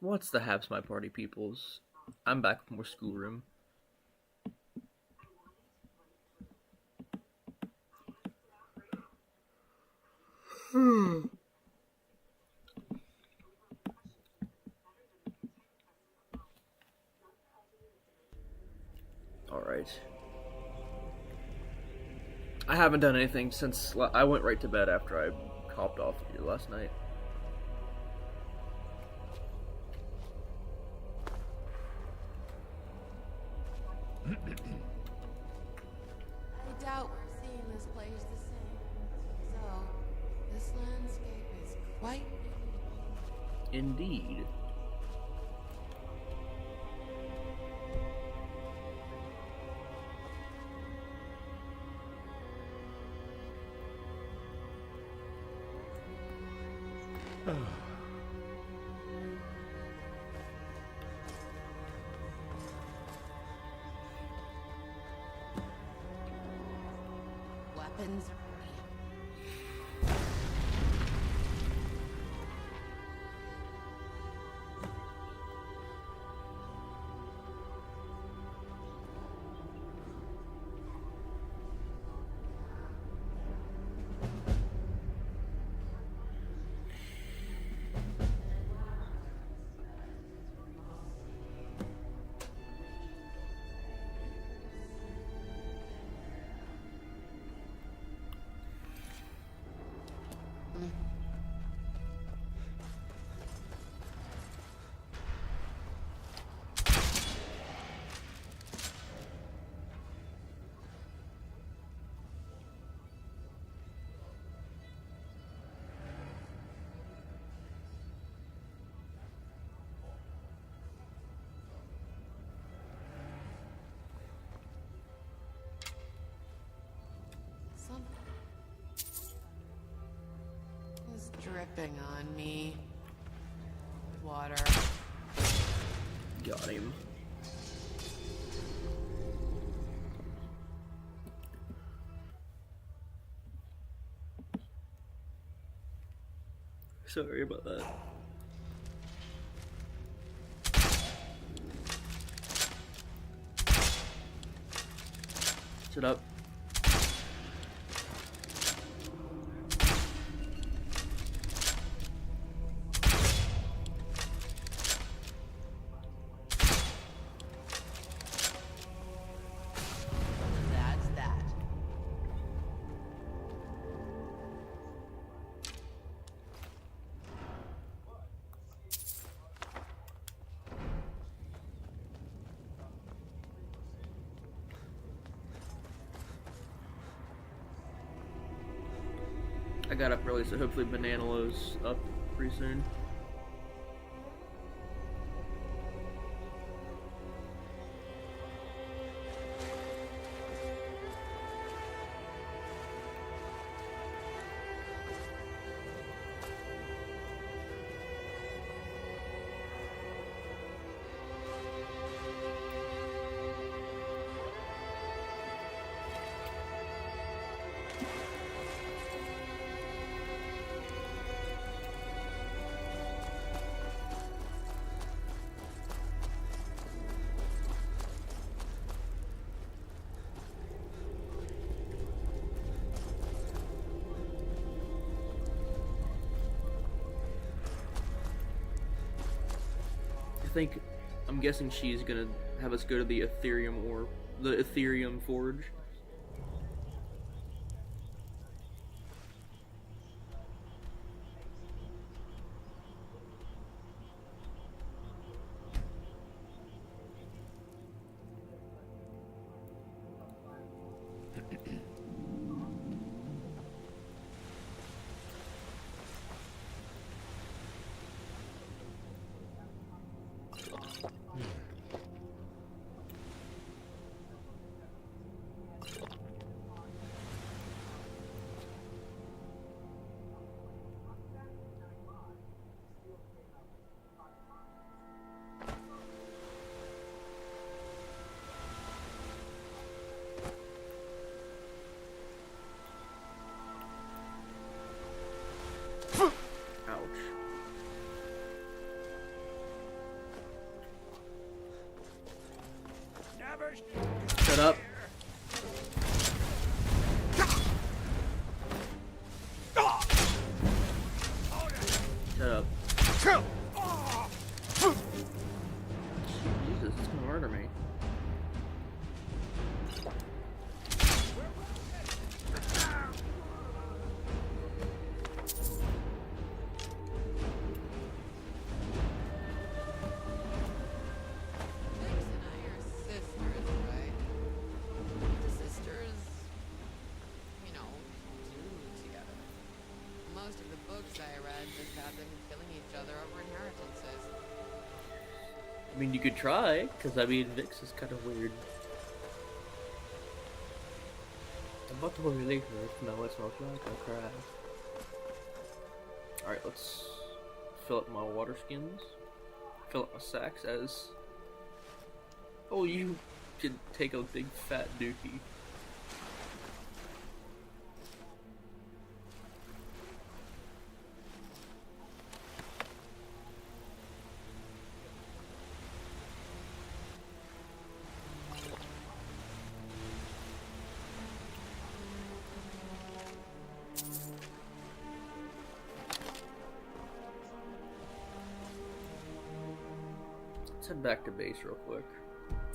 What's the haps, my party peoples? I'm back with more schoolroom. Alright. I haven't done anything since I went right to bed after I hopped off of you last night. I doubt we're seeing this place the same. So, this landscape is quite Indeed. weapons. Something is dripping on me. Water. Got him. Sorry about that. Sit up. That's that. I got up early, so hopefully Bananalo's up pretty soon. I'm guessing she's gonna have us go to the Ethereum Forge. Shut up. Shut up. Jesus, it's gonna murder me. I mean, you could try, because I mean, Vix is kind of weird. I'm about to really hurt. No, it smells like a crab. Alright, let's fill up my water skins. Fill up my sacks as... Oh, you can take a big fat dookie. Let's head back to base real quick.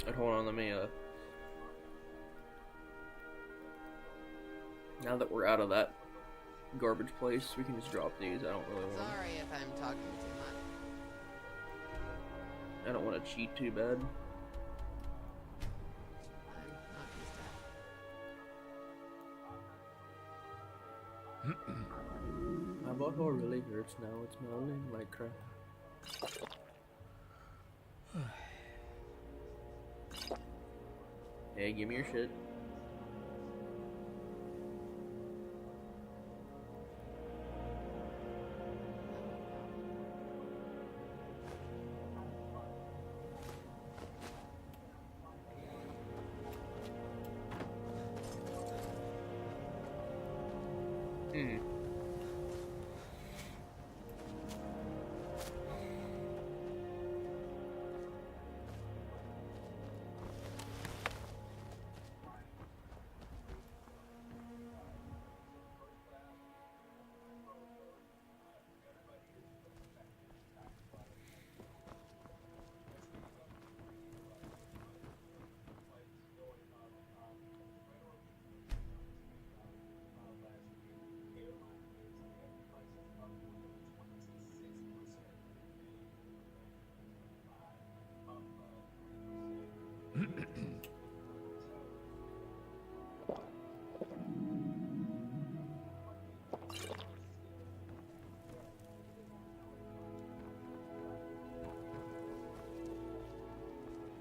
And hold on, let me, now that we're out of that garbage place, we can just drop these. I don't really want to... Sorry if I'm talking too much. I don't want to cheat too bad. I'm not used to it. My butthole really hurts now. It's smelling like crap. Hey, give me your shit.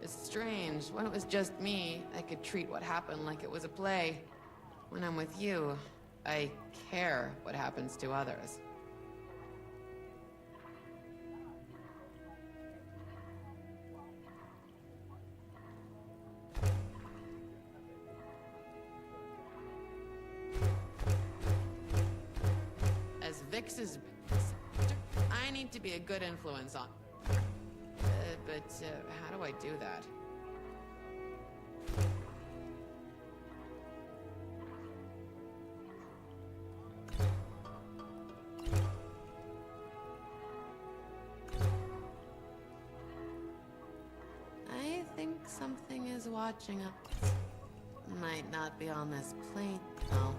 It's strange. When it was just me, I could treat what happened like it was a play. When I'm with you, I care what happens to others. As Vix's... I need to be a good influence on... But how do I do that? I think something is watching us. Might not be on this plane, though.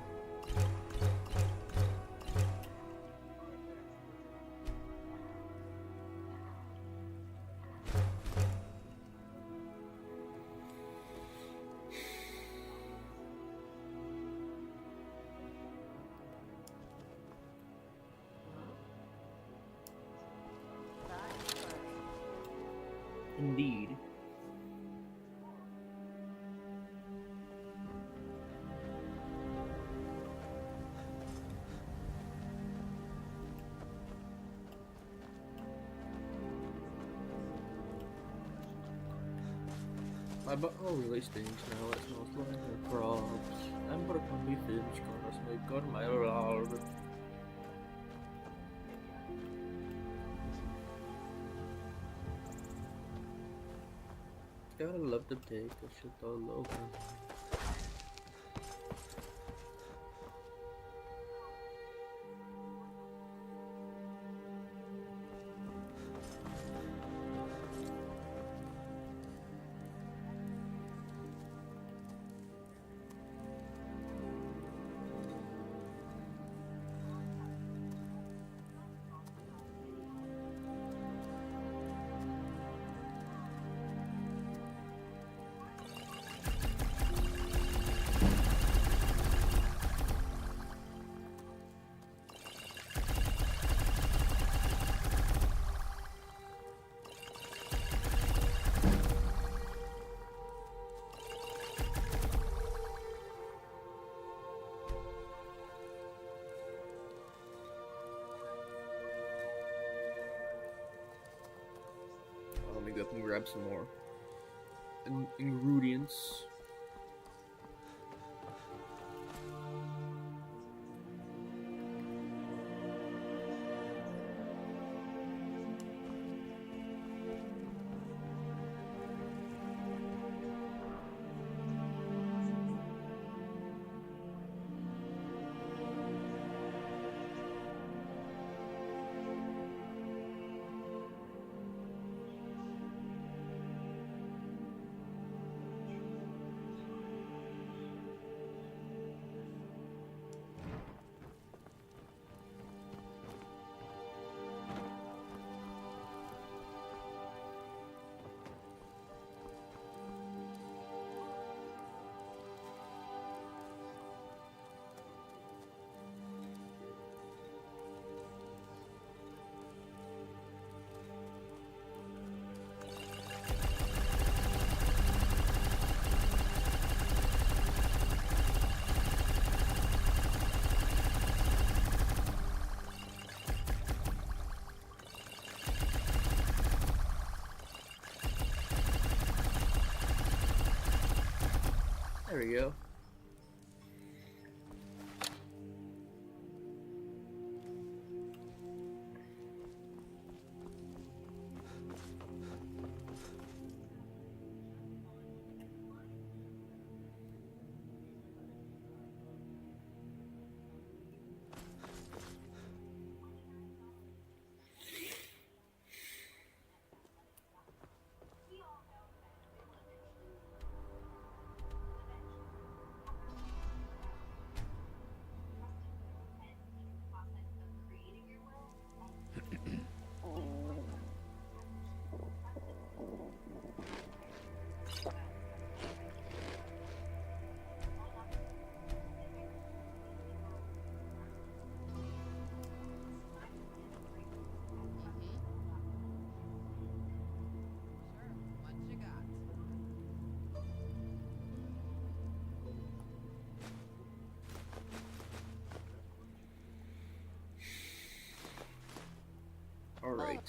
Indeed. My butthole really stinks now. It smells like a crop. I'm gonna come be finished gonna smoke on my lord. Gotta love to take a shit all over. Let me go up and grab some more ingredients. There we go. All right.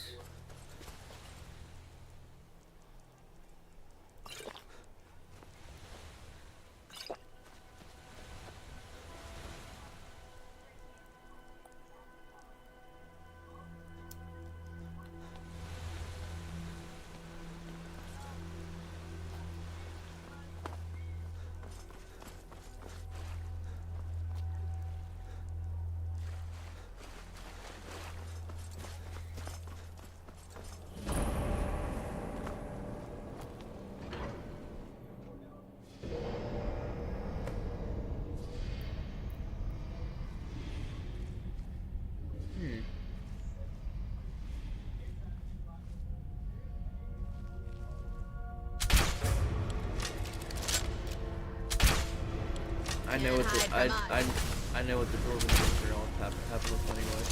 I know what the I know what the dwarven things are all happen with anyway.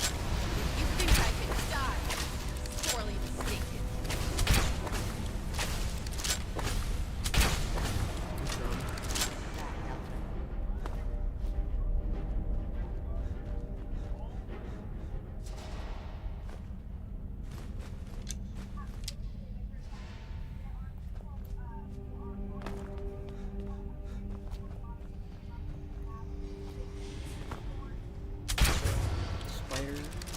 You think I can die? Sorely mistaken. Spider.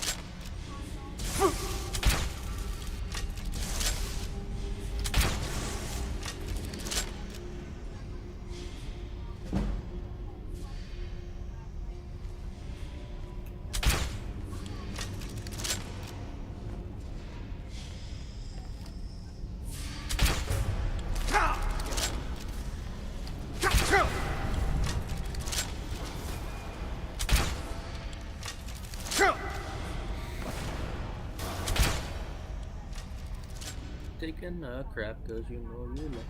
taking a crap because you know you're left.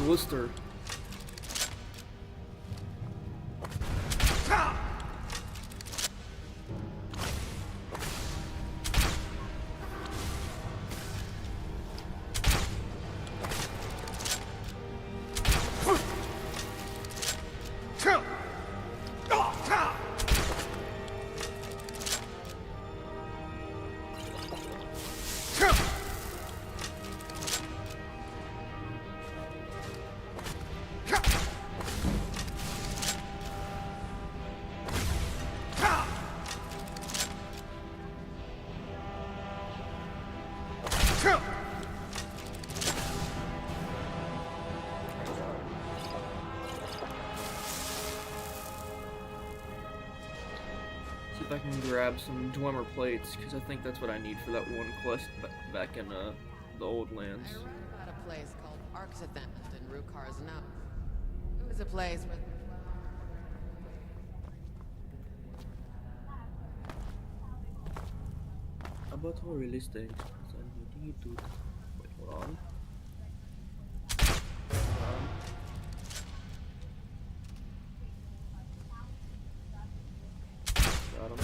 Blister. See if I can grab some Dwemer plates, because I think that's what I need for that one quest back in the old lands. I read about a place called Arxathan in Rukar's Note. It was a place where... About how release things. I need to... Wait, hold on. Got him.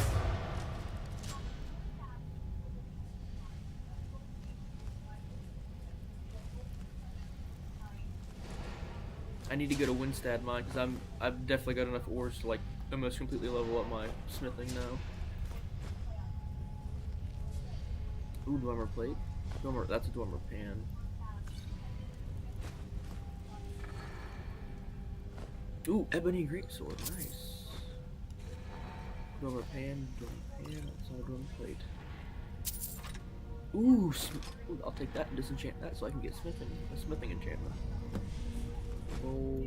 I need to go to Winstad mine because I've definitely got enough ores to like almost completely level up my smithing now. Ooh, Dwemer plate. That's a Dwemer pan. Ooh, ebony greatsword, nice. Dwemer pan, that's not a Dwemer plate. Ooh, I'll take that and disenchant that so I can get a smithing enchantment. Oh,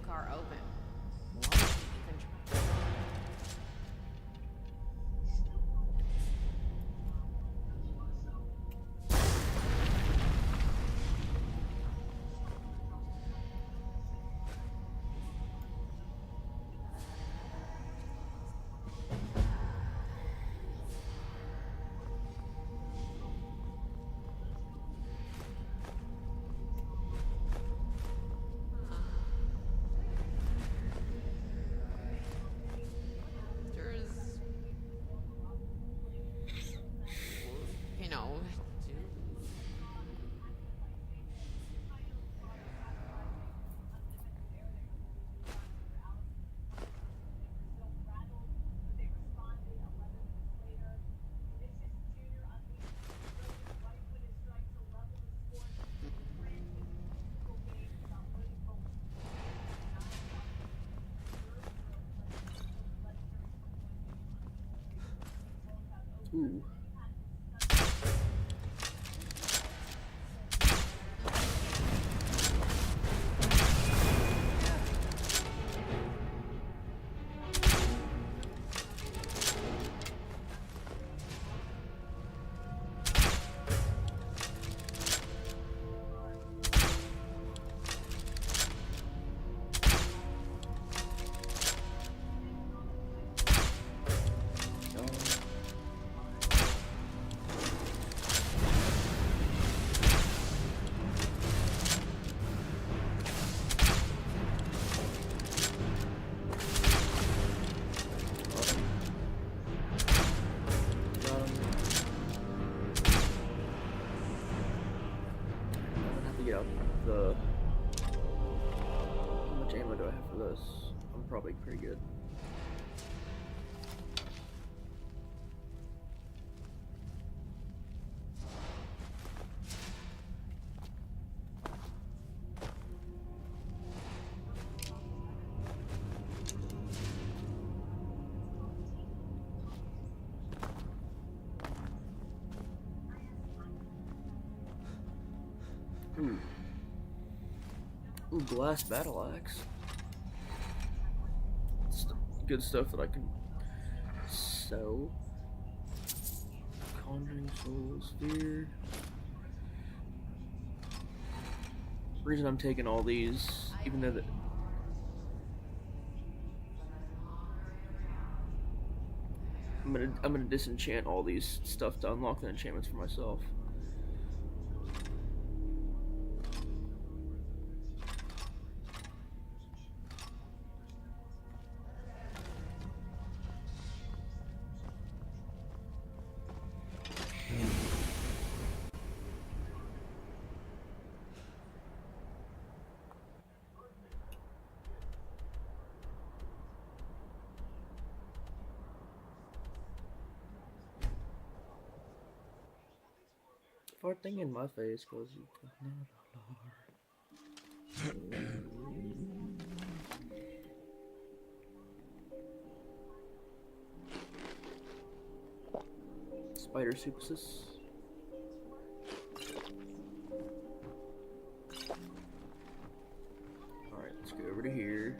Rukar open. Won't even try. ooh. How much ammo do I have for this? I'm probably pretty good. Ooh. Ooh, glass battle axe. Good stuff that I can sell. Conjuring soul sphere. The reason I'm taking all these, even though I'm gonna disenchant all these stuff to unlock the enchantments for myself. Fart thing in my face cause you Spider Supersis. Alright, let's go over to here.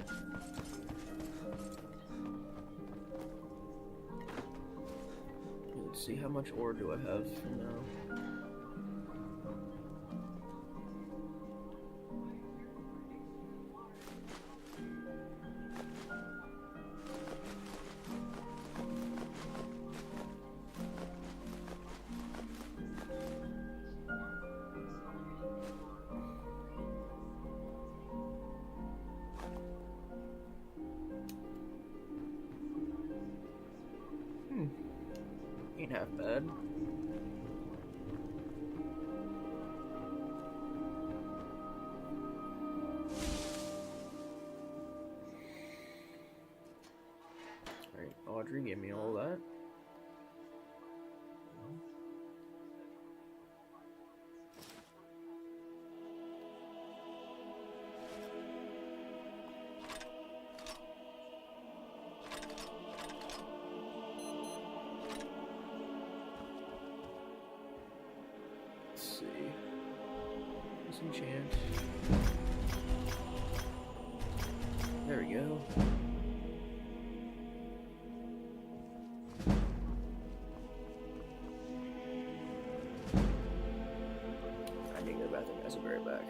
Let's see, how much ore do I have for now? Ain't half bad. Alright, Audrey, give me all that. Let's see. Disenchant. There we go. I need to go to the bathroom, guys. I'll be right back.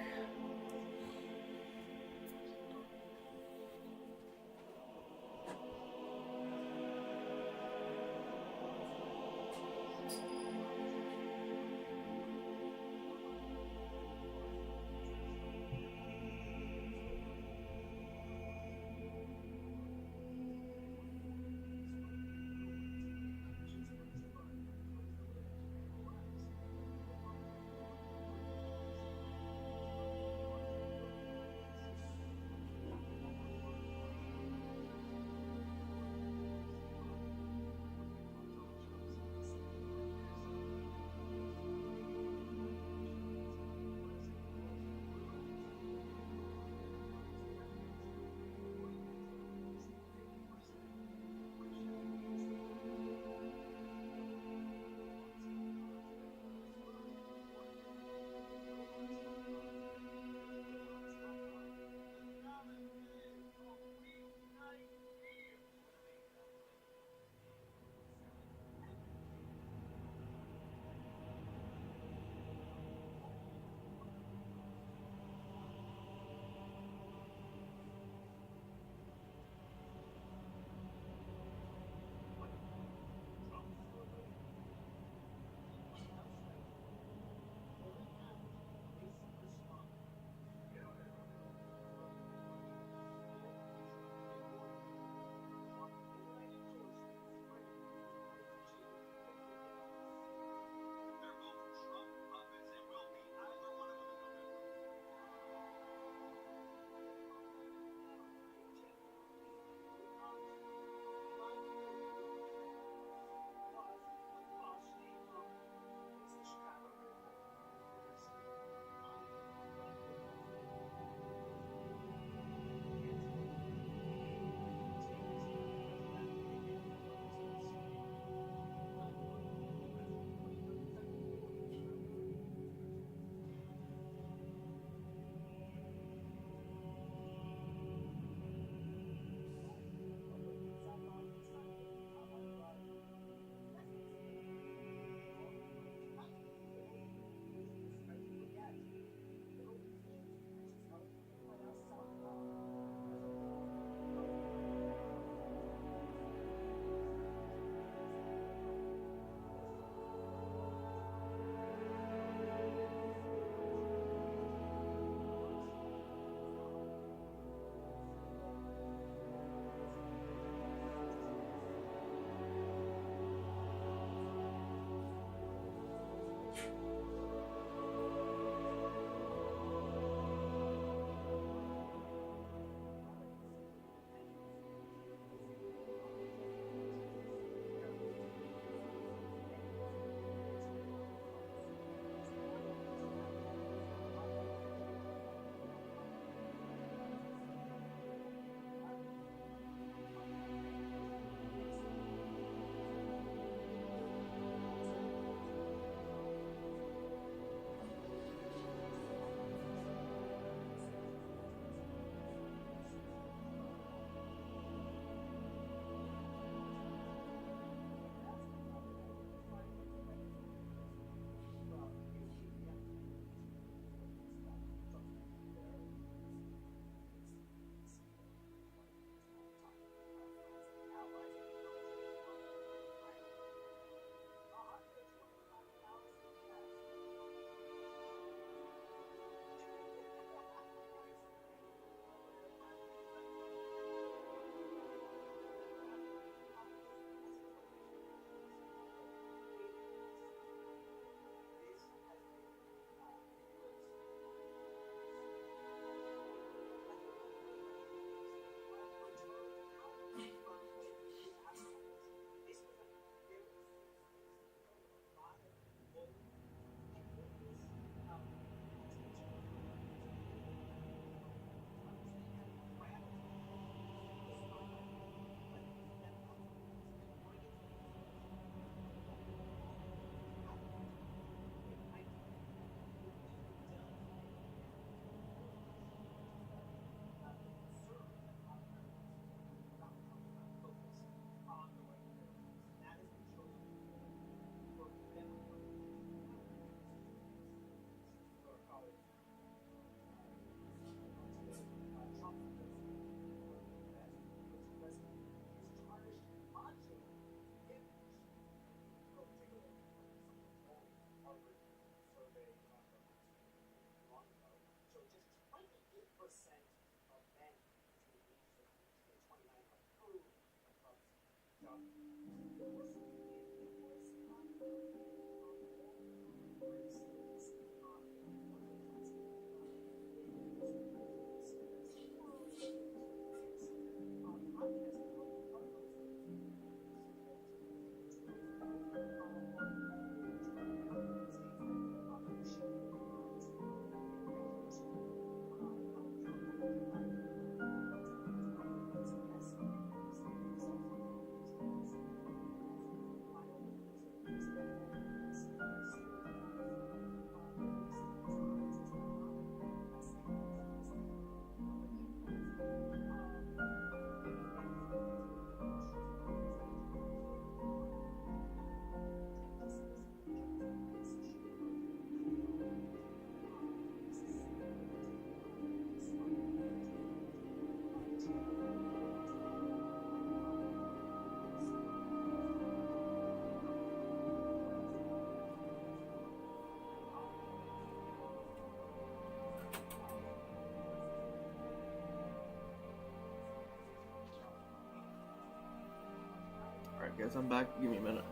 Alright guys, I'm back. Give me a minute.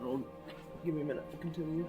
Give me a minute to continue.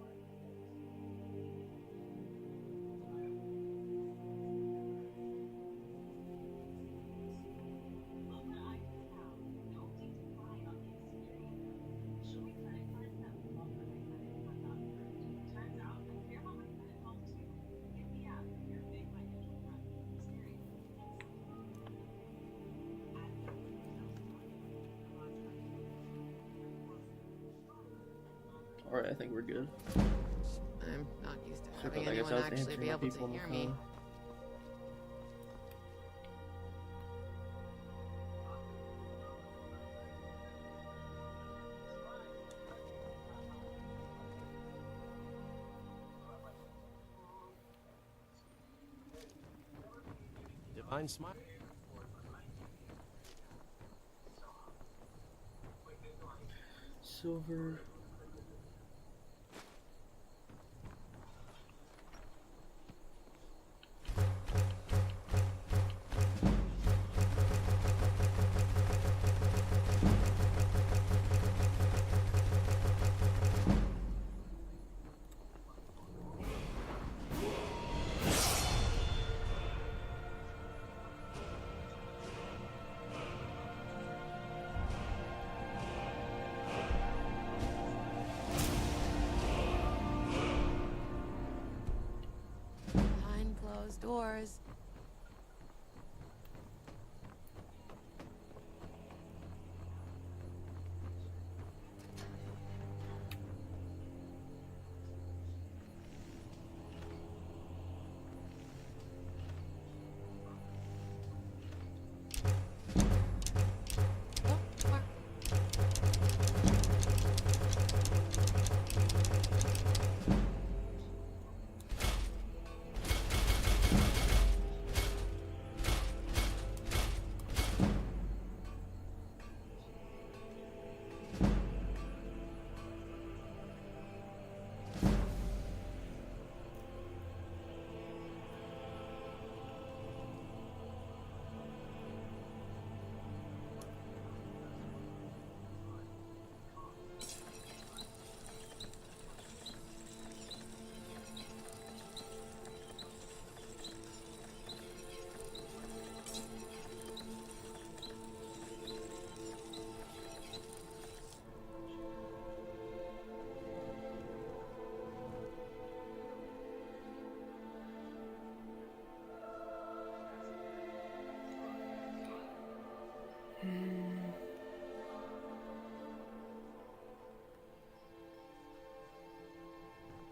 Well, Alright, I think we're good. I'm not used to Sorry having about that, guys. anyone I was actually answering be the able people to on the hear me. phone. Divine smile. Silver. Behind closed doors. Oh, Mark.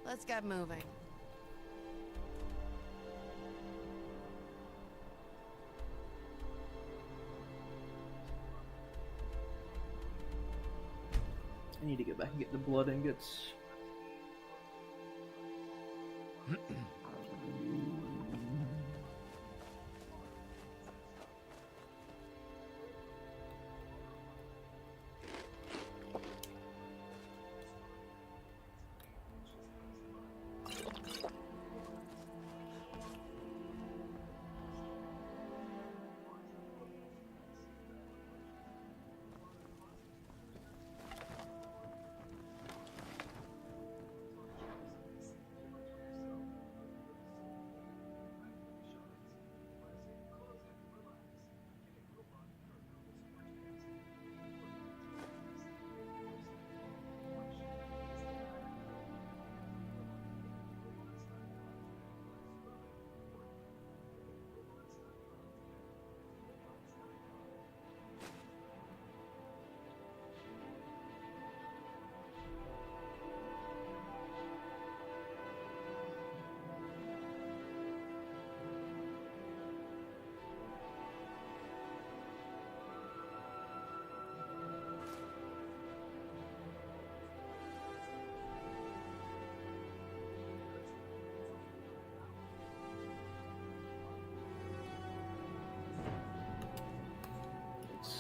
Let's get moving. I need to get back and get the blood ingots.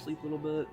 Sleep a little bit.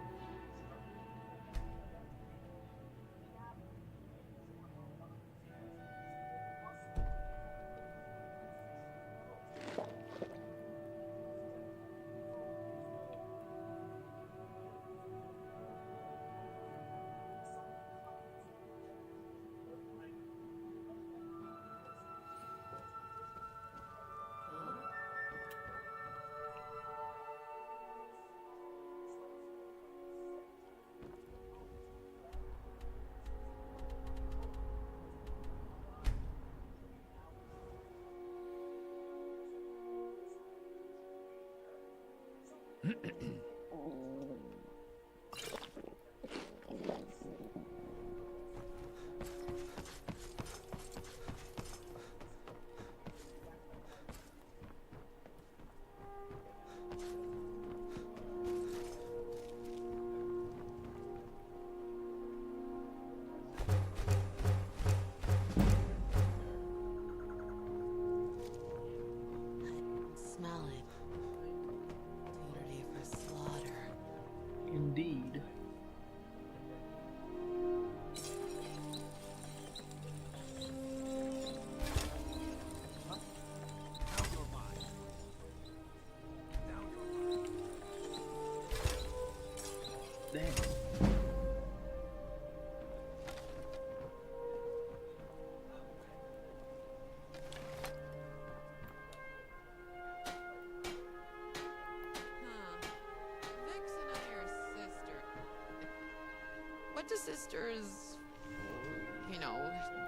do sisters,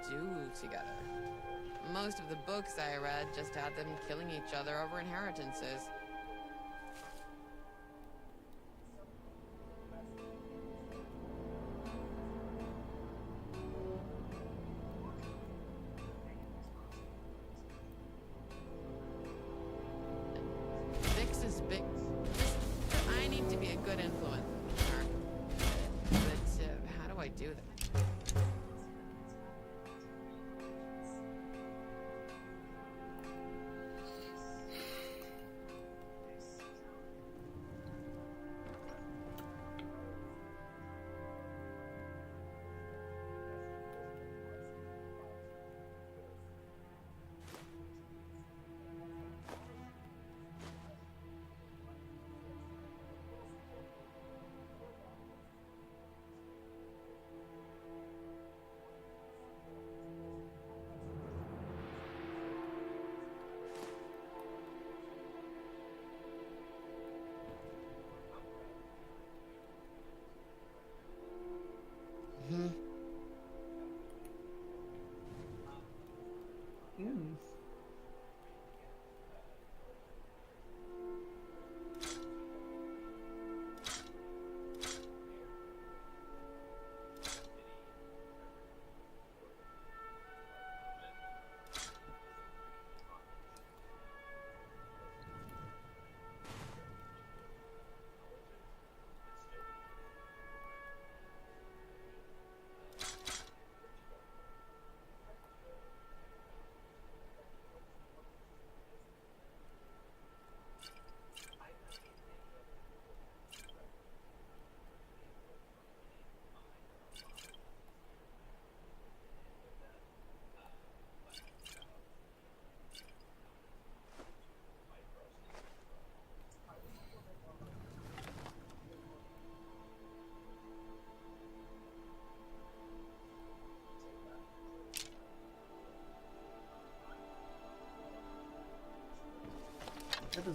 do together? Most of the books I read just had them killing each other over inheritances. Vix is big. I need to be a good influence on her. But how do I do that?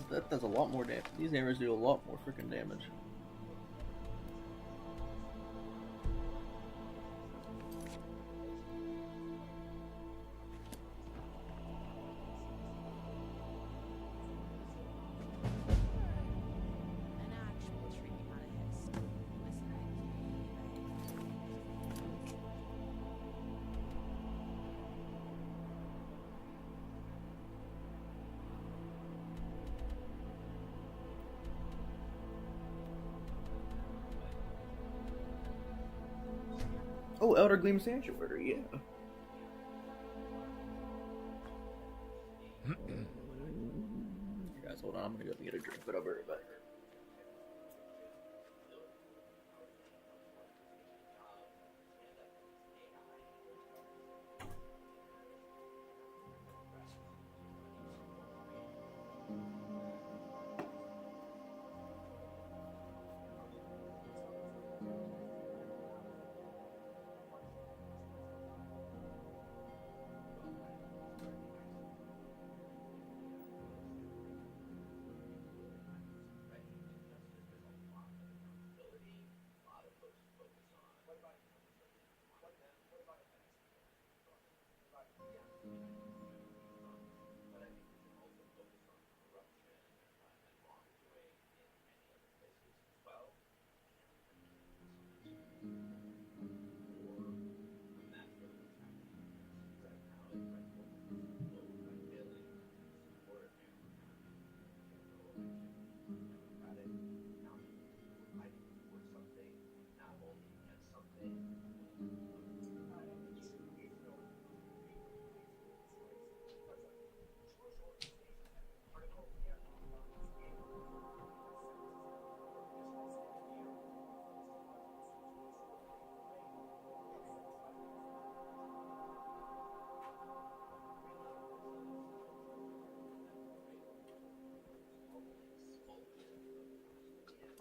That does a lot more damage. These hammers do a lot more freaking damage. An actual tree, not a hiss. Listen, Oh, Elder Gleam Sanctuary, yeah. Guys, hold on, I'm gonna go get a drink, but I'll be right back.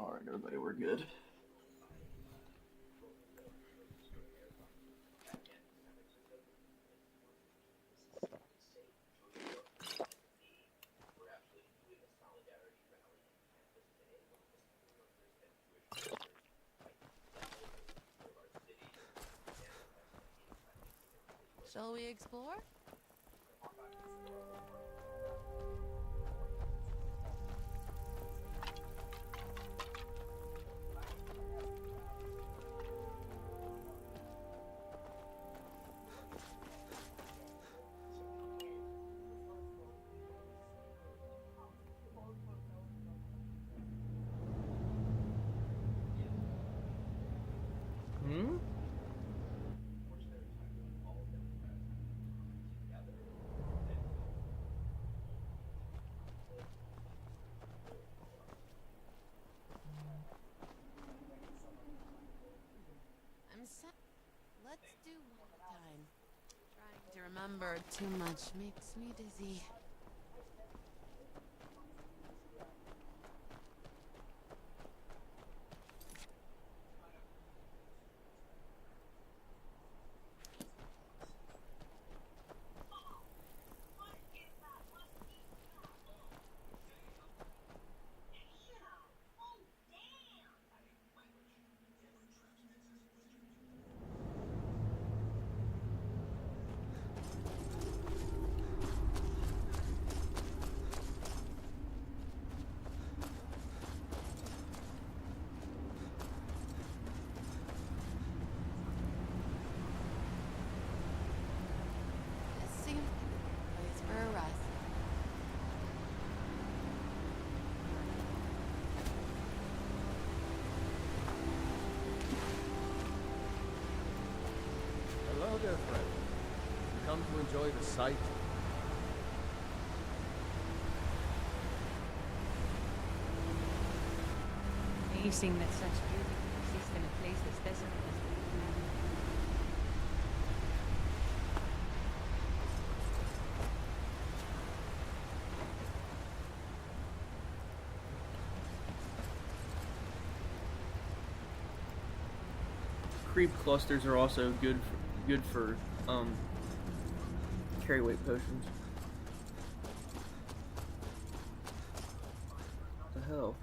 Alright, everybody, we're good. Shall we explore? Hmm? Let's do one at a time. Trying to remember too much makes me dizzy. This seems like a good place for a rest. Hello there, friend. You come to enjoy the sight? Amazing that such beauty can exist in a place as desolate as this. Creep clusters are also good for carry weight potions. What the hell?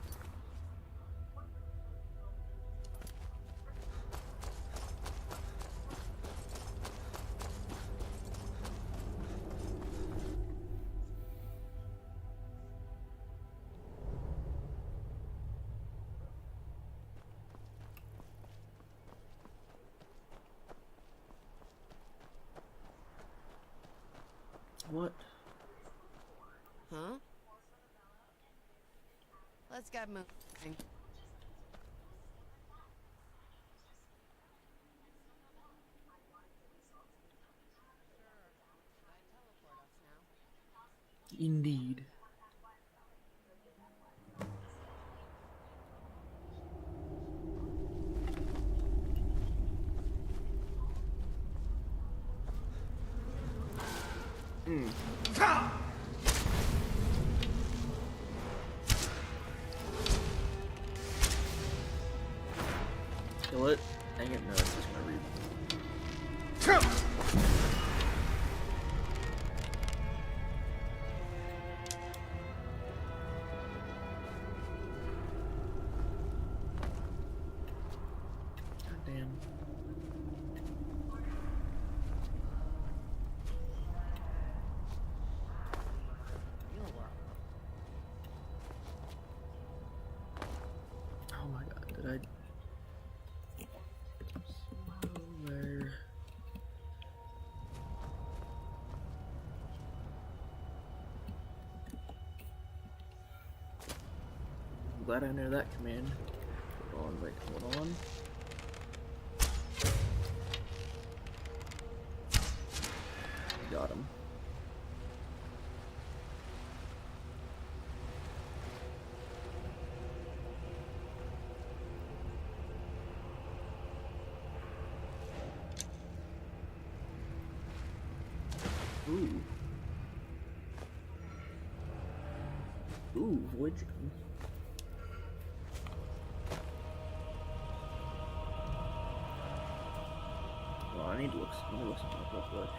What? Huh? Let's get moving. Indeed. Kill it. Dang it, no, it's just gonna read. God damn. Oh my god, did I... Somewhere... I'm glad I know that command. Hold on, wait, hold on. Got him. Ooh. Ooh, void gem. Well, I need to look. Let me look something up real quick.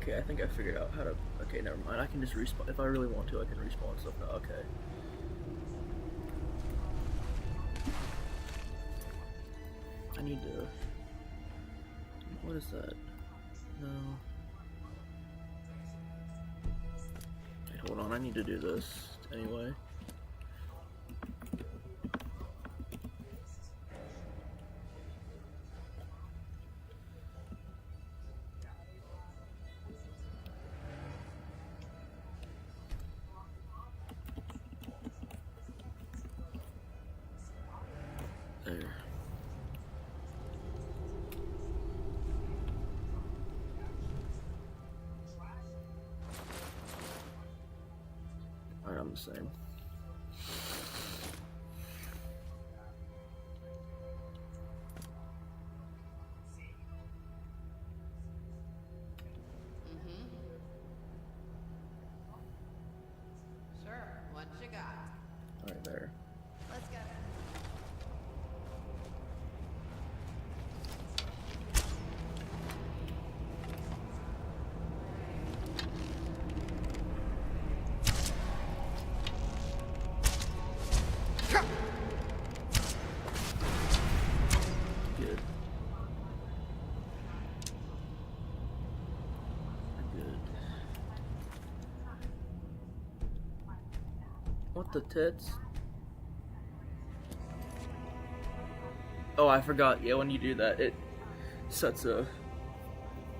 Okay, I think I figured out how to. Okay, never mind. I can just respawn. If I really want to, I can respawn stuff now. Okay. I need to. What is that? No. Wait, hold on. I need to do this anyway. There. Alright, I'm the same. Sure, what you got? Alright, there. Let's get it. Good. Good. What the tits? Oh, I forgot. Yeah, when you do that, it sets a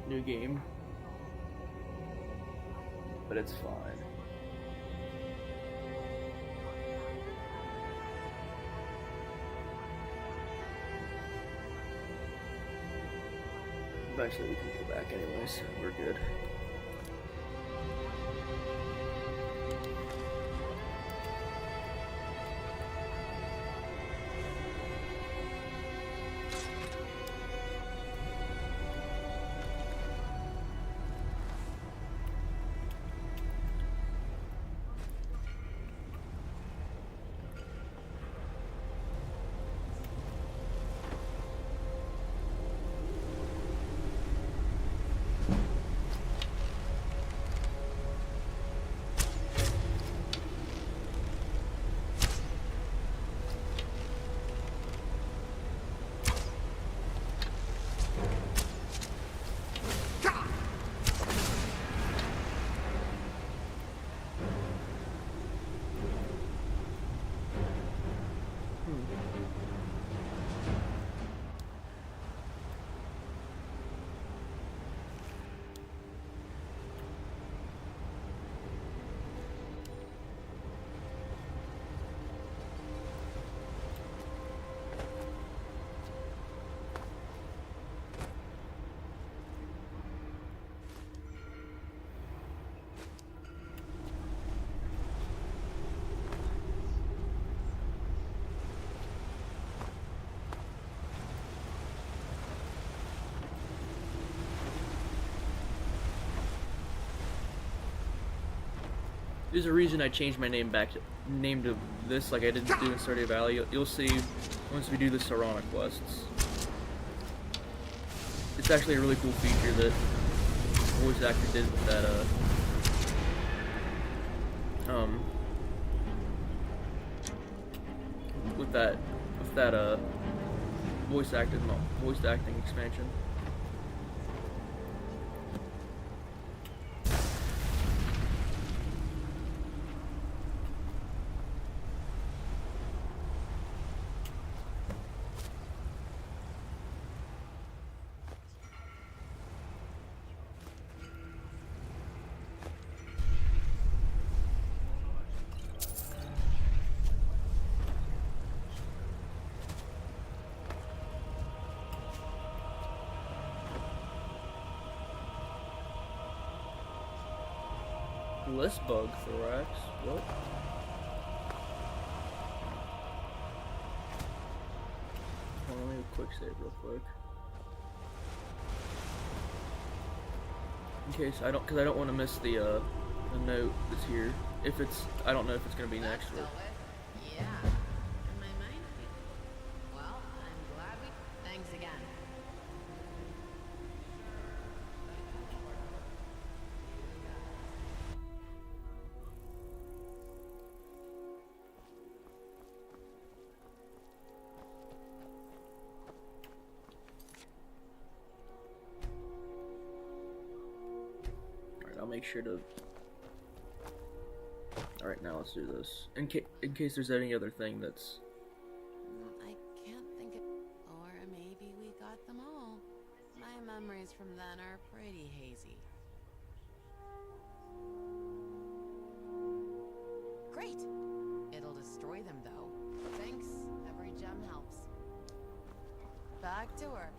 new game. But it's fine. Eventually we can go back anyway, so we're good. There's a reason I changed my name back to this like I didn't do in Stardew Valley. You'll see once we do the Serana quests. It's actually a really cool feature that the voice actor did with that voice acting expansion. List bug thorax. What? Hold on, let me quick save real quick. In case I don't, because I don't want to miss the note that's here. If it's, I don't know if it's gonna be next or. Yeah. And my mind feeling. Well, I'm glad we. Thanks again. I'll make sure to. All right, now let's do this. In case there's any other thing that's. I can't think of... Or maybe we got them all. My memories from then are pretty hazy. Great! It'll destroy them, though. Thanks. Every gem helps. Back to work.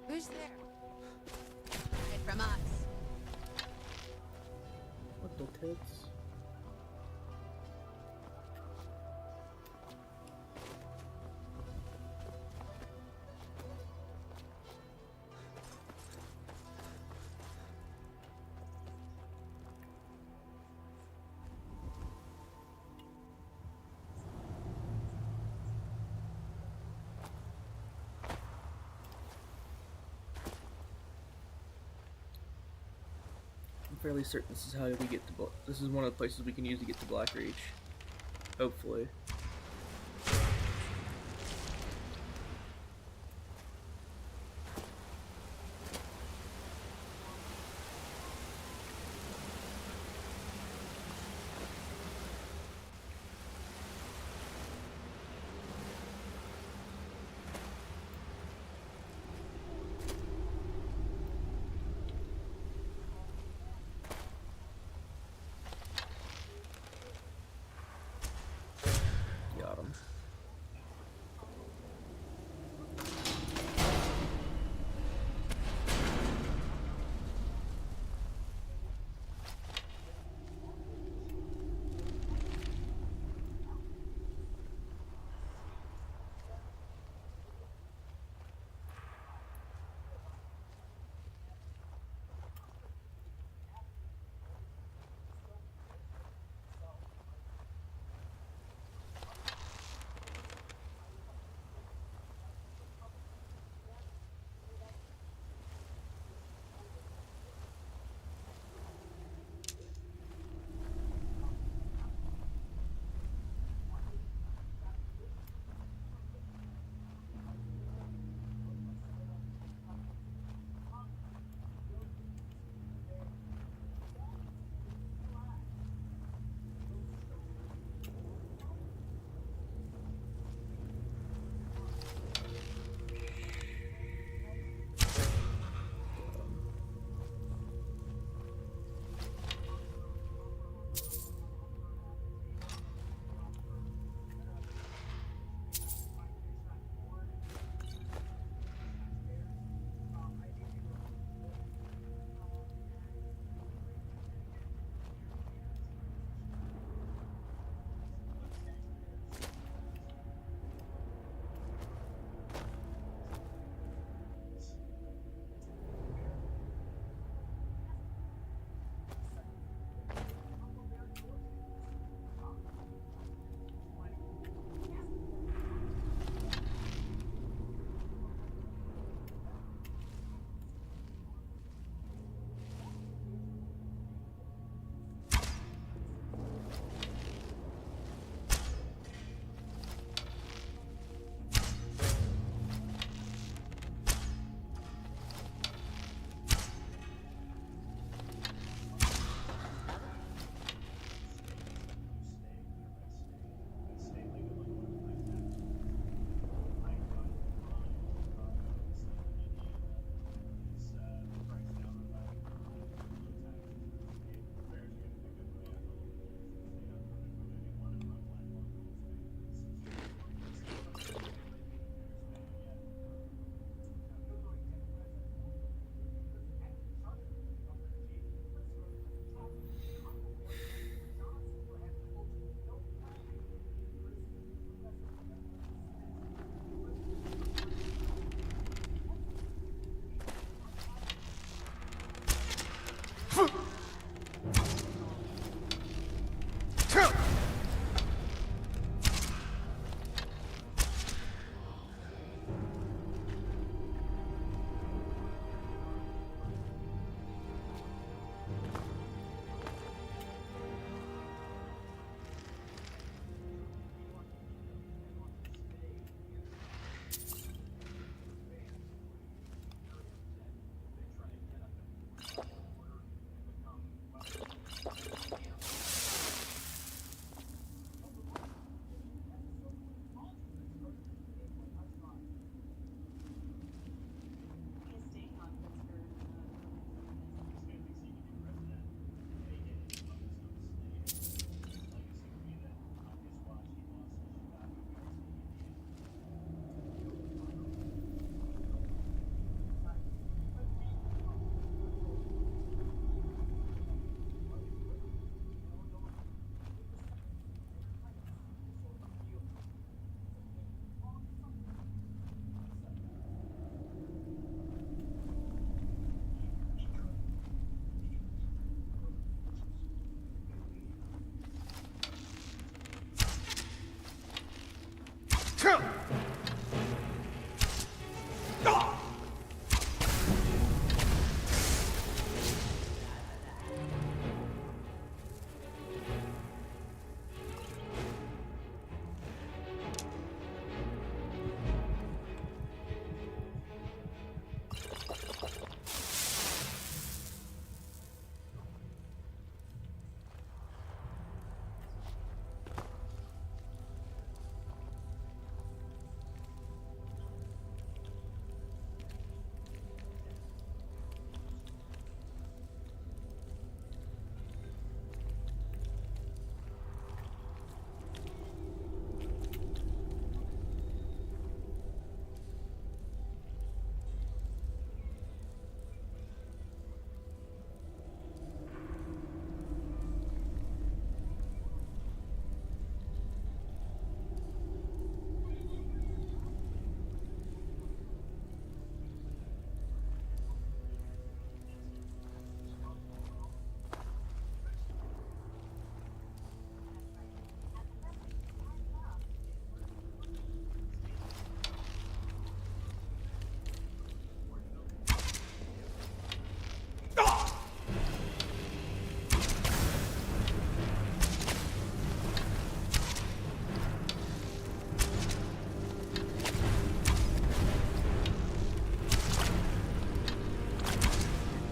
Who's there? Hide from us. What the tits? I'm fairly certain this is how we get to. This is one of the places we can use to get to Blackreach. Hopefully.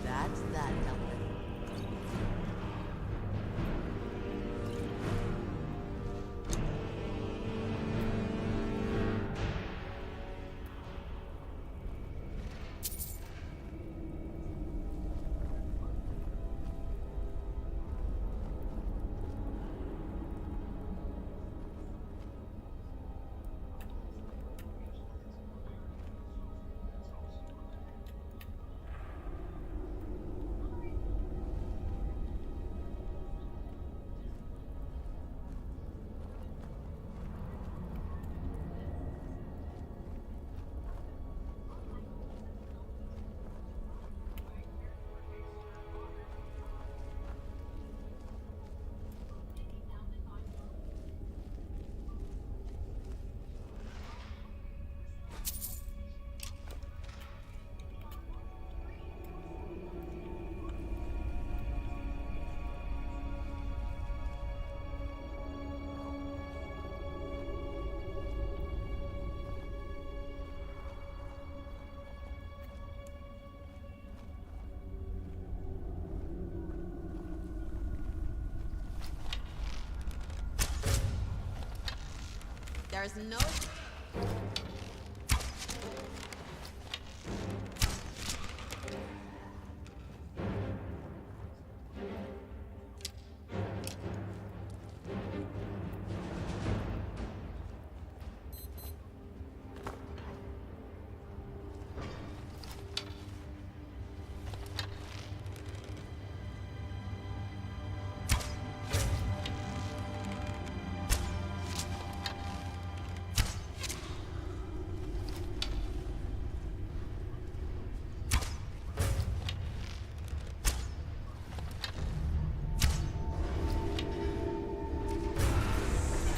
That's that dumpling. There's no...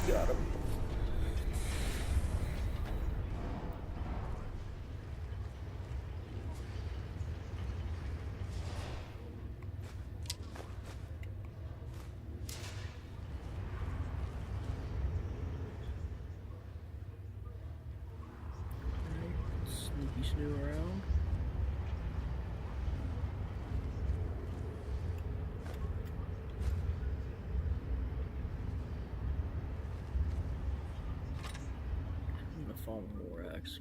Got him. Sneaky snoo around. I'm gonna fall with more axe.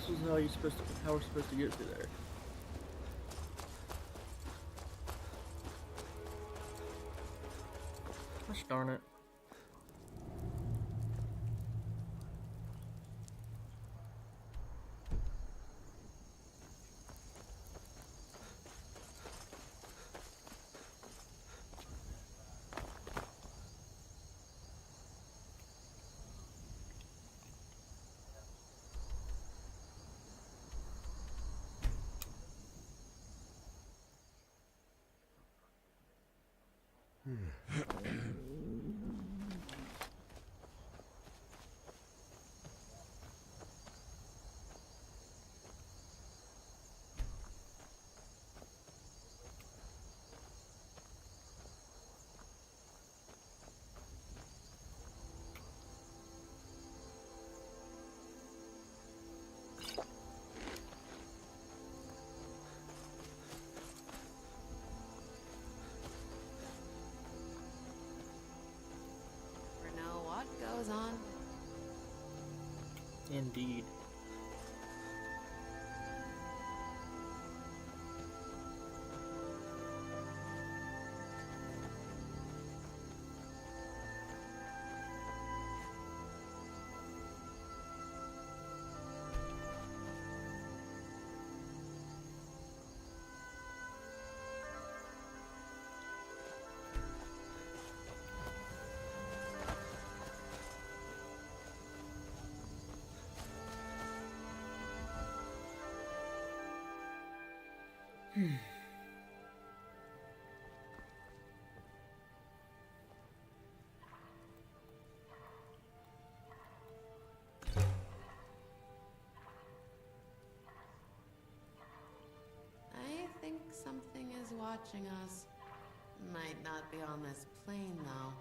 This is how we're supposed to get through there. Gosh darn it. Never know what goes on. Indeed. I think something is watching us. Might not be on this plane, though.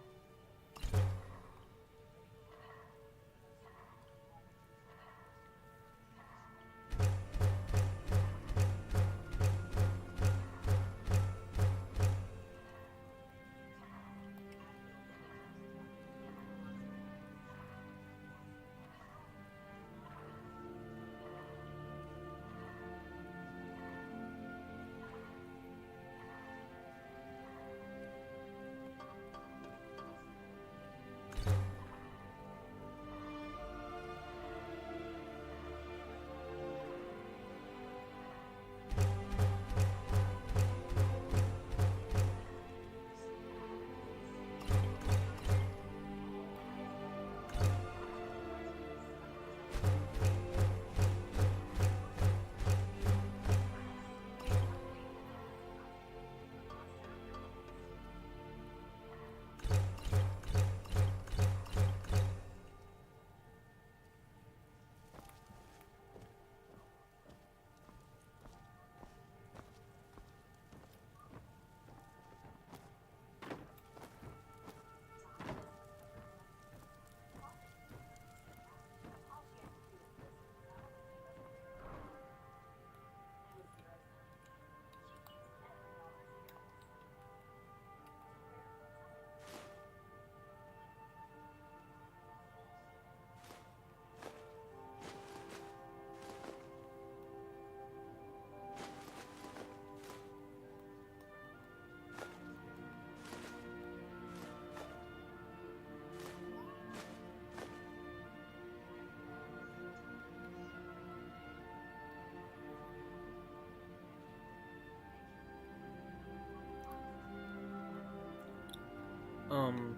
Um,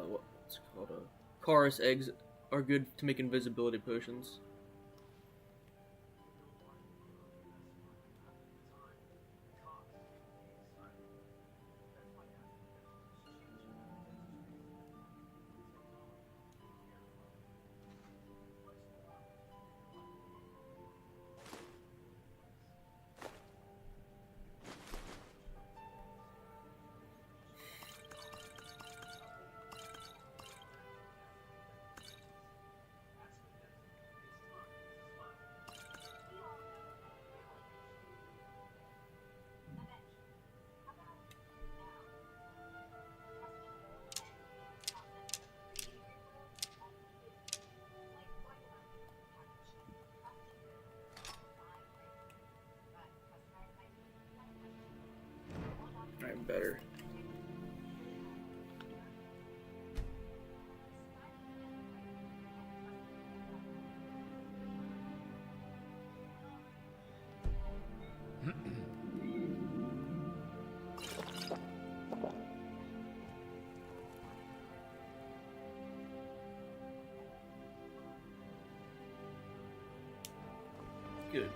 what's it called? Chorus eggs are good to make invisibility potions. getting better. Good.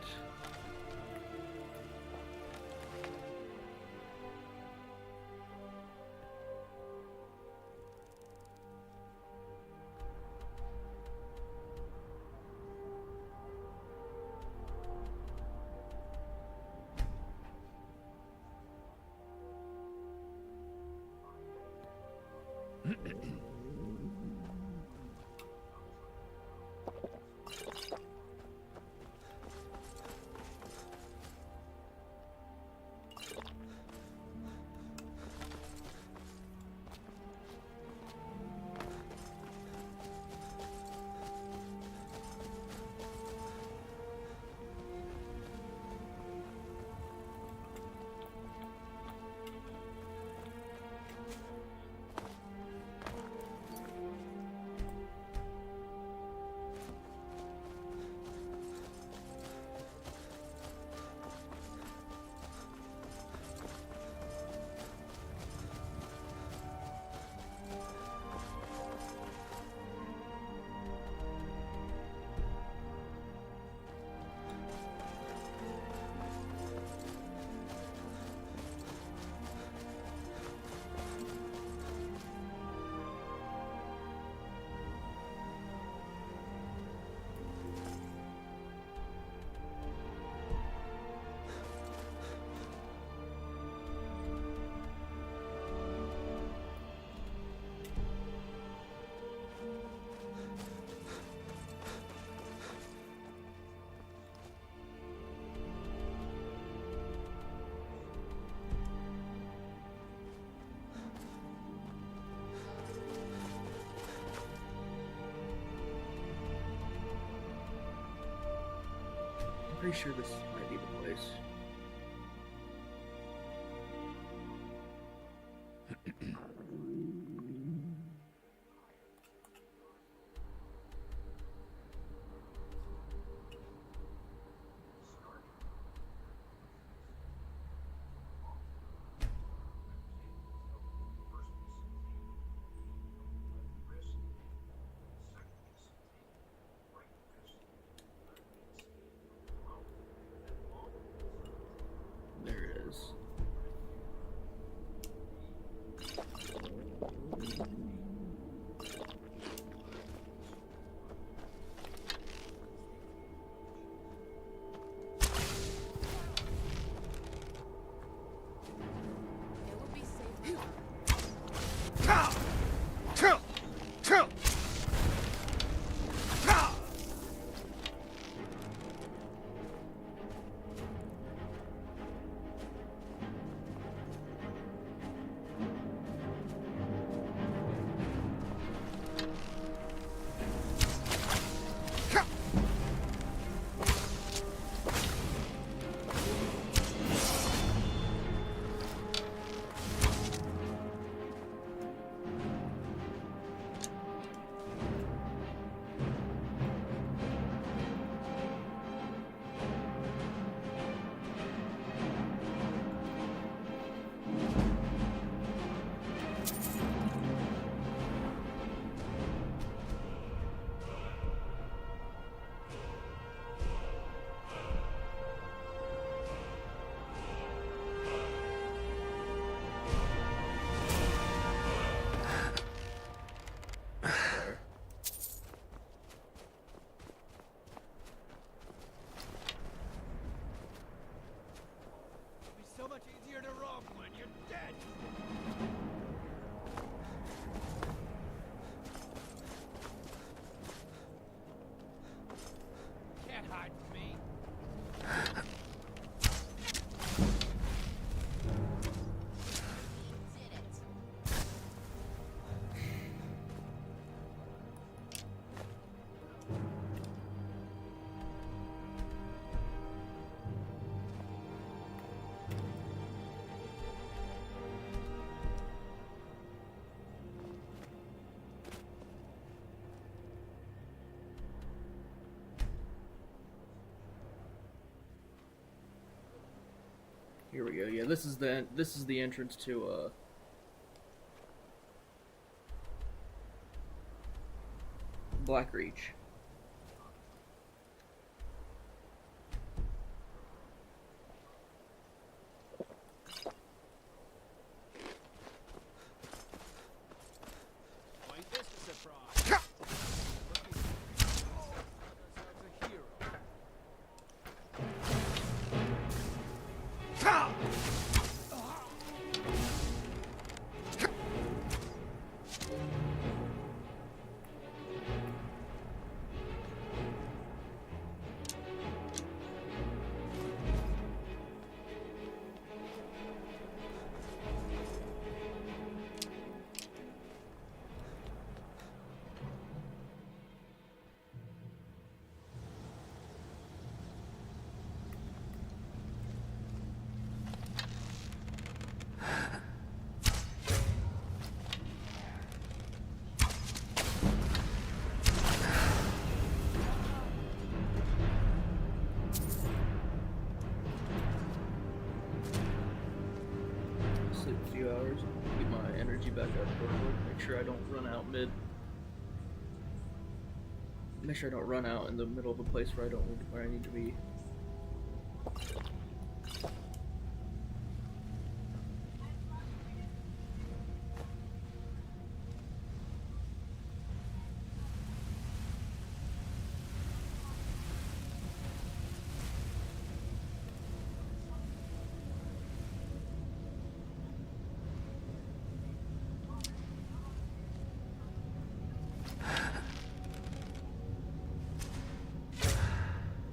I'm pretty sure this might be the place. There it is. It would be safer. So much easier to rob when you're dead. Can't hide from me. Did it. Here we go. Yeah, this is the entrance to Blackreach. Ain't this a surprise? A hero. Sleep a few hours, get my energy back up real quick. Make sure I don't run out mid. Make sure I don't run out in the middle of a place where I need to be.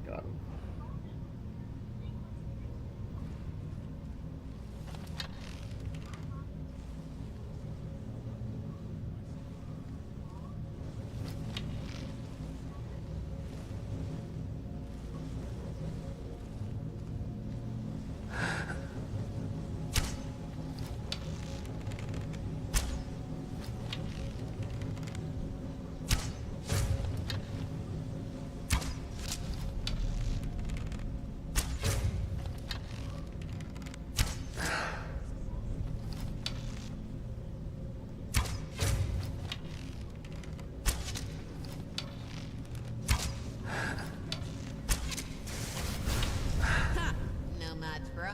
Got him. No match, bro.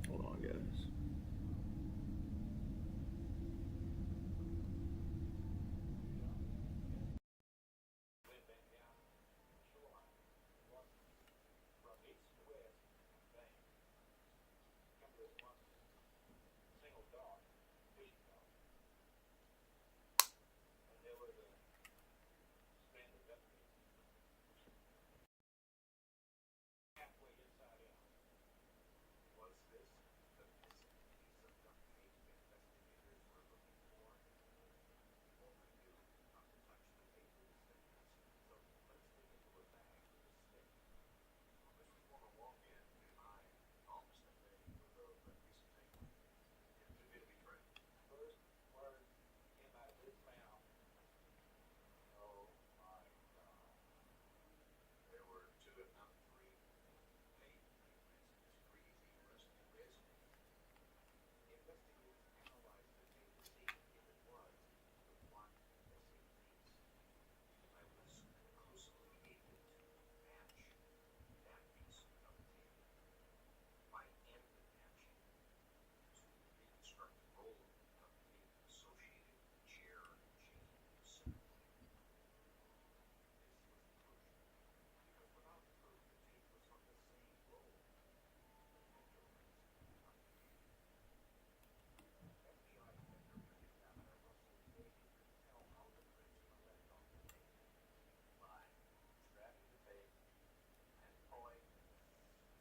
Hold on, guys.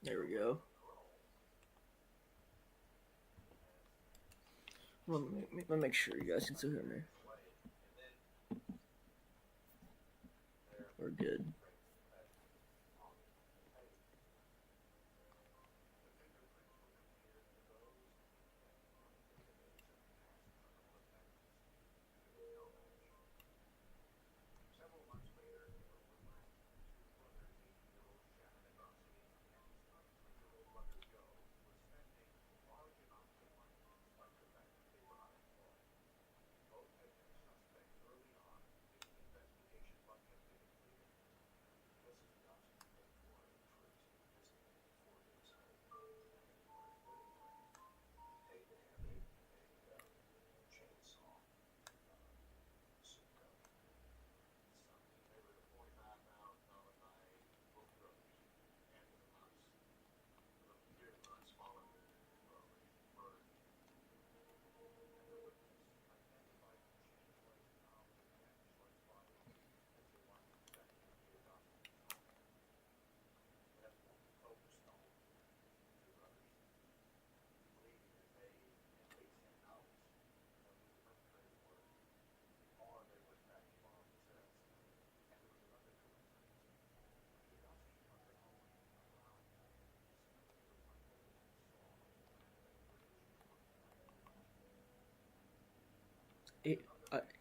There we go. Let me make sure you guys can still hear me. We're good.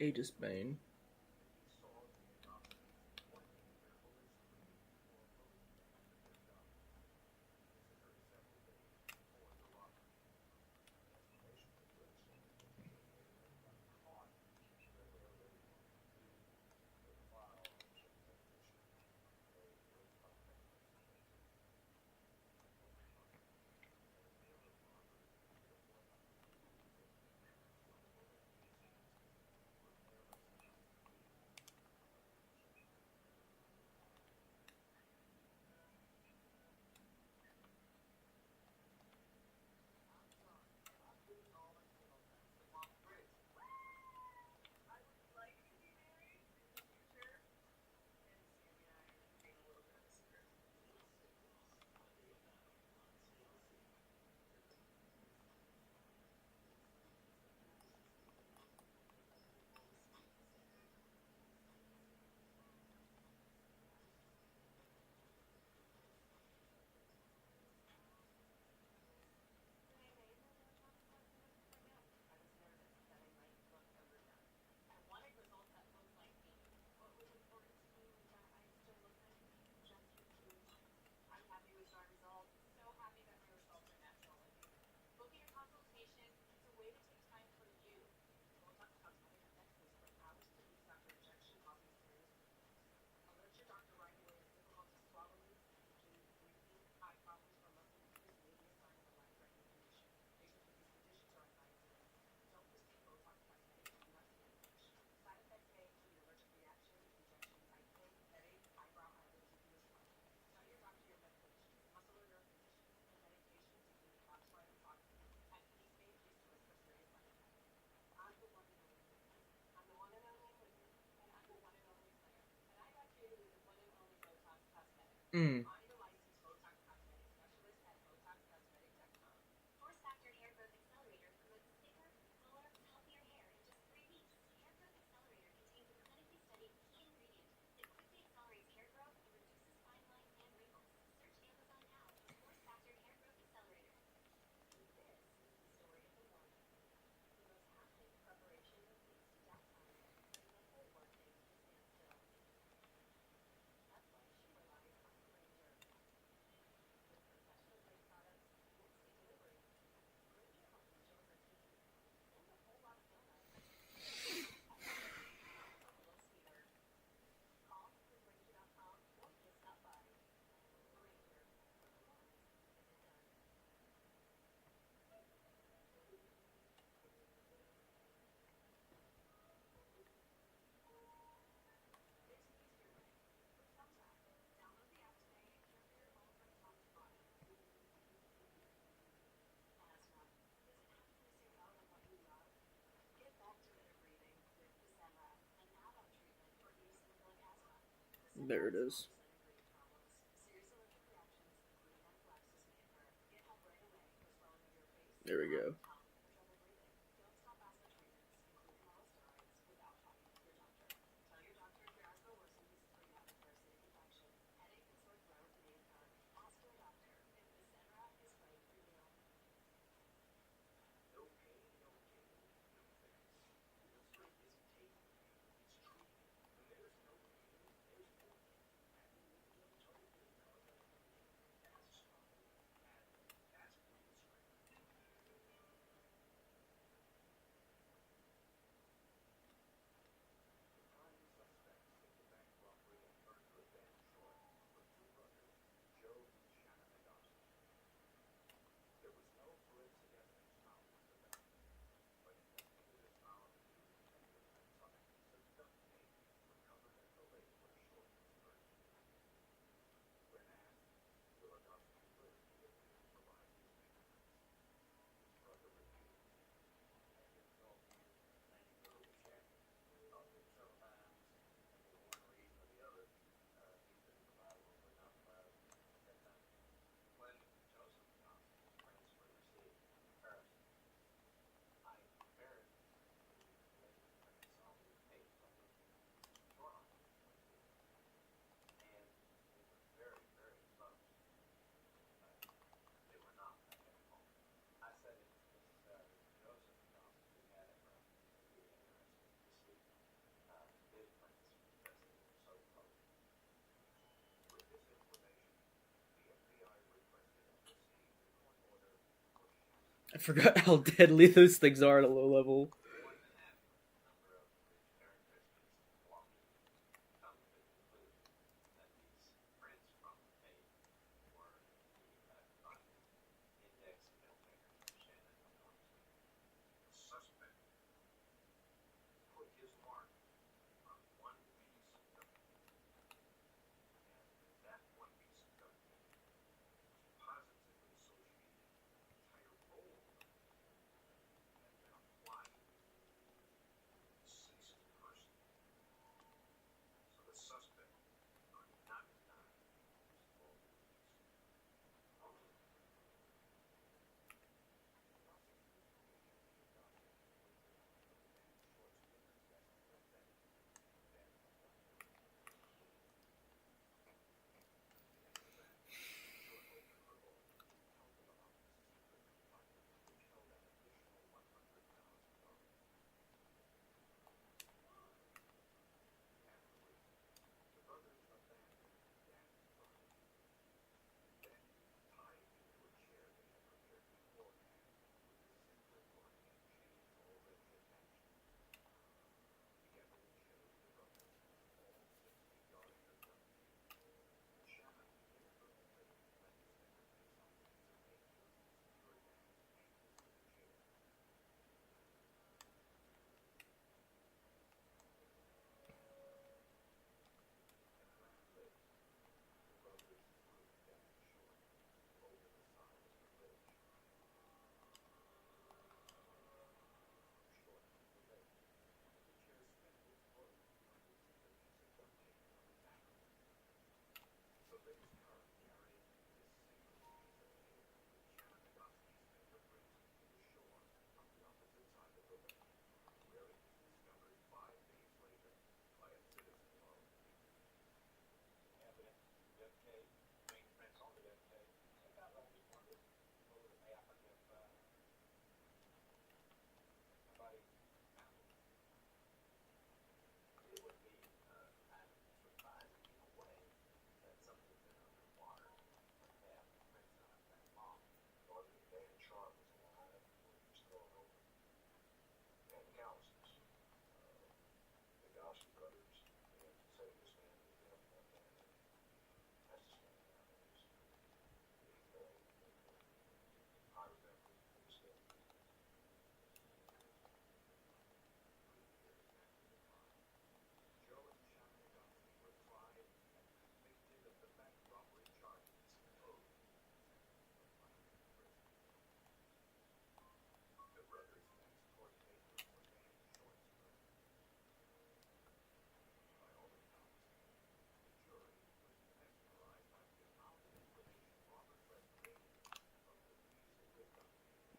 Aegis Bane. Mm. There it is. There we go. I forgot how deadly those things are at a low level.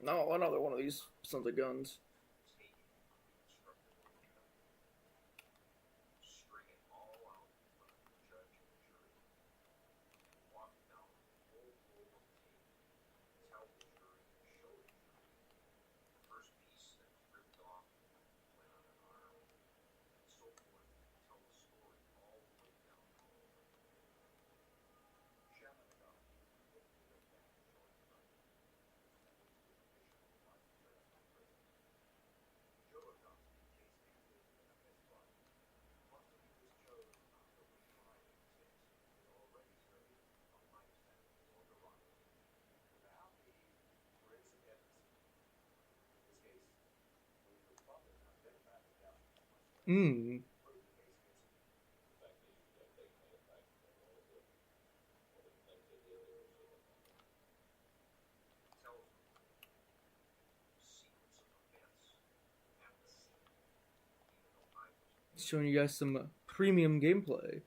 No, another one of these sons of guns. Hmm. Showing you guys some premium gameplay.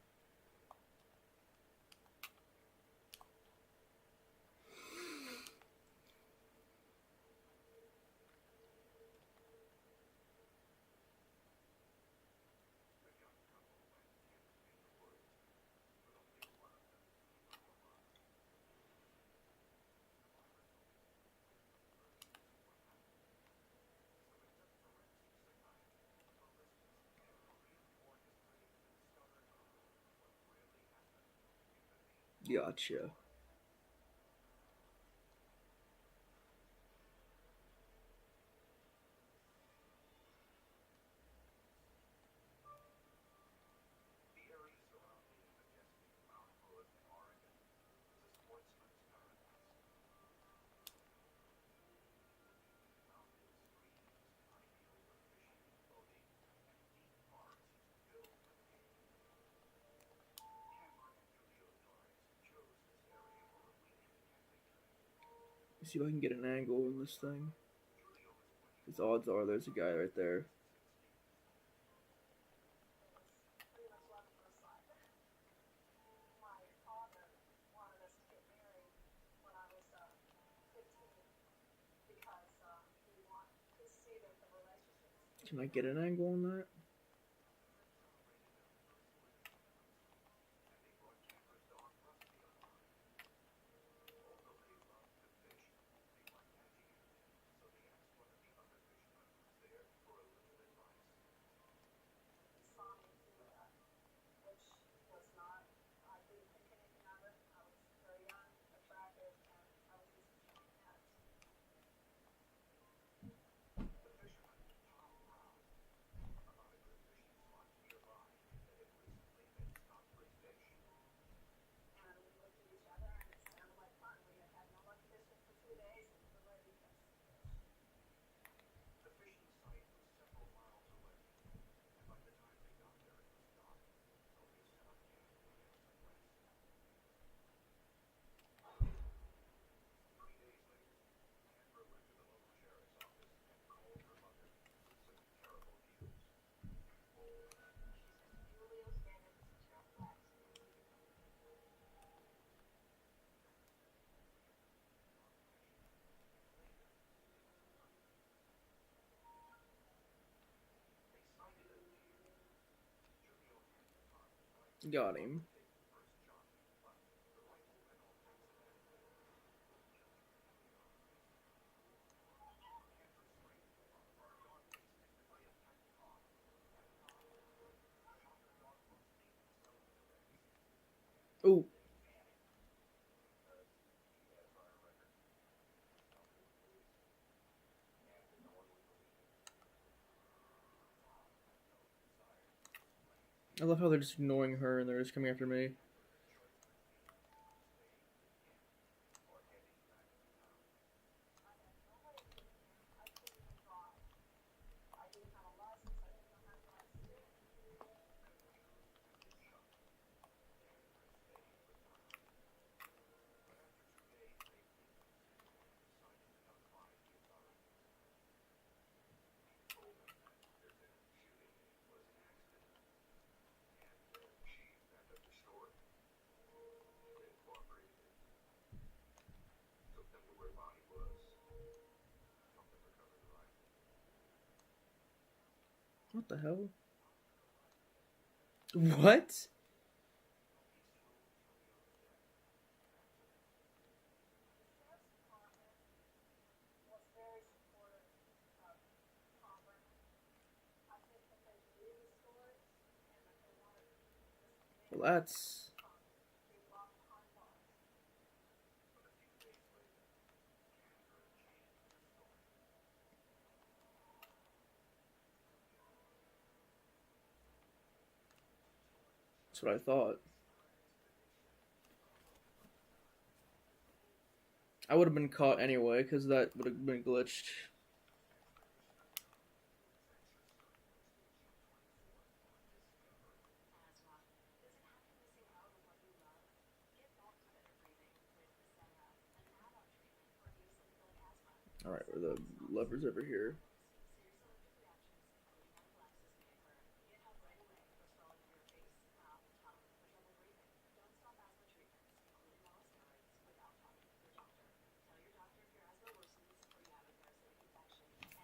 Gotcha. Let's see if I can get an angle on this thing. Because odds are there's a guy right there. Can I get an angle on that? Got him. Oh. I love how they're just ignoring her and they're just coming after me. What the hell? What? Well, that's what I thought. I would have been caught anyway, because that would have been glitched. Alright, where the levers over here.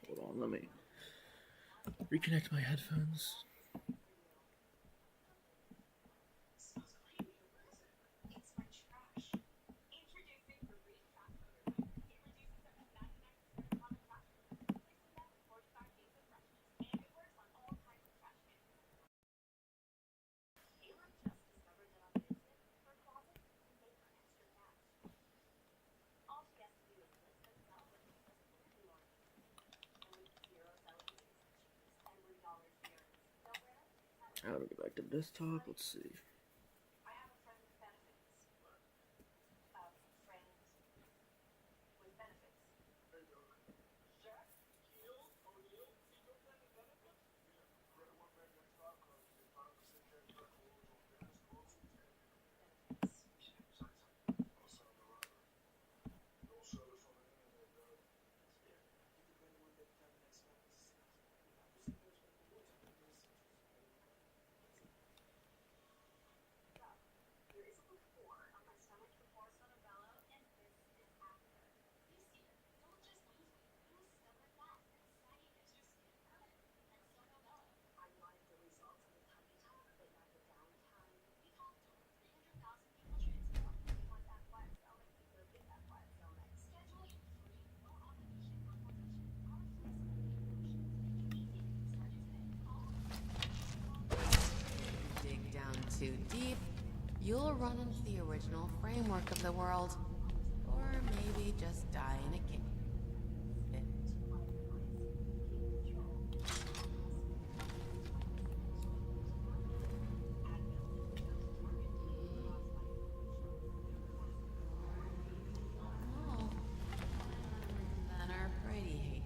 Hold on, let me reconnect my headphones. How do we go back to desktop? Let's see. Dig down too deep, you'll run into the original framework of the world. Or maybe just die in a cave. Oh. Then are pretty hate.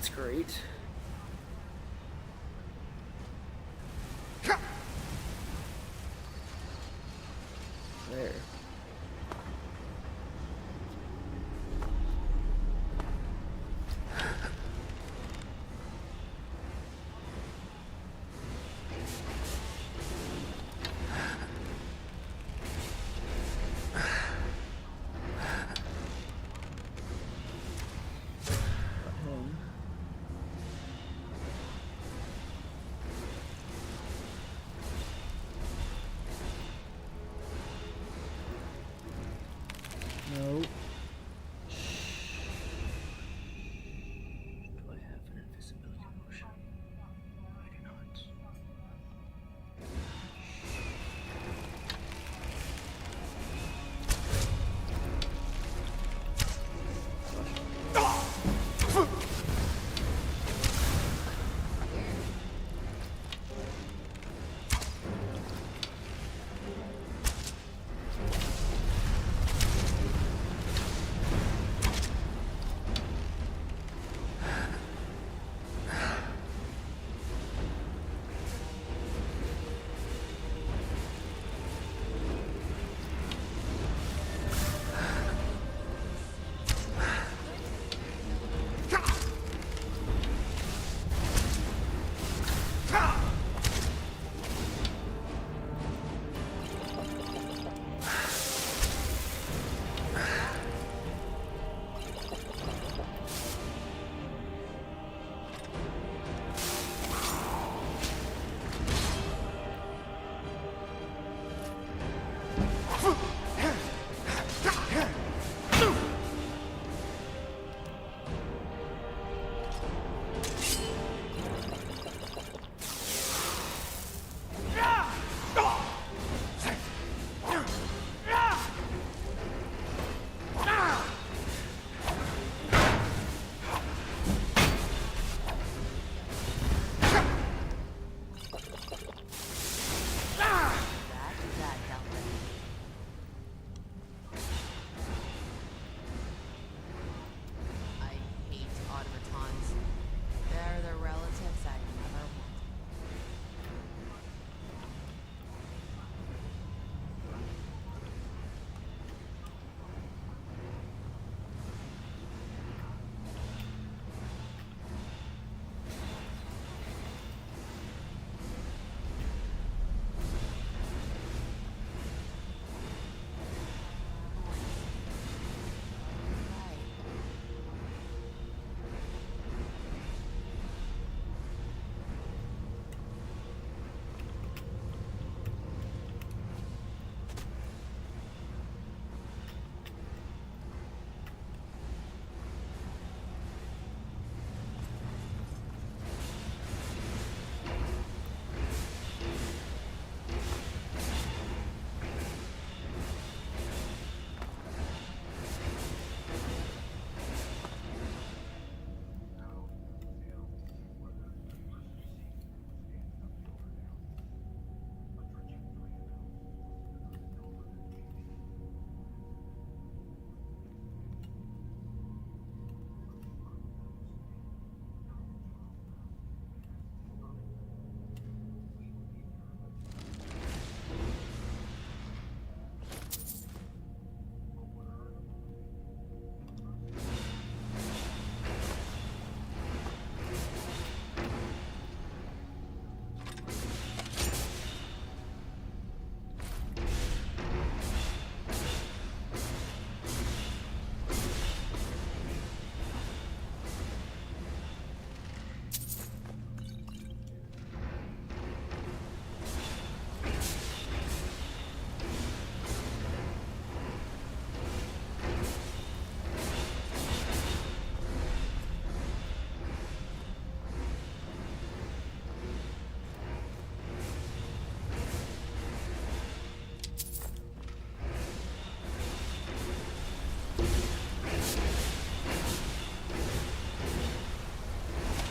That's great. There. No. Do I have an invisibility potion? I do not.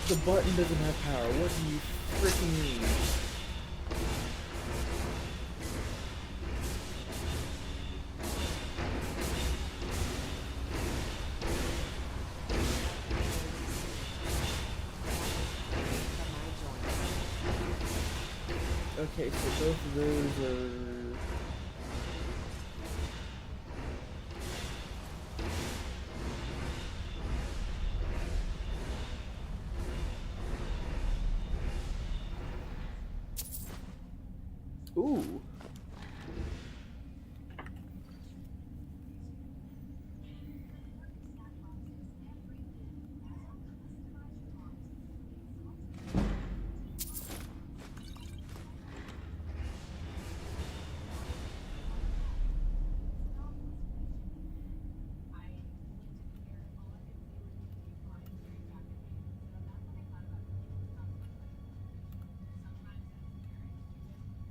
The button doesn't have power. What do you freaking mean? Okay, so both of those are... Ooh.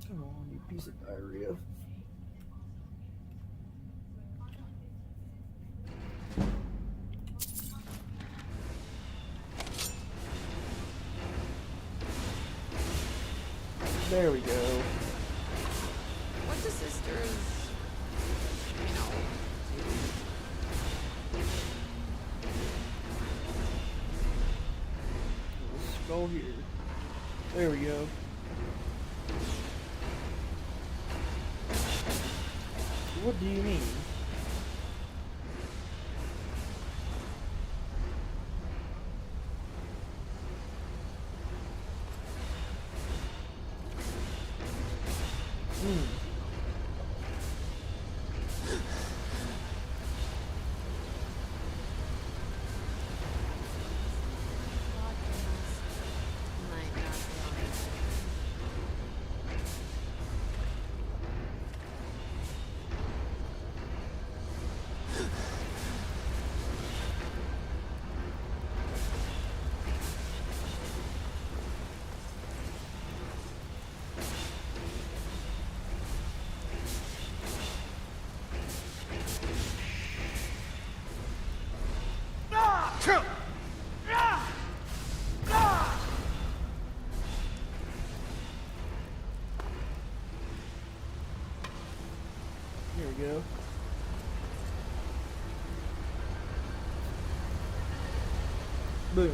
Come on, you piece of diarrhea. There we go. What do sisters, you know, Let's go here. There we go. What do you mean? Might not be honest. Here we go. Boom.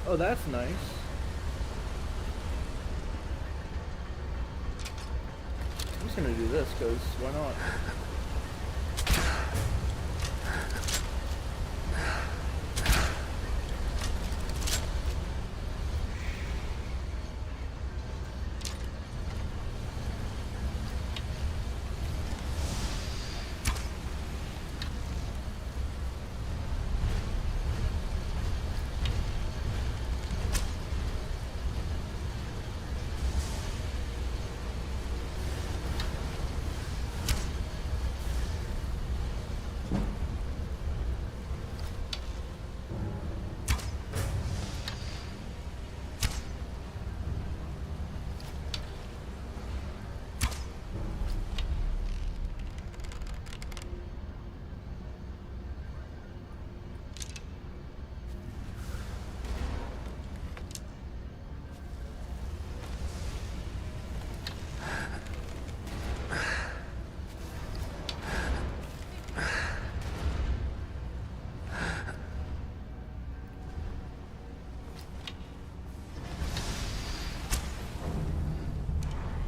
Oh, that's nice. I'm just gonna do this, because why not?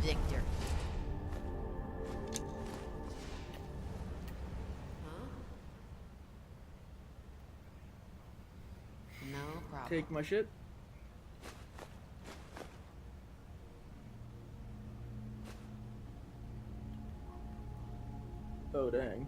Victor. Huh? No problem. Take my shit. Oh, dang.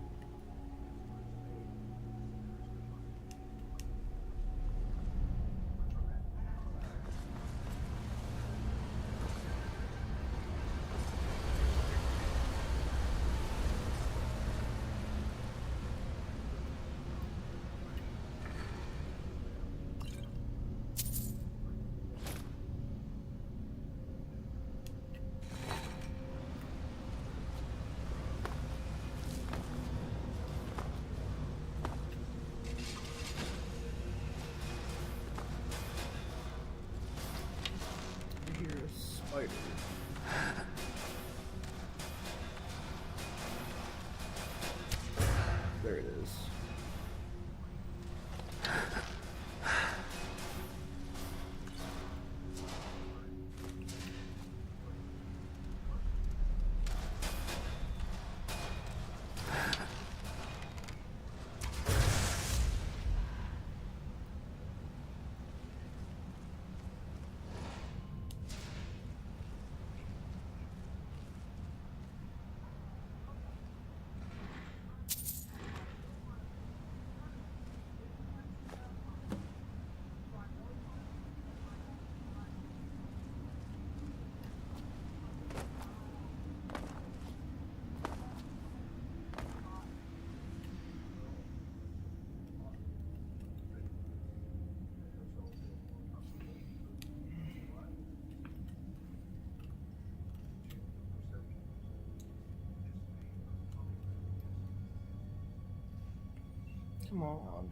Come on.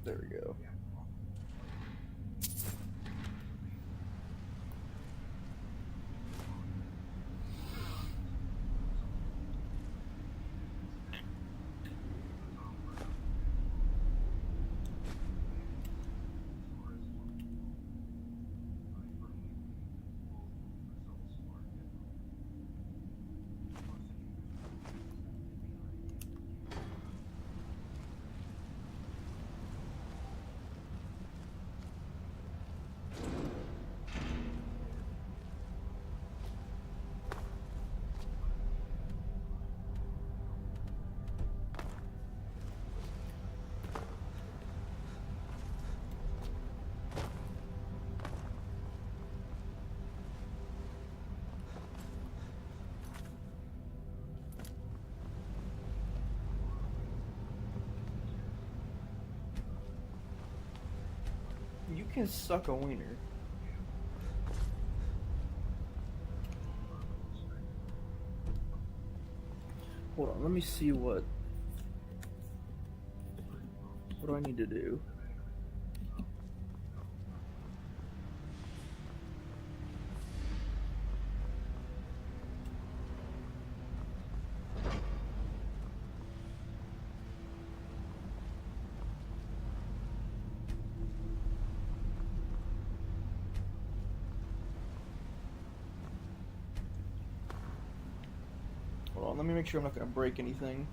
There we go. You can suck a wiener. Hold on, let me see what do I need to do? Hold on, let me make sure I'm not gonna break anything.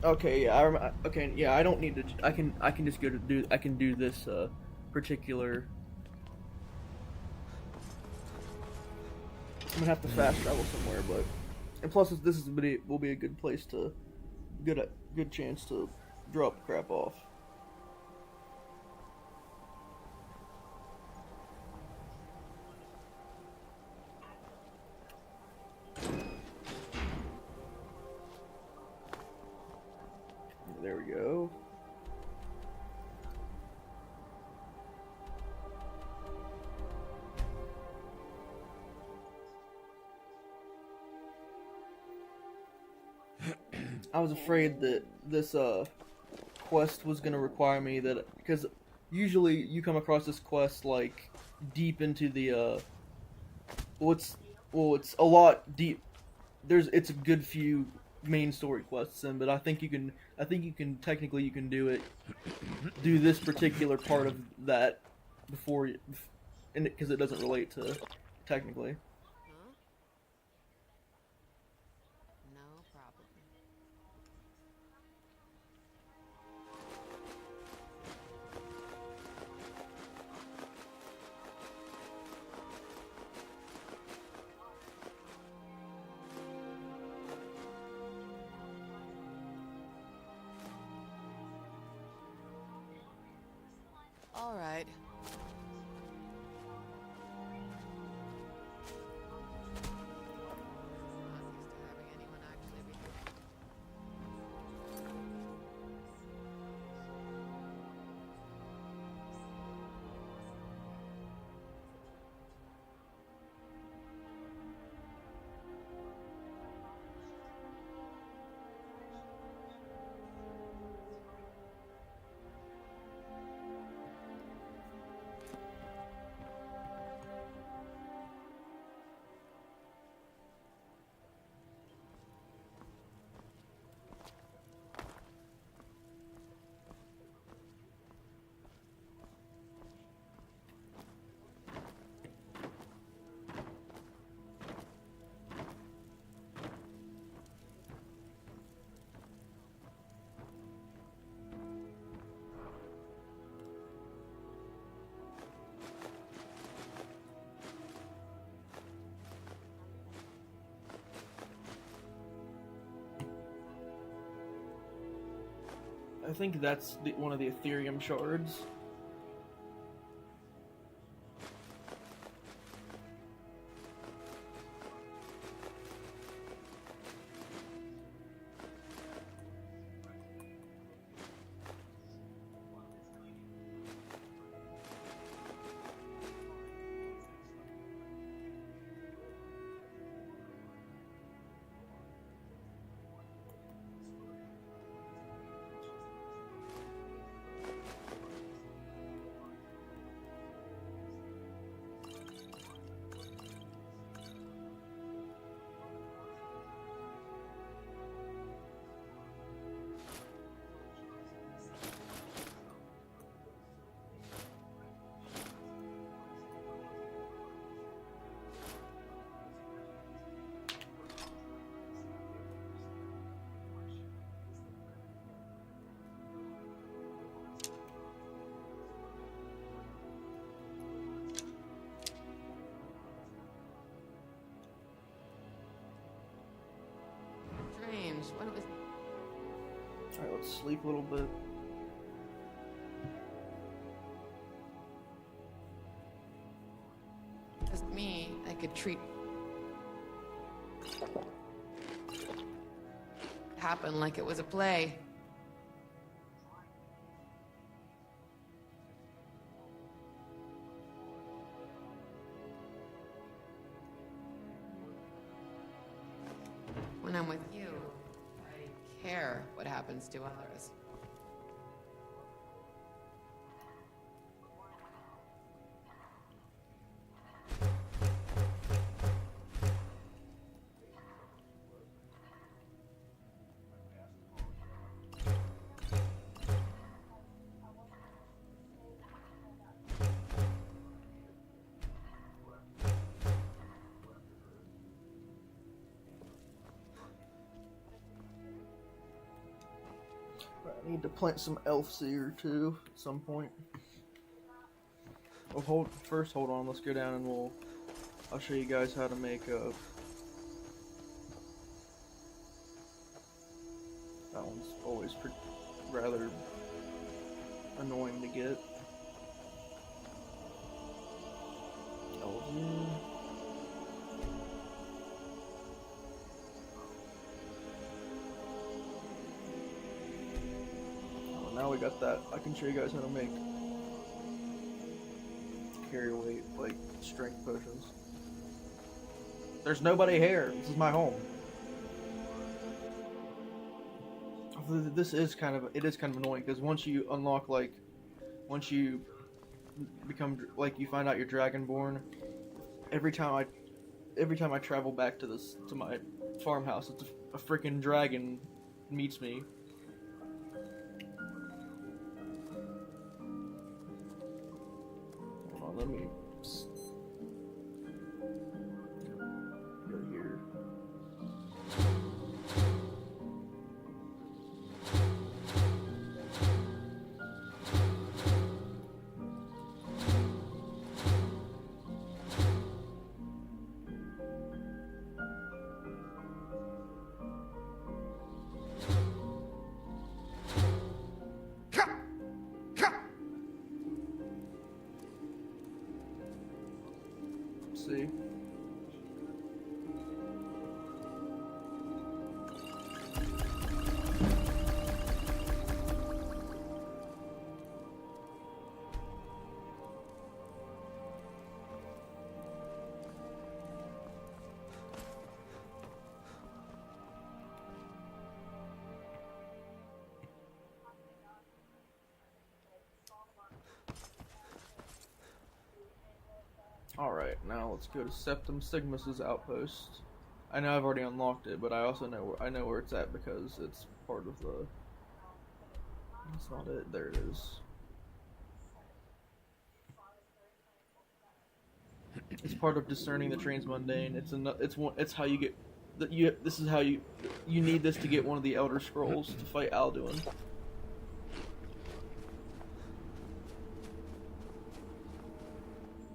Okay, yeah, okay, yeah, I don't need to. I can just go to do. I can do this particular. I'm gonna have to fast travel somewhere, but and plus this is will be a good place to good chance to drop crap off. There we go. I was afraid that this quest was gonna require me that because usually you come across this quest like deep into the it's a lot deep. It's a good few main story quests in, but I think you can technically you can do this particular part of that before because it doesn't relate to technically. Huh? No problem. All right. Not used to having anyone actually be here. I think that's one of the Ethereum shards. Strange. What was... Alright, let's sleep a little bit. Just me, I could treat... happen like it was a play. When I'm with you, I care what happens to others. I need to plant some elf seer too at some point. Well, hold on. Let's go down and I'll show you guys how to make a. That one's always rather annoying to get. Elven. Now we got that. I can show you guys how to make carry weight, like strength potions. There's nobody here. This is my home. This is kind of annoying because once you unlock once you become you find out you're Dragonborn, every time I travel back to my farmhouse, it's a freaking dragon meets me. Let me go here. See. Alright, now let's go to Septum Sigmus's outpost. I know I've already unlocked it, but I also know where it's at because it's part of the... That's not it. There it is. It's part of discerning the transmundane. It's how you get... This is how you need this to get one of the Elder Scrolls to fight Alduin.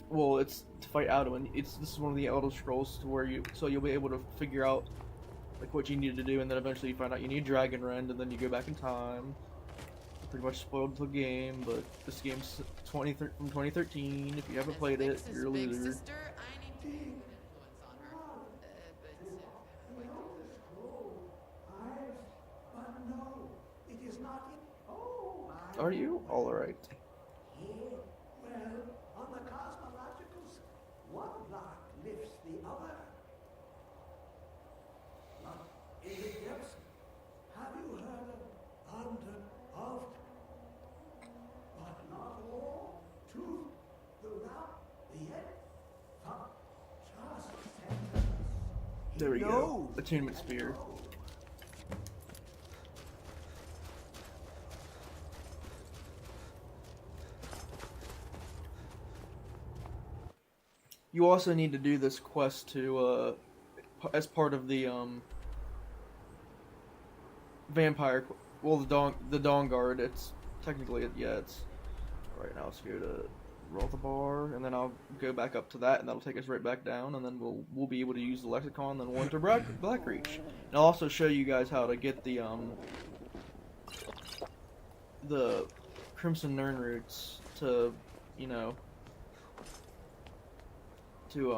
Well, it's to fight Alduin. This is one of the Elder Scrolls to where you'll be able to figure out what you need to do, and then eventually you find out you need Dragon Rend, and then you go back in time. pretty much spoiled the game, but this game's from 2013. If you haven't As played it, Vix's you're a big loser. sister, I need to take an influence on her. Wait. But no, it is not it. Oh, my. Are you? Alright. Here, well, on the cosmological one block lifts the other. But in the depths, have you heard of under, oft, but not all, truth, the route, the end, fuck, just send us. There we go. Attunement Spear. You also need to do this quest to, as part of the, vampire, well, the Dawn Guard. It's technically, yeah, it's, right now let's go to roll the bar, and then I'll go back up to that, and that'll take us right back down, and then we'll be able to use the Lexicon, then one to Blackreach. And I'll also show you guys how to get the Crimson Nern roots to, you know, to,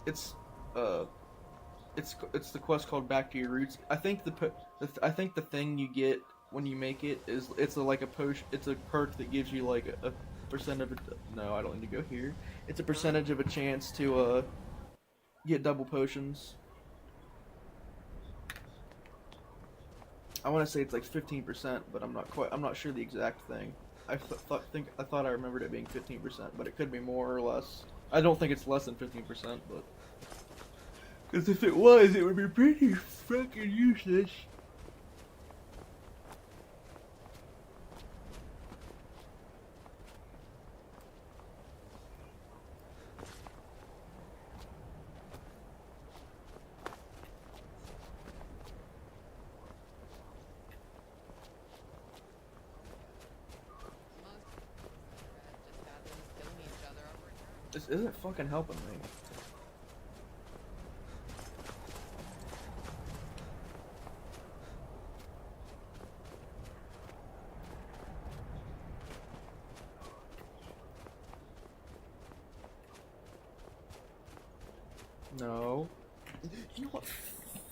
it's the quest called Back to Your Roots. I think the thing you get when you make it is it's like a potion. It's a perk that gives you like a percent of it. No, I don't need to go here. It's a percentage of a chance to get double potions. I want to say it's like 15%, but I'm not sure the exact thing. I thought I remembered it being 15%, but it could be more or less. I don't think it's less than 15%, but because if it was, it would be pretty fucking useless. Just had them killing each other over time. This isn't fucking helping me. No. You know what?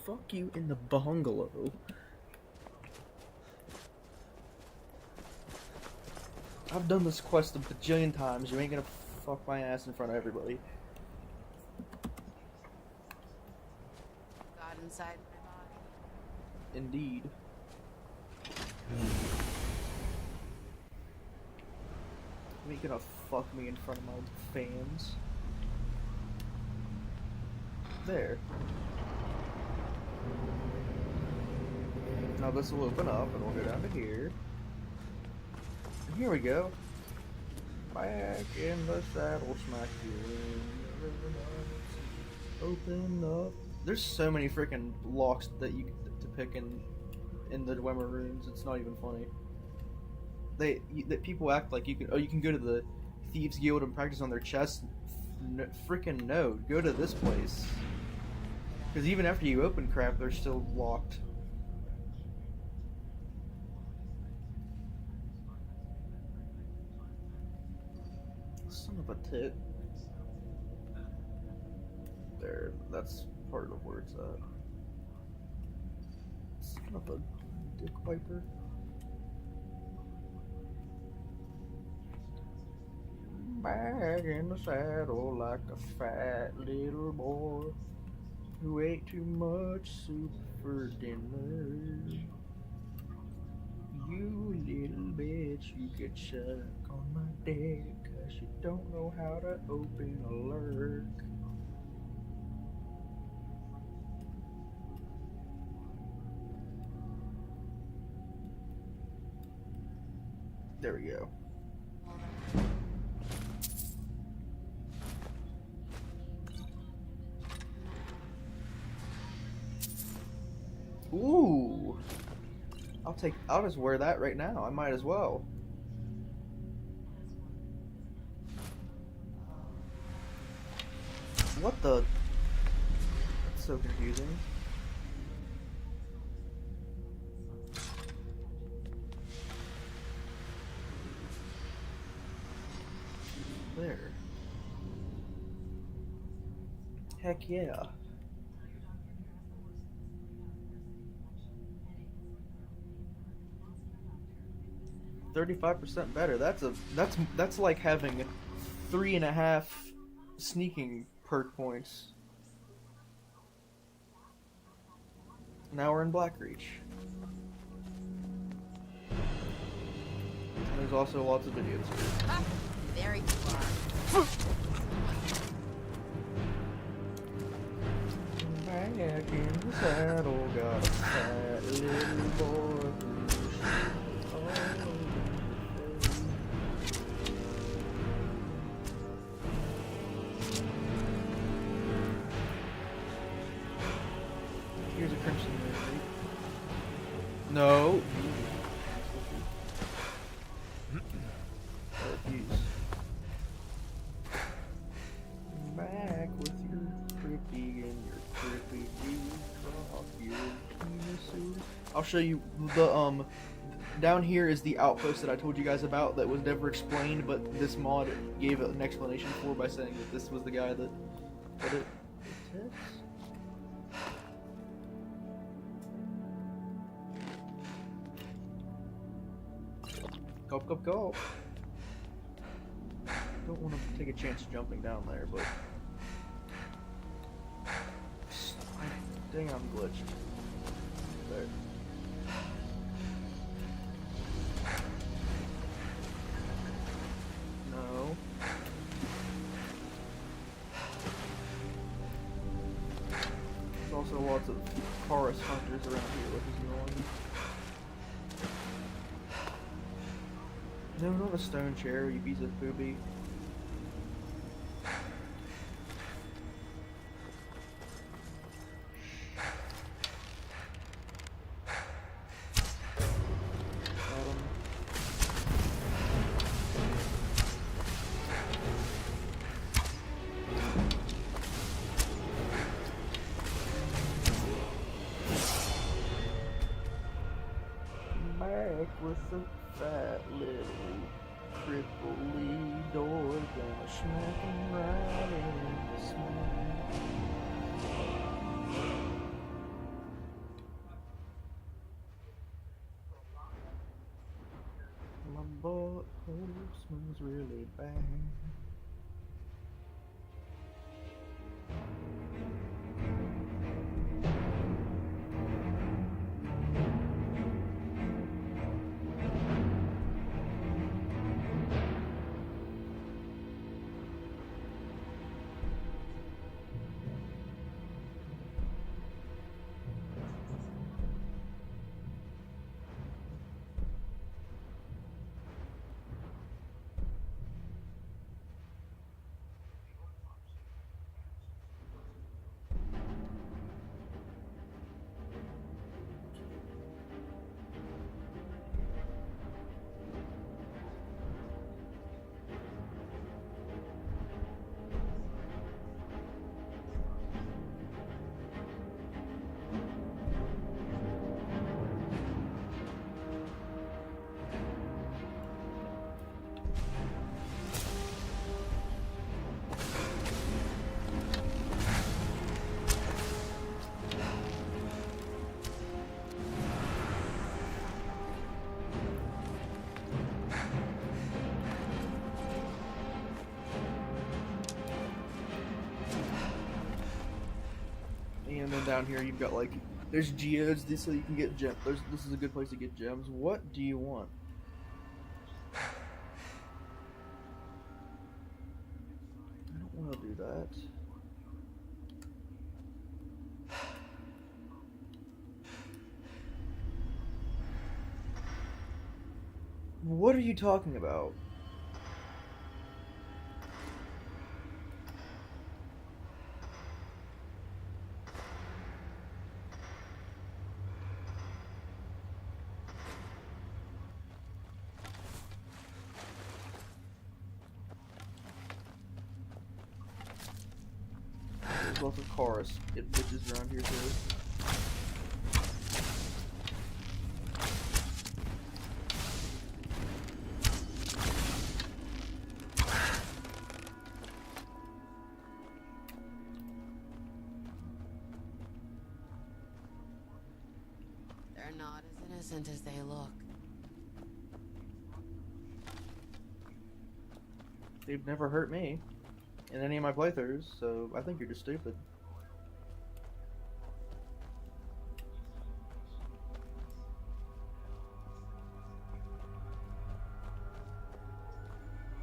Fuck you in the bungalow. I've done this quest a bajillion times. You ain't gonna fuck my ass in front of everybody. God inside my body. Indeed. You ain't gonna fuck me in front of my fans. There. Now this will open up and we'll go down to here. And here we go. Back in the saddle, smack you in. Open up. There's so many freaking locks that you to pick in the Dwemer runes. It's not even funny. That people act like you can go to the Thieves Guild and practice on their chests. Freaking no. Go to this place. Because even after you open crap, they're still locked. Son of a tit. There, that's part of where it's at. Son of a dick wiper. Back in the saddle like a fat little boy who ate too much soup for dinner. You little bitch, you get stuck on my dick 'cause you don't know how to open a lurk. There we go. Ooh. I'll just wear that right now. I might as well. What the? That's so confusing. there. Heck yeah. $35% better. That's like having 3.5 sneaking perk points. Now we're in Blackreach. And there's also lots of videos here. Ah, there you are. Back in the saddle, got a fat little boy. Here's a crimson right? No. Refuse. Back with your trippy and your trippy drop your penis suit. I'll show you the down here is the outpost that I told you guys about that was never explained, but this mod gave an explanation for by saying that this was the guy that put it. Go, go, go. Don't want to take a chance jumping down there, but dang, I'm glitched. There. No. There's also lots of forest hunters around here, which is annoying. No, not a stone chair, you piece of poopy. Back with the fat little cripply door, gonna smack him right in the smack. My butt smells really bad. And then down here you've got like, there's geodes, this so you can get gems. This is a good place to get gems. What do you want? I don't want to do that. What are you talking about? There's lots of cars, get bitches around here too. not as innocent as they look. They've never hurt me in any of my playthroughs, so I think you're just stupid.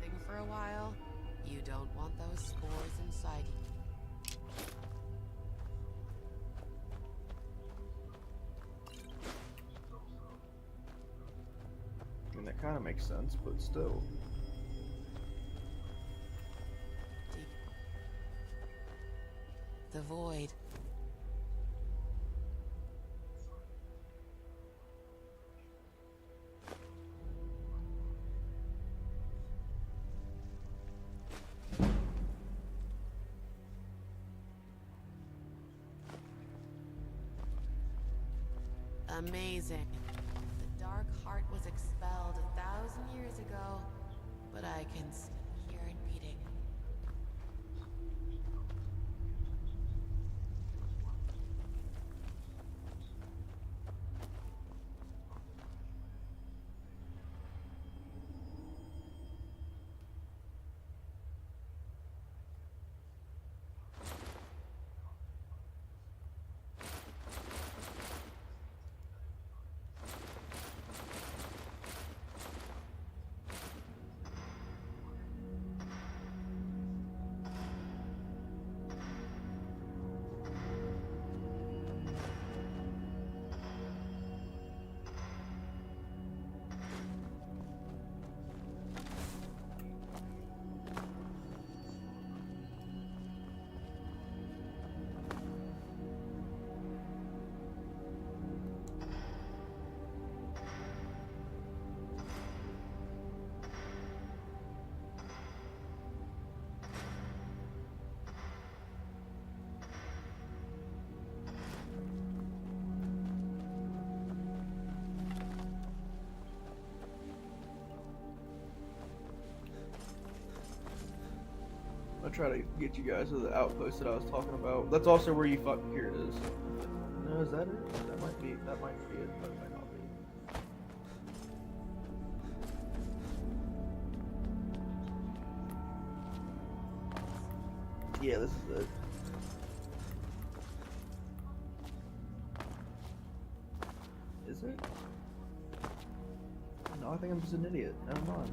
Thing for a while, you don't want those spores inside you. I mean, that kind of makes sense, but still. The void. Amazing. The dark heart was expelled 1,000 years ago, but I can still hear it beating. I'll try to get you guys to the outpost that I was talking about. That's also where you fuck. Here it is. No, is that it? That might be it, but it might not be. Yeah, this is it. Is it? No, I think I'm just an idiot. Never mind.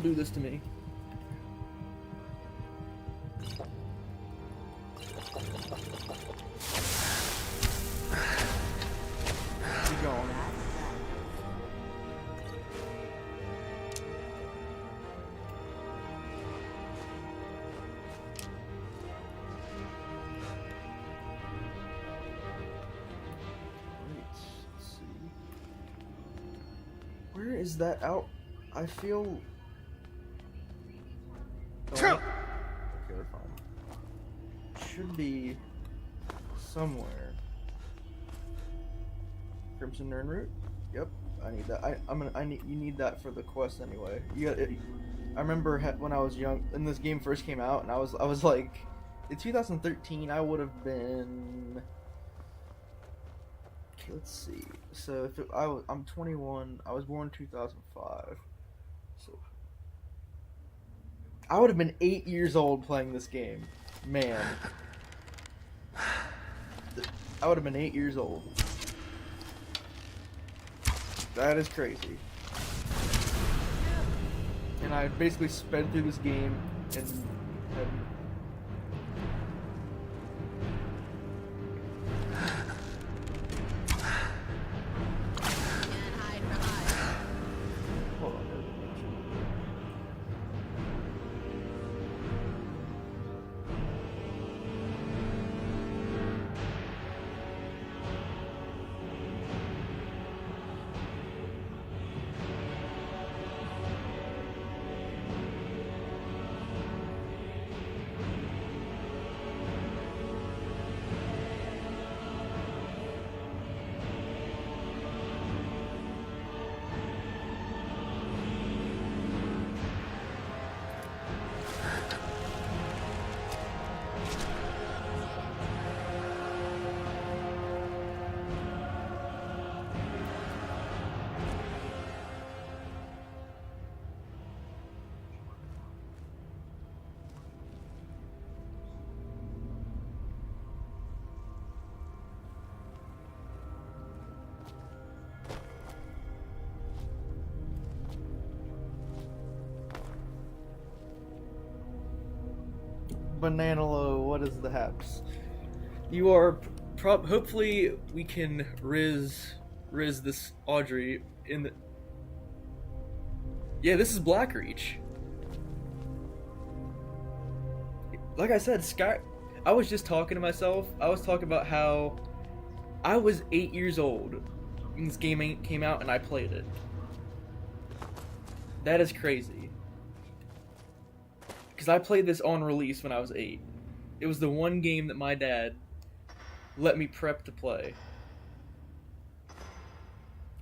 Don't do this to me. Be gone. Let's see. Where is that out? I feel. Oh, okay, we're fine. Should be somewhere. Crimson Nern Root? Yep, I need that. You need that for the quest anyway. I remember when I was young, and this game first came out, and I was like, in 2013, I would have been. Okay, let's see. So if I'm 21. I was born in 2005. So I would have been 8 years old playing this game. Man, I would have been 8 years old. That is crazy. And I basically sped through this game and had... Hold on. Bananalo, what is the haps? You are hopefully we can riz this Audrey in the. Yeah, this is Blackreach. Like I said, I was just talking to myself. I was talking about how I was 8 years old when this game came out and I played it. That is crazy. Because I played this on release when I was 8. It was the one game that my dad let me prep to play.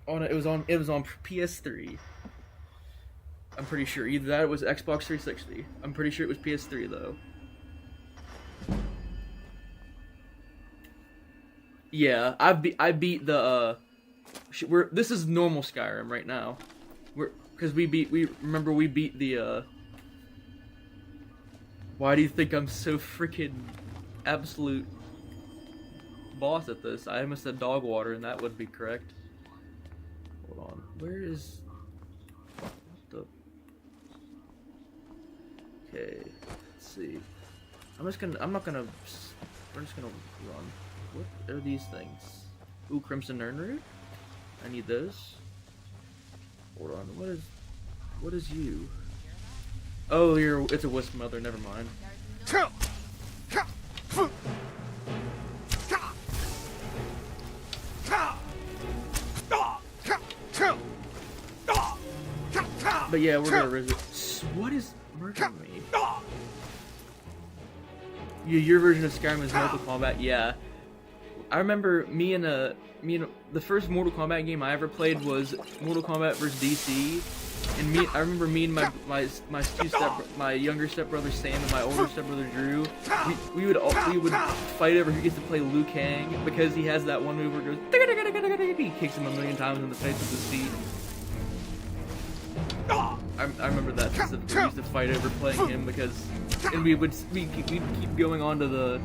It was on PS3. I'm pretty sure. Either that or it was Xbox 360. I'm pretty sure it was PS3 though. Yeah, I beat the this is normal Skyrim right now. Because we beat the why do you think I'm so freaking absolute boss at this? I almost said dog water, and that would be correct. Hold on. Where is... What the... Okay. Let's see. We're just gonna run. What are these things? Ooh, Crimson Nern Root? I need those. Hold on. What is you? Oh, it's a wisp mother, never mind. But yeah, we're gonna riz it. What is murdering me? Your version of Skyrim is Mortal Kombat, yeah. I remember me and the first Mortal Kombat game I ever played was Mortal Kombat vs. DC. And I remember me and my younger stepbrother Sam and my older stepbrother Drew, we would fight over who gets to play Liu Kang because he has that one move where it goes, he kicks him a million times in the face with his feet. I remember that specifically. We used to fight over playing him because, and we'd keep going onto the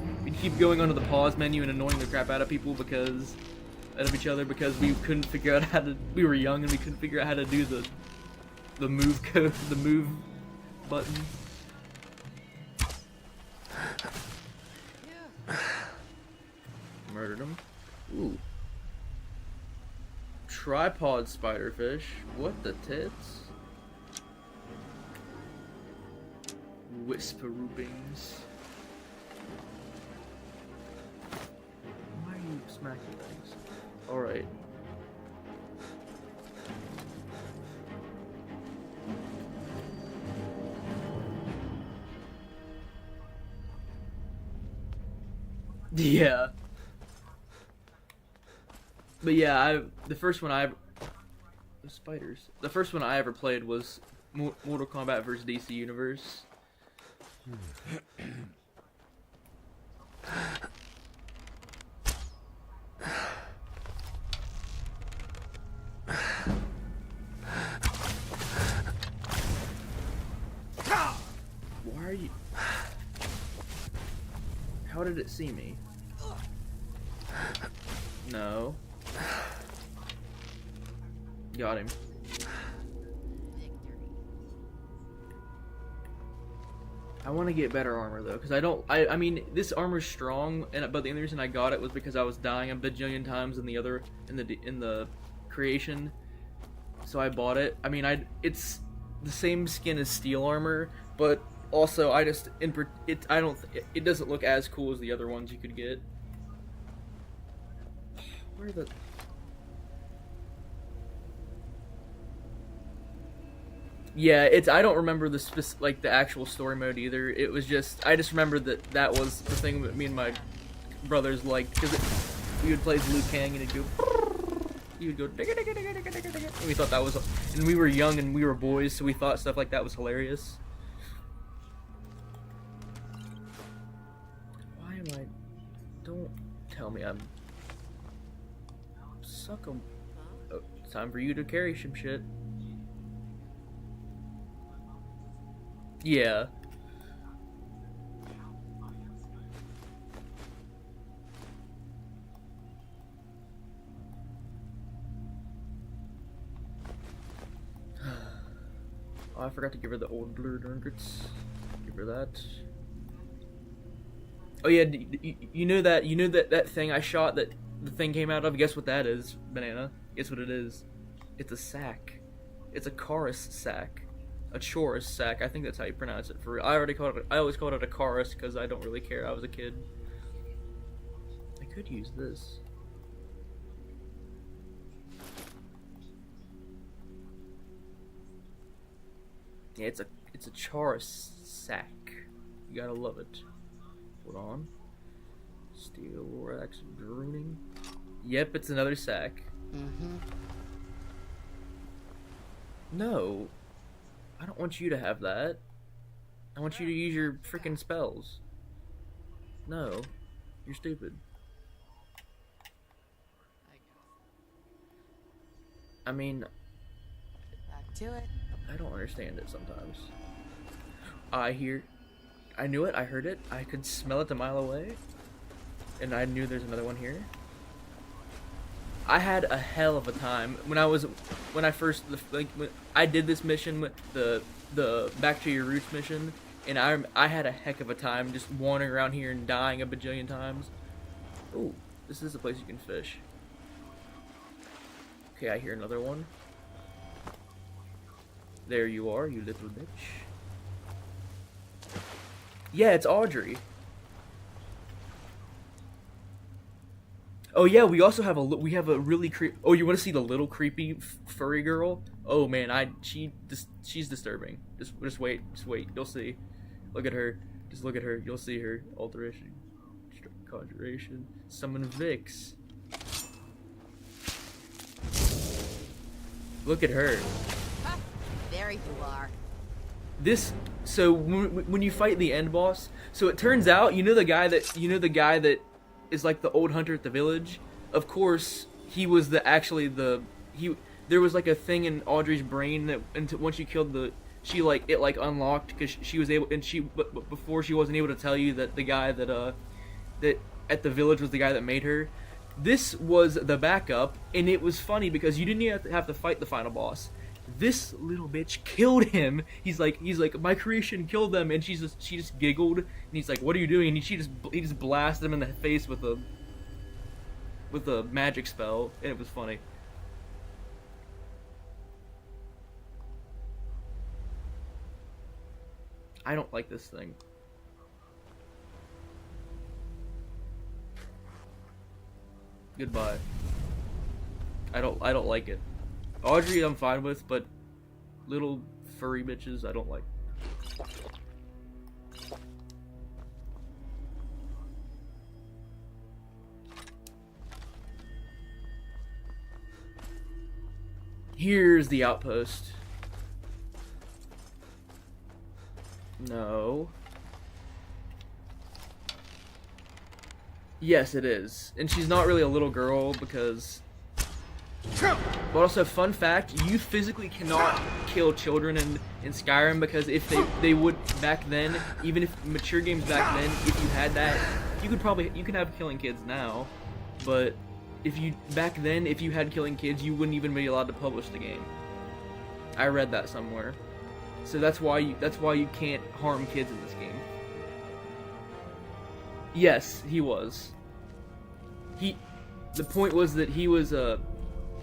pause menu and annoying the crap out of people of each other because we couldn't figure out we were young and we couldn't figure out how to do the move code, the move button. Murdered him. Ooh. Tripod spiderfish. What the tits? Whisperoopings. Why are you smacking things? Alright. Yeah. But yeah, the first one I the spiders. The first one I ever played was Mortal Kombat vs. DC Universe. Why are you? How did it see me? No. Got him. I want to get better armor though, because I mean, this armor's strong, but the only reason I got it was because I was dying a bajillion times in the creation, so I bought it. I mean, it's the same skin as steel armor, but also it doesn't look as cool as the other ones you could get. Where the? Yeah, I don't remember the actual story mode either. It was just, I just remember that was the thing that me and my brothers liked, because we would play as Liu Kang and it'd go, he would go, and we thought that was, and we were young and we were boys, so we thought stuff like that was hilarious. Why am I? Don't tell me I'm. Suck 'em. Oh, it's time for you to carry some shit. Yeah. Oh, I forgot to give her the old blue trinkets. Give her that. Oh yeah, you know that thing I shot that the thing came out of? Guess what that is, Banana? Guess what it is? It's a sack. It's a chorus sack. A chorus sack. I think that's how you pronounce it. I always called it a chorus because I don't really care. I was a kid. I could use this. Yeah, it's a chorus sack. You gotta love it. Hold on. Steel Rex drooning. Yep, it's another sack. No. I don't want you to have that. I want you to use your freaking spells. No. You're stupid. I mean, Back to it. I don't understand it sometimes. I knew it, I heard it, I could smell it a mile away. And I knew there's another one here. I had a hell of a time when I did this mission with the Back to Your Roots mission, and I had a heck of a time just wandering around here and dying a bajillion times. Ooh, this is a place you can fish. Okay, I hear another one. There you are, you little bitch. Yeah, it's Audrey. Oh yeah, we also have a really Oh, you want to see the little creepy furry girl? Oh man, she's disturbing. Just wait, you'll see. Look at her. Just look at her. You'll see her. Alteration, conjuration, summon Vix. Look at her. Ha! There you are. So when you fight the end boss, so it turns out the guy that is like the old hunter at the village. Of course, he was there was like a thing in Audrey's brain that once you killed it unlocked because she was able, but before she wasn't able to tell you that the guy that at the village was the guy that made her. This was the backup, and it was funny because you didn't even have to fight the final boss. This little bitch killed him. He's like, my creation killed them, and she just giggled, and he's like, what are you doing? And he just blasted him in the face with a magic spell, and it was funny. I don't like this thing. Goodbye. I don't like it. Audrey I'm fine with, but little furry bitches I don't like. Here's the outpost. No. Yes, it is. And she's not really a little girl because... But also, fun fact, you physically cannot kill children in Skyrim, because if they would back then, even if mature games back then, if you had that, you can have killing kids now, but if you back then, if you had killing kids, you wouldn't even be allowed to publish the game. I read that somewhere. So that's why you can't harm kids in this game. Yes, he was. The point was that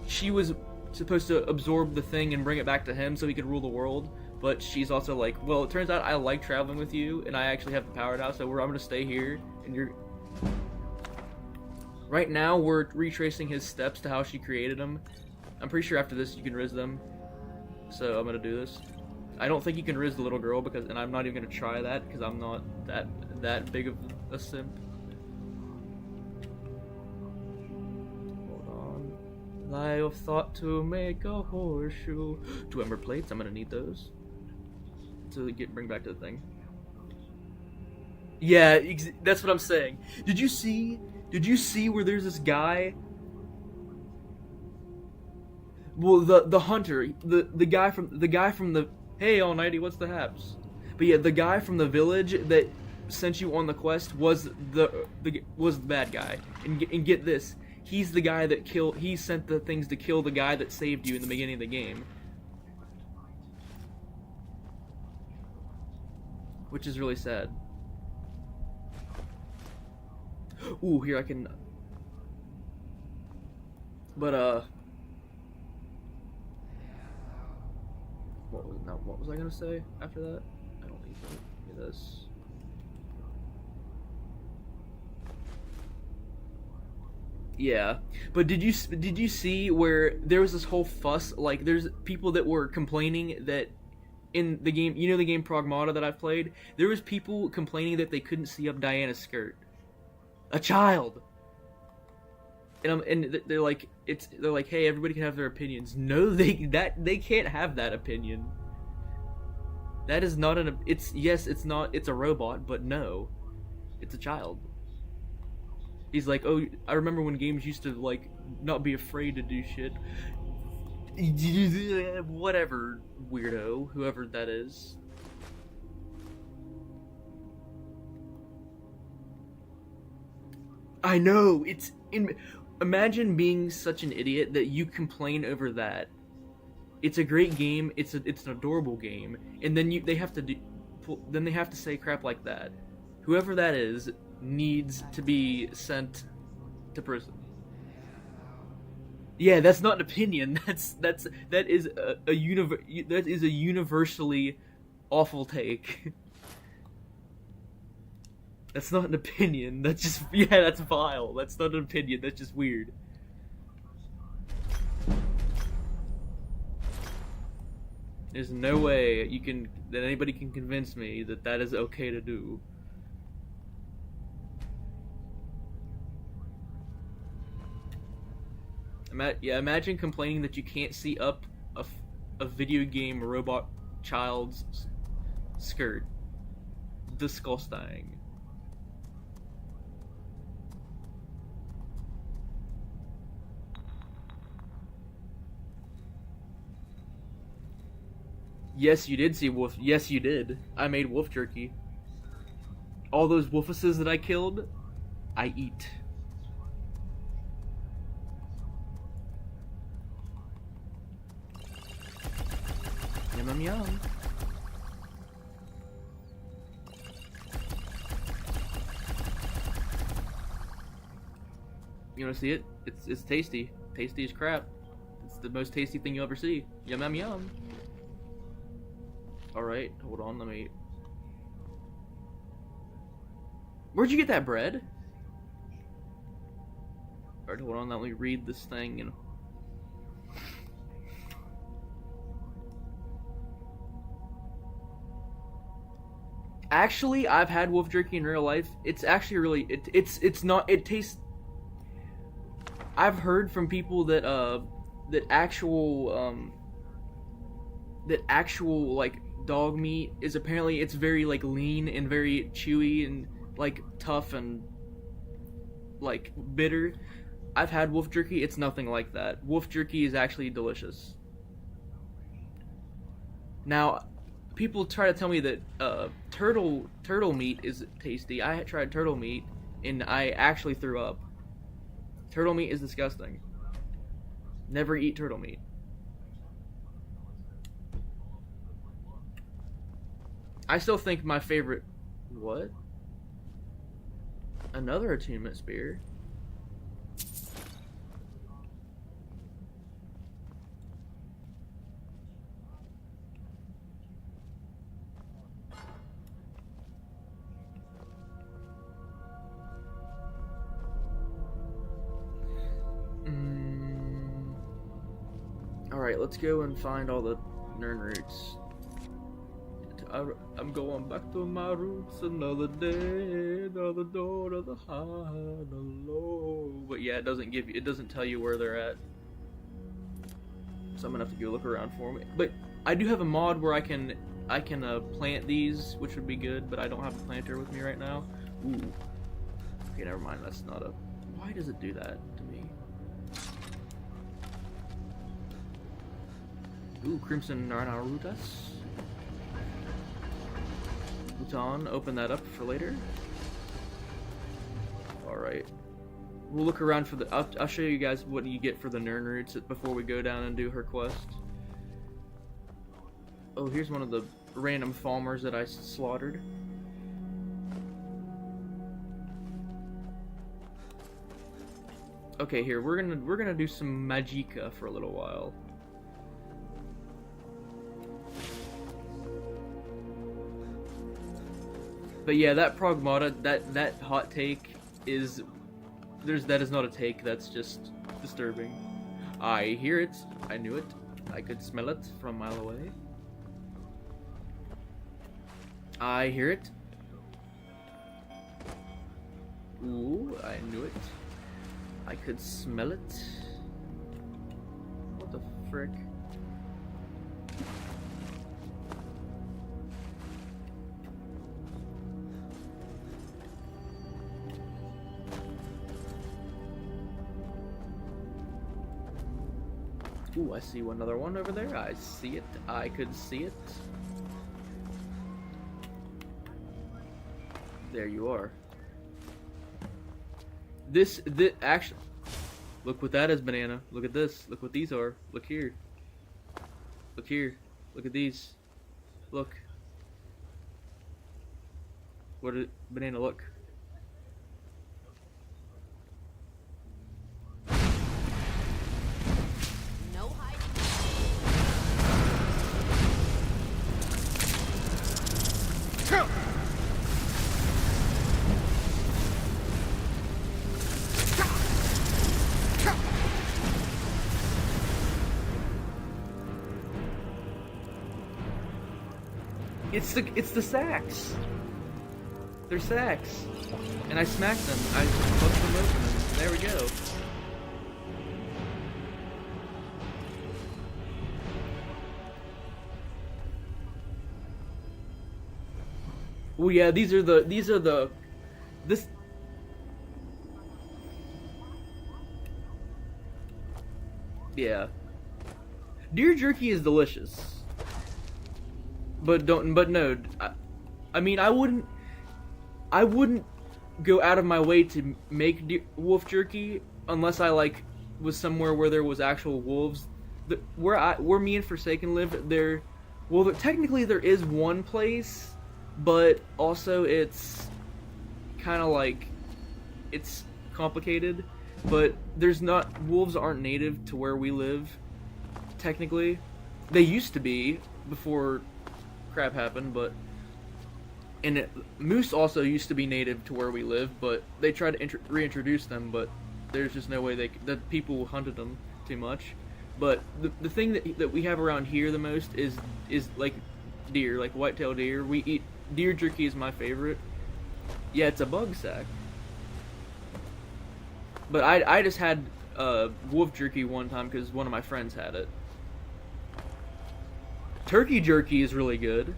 she was supposed to absorb the thing and bring it back to him so he could rule the world, but she's also like, well, it turns out I like traveling with you, and I actually have the power now, so I'm gonna stay here, and you're... Right now, we're retracing his steps to how she created him. I'm pretty sure after this you can riz them, so I'm gonna do this. I don't think you can riz the little girl, and I'm not even gonna try that, because I'm not that big of a simp. I have thought to make a horseshoe. 2 ember plates, I'm gonna need those to bring back to the thing. Yeah, that's what I'm saying. Did you see where there's this guy? Well, the hunter, the guy from the hey all nighty, what's the haps? But yeah, the guy from the village that sent you on the quest was the bad guy. And get this. He's the guy that he sent the things to kill the guy that saved you in the beginning of the game. Which is really sad. Ooh, here I can... But, what was I gonna say after that? I don't need this. Yeah, but did you see where there was this whole fuss? Like, there's people that were complaining that in the game, you know, the game Pragmata that I've played, there was people complaining that they couldn't see up Diana's skirt. A child. And they're like, hey, everybody can have their opinions. No, they can't have that opinion. That is not it's a robot, but no, it's a child. He's like, oh, I remember when games used to, like, not be afraid to do shit. Whatever, weirdo, whoever that is. I know, imagine being such an idiot that you complain over that. It's a great game, it's an adorable game, and then they have to say crap like that. Whoever that is needs to be sent to prison. Yeah, that's not an opinion. That is a universally awful take. That's not an opinion. That's just that's vile. That's not an opinion. That's just weird. There's no way that anybody can convince me that is okay to do. Imagine complaining that you can't see up a video game robot child's skirt. Disgusting. Yes, you did see wolf. Yes, you did. I made wolf jerky. All those wolfuses that I killed, I eat. yum. You wanna see it? It's tasty. Tasty as crap. It's the most tasty thing you'll ever see. Yum yum yum. Alright, hold on, let me... Where'd you get that bread? Alright, hold on, let me read this thing, you know. Actually, I've had wolf jerky in real life. It's actually really... It's not... It tastes... I've heard from people that, that actual, like, dog meat is apparently, it's very, like, lean and very chewy and, like, tough and, like, bitter. I've had wolf jerky, it's nothing like that. Wolf jerky is actually delicious. Now, people try to tell me that, turtle meat is tasty. I tried turtle meat, and I actually threw up. Turtle meat is disgusting. Never eat turtle meat. I still think my favorite... What? Another attunement spear? Alright, let's go and find all the Nern roots. I'm going back to my roots another day, another door to the high and the low. But yeah, it doesn't tell you where they're at. So I'm gonna have to go look around for them. But I do have a mod where I can plant these, which would be good, but I don't have a planter with me right now. Ooh. Okay, never mind, that's not a... Why does it do that to me? Ooh, Crimson Narnarutas. Bhutan, open that up for later. Alright. We'll look around for the... I'll show you guys what you get for the Nern roots before we go down and do her quest. Oh, here's one of the random Falmers that I slaughtered. Okay, here, we're gonna do some Magicka for a little while. But yeah, that Progmata, that hot take is... that is not a take, that's just disturbing. I hear it, I knew it, I could smell it from a mile away. I hear it. Ooh, I knew it. I could smell it. What the frick? Ooh, I see another one over there. I see it. I could see it. There you are. This actually... Look what that is, banana. Look at this. Look what these are. Look here. Look here. Look at these. Look. What is... Banana, look. No hiding. It's the sacks. They're sacks. And I smacked them. I busted them open. And there we go. Well, yeah, these are the this. Yeah. Deer jerky is delicious. But no, I mean, I wouldn't go out of my way to make wolf jerky unless I, like, was somewhere where there was actual wolves. Where me and Forsaken live, Well, technically there is one place, but also it's kind of like it's complicated. But there's not wolves aren't native to where we live. Technically, they used to be before crap happened, but moose also used to be native to where we live, but they tried to reintroduce them, but there's just no way the people hunted them too much. But the thing that we have around here the most is like deer, like whitetail deer. We eat deer jerky is my favorite. Yeah, it's a bug sack. But I just had wolf jerky one time because one of my friends had it. Turkey jerky is really good.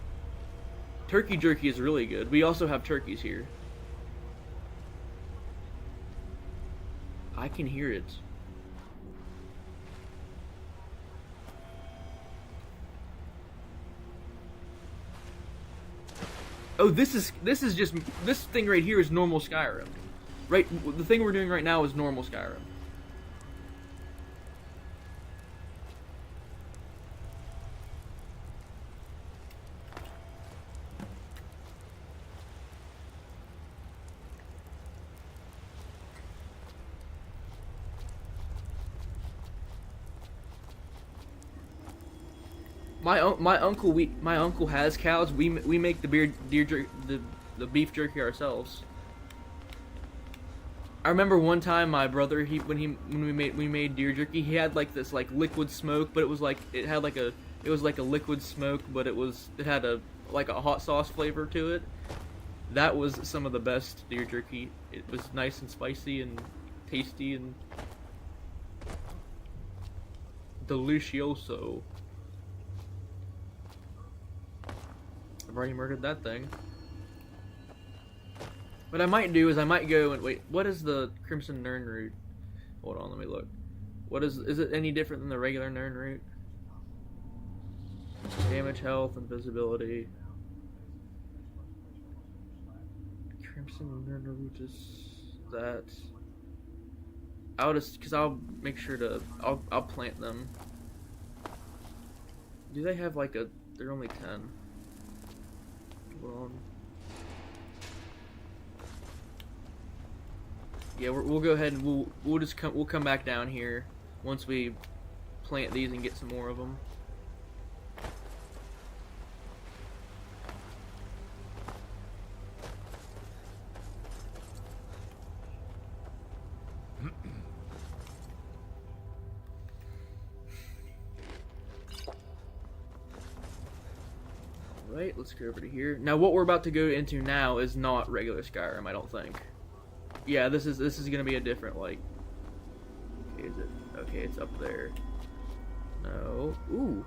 Turkey jerky is really good. We also have turkeys here. I can hear it. Oh, this thing right here is normal Skyrim. Right, the thing we're doing right now is normal Skyrim. My uncle has cows. We make the the beef jerky ourselves. I remember one time my brother when we made deer jerky, he had like this like liquid smoke, but it was like a liquid smoke, but it had a hot sauce flavor to it. That was some of the best deer jerky. It was nice and spicy and tasty and delicioso. I've already murdered that thing. What I might do is I might go and wait. What is the Crimson Nern root? Hold on, let me look. What is it any different than the regular Nern root? Damage, health, invisibility. Crimson Nern root is that. I'll make sure to I'll plant them. Do they have like a? They're only 10. Hold on. Yeah, we'll go ahead and we'll come back down here once we plant these and get some more of them. Right, let's go over to here. Now, what we're about to go into now is not regular Skyrim, I don't think. Yeah, this is gonna be a different like. Okay, is it? Okay, it's up there. No. Ooh.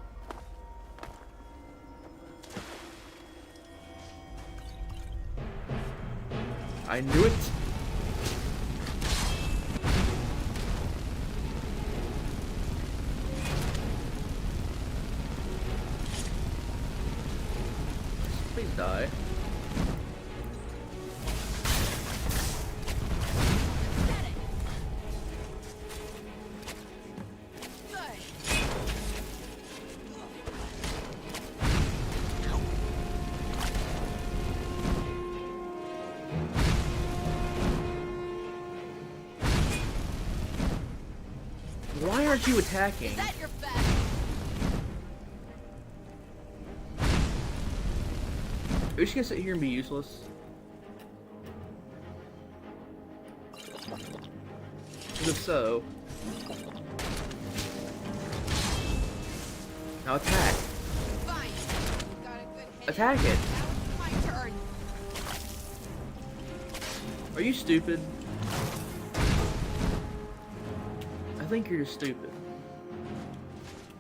I knew it. Please die. Why aren't you attacking? Set your bet. Are you just gonna sit here and be useless? If so, now attack. Fine. You got a good hit. Attack it. Now it's my turn. Are you stupid? I think you're just stupid.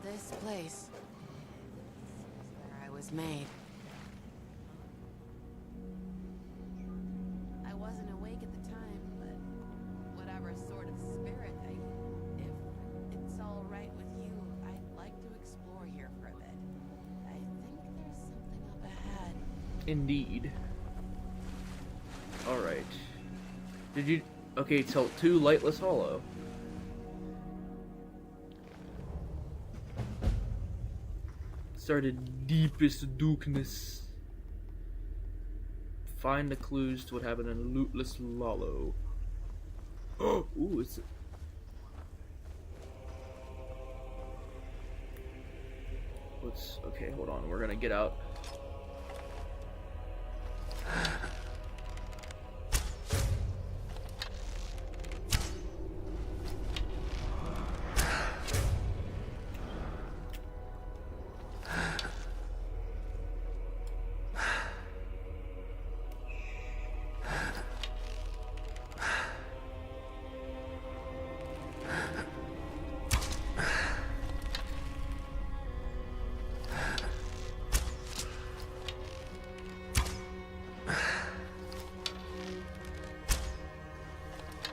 This place is where I was made. I wasn't awake at the time, but whatever sort of spirit if it's all right with you, I'd like to explore here for a bit. I think there's something up ahead. Indeed. Alright. Did you... Okay, so 2 Lightless Hollow. Started deepest darkness. Find the clues to what happened in Lootless Lollo. Ooh, it's. Let's. Okay, hold on. We're gonna get out.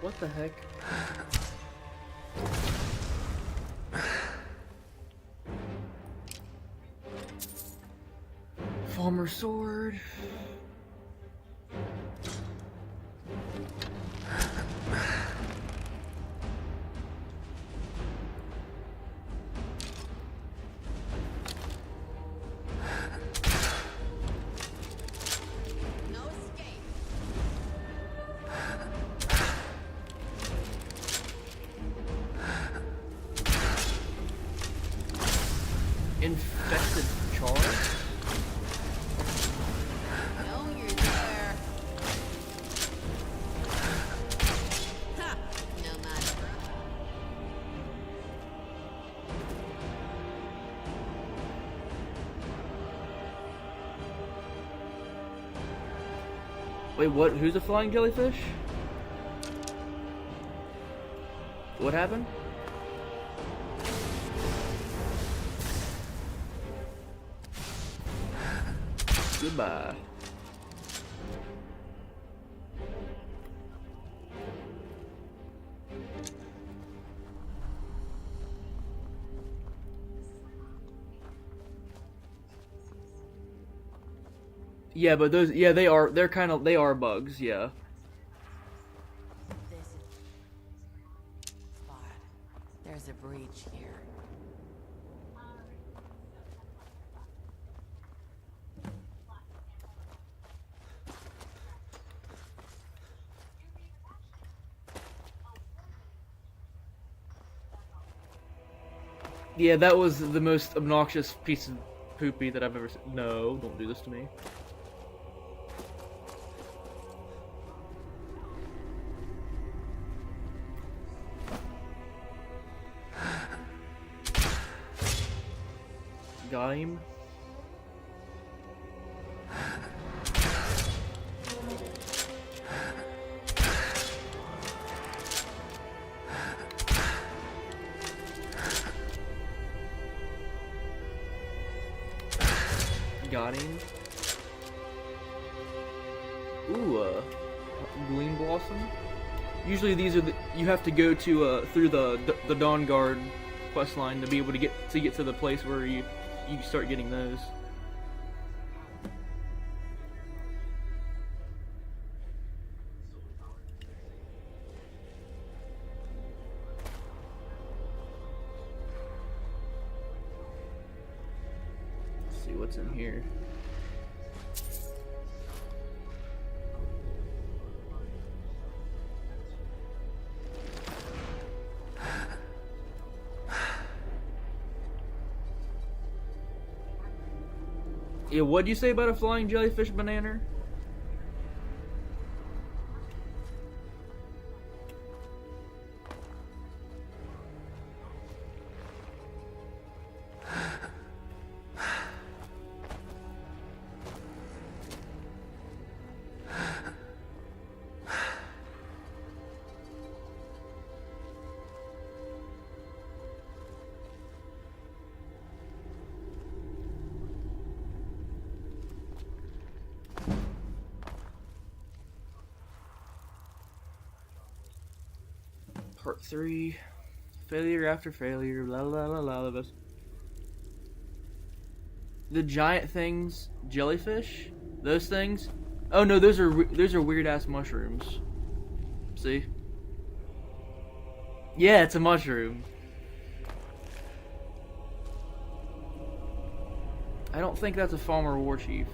What the heck? Farmer sword. No escape. Infected charge? No, you're there. Ha! No match for us. Wait, what? Who's a flying jellyfish? What happened? Goodbye. Yeah, but those, yeah, they're kind of, they are bugs, yeah. This spot. There's a breach here. Yeah, that was the most obnoxious piece of poopy that I've ever seen. No, don't do this to me. Got him. Got him. Ooh, Gleam Blossom. Usually these are the, you have to go to through the Dawn Guard quest line to be able to get to the place where you start getting those. Let's see what's in here. Yeah, what'd you say about a flying jellyfish banana? Part 3. Failure after failure. La la la la. La. The giant things, jellyfish, those things. Oh no, those are weird ass mushrooms. See? Yeah, it's a mushroom. I don't think that's a Falmer war chief.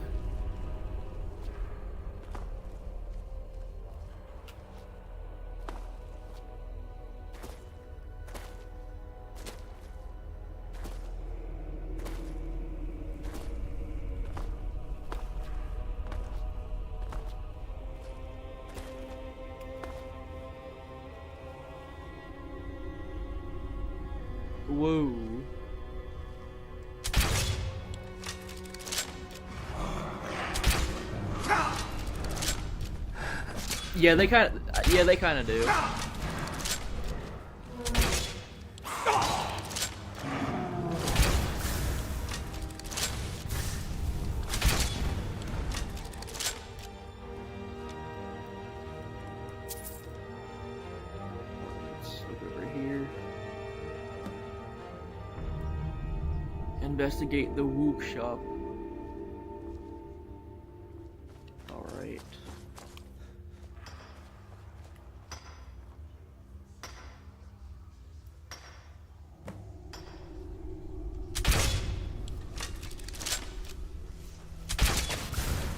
Whoa. Yeah, they kind of do. Let's look over here. Investigate the Wook shop. Alright.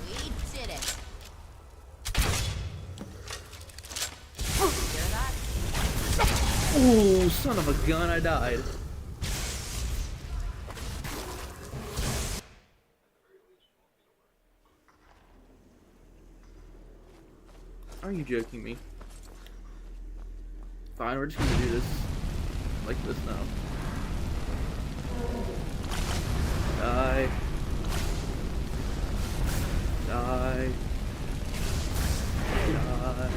We did it. Ooh, son of a gun, I died. Are you joking me? Fine, we're just gonna do this like this now. Die. Die. Die.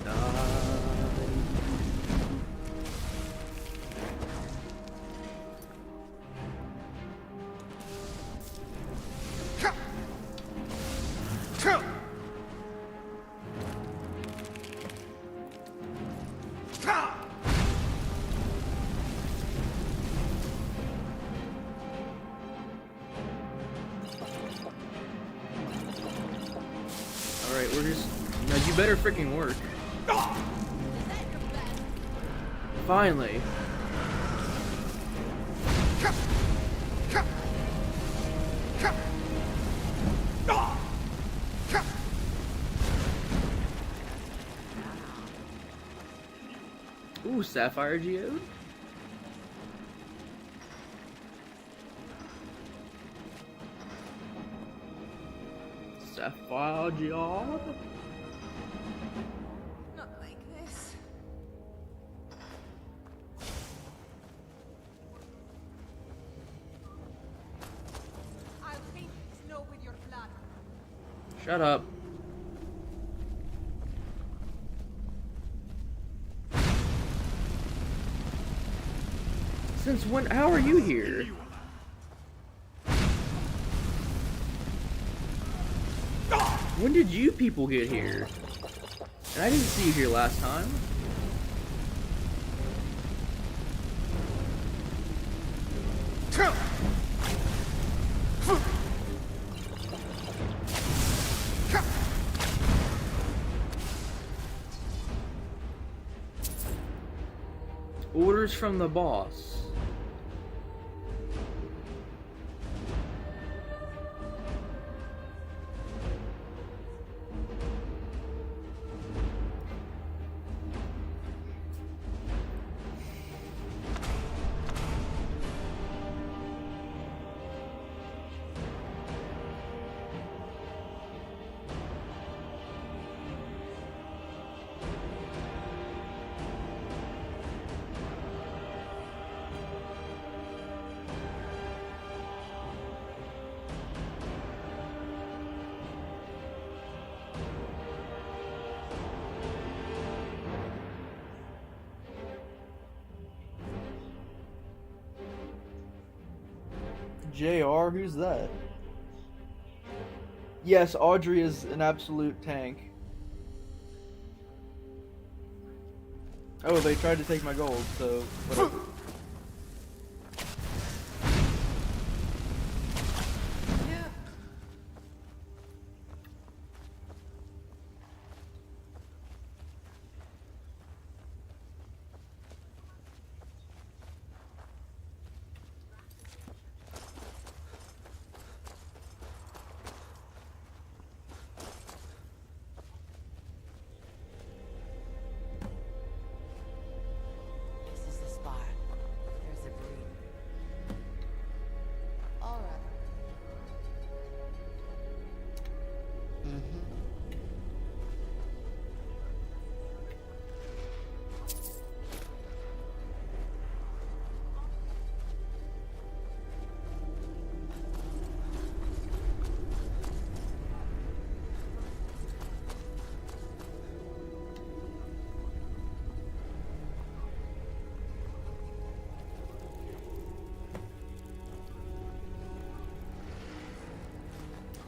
Die. Alright, we're just... No, you better freaking work. Finally. Ooh, Sapphire Geode? Sapphire Geode? Not like this. I'll paint snow with your blood. Shut up. Since when? How are you here? When did you people get here? And I didn't see you here last time. Orders from the boss. JR, who's that? Yes, Audrey is an absolute tank. Oh, they tried to take my gold, so whatever.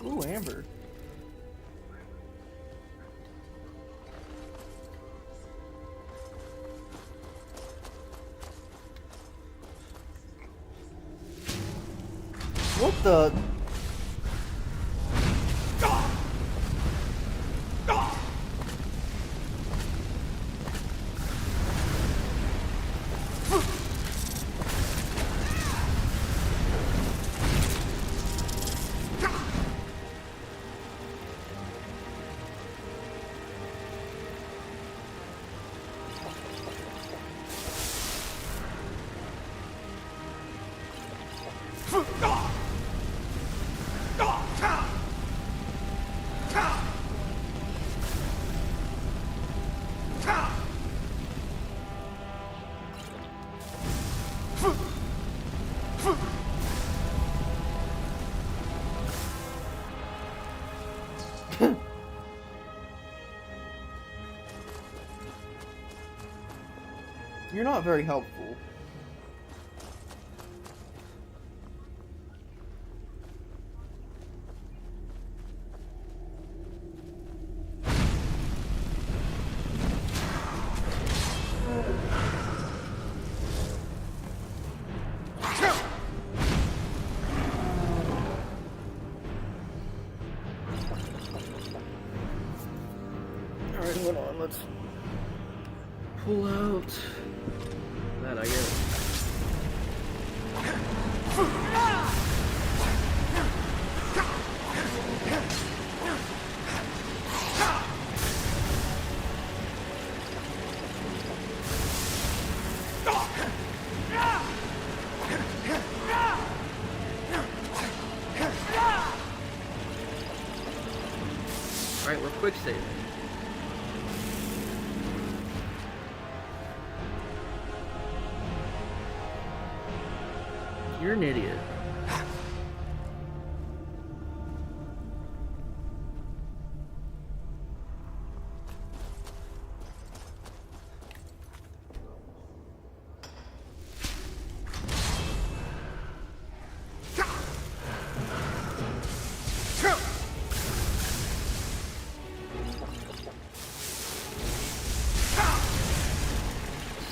Ooh, Amber. What the? You're not very helpful. Alright, hold on, let's pull out that, I guess. Alright, we're quick saving. You're an idiot.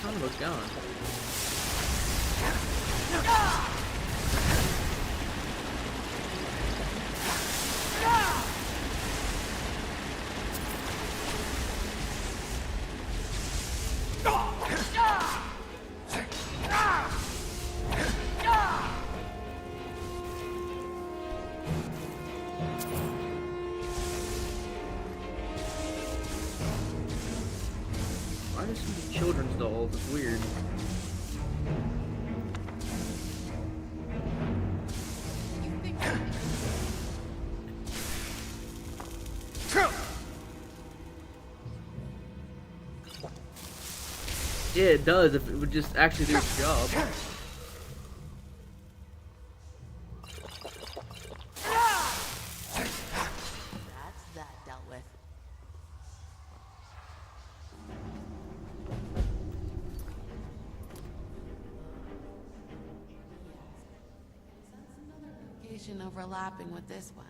Son of a gun. Why are there so many children's dolls? It's weird. Yeah, it does if it would just actually do its job. That's that dealt with. Location overlapping with this one.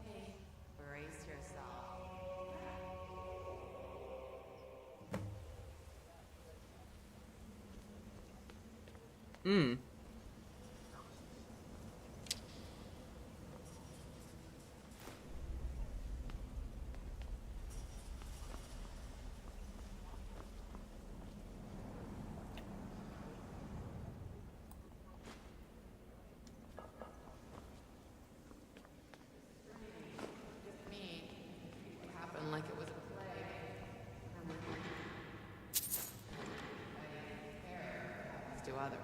Okay, brace yourself. Hmm. Me. It happened like it was a plague. I care what happens to others.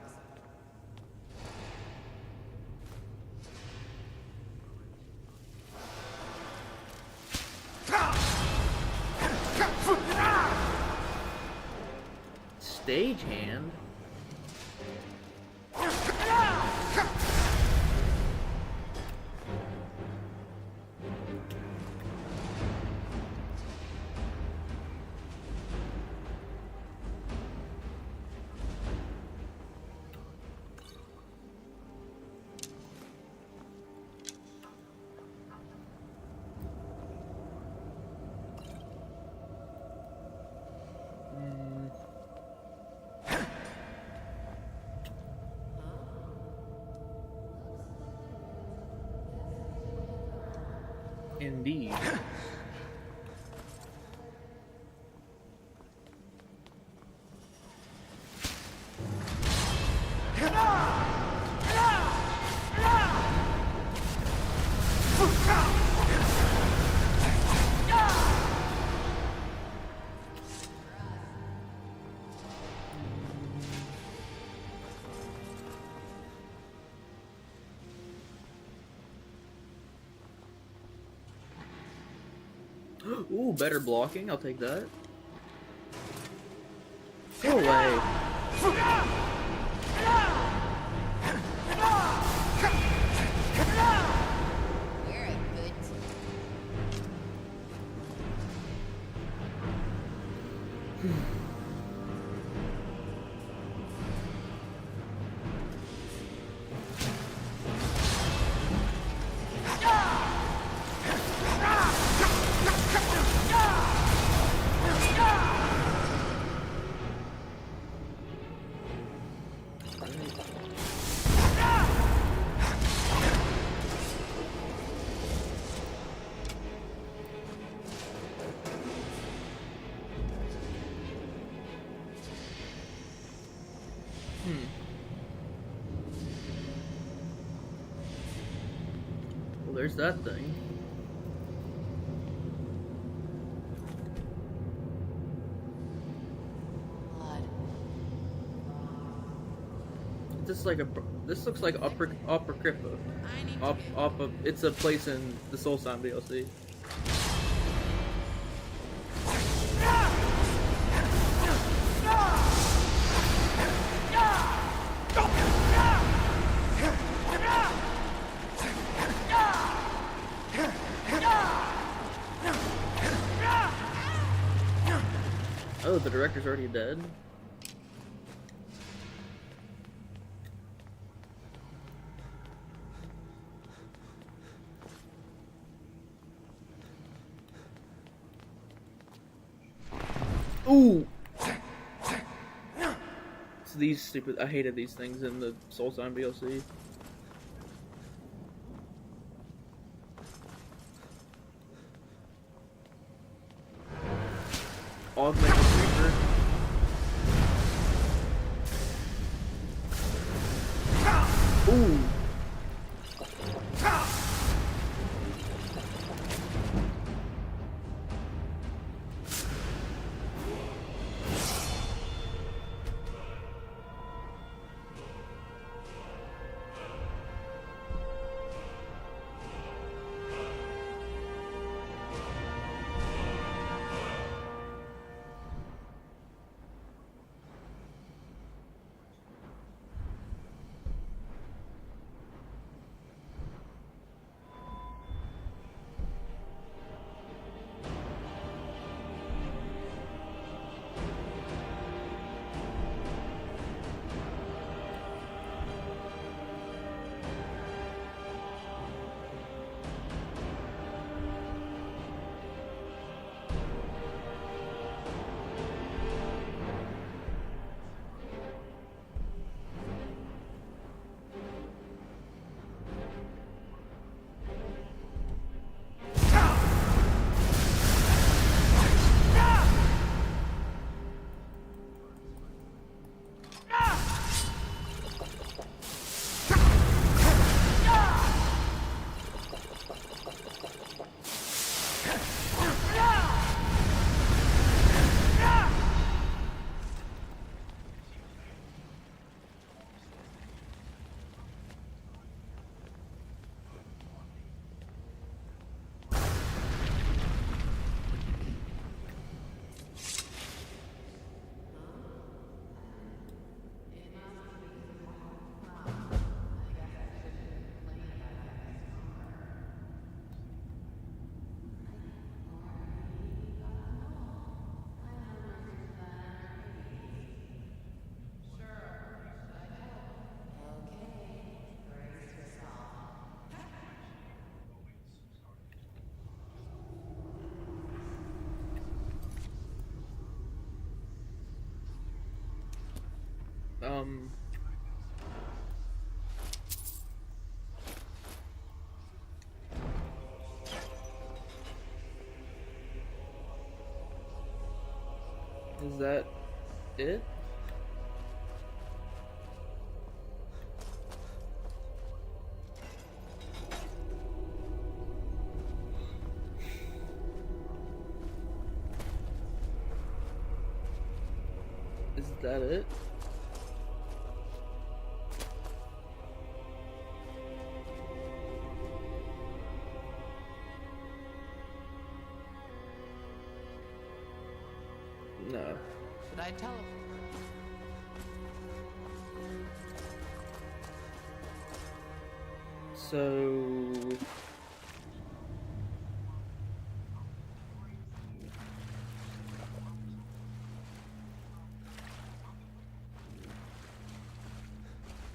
Stagehand? Indeed. Ooh, better blocking. I'll take that. Go away. We're a good Well, there's that thing. blood. This like a. This looks like Opera Crypto. I need to get It's a place in the Soul Sign DLC. Oh, the director's already dead? Ooh! It's these stupid. I hated these things in the Soul Sign DLC. Augmented Reaper. Ooh! Um, Is that it? Is that it? No. Should I teleport? So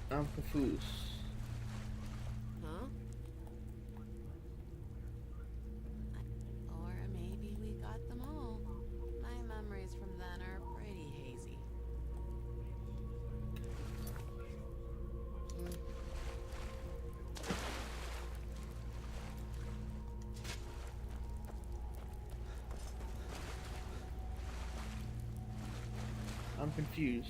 I'm confused. Huh? Or maybe we got them all. My memories from then are pretty hazy. I'm confused.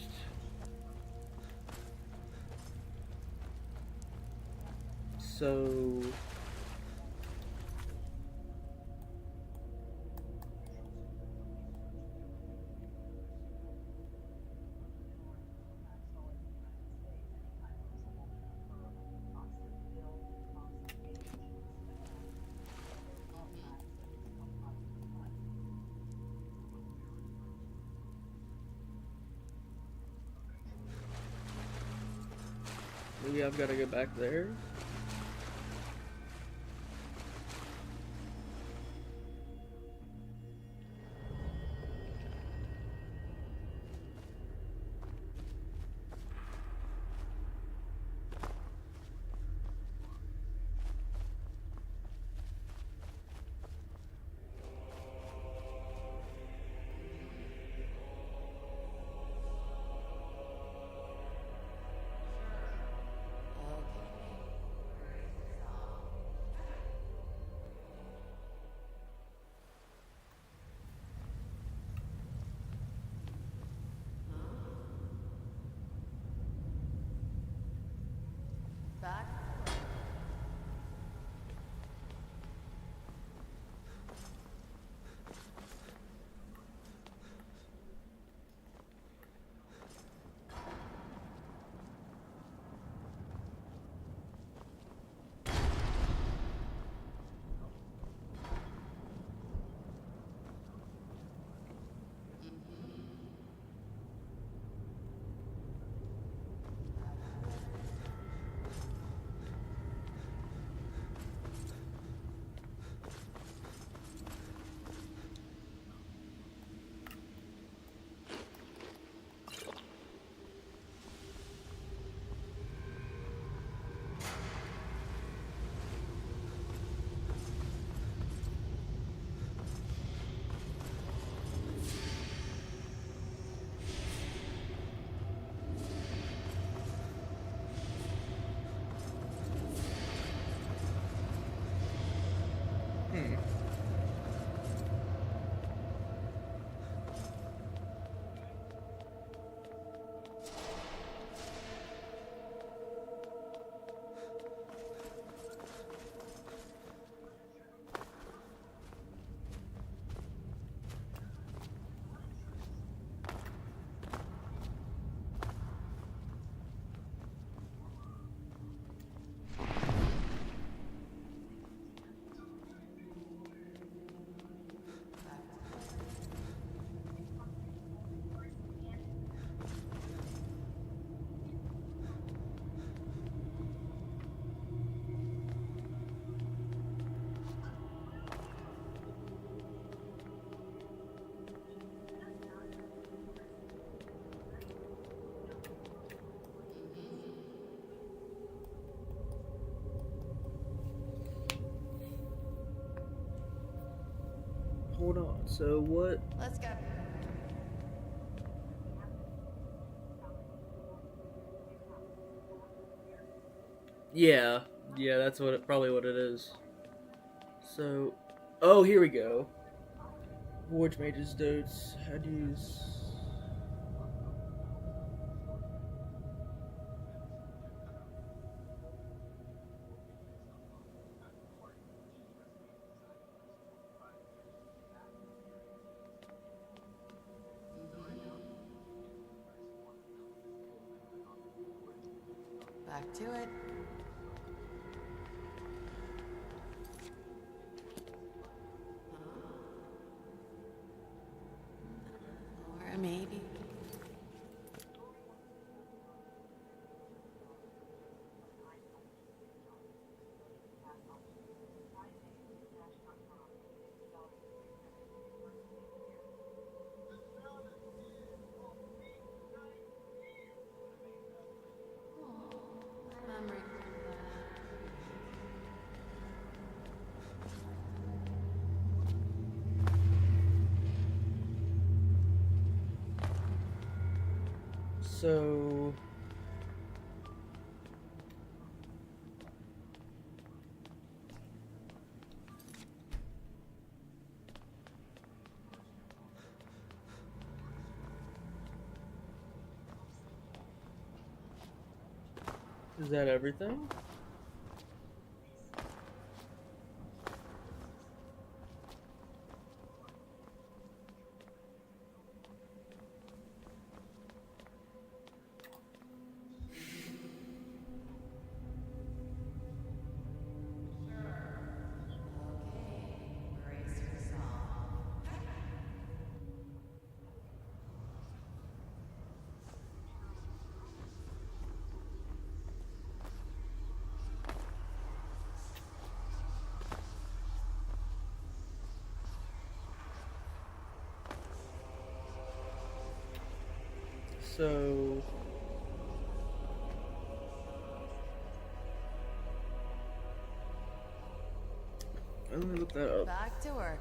So maybe I've got to go back there. Back. Hold on. So what? Let's go. Yeah, yeah, that's what probably what it is. So, oh, here we go. Voyage Mage's Dotes. How do you use? Back to it. Or maybe. Memory from that. So is that everything? Brace yourself. So let me look that up. Back to work.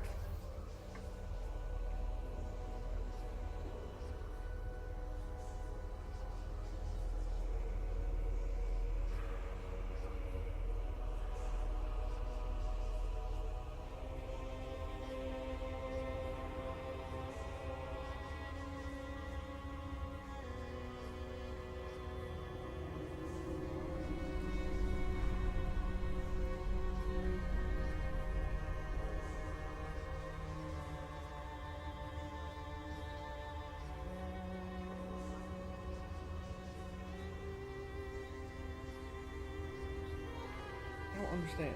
I don't understand.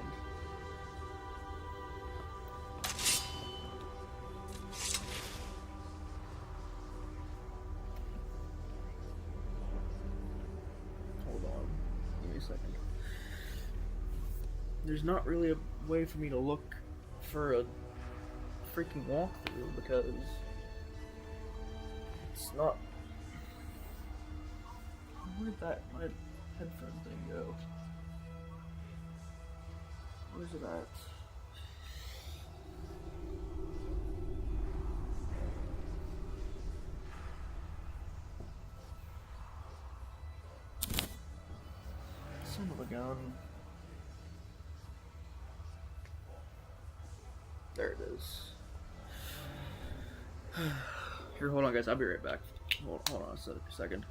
Hold on. Give me a second. There's not really a way for me to look for a freaking walkthrough because it's not. Where did that my headphone thing go? Where's it at? Son of a gun. There it is. Here, hold on, guys. I'll be right back. Hold on a second.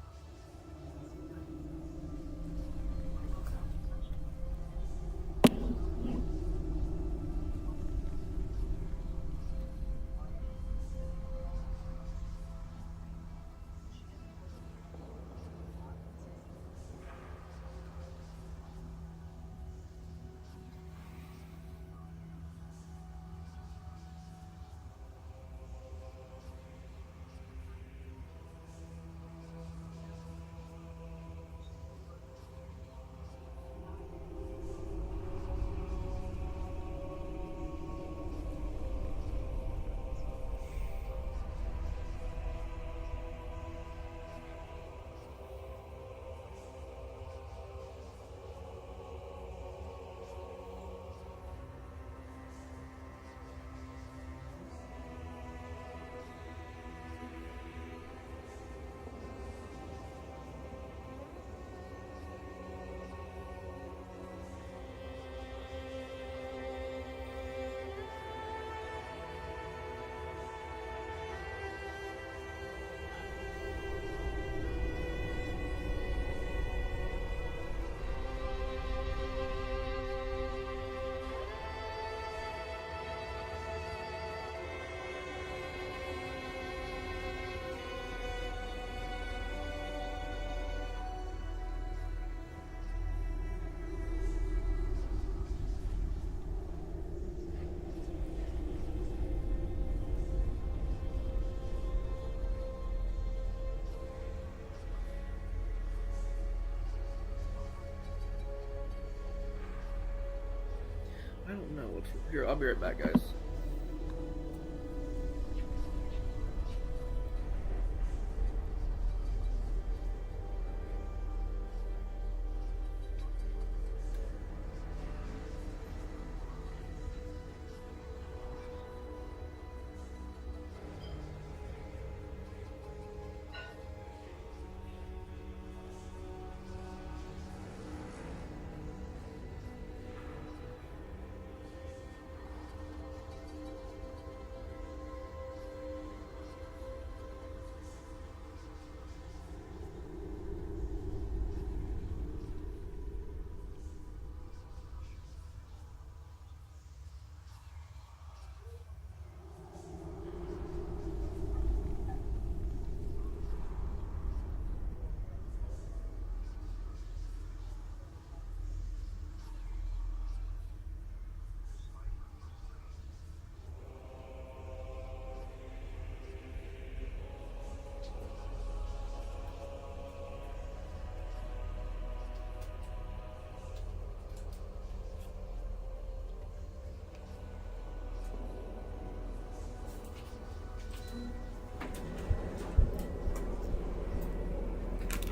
I don't know what's here. I'll be right back, guys.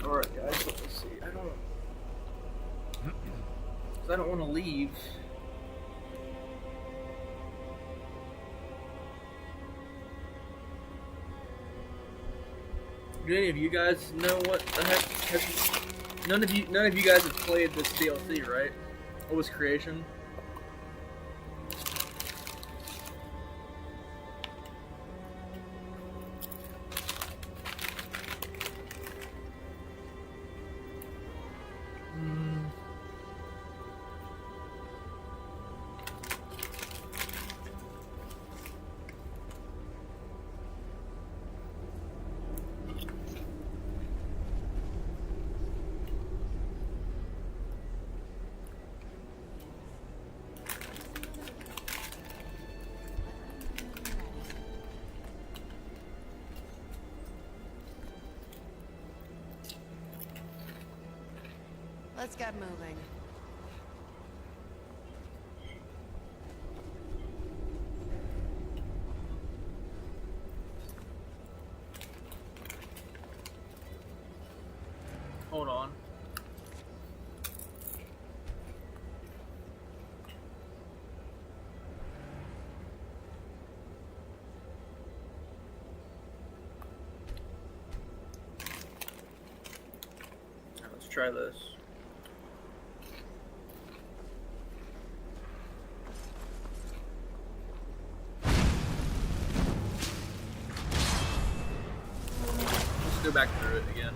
Alright, guys, let's see. I don't want to leave. Do any of you guys know what the heck? None of you guys have played this DLC, right? What was Creation? Let's get moving. Hold on. Now let's try this. Let's go back through it again.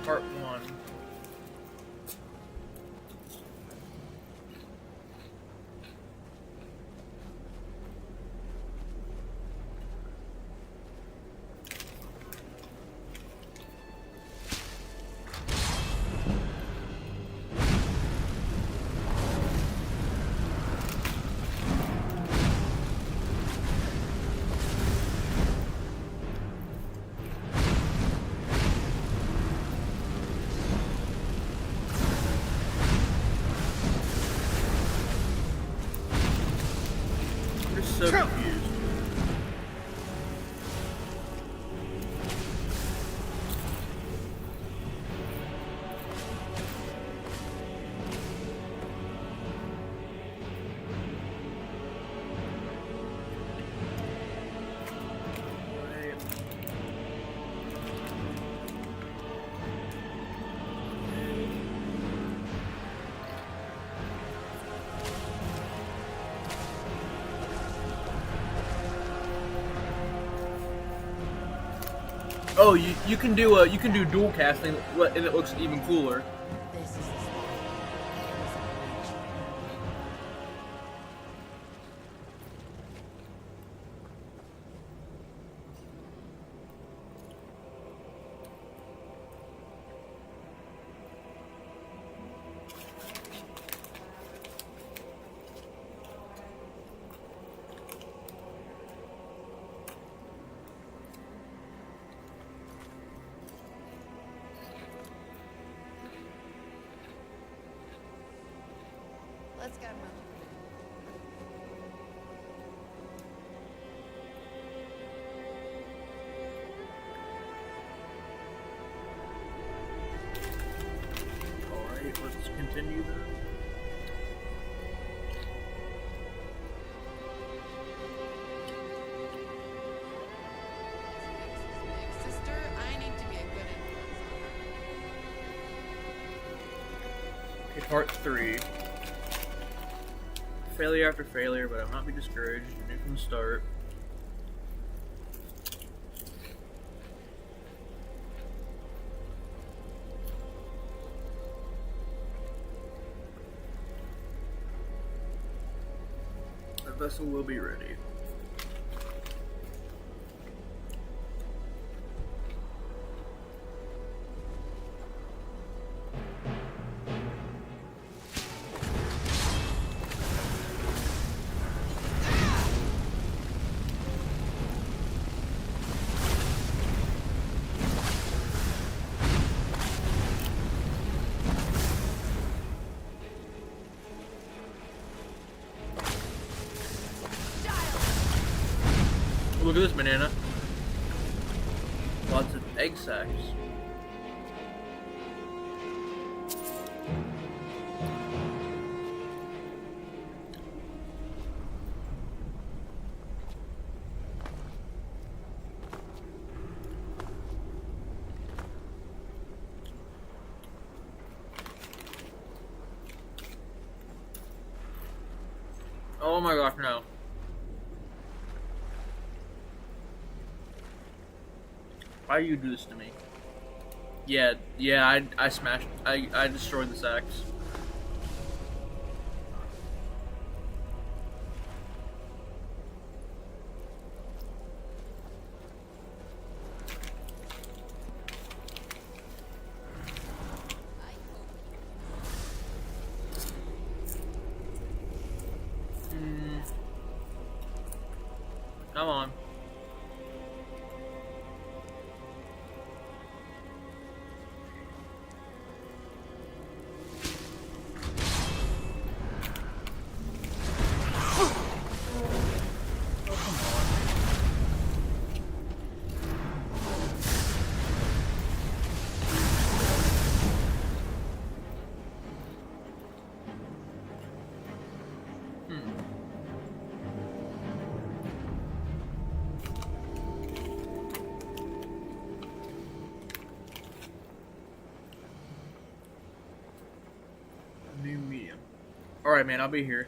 Part 1. I'm just so confused. Oh, you can do dual casting, and it looks even cooler. This is the spot. Let's get moving. Alright, let's continue then. Big sister, I need to be a good influence on her. Okay, part 3. Failure after failure, but I will not be discouraged. New from the start. The vessel will be ready. Look at this banana. Lots of egg sacs. Oh my gosh, no. Why you do this to me? Yeah, I smashed, I destroyed the sacks. Come on. New medium. Alright, man, I'll be here.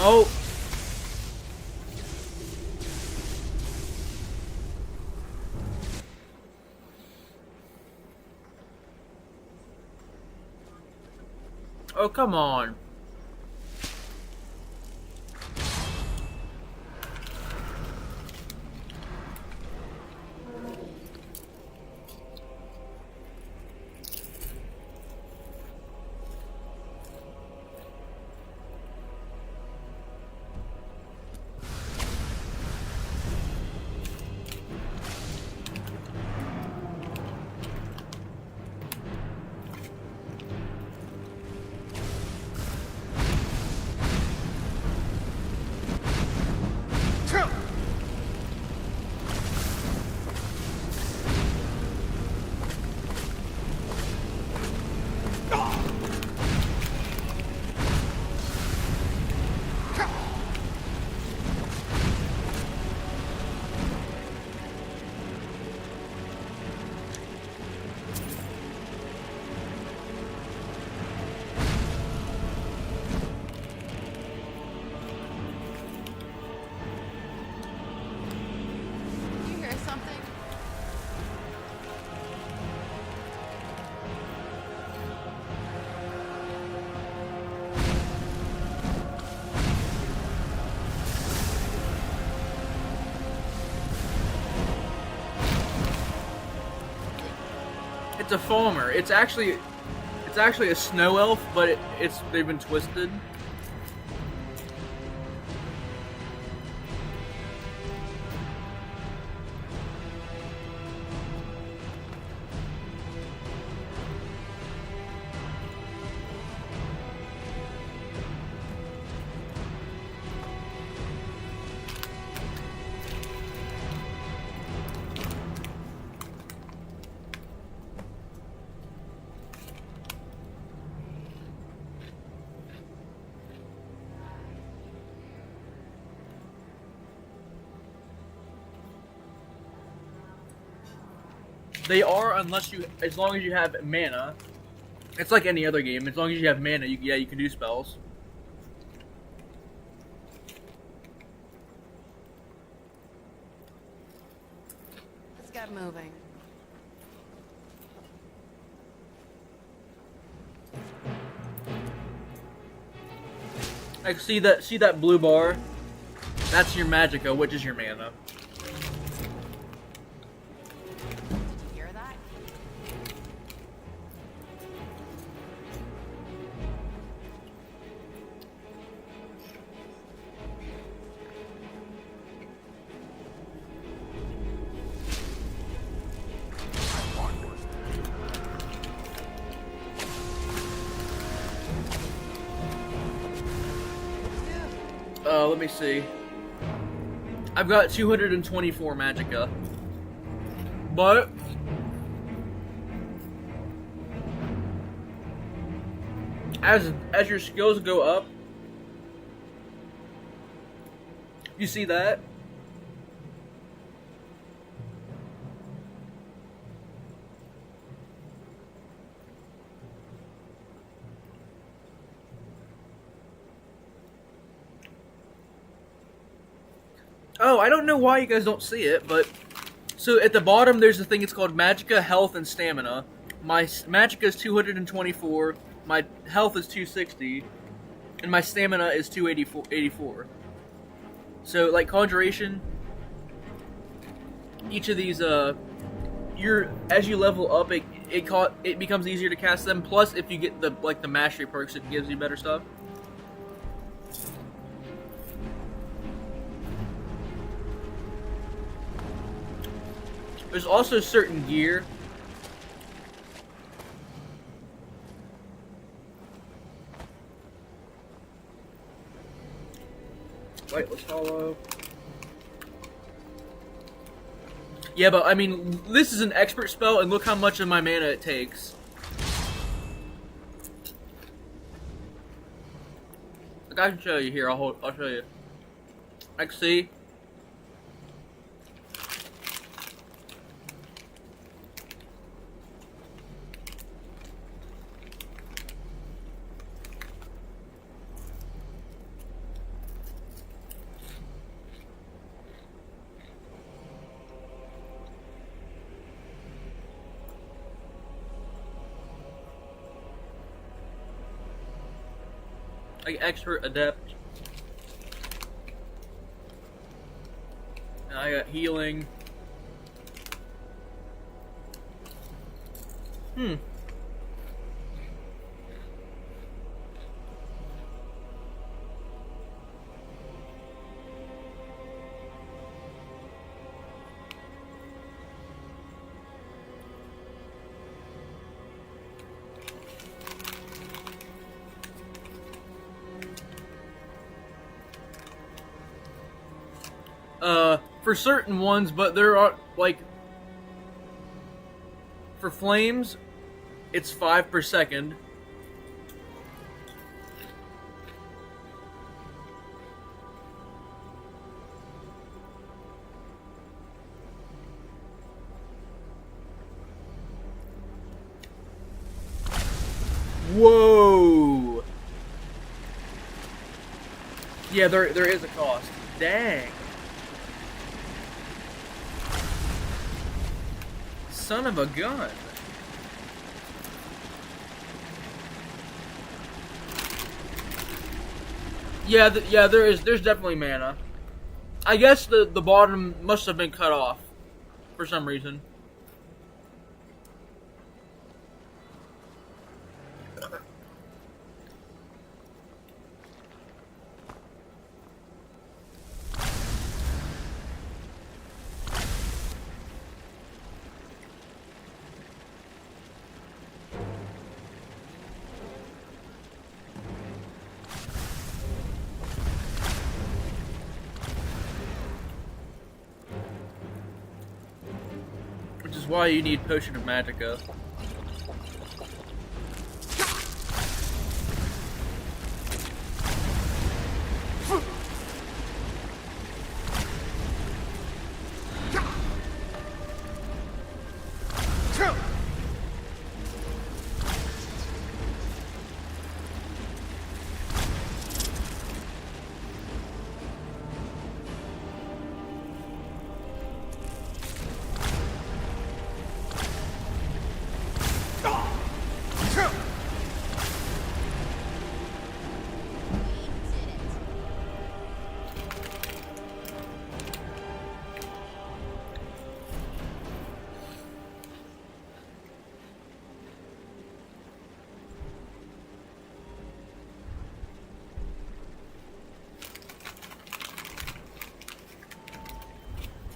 Oh! Oh, come on. It's a Falmer. It's actually a snow elf, but they've been twisted. They are, as long as you have mana. It's like any other game. As long as you have mana, you can do spells. Let's get moving. Like, see that blue bar? That's your magicka, which is your mana. Did you hear that? Let me see. I've got 224 magicka. But as your skills go up, you see that? Oh, I don't know why you guys don't see it, but so at the bottom there's a thing. It's called Magicka, Health, and Stamina. My Magicka is 224. My health is 260, and my stamina is 284. So, like Conjuration, each of these, as you level up, it becomes easier to cast them. Plus, if you get the mastery perks, it gives you better stuff. There's also certain gear. Weightless Hollow. Yeah, but I mean, this is an expert spell, and look how much of my mana it takes. Like, I can show you here. I'll show you. XC. Like expert, adept. And I got healing. For certain ones, but there are, like, for flames, it's 5 per second. Whoa! Yeah, there is a cost. Dang. Son of a gun. Yeah, there's definitely mana. I guess the bottom must have been cut off for some reason. is why you need Potion of Magicka.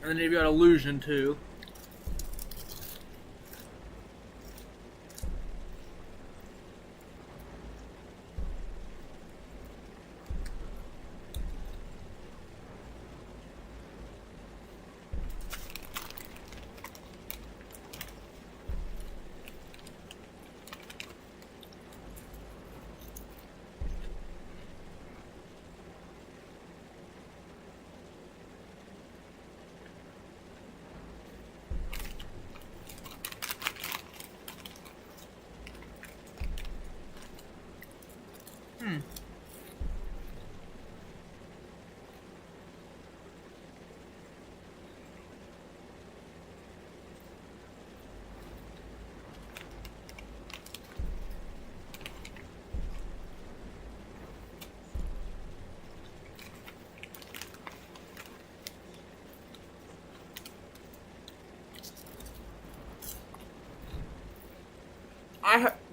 And then you've got Illusion too.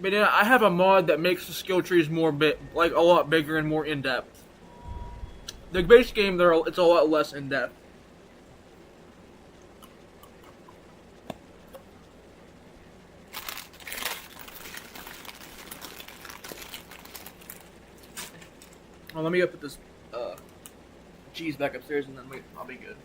I have a mod that makes the skill trees more like a lot bigger and more in depth. The base game, it's a lot less in depth. Well, let me go put this cheese back upstairs, and then I'll be good.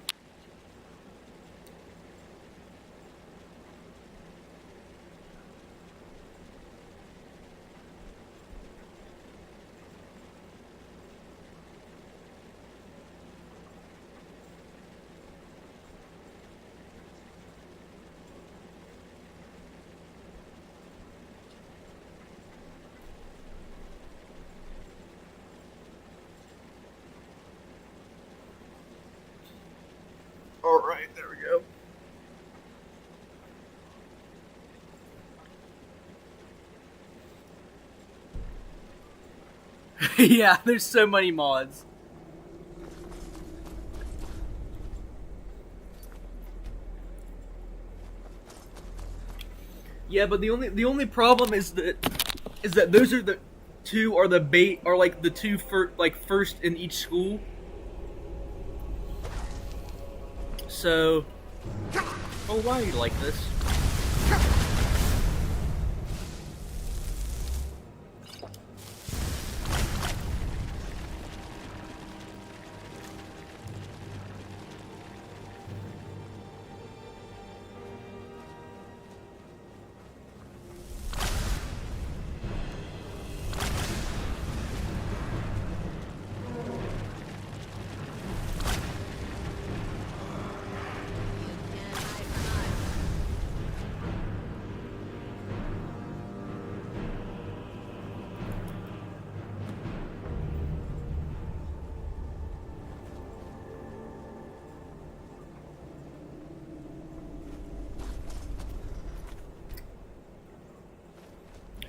Alright, there we go. Yeah, there's so many mods. Yeah, but the only problem is that those are the two are the bait are like the two first in each school. So, oh, why are you like this?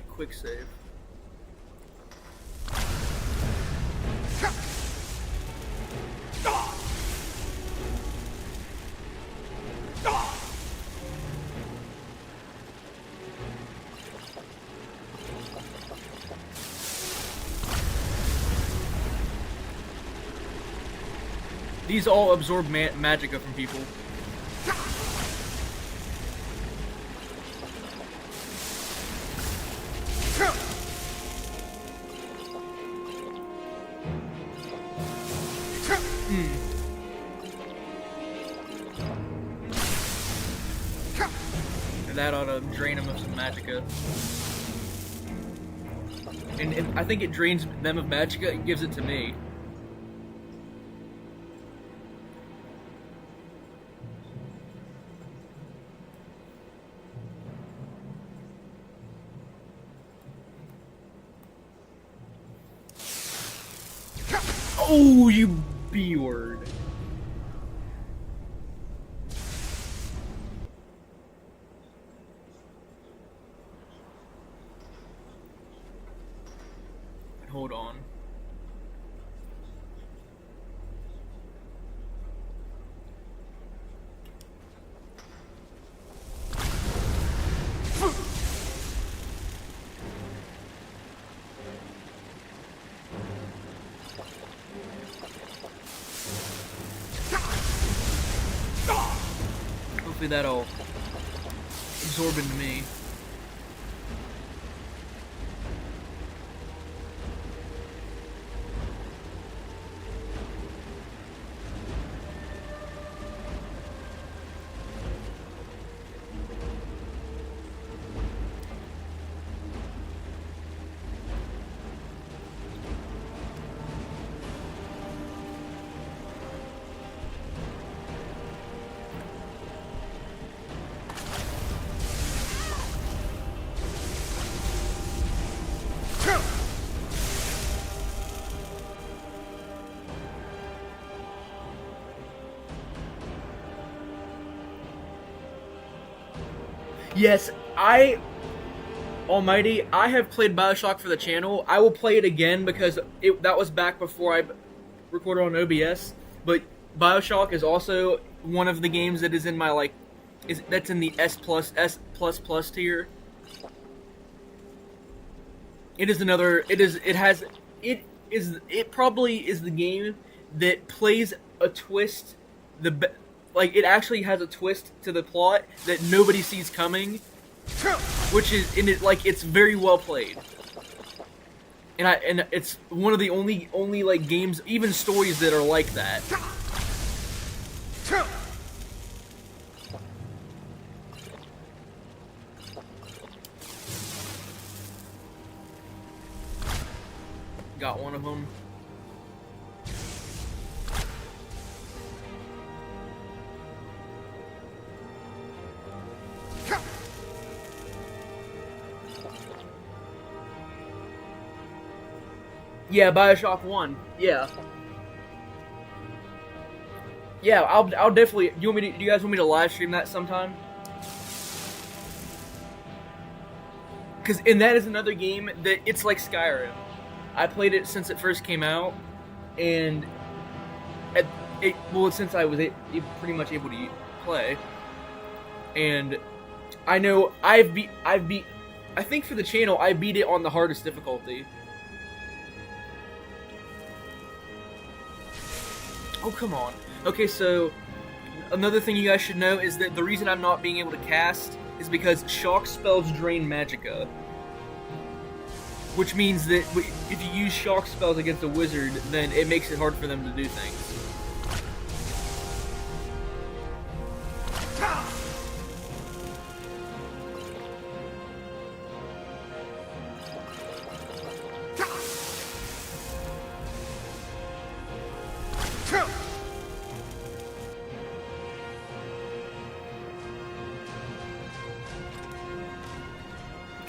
Quick save. These all absorb magicka from people. that ought to drain them of some magicka. And I think it drains them of magicka, it gives it to me. Oh, you B-word. Hold on. Hopefully that'll absorb into me. Yes, Almighty, I have played Bioshock for the channel. I will play it again because that was back before I recorded on OBS. But Bioshock is also one of the games that is in my that's in the S plus tier. It probably is the game that plays a twist it actually has a twist to the plot that nobody sees coming, which is it's very well played. And it's one of the only games, even stories, that are like that. Got one of them. Yeah, Bioshock 1. Yeah. Yeah, I'll definitely. Do you guys want me to live stream that sometime? And that is another game that it's like Skyrim. I played it since it first came out, and since I was pretty much able to play, and I know I think for the channel I beat it on the hardest difficulty. Oh, come on. Okay, so another thing you guys should know is that the reason I'm not being able to cast is because shock spells drain magicka. Which means that if you use shock spells against a wizard, then it makes it hard for them to do things.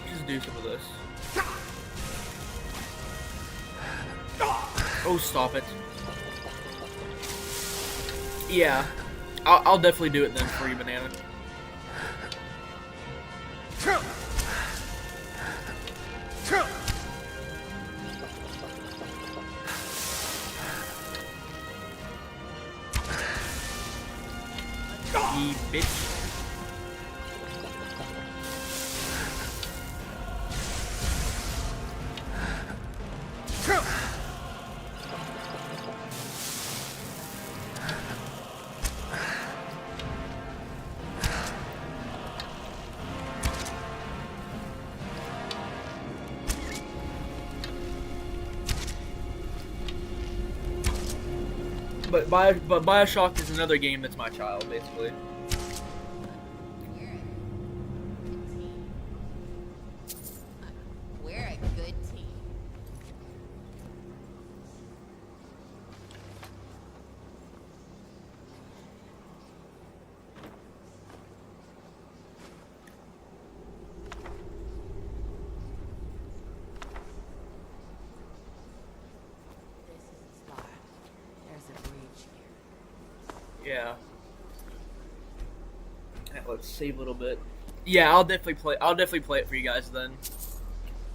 Just do some of this. Oh, stop it. Yeah, I'll definitely do it then for you, Banana. You bitch. But Bioshock is another game that's my child, basically. Yeah. Let's save a little bit. Yeah, I'll definitely play. I'll definitely play it for you guys then.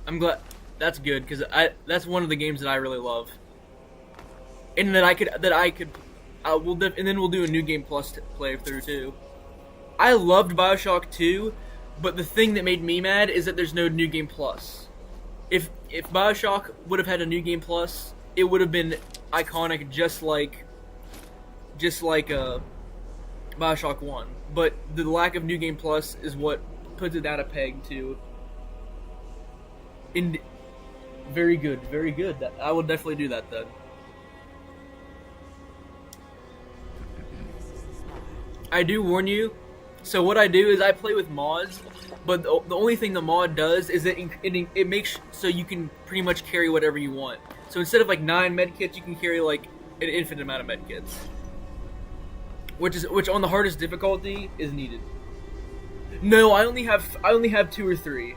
I'm glad. That's good because that's one of the games that I really love. And that I could and then we'll do a new game plus playthrough too. I loved BioShock 2, but the thing that made me mad is that there's no new game plus. If BioShock would have had a new game plus, it would have been iconic just like BioShock 1. But the lack of new game plus is what puts it down a peg to. Very good, very good. I will definitely do that then. I do warn you. So what I do is I play with mods, but the only thing the mod does is that it makes so you can pretty much carry whatever you want. So instead of like 9 medkits, you can carry like an infinite amount of medkits, which on the hardest difficulty is needed. No, I only have 2 or 3.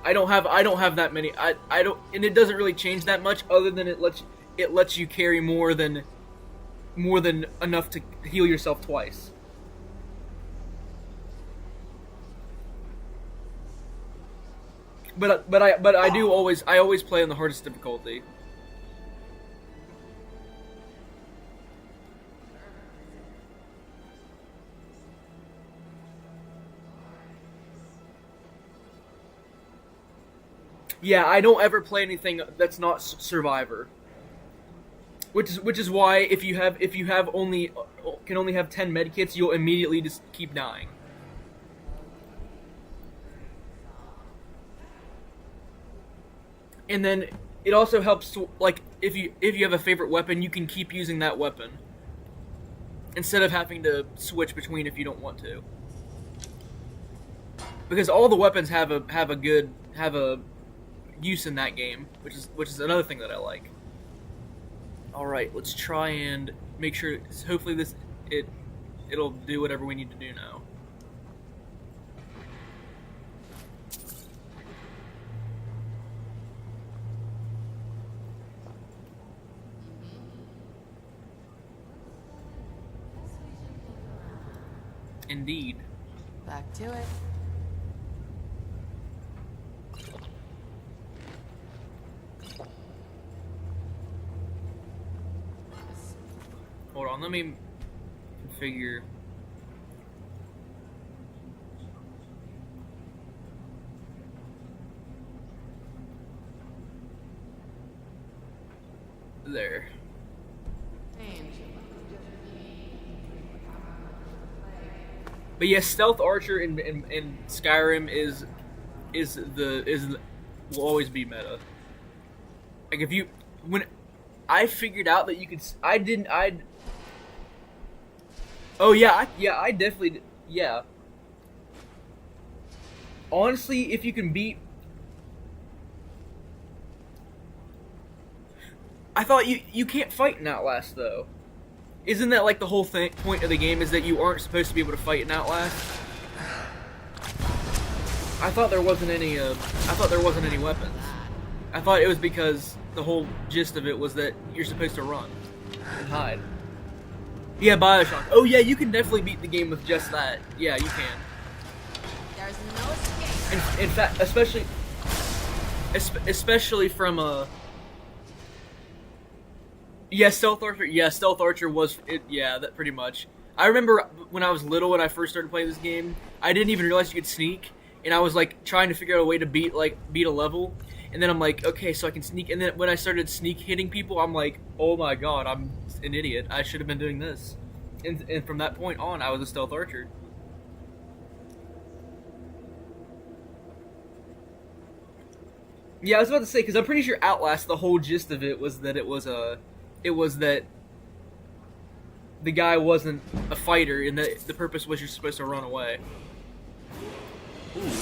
I don't have that many. I don't, and it doesn't really change that much other than it lets you carry more than enough to heal yourself twice. But I always play on the hardest difficulty. Yeah, I don't ever play anything that's not Survivor. Which is why if you can only have 10 medkits, you'll immediately just keep dying. And then it also helps to, like, if you have a favorite weapon, you can keep using that weapon instead of having to switch between if you don't want to. Because all the weapons have a use in that game, which is another thing that I like. All right, let's try and make sure. Hopefully, it'll do whatever we need to do now. Indeed. Back to it. Hold on, let me configure. There. But yes, Stealth Archer in Skyrim will always be meta. Like when I figured out that you could, I definitely, yeah. Honestly, if you can beat, I thought you can't fight in Outlast though. Isn't that like the whole point of the game is that you aren't supposed to be able to fight in Outlast? I thought there wasn't any weapons. I thought it was because the whole gist of it was that you're supposed to run and hide. Yeah, BioShock. Oh yeah, you can definitely beat the game with just that. Yeah, you can. There's no escape. In fact, especially from a. Yeah, Stealth Archer. Yeah, Stealth Archer was it. Yeah, that pretty much. I remember when I was little, when I first started playing this game, I didn't even realize you could sneak, and I was like trying to figure out a way to beat a level, and then I'm like, okay, so I can sneak. And then when I started sneak hitting people, I'm like, oh my god, I'm an idiot. I should have been doing this. And from that point on, I was a Stealth Archer. Yeah, I was about to say because I'm pretty sure Outlast, the whole gist of it was that it was that the guy wasn't a fighter, and that the purpose was you're supposed to run away. Ooh.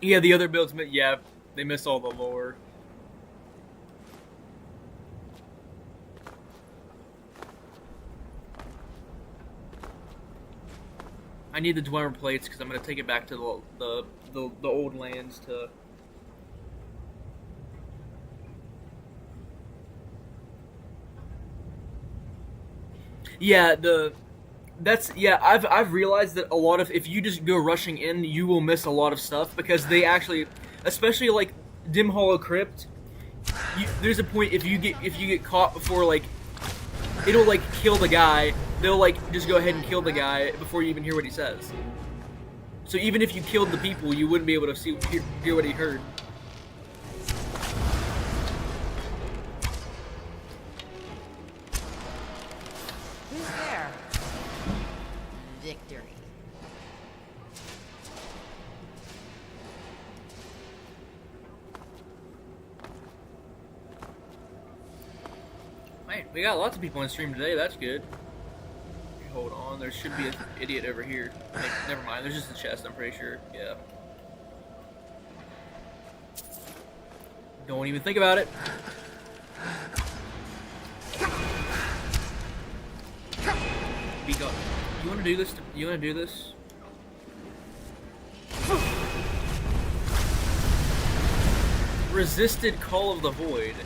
Yeah, the other builds, yeah, They miss all the lore. I need the Dwemer plates because I'm gonna take it back to the old lands to. Yeah, I've realized that a lot of, if you just go rushing in, you will miss a lot of stuff because they actually, especially like Dim Hollow Crypt, there's a point if you get caught before, like, it'll like kill the guy. They'll like just go ahead and kill the guy before you even hear what he says. So even if you killed the people, you wouldn't be able to hear what he heard. Who's there? Victory. Man, we got lots of people on stream today. That's good. Hold on, there should be an idiot over here. Never mind, there's just a chest, I'm pretty sure. Yeah. Don't even think about it. Be gone. You wanna do this? You wanna do this? Resisted Call of the Void.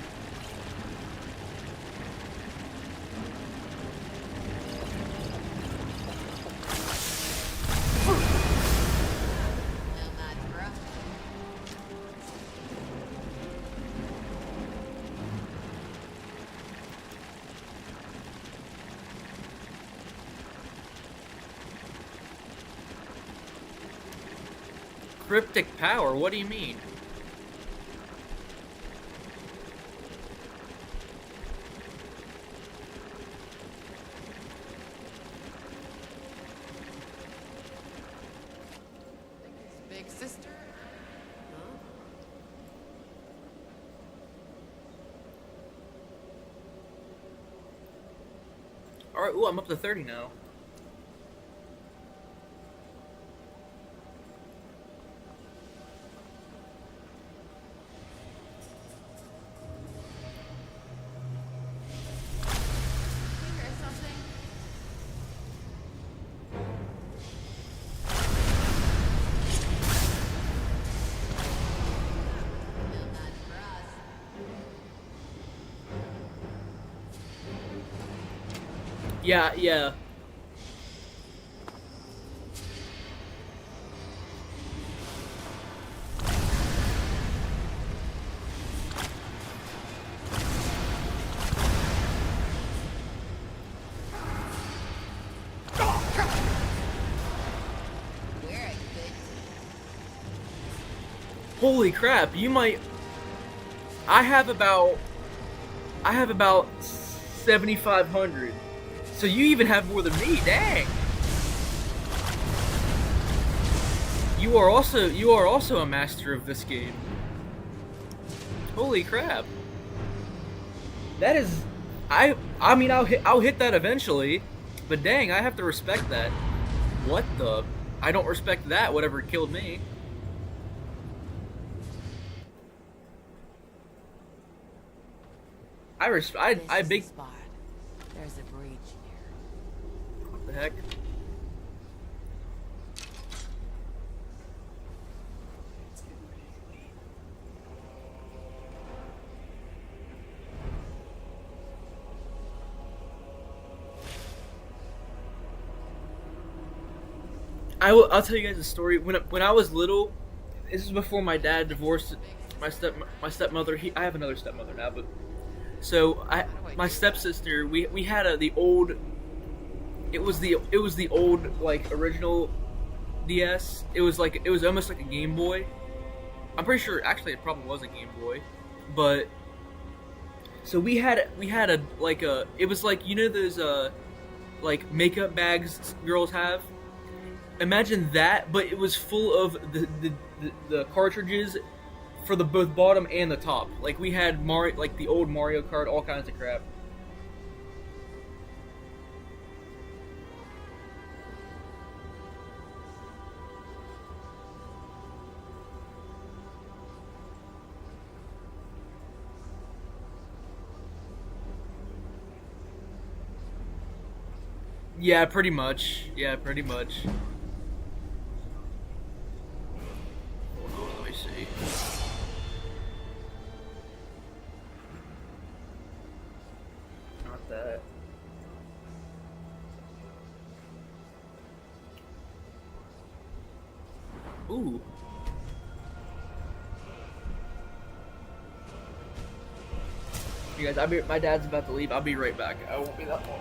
Cryptic power? What do you mean? Big sister? Huh? Alright, ooh, I'm up to 30 now. You hear something? No, not for us. Yeah, yeah. We're a good Holy crap, you might... I have about 7,500. So you even have more than me, dang! You are also a master of this game. Holy crap. That is... I mean, I'll hit that eventually, but dang, I have to respect that. What the... I don't respect that, whatever killed me. I This big... is the spot. There's a breach here. What the heck? I'll tell you guys a story. When I was little, this is before my dad divorced my stepmother. I have another stepmother now, but so my stepsister, we had the old. It was the old, like, original DS. It was almost like a Game Boy. I'm pretty sure actually it probably was a Game Boy, but so we had a like a, it was like, you know those like makeup bags girls have. Imagine that, but it was full of the cartridges for the both bottom and the top. Like, we had Mario, like the old Mario Kart, all kinds of crap. Yeah, pretty much. Yeah, pretty much. Hold on, let me see. Not that. Ooh. You guys, my dad's about to leave. I'll be right back. I won't be that long.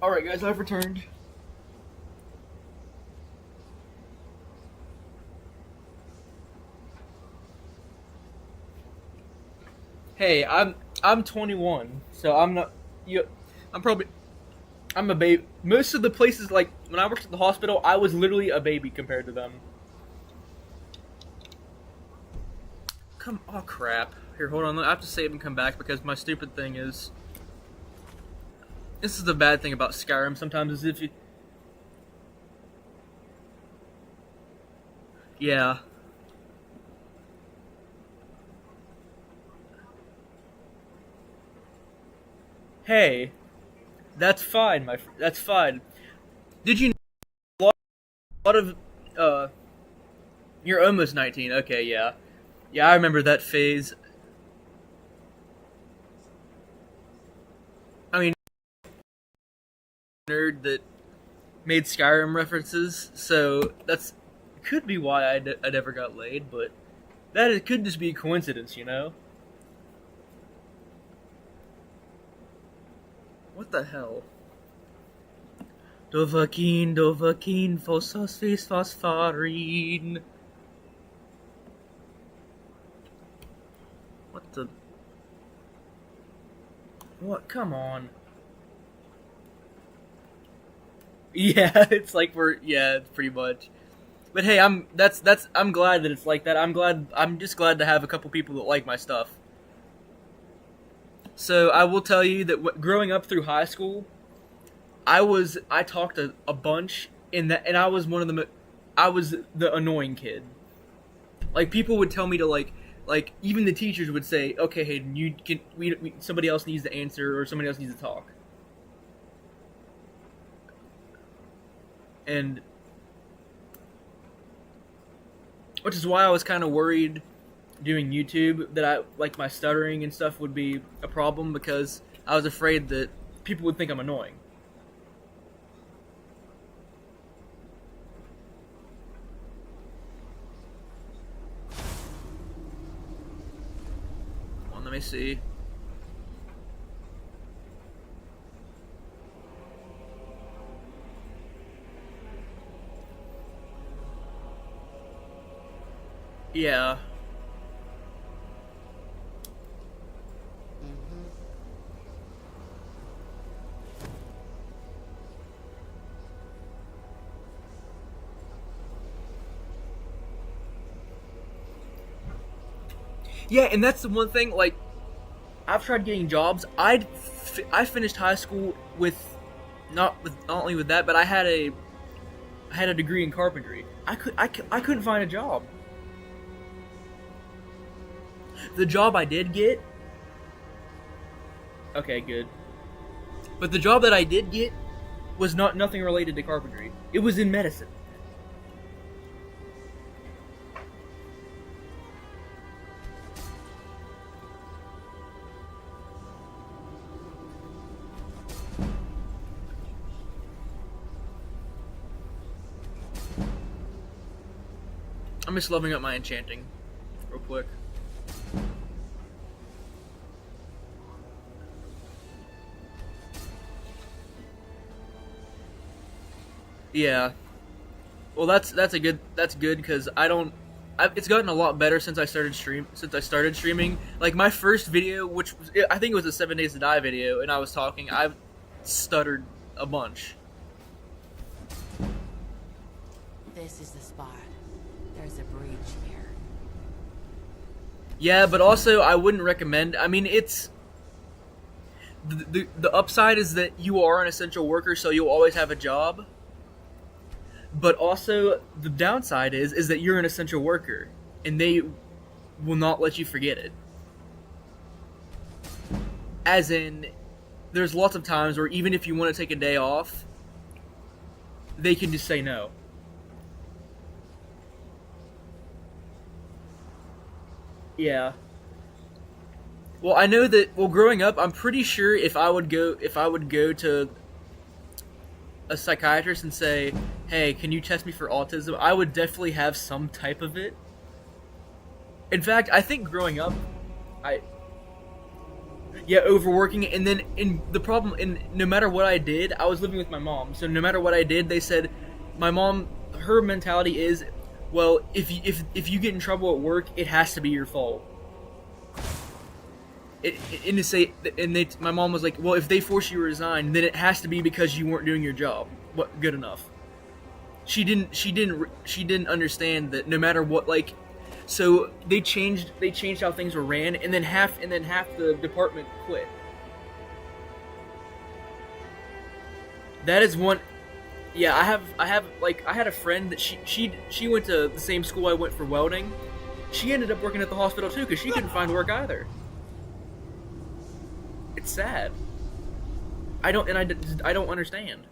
Alright guys, I've returned. Hey, I'm 21, so I'm not I'm a baby. Most of the places, like when I worked at the hospital, I was literally a baby compared to them. Oh crap. Here, hold on, I have to save and come back because my stupid thing is, this is the bad thing about Skyrim sometimes, is if you... Yeah. Hey. That's fine, that's fine. Did you know a lot of, you're almost 19, okay, yeah. Yeah, I remember that phase. I mean, nerd that made Skyrim references, so that's could be why I never got laid, but it could just be a coincidence, you know? What the hell? Dovahkiin, phosphorus, phospharine. What the? What? Come on. Yeah, it's like yeah, it's pretty much. But hey, I'm glad that it's like that. I'm just glad to have a couple people that like my stuff. So I will tell you that growing up through high school, I talked a bunch and I was the annoying kid. Like people would tell me to like like even the teachers would say, "Okay, Hayden, you can. Somebody else needs to answer, or somebody else needs to talk." And which is why I was kind of worried doing YouTube that I like my stuttering and stuff would be a problem, because I was afraid that people would think I'm annoying. Come on, let me see. Yeah. Yeah, and that's the one thing, like, I've tried getting jobs. I finished high school with not only with that, but I had a degree in carpentry. I couldn't find a job. The job I did get, okay, good. But the job that I did get was nothing related to carpentry. It was in medicine. I'm just leveling up my enchanting real quick. Yeah. Well, that's good because it's gotten a lot better since I started streaming. Like my first video, which was, I think it was a 7 Days to Die video, and I was talking, I've stuttered a bunch. This is the spot. There's a breach here. Yeah, but also I wouldn't recommend. I mean, it's the upside is that you are an essential worker, so you'll always have a job. But also the downside is that you're an essential worker, and they will not let you forget it. As in, there's lots of times where even if you want to take a day off, they can just say no. Yeah. Well, I know that. Well, growing up, I'm pretty sure if I would go to a psychiatrist and say, "Hey, can you test me for autism?" I would definitely have some type of it. In fact, I think growing up, overworking, and then no matter what I did, I was living with my mom. So no matter what I did, they said, my mom, her mentality is, well, if you get in trouble at work, it has to be your fault. My mom was like, well, if they force you to resign, then it has to be because you weren't doing your job good enough. She didn't understand that no matter what, like, so they changed how things were ran, and then half the department quit. That is one. Yeah, I had a friend that she went to the same school I went for welding. She ended up working at the hospital too because she couldn't find work either. It's sad. I don't understand.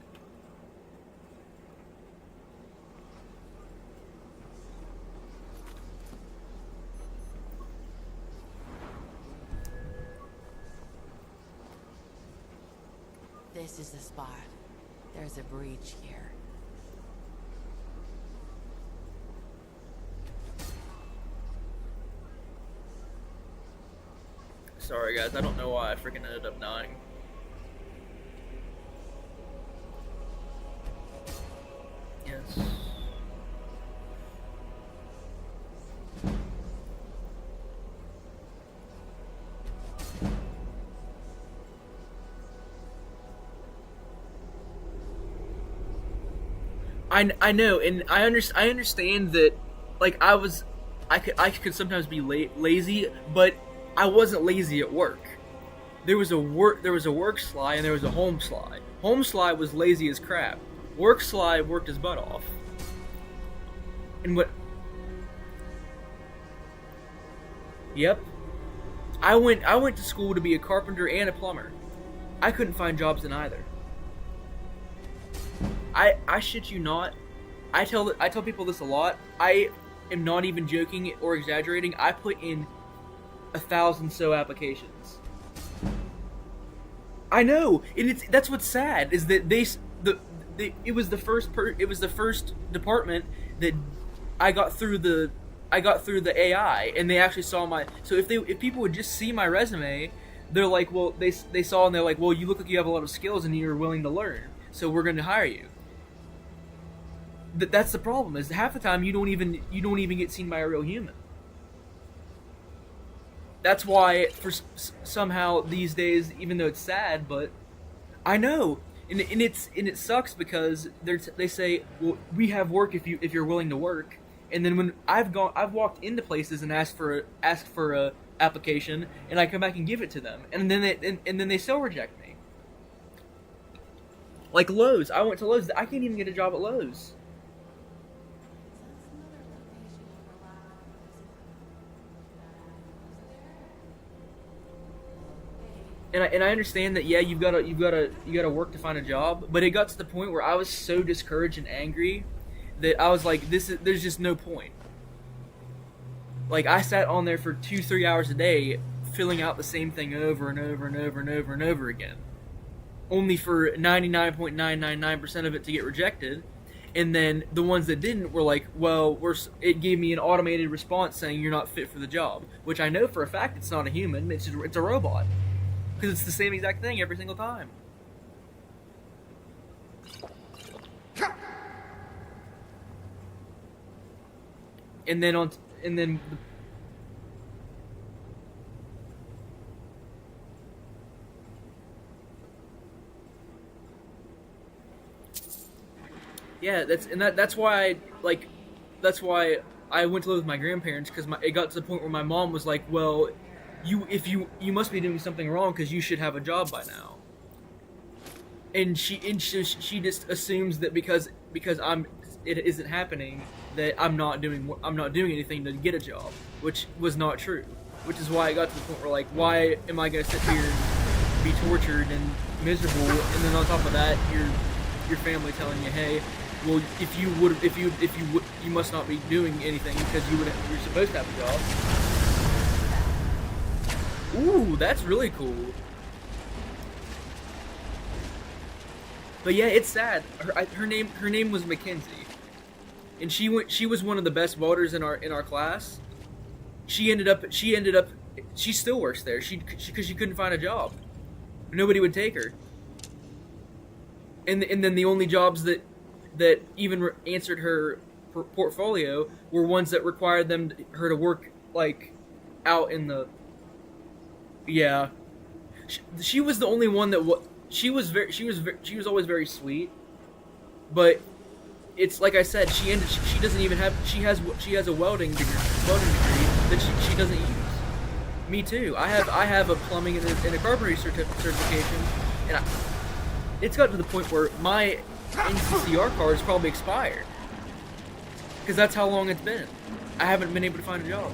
This is the spot. There's a breach here. Sorry guys, I don't know why I freaking ended up dying. Yes. I know, and I understand that, like, I could sometimes be lazy, but I wasn't lazy at work. There was a work Sly and there was a home Sly. Home Sly was lazy as crap. Work Sly worked his butt off. And what? Yep. I went to school to be a carpenter and a plumber. I couldn't find jobs in either. I shit you not. I tell people this a lot. I am not even joking or exaggerating. I put in 1,000 so applications. I know, and that's what's sad is that it was the first department that I got through the AI, and they actually saw my. So if people would just see my resume, they're like, well, they saw and they're like, well, you look like you have a lot of skills and you're willing to learn, so we're going to hire you. That's the problem. Is half the time you don't even get seen by a real human. That's why somehow these days, even though it's sad, but I know, and it sucks because they say, well, we have work if you're willing to work, and then when I've walked into places and asked for a application, and I come back and give it to them, and then they still reject me. Like Lowe's, I went to Lowe's. I can't even get a job at Lowe's. And I understand that, yeah, you gotta work to find a job, but it got to the point where I was so discouraged and angry that I was like, there's just no point. Like, I sat on there for 2-3 hours a day filling out the same thing over and over and over and over and over again, only for 99.999% of it to get rejected. And then the ones that didn't were like, well, it gave me an automated response saying you're not fit for the job, which I know for a fact it's not a human, it's a robot. Because it's the same exact thing every single time. And then yeah, that's why I went to live with my grandparents, because it got to the point where my mom was like, well, you must be doing something wrong because you should have a job by now. And she just assumes that because it isn't happening that I'm not doing anything to get a job, which was not true. Which is why I got to the point where, like, why am I gonna sit here and be tortured and miserable, and then on top of that your family telling you, hey, well, you must not be doing anything because you're supposed to have a job. Ooh, that's really cool. But yeah, it's sad. Her name was Mackenzie, and she was one of the best welders in our class. She still works there. Because she couldn't find a job. Nobody would take her. And then the only jobs that even answered her portfolio were ones that required her to work, like, out in the. Yeah, she was the only one that she was always very sweet, but it's like I said, she doesn't even have she has a welding degree that she doesn't use. Me too. I have a plumbing and a carpentry certification, and it's got to the point where my NCCR card is probably expired because that's how long it's been. I haven't been able to find a job.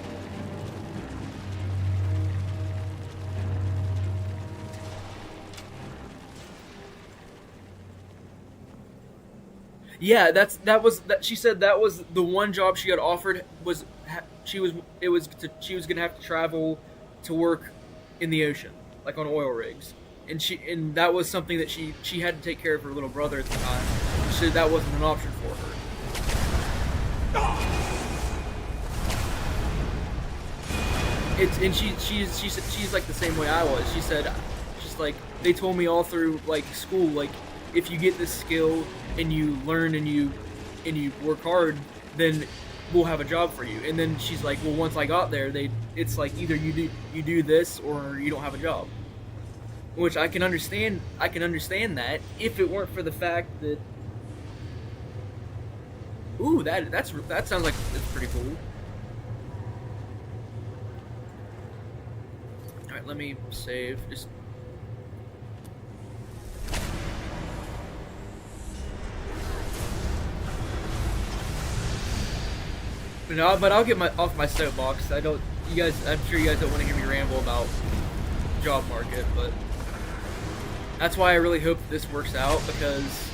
Yeah, she said that was the one job she got offered she was gonna have to travel to work in the ocean, like on oil rigs, and that was something that she had to take care of her little brother at the time, so that wasn't an option for her. She's like the same way I was. She said, just like, they told me all through, like, school, like, if you get this skill and you learn and you work hard, then we'll have a job for you. And then she's like, well, once I got there, it's like either you do this or you don't have a job. Which I can understand that if it weren't for the fact that, ooh, that sounds like it's pretty cool. All right, let me save. Just. But I'll get off my soapbox. I don't you guys, I'm sure you guys don't want to hear me ramble about job market, but that's why I really hope this works out, because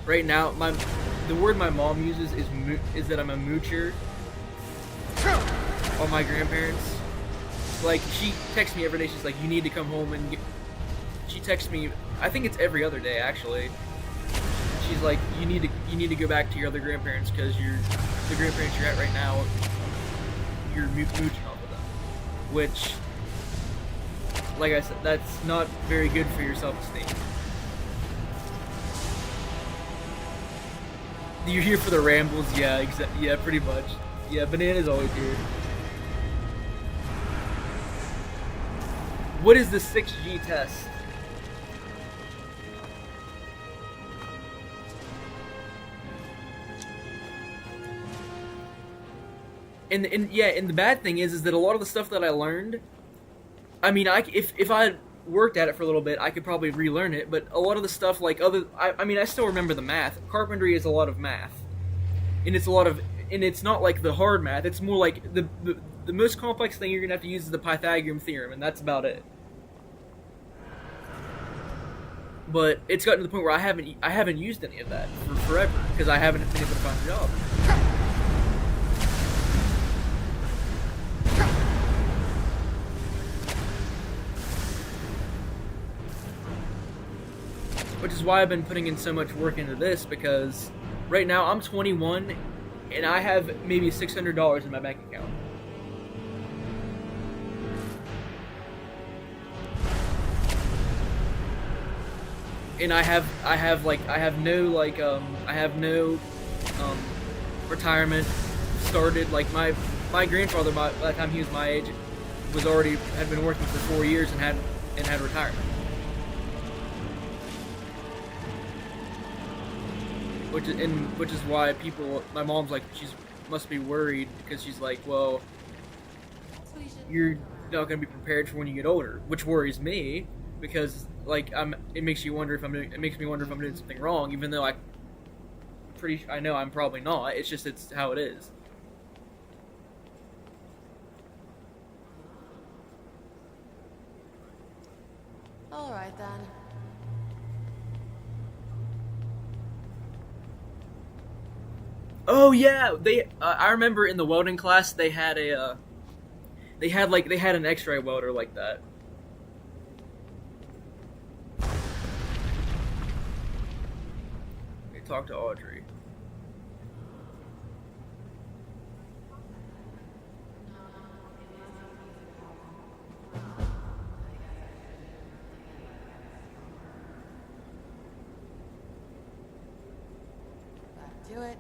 right now the word my mom uses is that I'm a moocher on my grandparents. Like, she texts me every day. She's like, you need to come home and she texts me, I think it's every other day actually. She's like, you need to go back to your other grandparents, because the grandparents you're at right now, you're mooching off of them. Which, like I said, that's not very good for your self-esteem. You're here for the rambles, yeah, yeah, pretty much. Yeah, Banana's always here. What is the 6G test? And the bad thing is that a lot of the stuff that I learned, I mean, if I worked at it for a little bit, I could probably relearn it. But a lot of the stuff, like I mean, I still remember the math. Carpentry is a lot of math, and it's not like the hard math. It's more like the most complex thing you're gonna have to use is the Pythagorean theorem, and that's about it. But it's gotten to the point where I haven't used any of that for forever, because I haven't been able to find a job. Which is why I've been putting in so much work into this, because right now I'm 21 and I have maybe $600 in my bank account. And I have no retirement started. Like my grandfather, by the time he was my age, had been working for 4 years and had retirement. Which is why my mom's like, must be worried, because she's like, well, you're not going to be prepared for when you get older, which worries me, because like it makes me wonder if I'm doing something wrong, even though I know I'm probably not. It's how it is. All right then. Oh yeah, I remember in the welding class they had an X-ray welder like that. Okay, talk to Audrey. Back to it.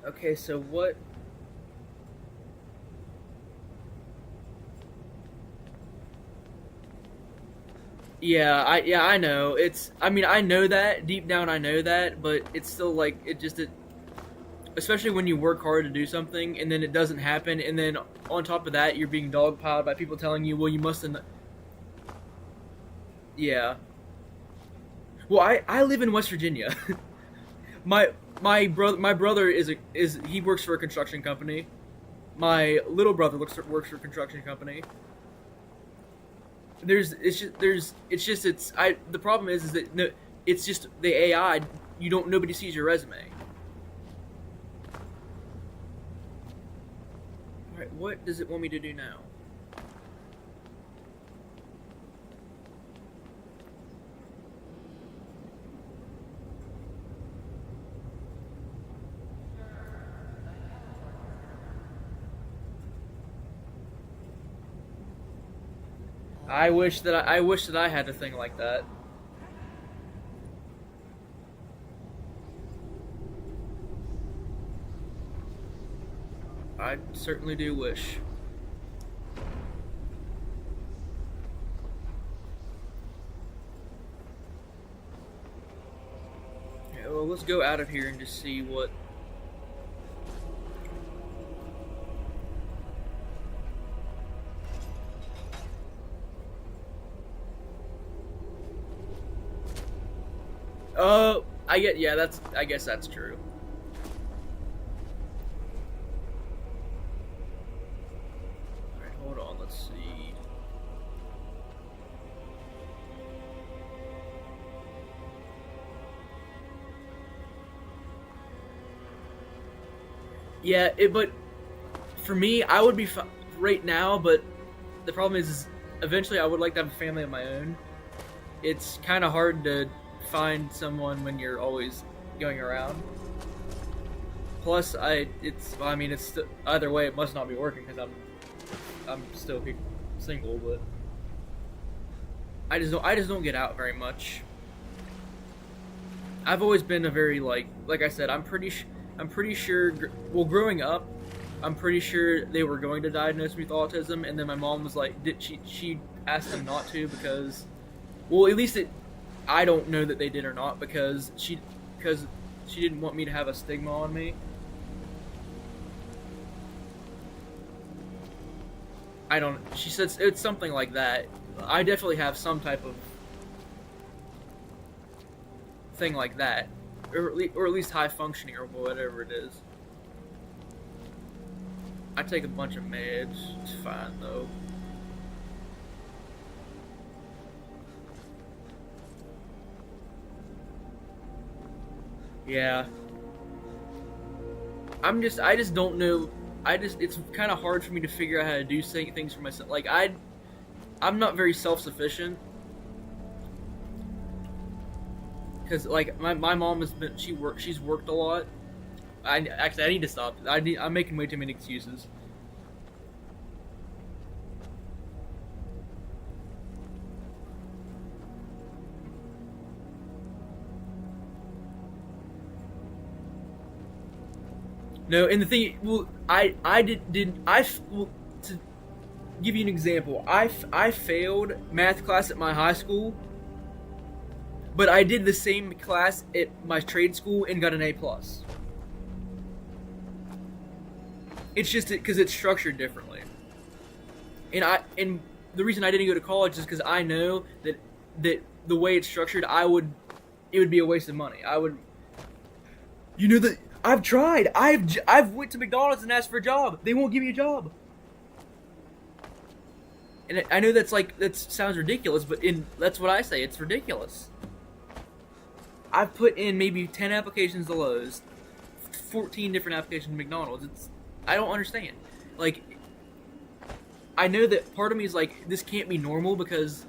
Okay, so what? Yeah, I know. I mean, I know that deep down. I know that, but it's still like especially when you work hard to do something and then it doesn't happen, and then on top of that, you're being dogpiled by people telling you, well, you must have. Yeah. Well, I live in West Virginia. My brother he works for a construction company. My little brother works for a construction company. The problem is that no, it's just the AI. Nobody sees your resume. All right, what does it want me to do now? I wish that I had a thing like that. I certainly do wish. Yeah, well, let's go out of here and just see what. I guess that's true. Alright, hold on, let's see. Yeah, but for me, I would be right now, but the problem is eventually I would like to have a family of my own. It's kind of hard to find someone when you're always going around. Plus, it's either way, it must not be working because I'm still single, but I just don't get out very much. I've always been a very like I said, I'm pretty sure. Well, growing up, I'm pretty sure they were going to diagnose me with autism, and then my mom was like, she asked them not to because, well, at least I don't know that they did or not because she didn't want me to have a stigma on me. She said it's something like that. I definitely have some type of thing like that. Or at least high functioning or whatever it is. I take a bunch of meds. It's fine though. Yeah. I just don't know. It's kind of hard for me to figure out how to do things for myself. Like I'm not very self-sufficient. Because like my mom has been, she's worked a lot. I need to stop. I'm making way too many excuses. No, and the thing, well, to give you an example, I failed math class at my high school, but I did the same class at my trade school and got an A+. It's just because it's structured differently. And the reason I didn't go to college is because I know that the way it's structured, it would be a waste of money. That I've tried. I've went to McDonald's and asked for a job. They won't give me a job. And I know that sounds ridiculous, but that's what I say. It's ridiculous. I've put in maybe 10 applications to Lowe's, 14 different applications to McDonald's. I don't understand. Like, I know that part of me is like, this can't be normal because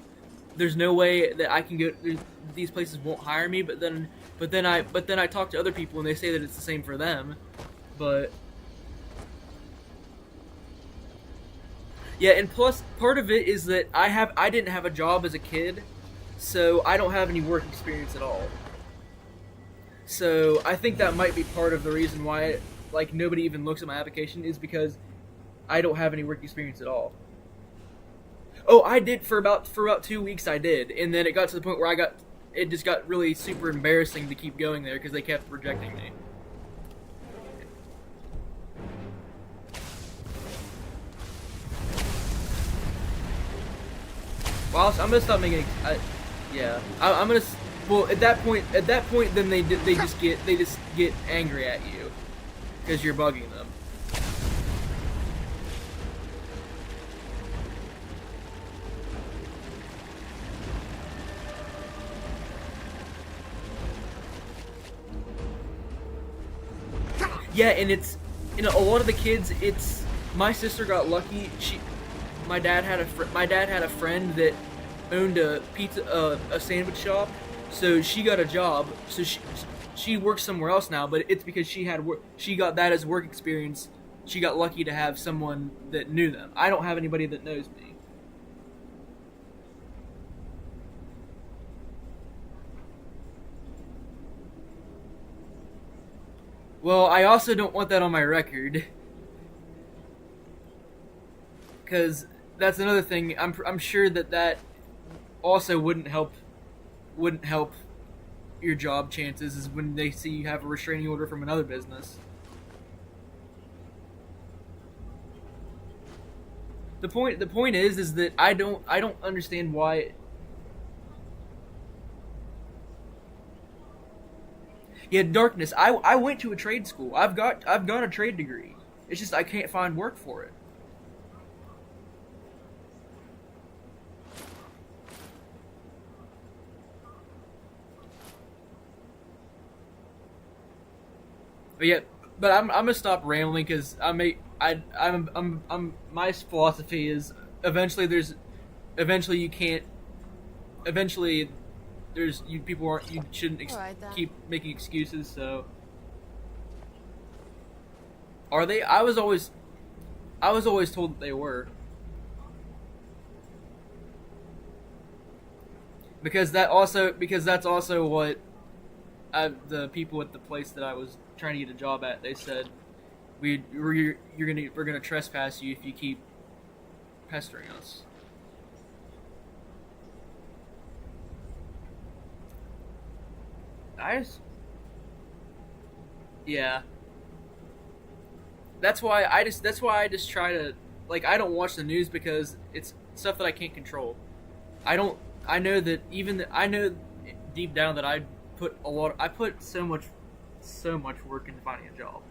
there's no way that I can go. These places won't hire me. But then I talk to other people and they say that it's the same for them. But yeah, and plus part of it is that I didn't have a job as a kid, so I don't have any work experience at all. So I think that might be part of the reason why nobody even looks at my application is because I don't have any work experience at all. Oh, I did for about 2 weeks. I did, and then it got to the point where it just got really super embarrassing to keep going there because they kept rejecting me. Well, I'm gonna stop making. I'm gonna. Well, at that point, then they just get angry at you because you're bugging them. Yeah, and a lot of the kids. My sister got lucky. My dad had a friend that owned a sandwich shop, so she got a job. So she works somewhere else now, but it's because she got that as work experience. She got lucky to have someone that knew them. I don't have anybody that knows me. Well, I also don't want that on my record. Because that's another thing. I'm sure that also wouldn't help your job chances is when they see you have a restraining order from another business. The point is that I don't understand why. Yeah, darkness. I went to a trade school. I've got a trade degree. It's just I can't find work for it. But yeah, but I'm gonna stop rambling because my philosophy is eventually you can't eventually there's you people aren't you shouldn't Alright, then. keep making excuses. So are they? I was always told that they were, because that's also what the people at the place that I was trying to get a job at, they said we're gonna trespass you if you keep pestering us. Yeah. That's why I just try to, like, I don't watch the news because it's stuff that I can't control. I know that I know deep down that I put so much work into finding a job.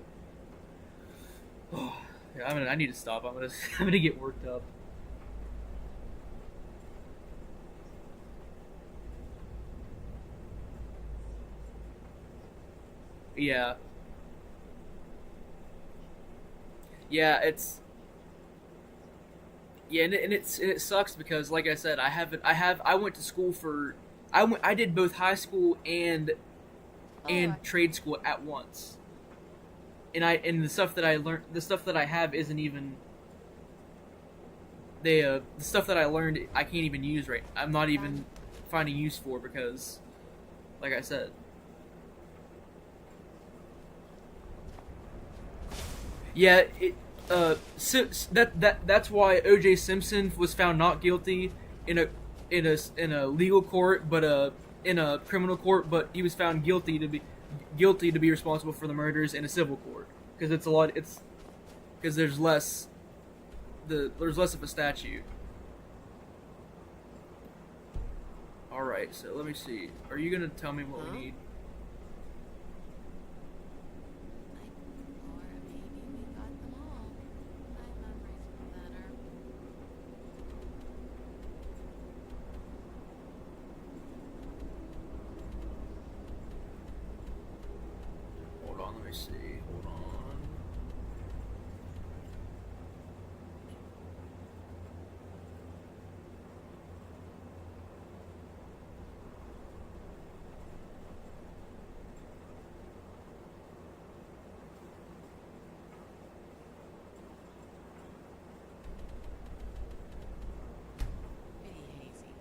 Yeah, I need to stop. I'm gonna get worked up. Yeah. Yeah, and it sucks because, like I said, I went to school for I did both high school and trade school at once. And the stuff that I learned, the stuff that I have isn't even the stuff that I learned I can't even use right. I'm not even finding use for because, like I said. Yeah, that's why O.J. Simpson was found not guilty in a legal court, but in a criminal court, but he was found guilty to be responsible for the murders in a civil court because because there's less of a statute. All right, so let me see. Are you gonna tell me what we need? Or maybe we got them all. My memories were better. Hold on, let me see. Hold on. Pretty hazy.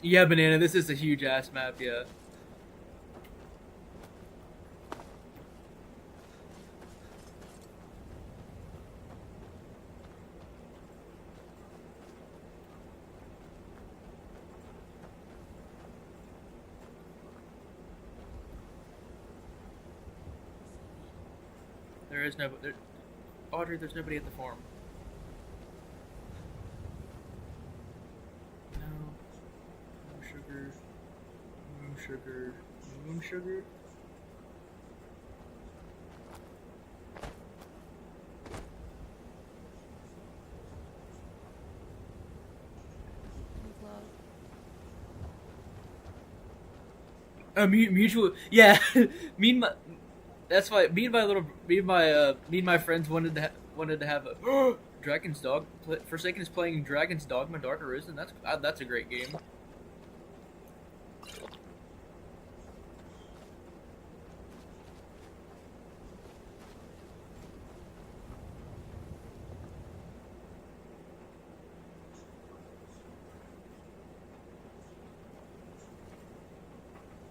Yeah, Banana, this is a huge ass map, yeah. There is no... Audrey, there's nobody at the farm. No. No sugar. No sugar. No sugar. Any clothes? Mutual... Yeah. me and my... That's why me and my friends wanted to have a Dragon's Dog. Forsaken is playing Dragon's Dogma Dark Arisen. That's a great game.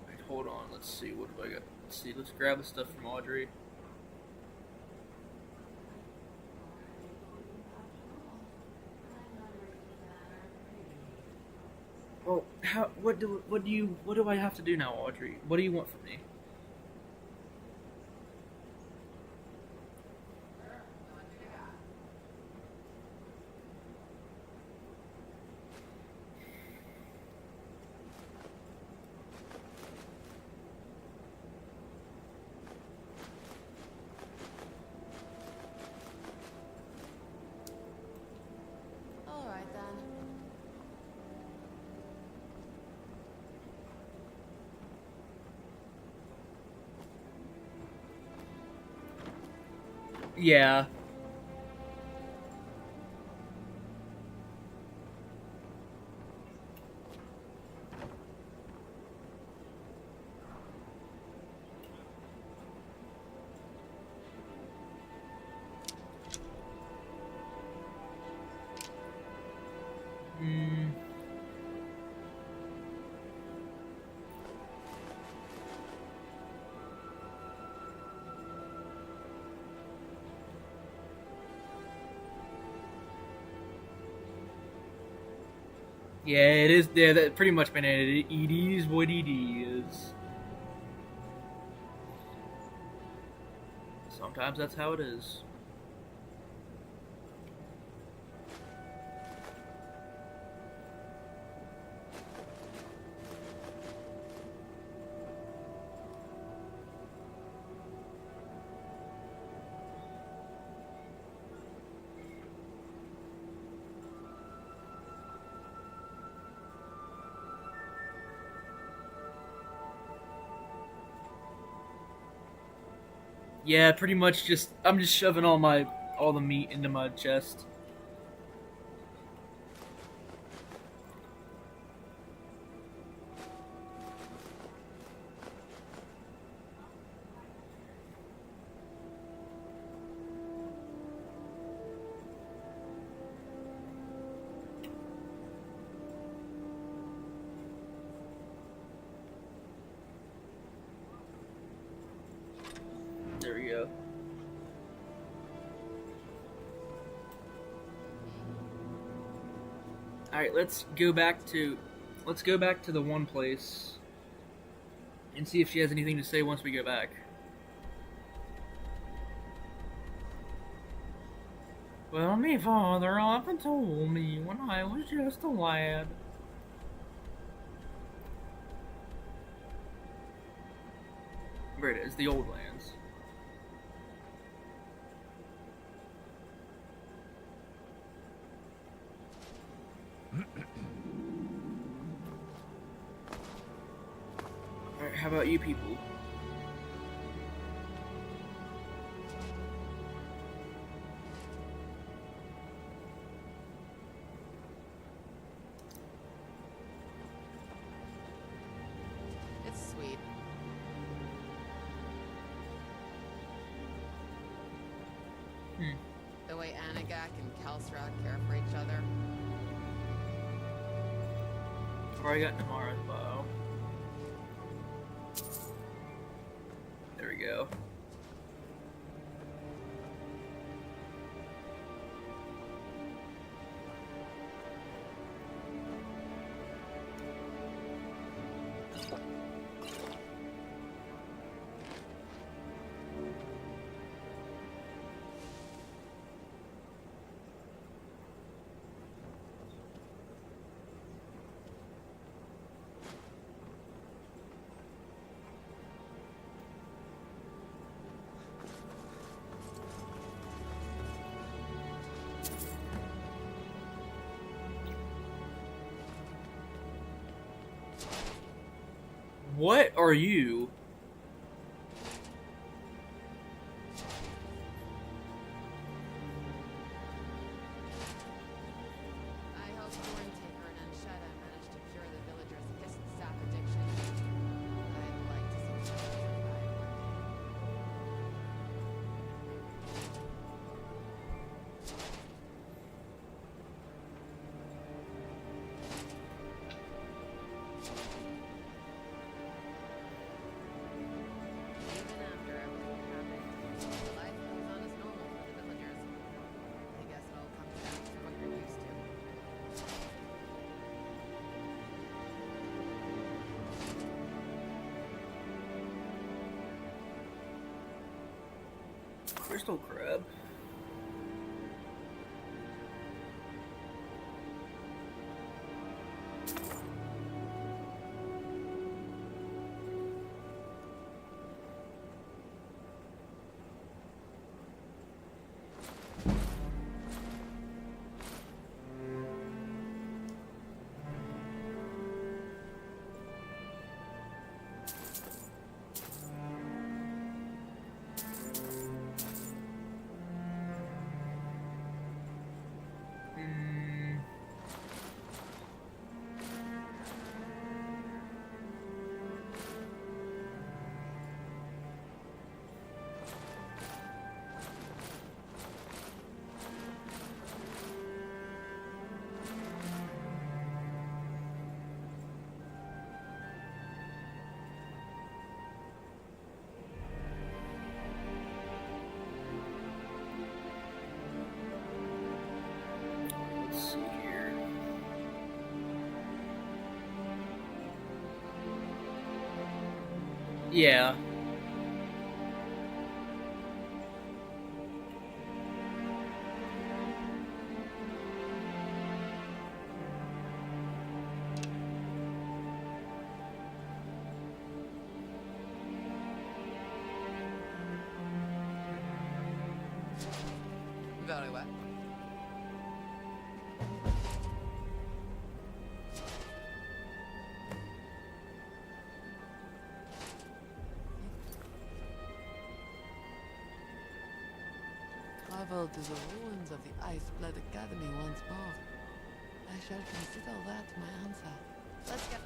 Wait, hold on. Let's see. What have I got? Let's see. Let's grab the stuff from Audrey. Well, what do I have to do now, Audrey? What do you want from me? All right then. Yeah. Hmm. Yeah, it is. Yeah, that pretty much been it. It is what it is. Sometimes that's how it is. Yeah, pretty much just I'm just shoving all the meat into my chest. There we go. All right, let's go back to the one place and see if she has anything to say once we go back. Well, me father often told me when I was just a lad. Where it is, the old lands. Alright, how about you people? It's sweet. The way Anagak and Kelsra care for each other. I've already got Namara's bow. There we go. What are you? I hope Thorntaker and Anshetta managed to cure the villagers' piss and sap addiction. I'd like to see them survive one day. Crystal crab. Let's see here. Yeah. Very well. Travel to the ruins of the Ice-Blood Academy once more. I shall consider that my answer. Let's get...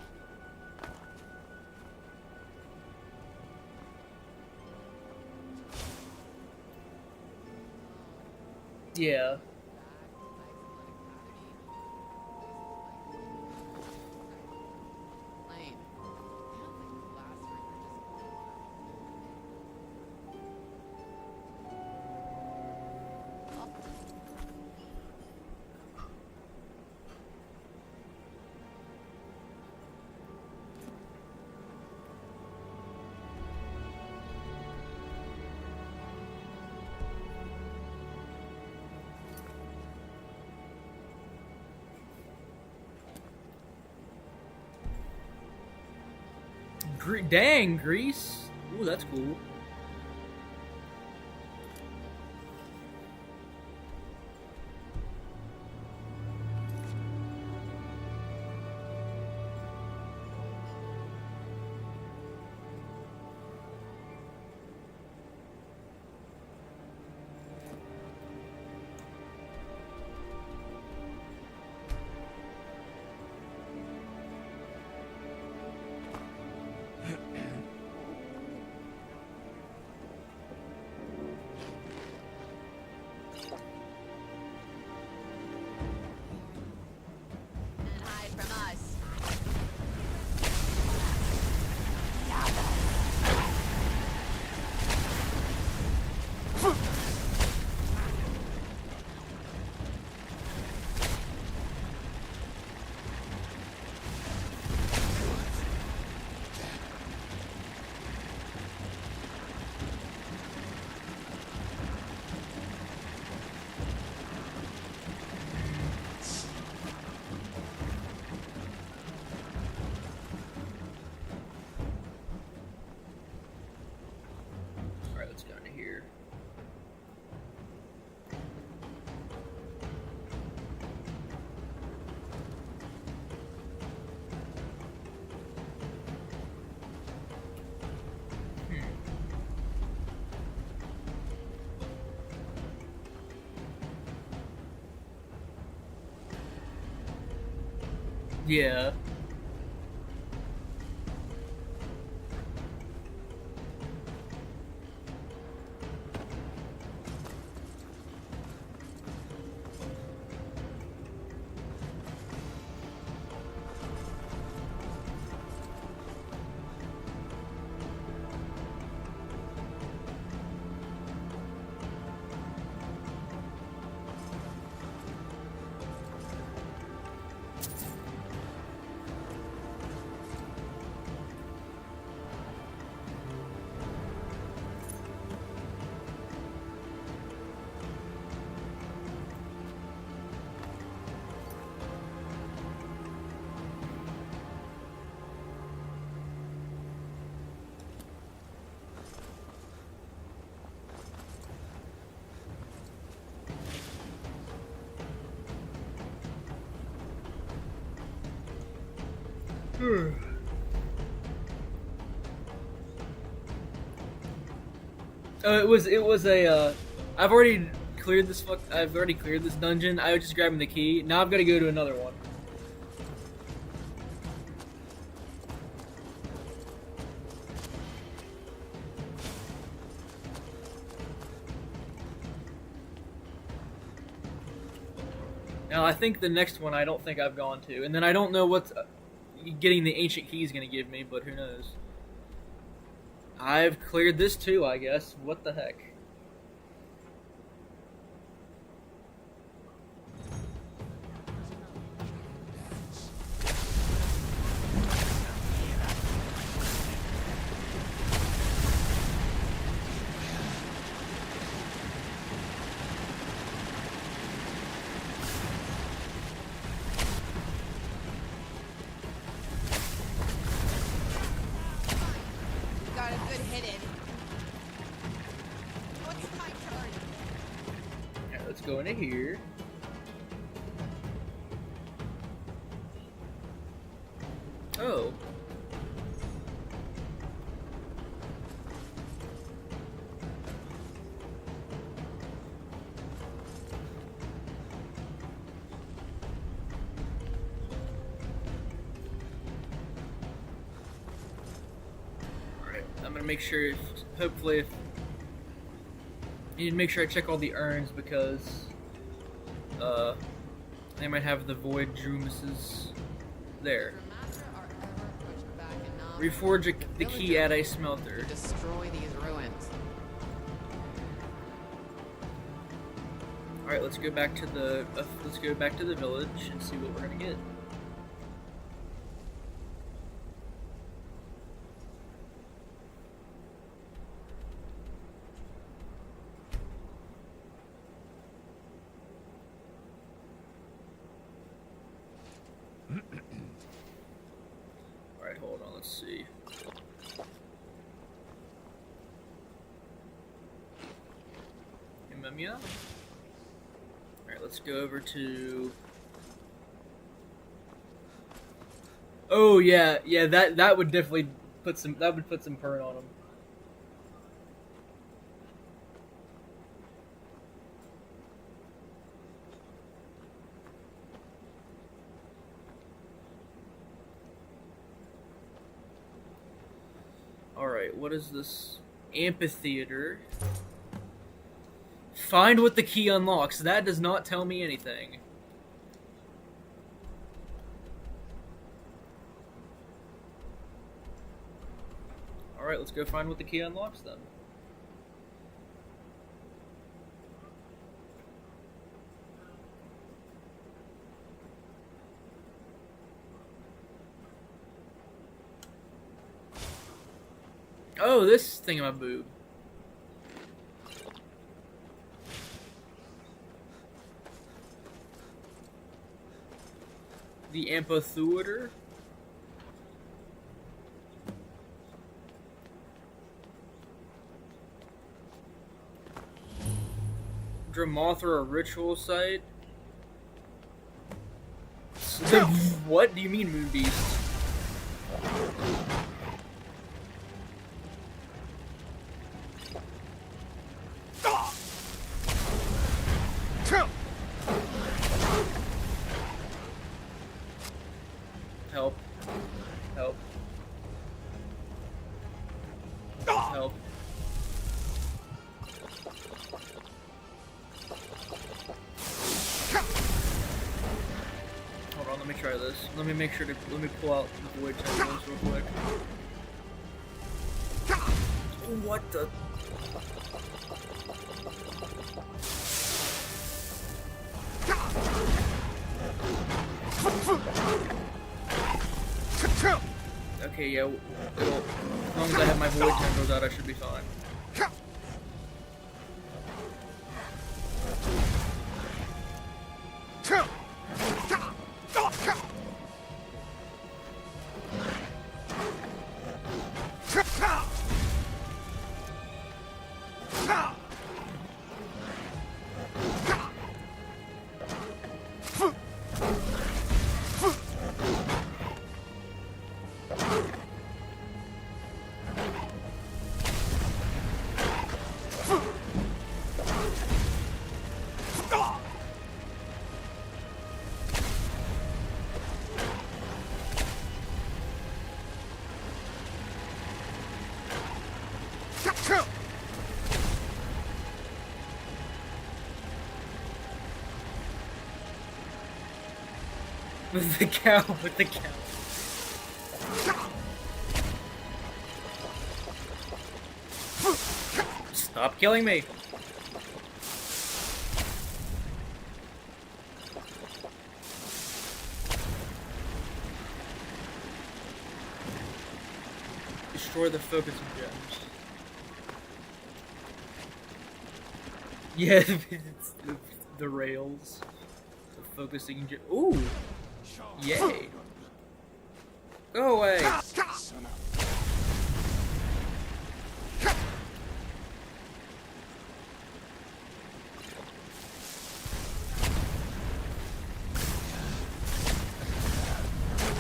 Yeah. Lane. Dang, Greece. Ooh, that's cool. And hide from us. Alright, let's go into here. Yeah. It was a. I've already cleared this I've already cleared this dungeon. I was just grabbing the key. Now I've got to go to another one. Now I think the next one I don't think I've gone to, and then I don't know what getting the ancient key is going to give me, but who knows? I've cleared this too, I guess. What the heck? Got a good hit in. What's my turn? Alright, let's go into here. Oh. I'm gonna make sure, hopefully, I need to make sure I check all the urns because, they might have the void drumises there. Reforge the key at a smelter. Destroy these ruins. All right, let's go back to the village and see what we're gonna get. Alright, hold on, let's see. Imamia? Alright, let's go over to... Oh yeah, that would definitely put some burn on him. Alright, what is this? Amphitheater. Find what the key unlocks. That does not tell me anything. Alright, let's go find what the key unlocks then. Oh, this thingamaboob. The amphitheater. Dramothra ritual site. What do you mean, Moon Beast? Help. Help. Help. Hold on, let me try this. Let me pull out the void tentacles real quick. What the? Okay, yeah, as long as I have my void tendrils out, I should be fine. With the cow, with the cow. Stop killing me! Destroy the focusing gems. Yeah, it's the rails. The focusing gem. Ooh! Yay! Go away!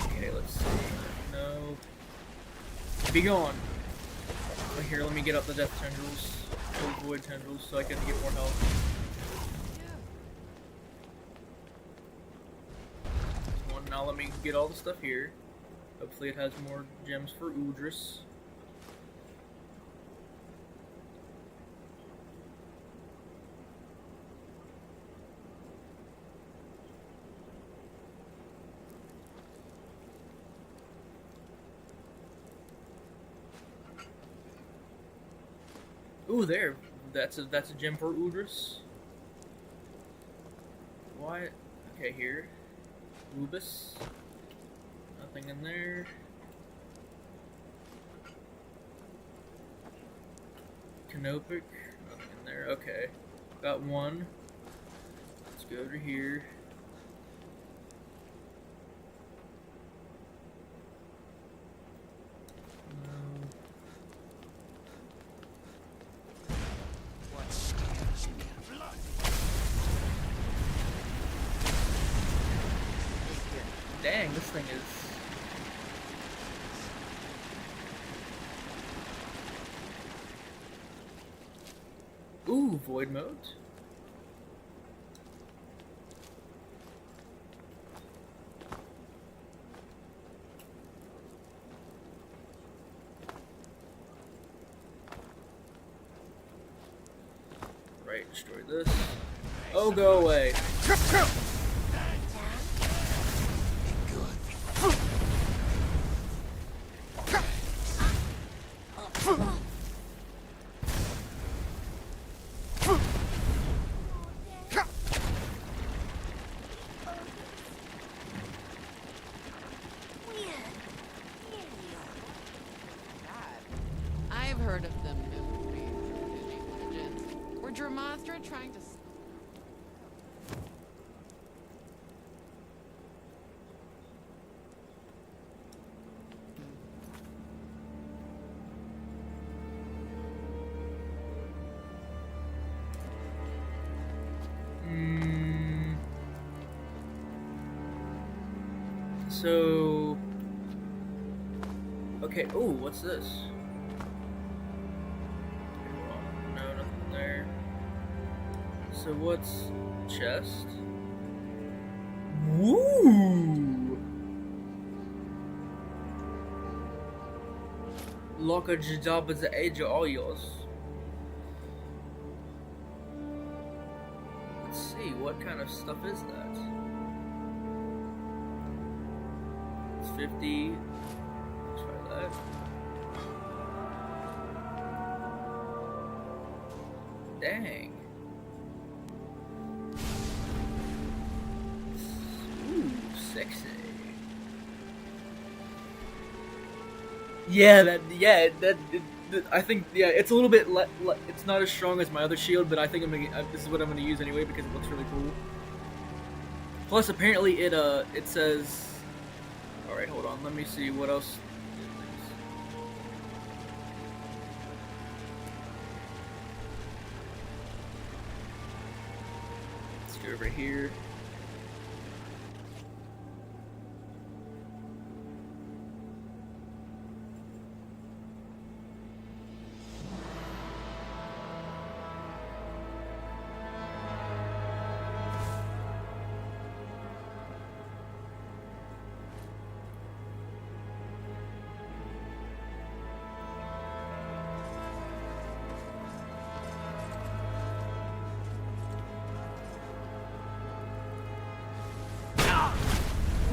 Okay, let's see. No. Be gone! Oh, here, let me get up the death tendrils. Or void tendrils so I can get more health. One, now let me get all the stuff here. Hopefully it has more gems for Udris. Ooh, there. That's a gem for Udris. Why? Okay, here. Ubis. Nothing in there. Canopic. Nothing in there. Okay. Got one. Let's go over here. No. Dang, this thing is... Ooh, void mode. Right, destroy this. Oh, go away. I've heard of them pigeons. Were Dramathra trying to... So... Okay, ooh, what's this? No, nothing there. So what's... chest? Woo! Lock a job as the age of all yours. Let's see, what kind of stuff is that? It's 50. Let's try that. Dang. Ooh, sexy. Yeah, I think, yeah, it's a little bit, it's not as strong as my other shield, but I think this is what I'm gonna use anyway because it looks really cool. Plus, apparently it says, alright, hold on, let me see what else. Let's go over here.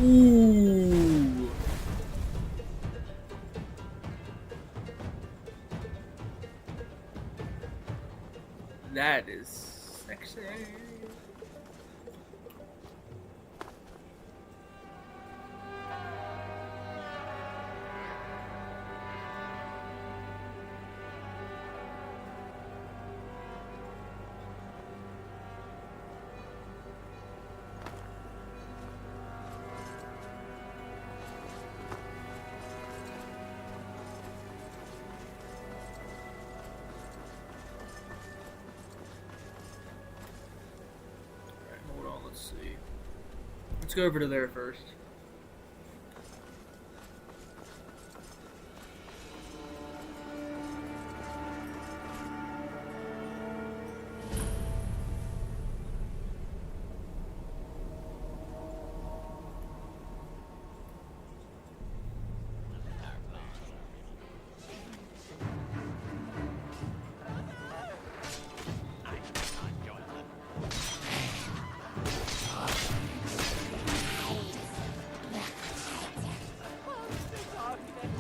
Ooh. That is sexy. Hold on, let's see. Let's go over to there first.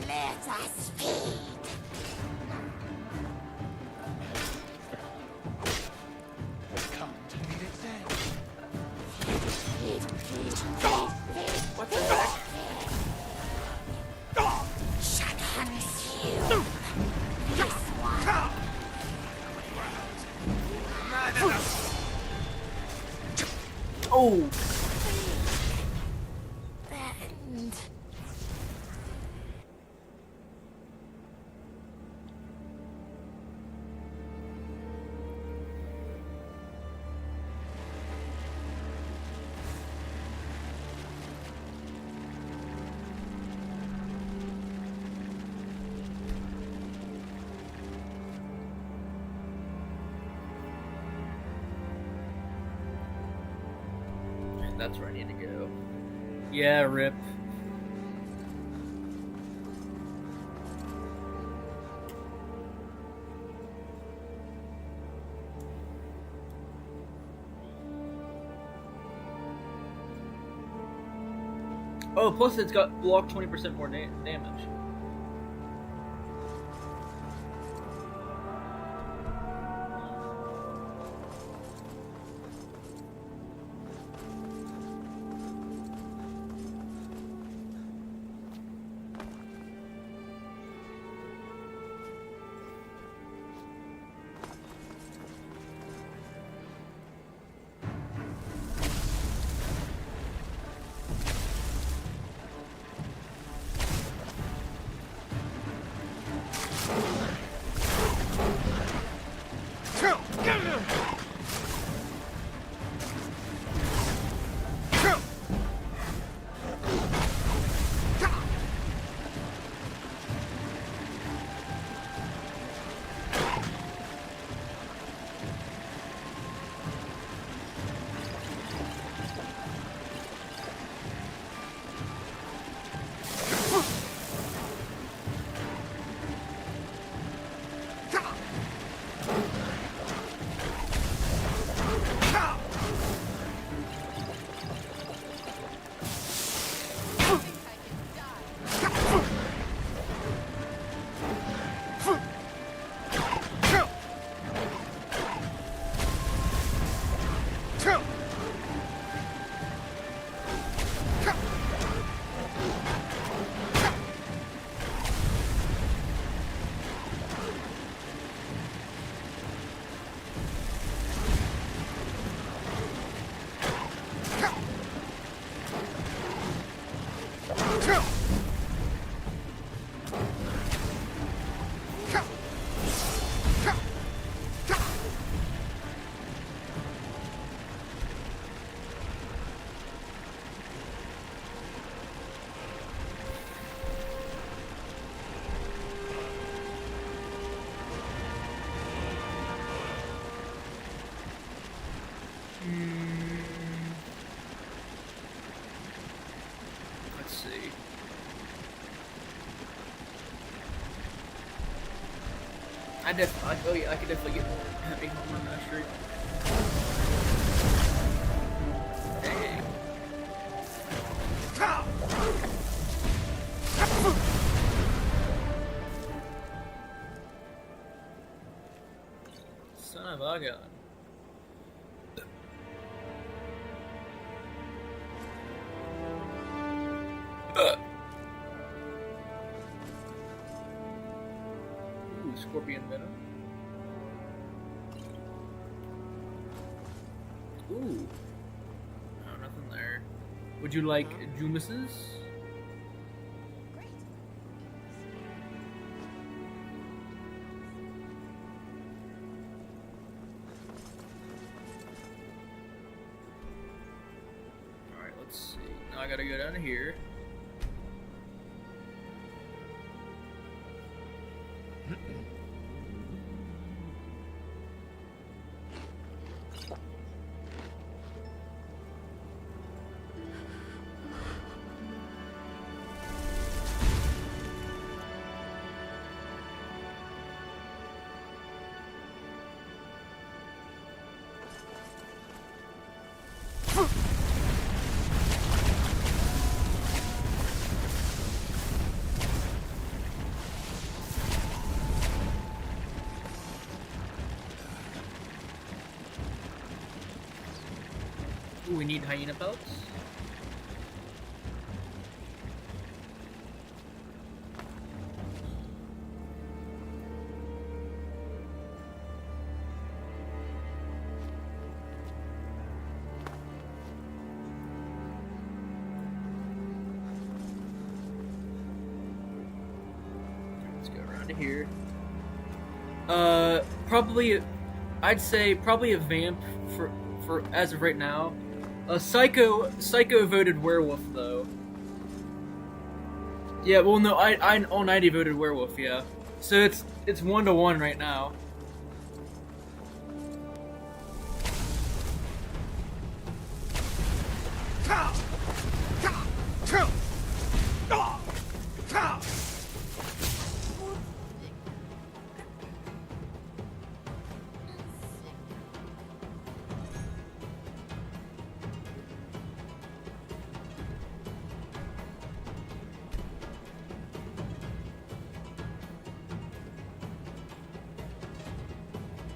Let us feed. What the heck? Shut consume. This one. Oh! Bend. That's where I need to go. Yeah, rip. Oh, plus it's got block 20% more damage. Let's see. Oh yeah, I could definitely get heavy home on that street. Dang. have I got? Ooh, scorpion venom. Ooh. No, nothing there. Would you like Jumis's? Great. Alright, let's see. Now I gotta go down here. Ooh, we need hyena pelts. Let's go around to here. Probably, I'd say probably a vamp for as of right now. Psycho voted werewolf though. Yeah, well no, I all 90 voted werewolf, yeah. So it's 1-1 right now.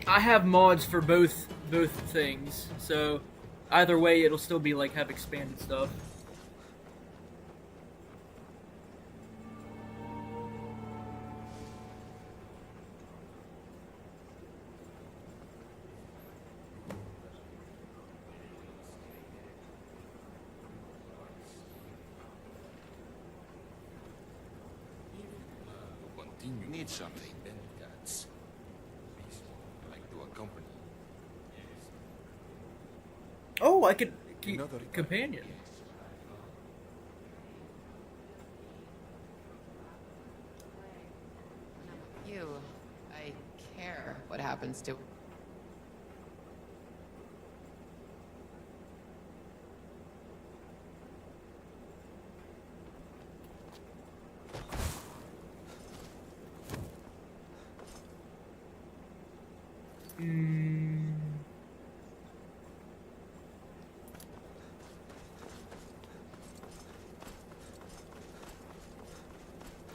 I have mods for both things, so either way it'll still be like have expanded stuff. You need something, then guts. Like to accompany. Oh, I could Another companion. When I'm with you, I care what happens to.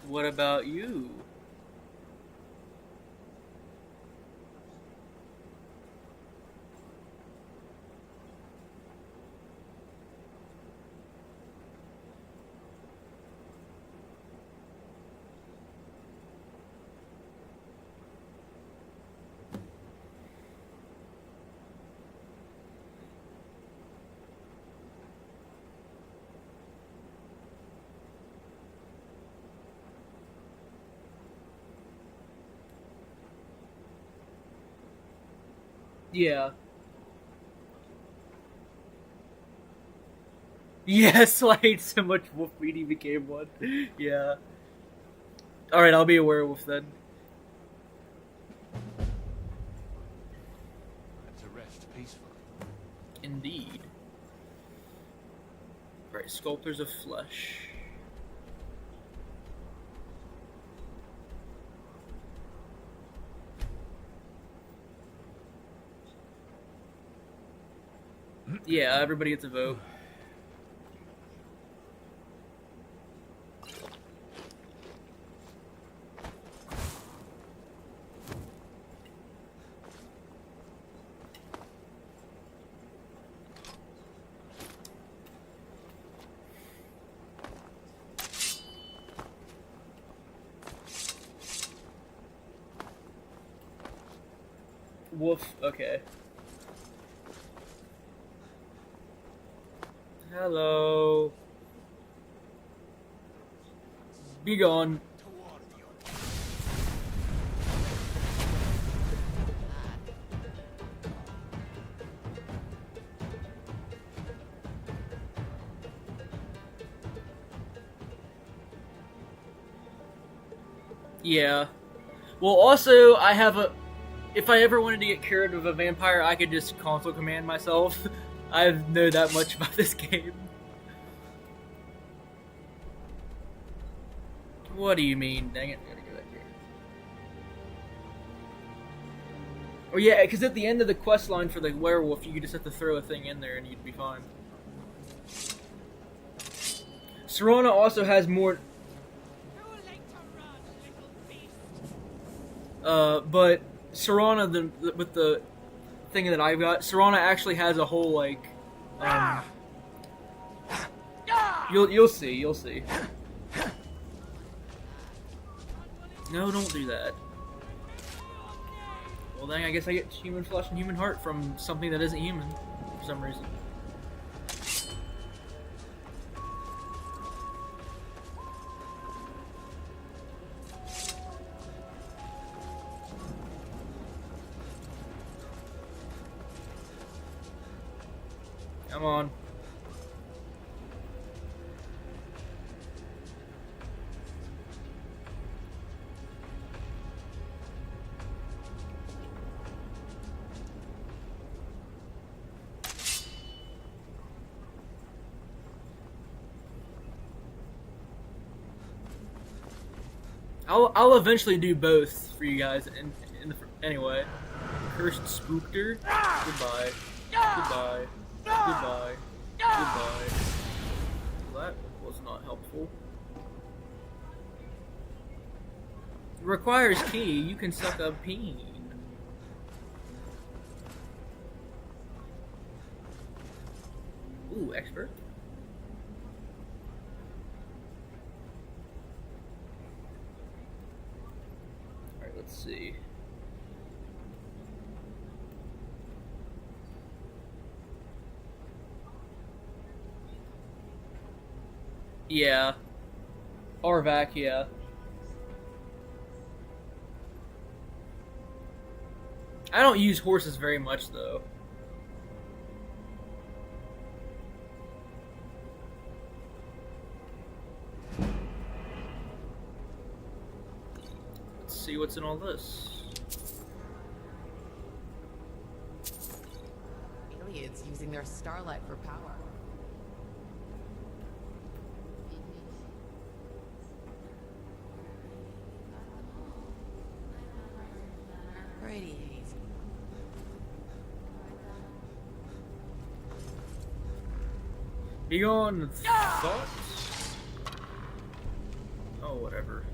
What about you? Yeah. Yes, I ate so much wolf meat he became one. Yeah. Alright, I'll be a werewolf then. To rest peacefully. Indeed. Right, sculptors of flesh. Yeah, everybody gets a vote. Woof. Okay. Hello. Be gone. Yeah. Well, also, I have a... If I ever wanted to get cured of a vampire, I could just console command myself. I know that much about this game. What do you mean? Dang it, I gotta go back here. Oh yeah, because at the end of the quest line for the werewolf, you could just have to throw a thing in there and you'd be fine. Serana also has more... but Serana, with the thing that I've got, Serana actually has a whole, like, you'll see. No, don't do that. Well then I guess I get human flesh and human heart from something that isn't human, for some reason. Come on. I'll eventually do both for you guys. Anyway, cursed spookter. Goodbye. Goodbye. Goodbye. Goodbye. Well, that was not helpful. Requires key. You can suck a peen. Ooh, expert. Alright, let's see. Yeah. Arvac, yeah. I don't use horses very much, though. Let's see what's in all this. Aliens using their starlight for power. Pretty hazy. Be gone, thoughts? Oh, whatever.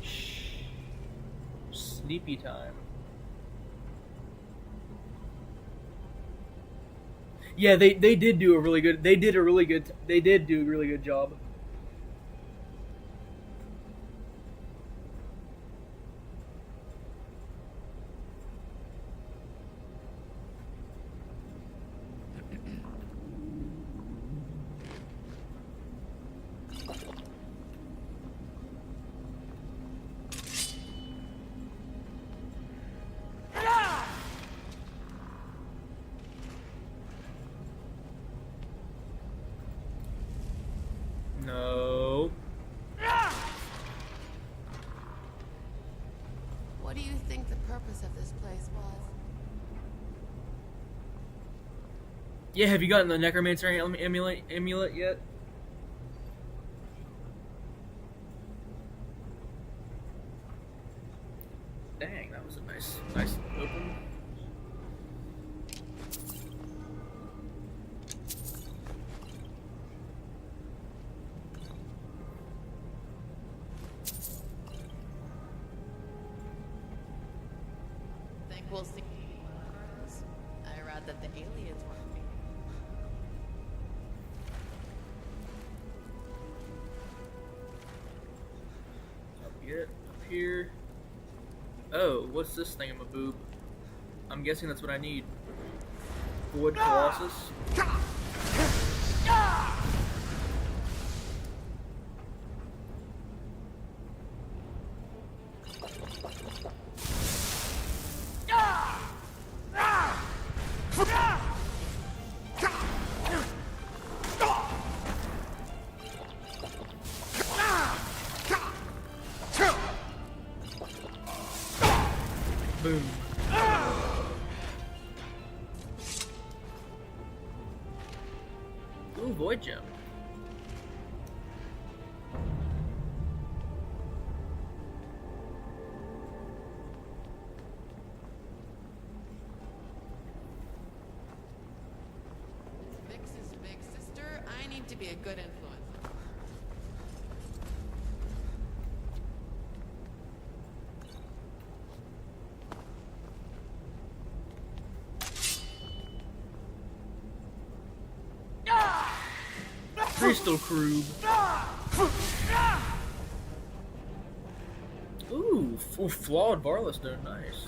Shh. Sleepy time. Yeah, they did do a really good. They did do a really good job. No. What do you think the purpose of this place was? Yeah, have you gotten the Necromancer amulet yet? Dang, that was a nice open. Think we'll see. I read that the aliens were. Up here. Oh, what's this thingamaboob? I'm guessing that's what I need. Void Colossus. Boom. Ooh, Void Gem. Vix's big sister, I need to be a good influence. Crystal Krug. Ooh, flawed Varlas there, nice.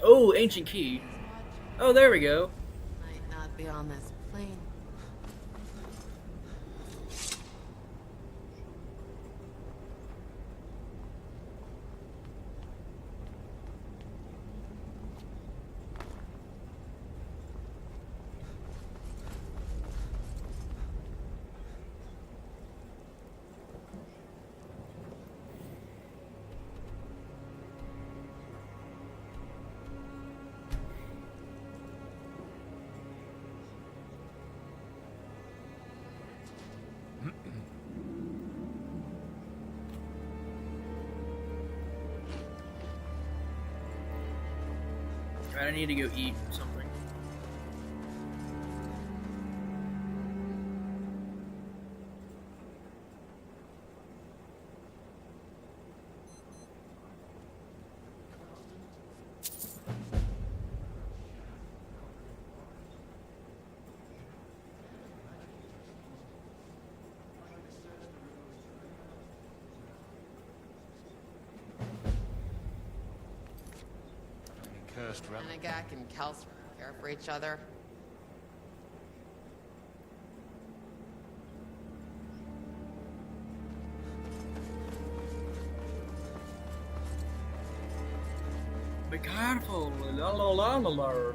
Oh, ancient key. Oh, there we go. Might not be on this plane. I need to go eat something. Cursed relic. Renegak and Kels care for each other. Be careful, la la la la la.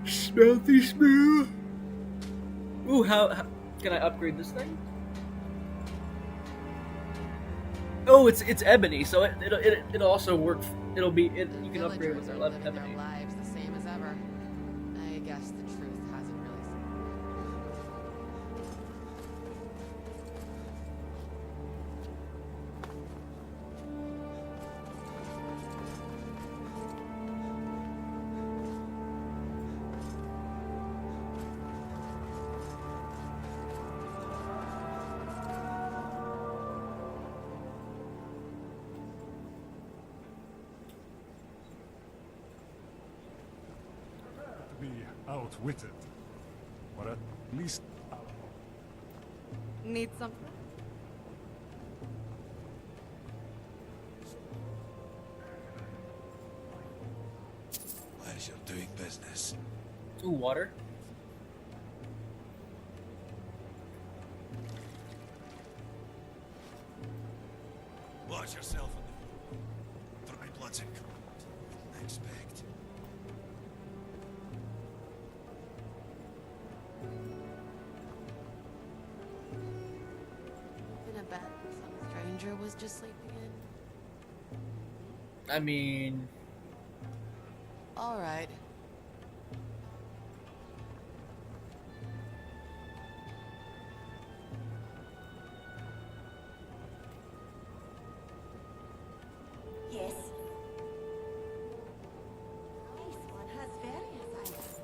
Stealthy spear. Ooh, how can I upgrade this thing? Oh, it's ebony, so it'll also work. It'll be you can upgrade Villagers with are living ebony. their lives the same as ever. I guess the truth hasn't really. Be outwitted, or at least Need something? Pleasure doing business. Ooh, water. Watch yourself on the road. Dry bloods and cold. I expect. In a bet some stranger was just sleeping in. I mean, All right. Yes. This one has various items.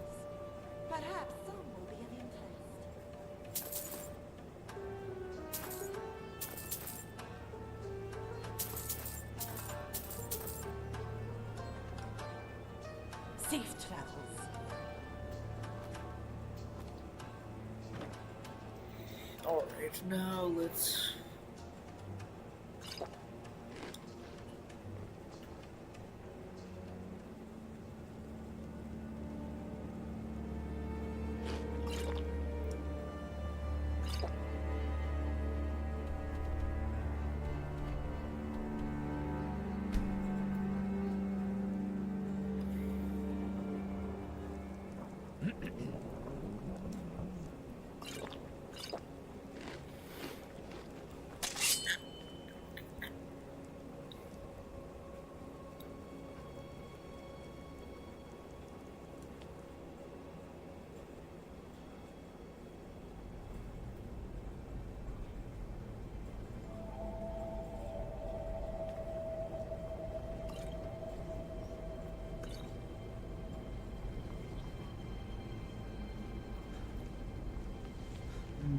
Perhaps some will be of interest. Alright, now let's...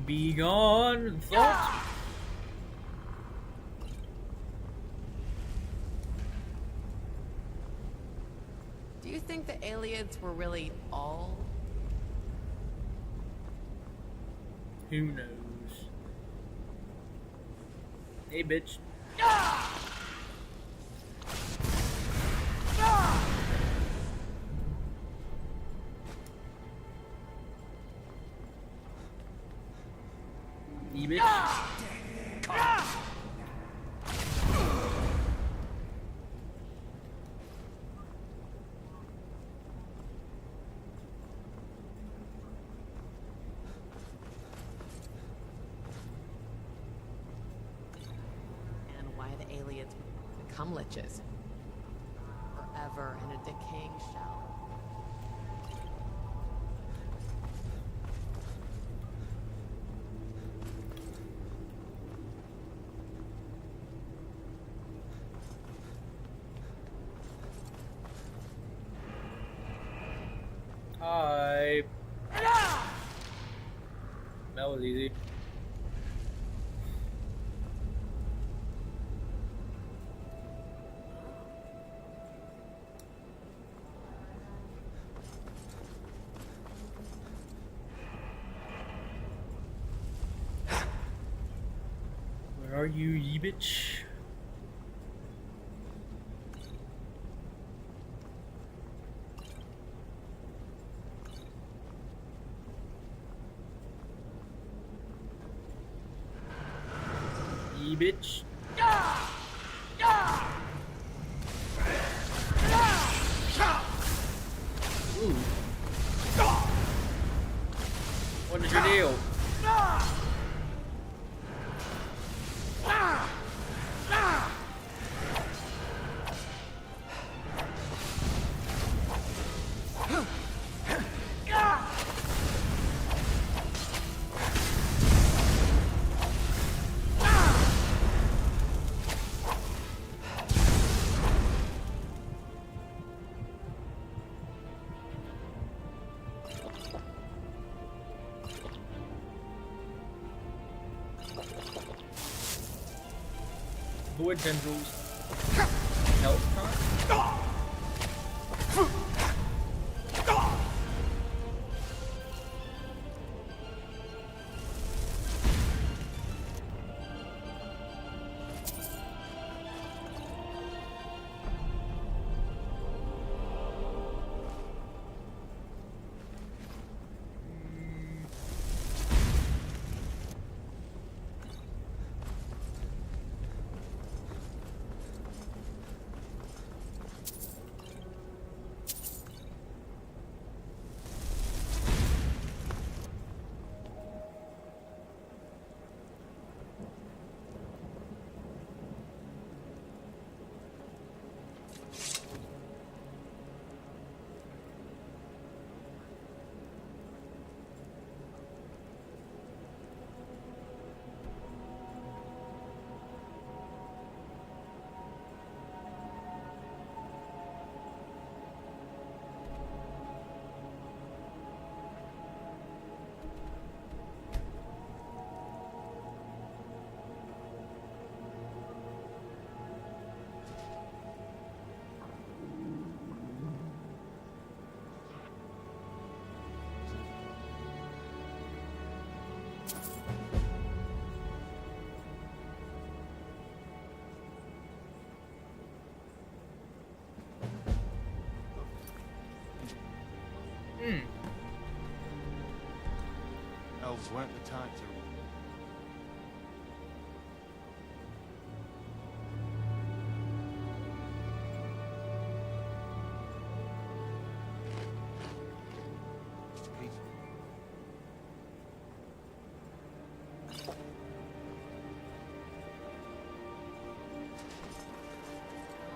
Be gone, thought. Do you think the aliens were really all? Who knows? Hey, bitch. Hey, bitch. And why the aliens become liches? Forever in a decaying shell. Hi. That was easy. Where are you, ye bitch? Ye bitch. Ooh. What is your deal? Void tendrils. Health time? This weren't the time to...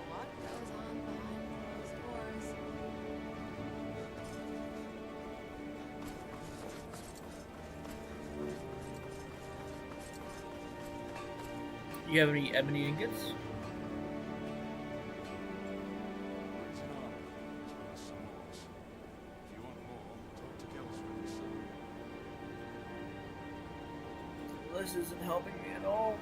What goes on behind closed doors? You have any ebony ingots? It's not. That's some odds. If you want more, talk to Gelsford. This isn't helping me at all.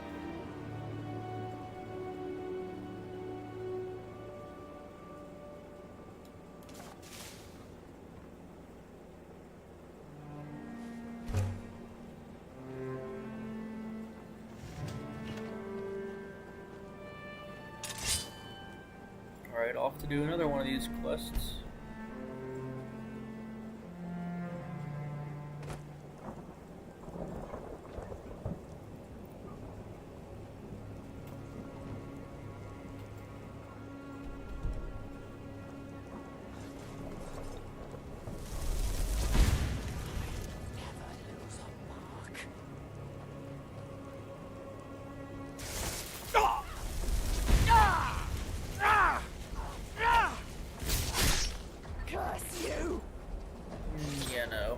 Alright, off to do another one of these quests. Yeah, no.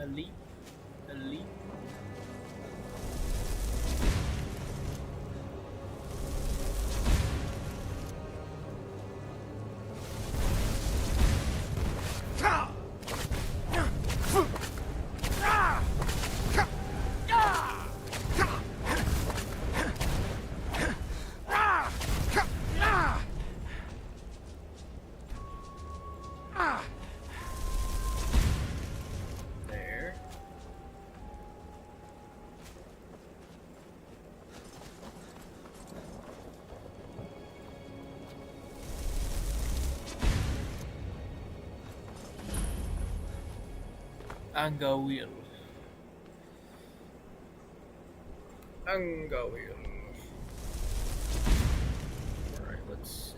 Elite. Elite. There. Anga wheel. Anga wheel. Alright, let's see.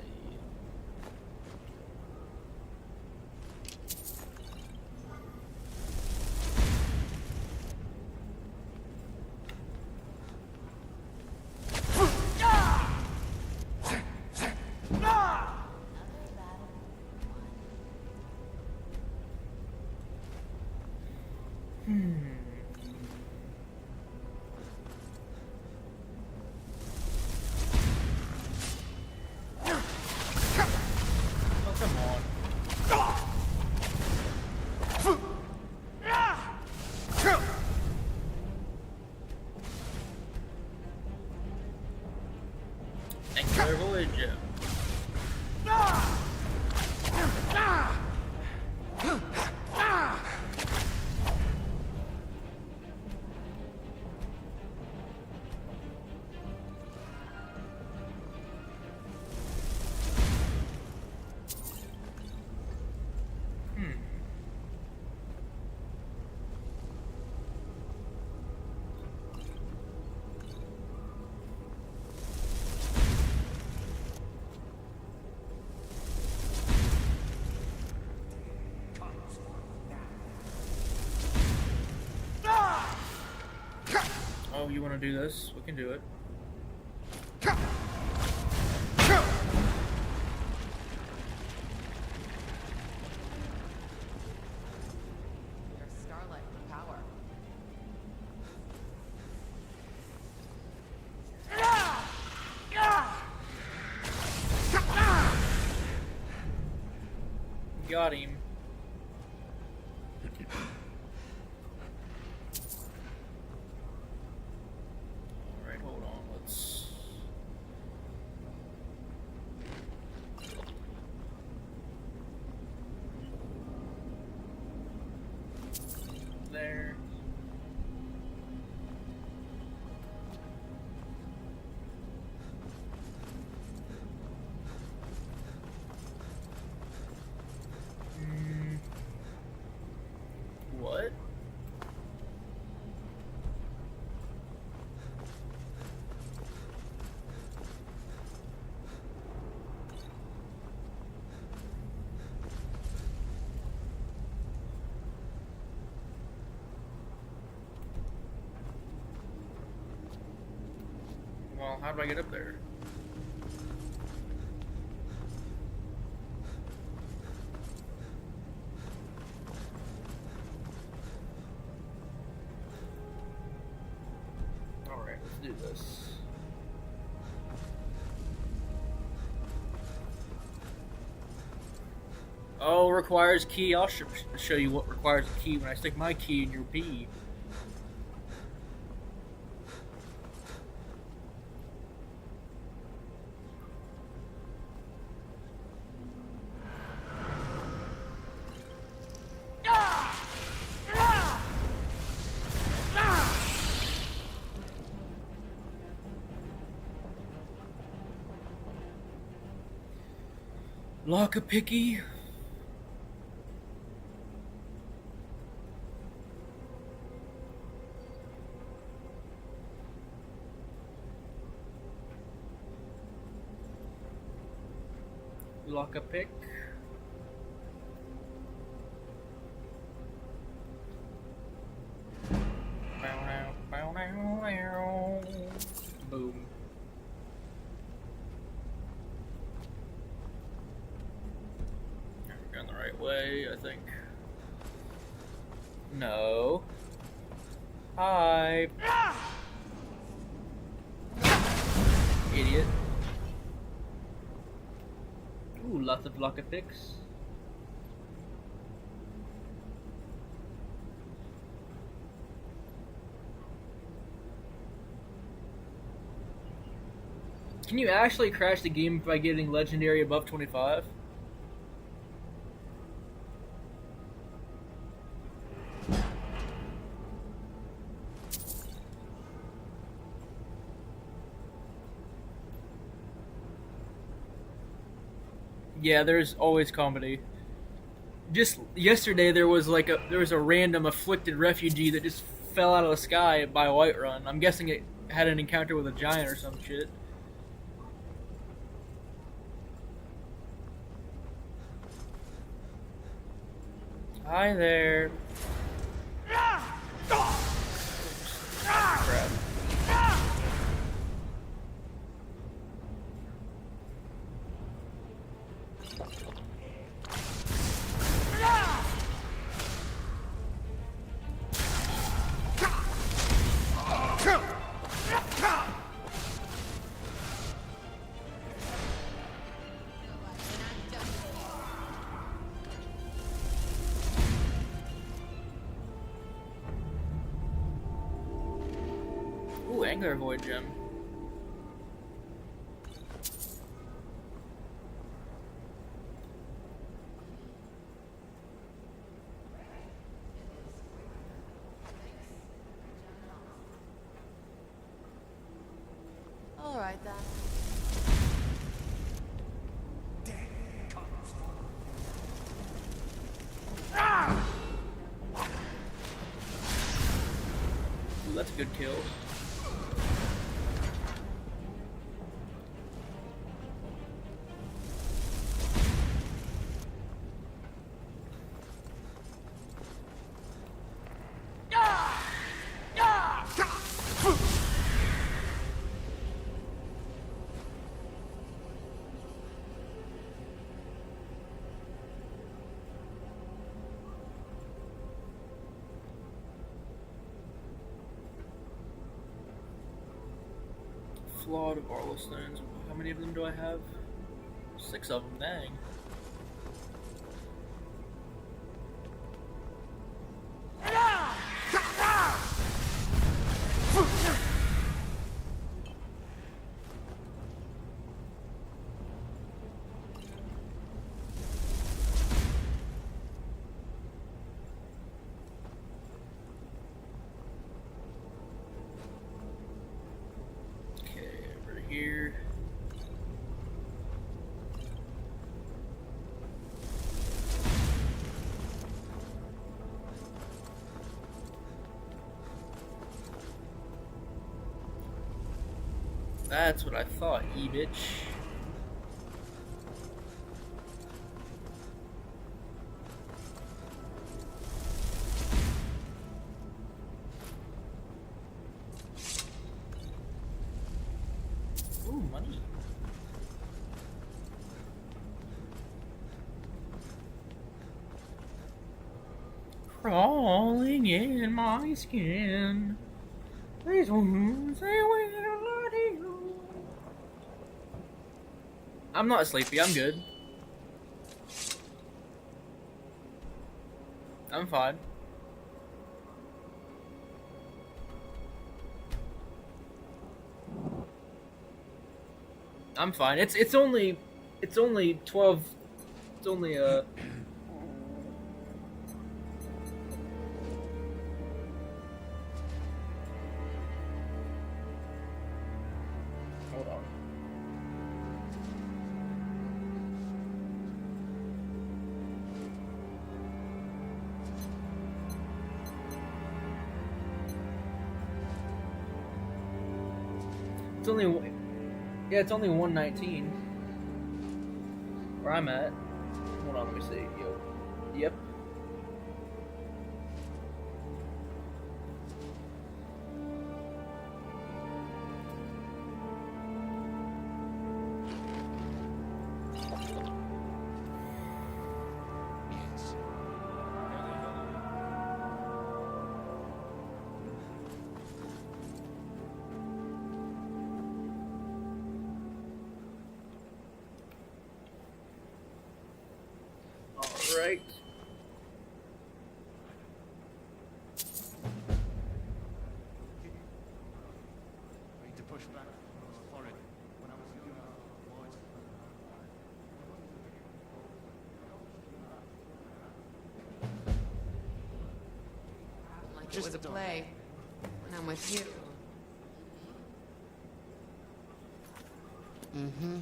Oh, come on. Thank you for the voyage. Oh, you want to do this? We can do it. Your starlight with power. Got him. Alright, hold on. Let's... There. how do I get up there? Alright, let's do this. Oh, requires key. I'll show you what requires a key when I stick my key in your B. Lock-a-picky. Lock-a-pick. Boom. We're going the right way, I think. No. Hi. Idiot. Ooh, lots of lock-a-picks. Can you actually crash the game by getting legendary above 25? Yeah, there's always comedy. Just yesterday there was a random afflicted refugee that just fell out of the sky by Whiterun. I'm guessing it had an encounter with a giant or some shit. Hi there. Crap. Ooh, Angler Void Gem. All right then. Ooh, that's a good kill. Flawed of Arlo stones. How many of them do I have? 6 of them, dang. Here. That's what I thought, bitch. crawling in my skin. These wounds, they will not heal. I'm not sleepy, I'm good. I'm fine. I'm fine. It's only 12. It's only hold on. It's only yeah, it's only 119 where I'm at. Hold on, let me see. Yep. Yes. All right. I need to push back for it. When I was young, boys. Like it Just was a don't. play when I'm with you. Mm-hmm.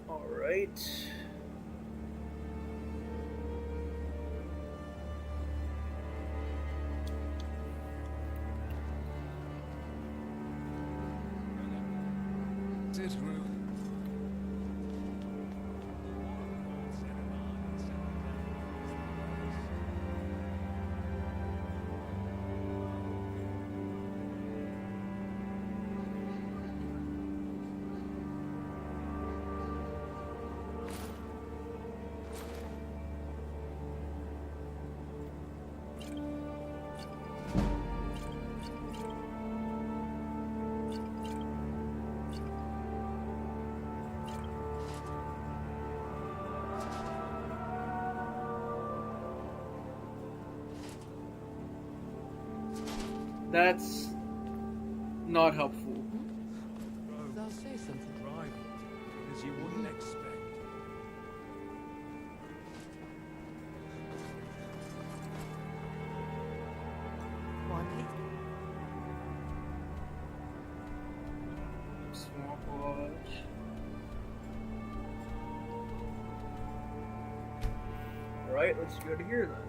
All right. That's it, really. That's not helpful. They'll say something. Right. As you wouldn't expect. Swamp Lodge. All right, let's go to here then.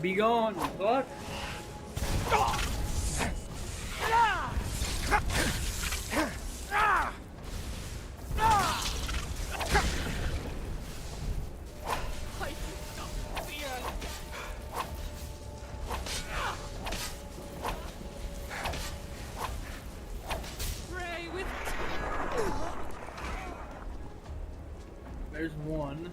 Be gone, fuck. There's one.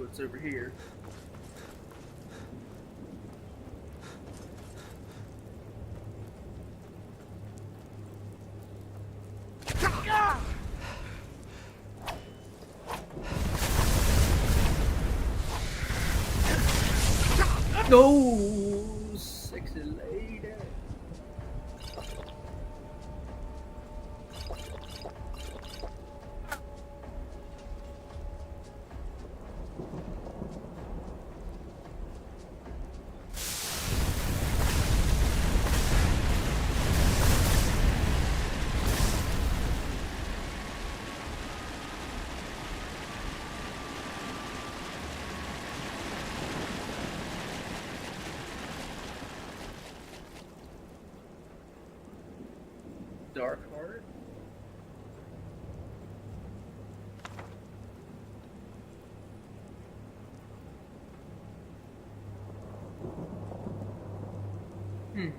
what's over here. No, sexy lady. Dark Heart. Hmm.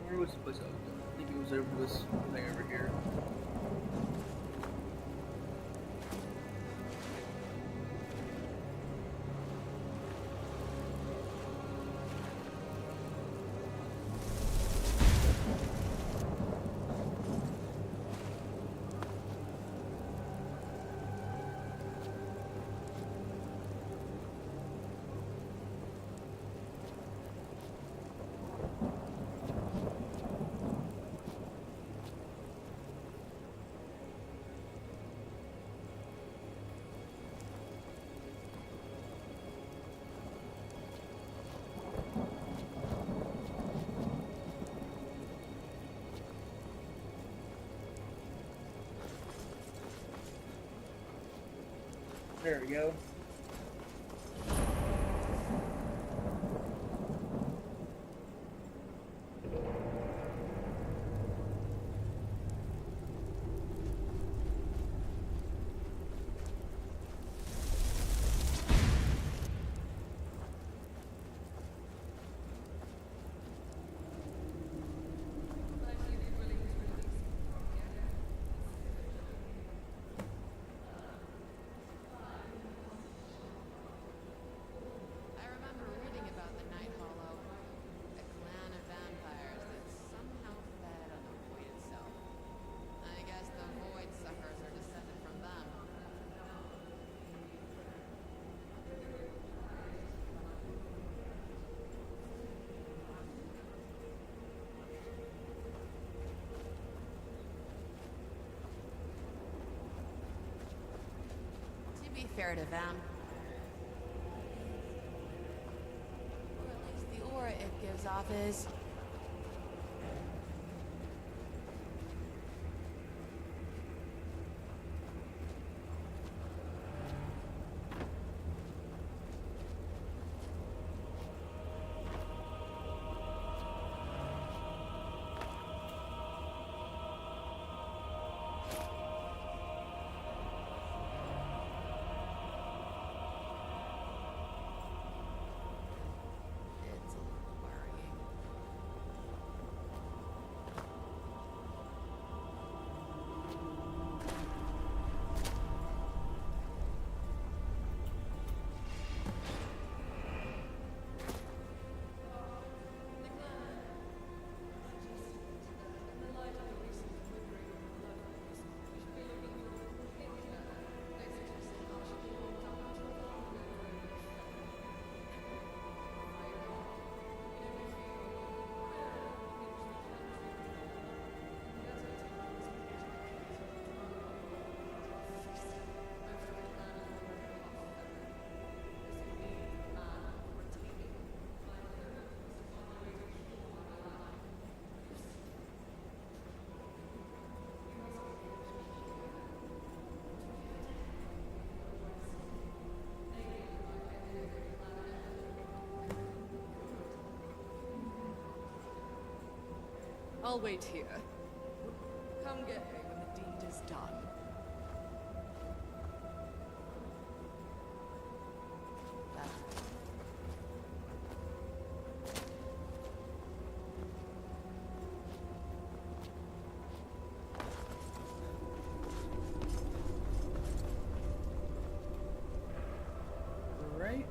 Where was the place I was going? I think it was over this thing over here. There we go. I remember reading about the Night Hollow, a clan of vampires that somehow fed on the void itself. I guess the void suckers are descended from them. To be fair to them, or at least the aura it gives off is. It's a little worrying. I'll wait here. Come get me when the deed is done. Right.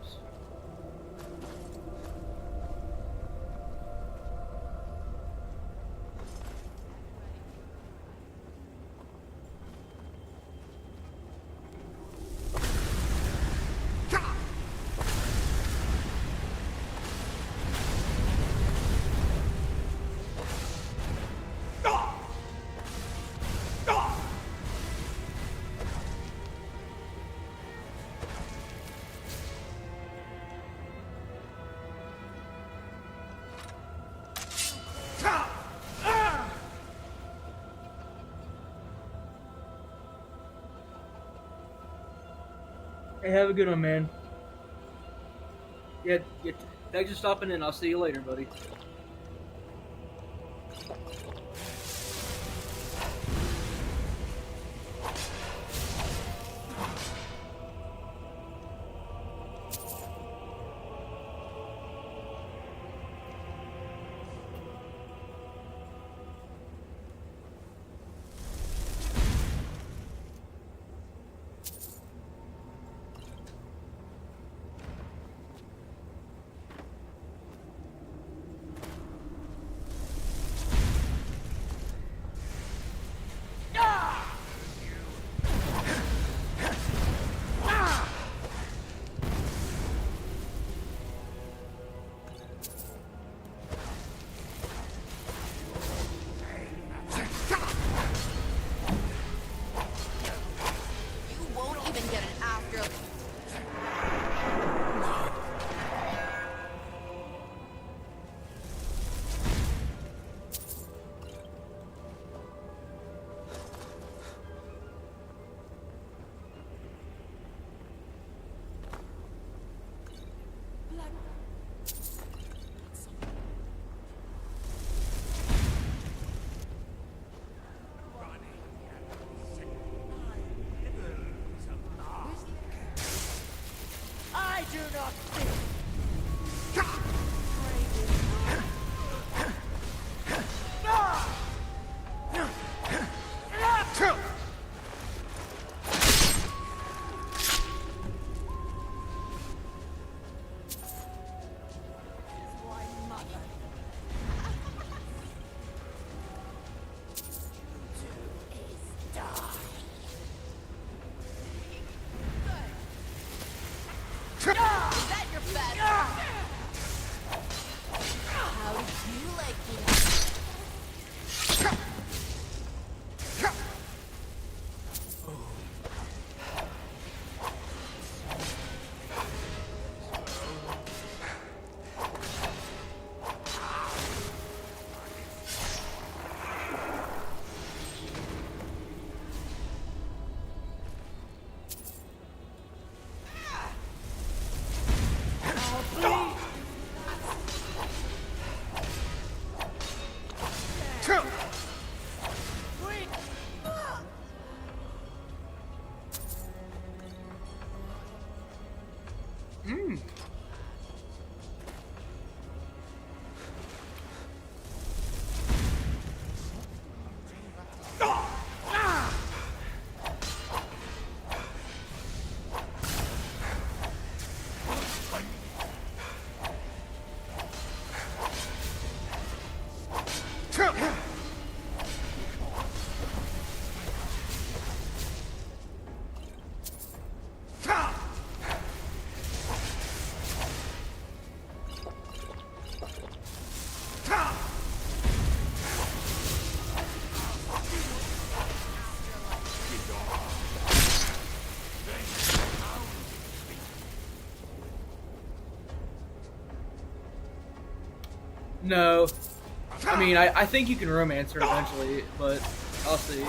Hey, have a good one, man. Yeah, thanks for stopping in. I'll see you later, buddy. You won't even get an after. I do not think. Is that your best? How did you like me? No. I mean, I think you can romance her eventually, but I'll see.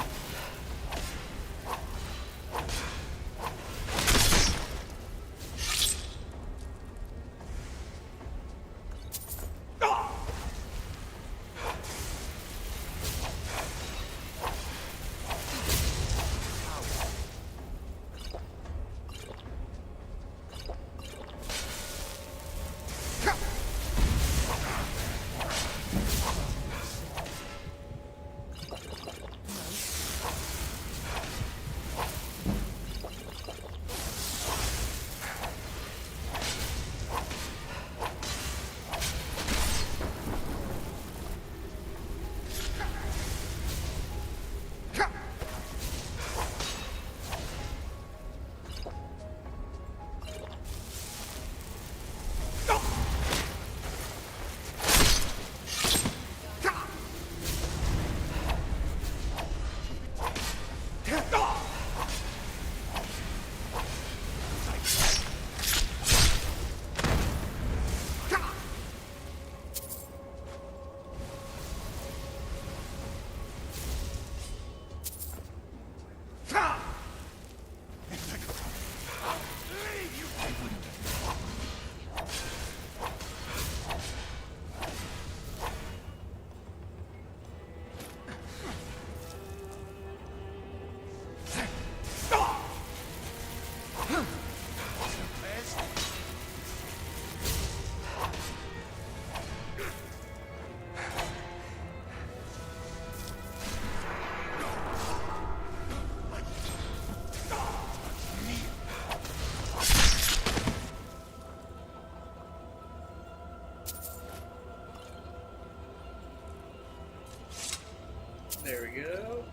There we go.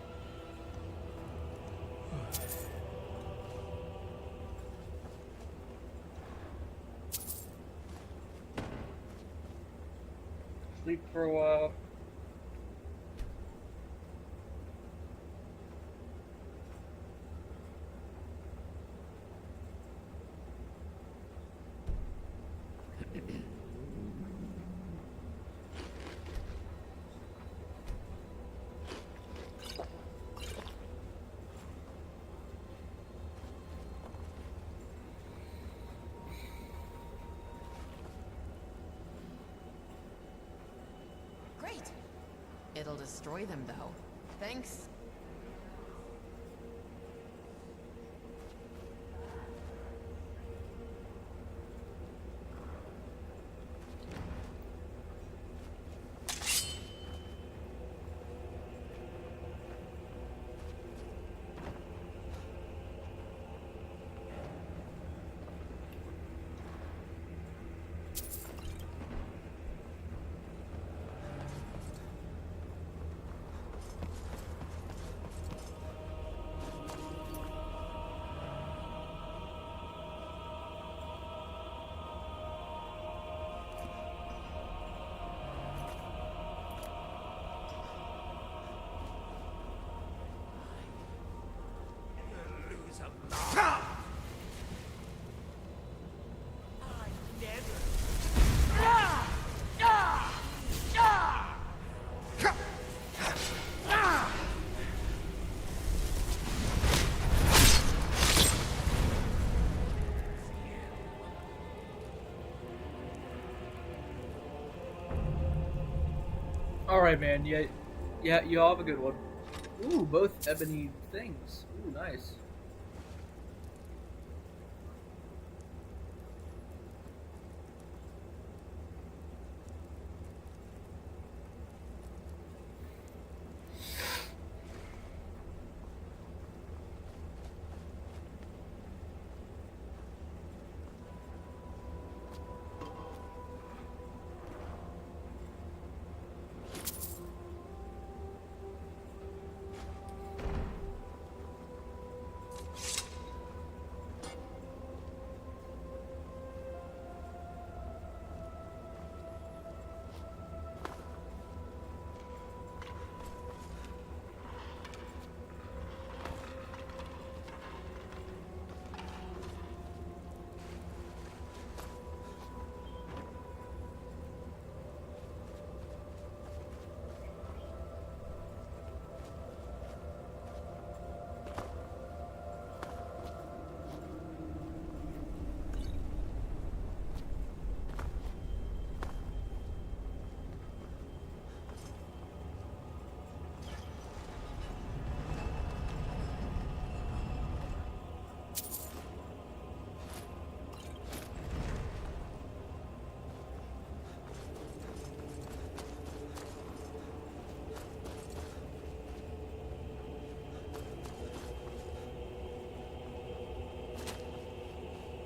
Sleep for a while. Great. It'll destroy them, though. Thanks. All right, man. Yeah. You all have a good one. Ooh, both ebony things. Ooh, nice.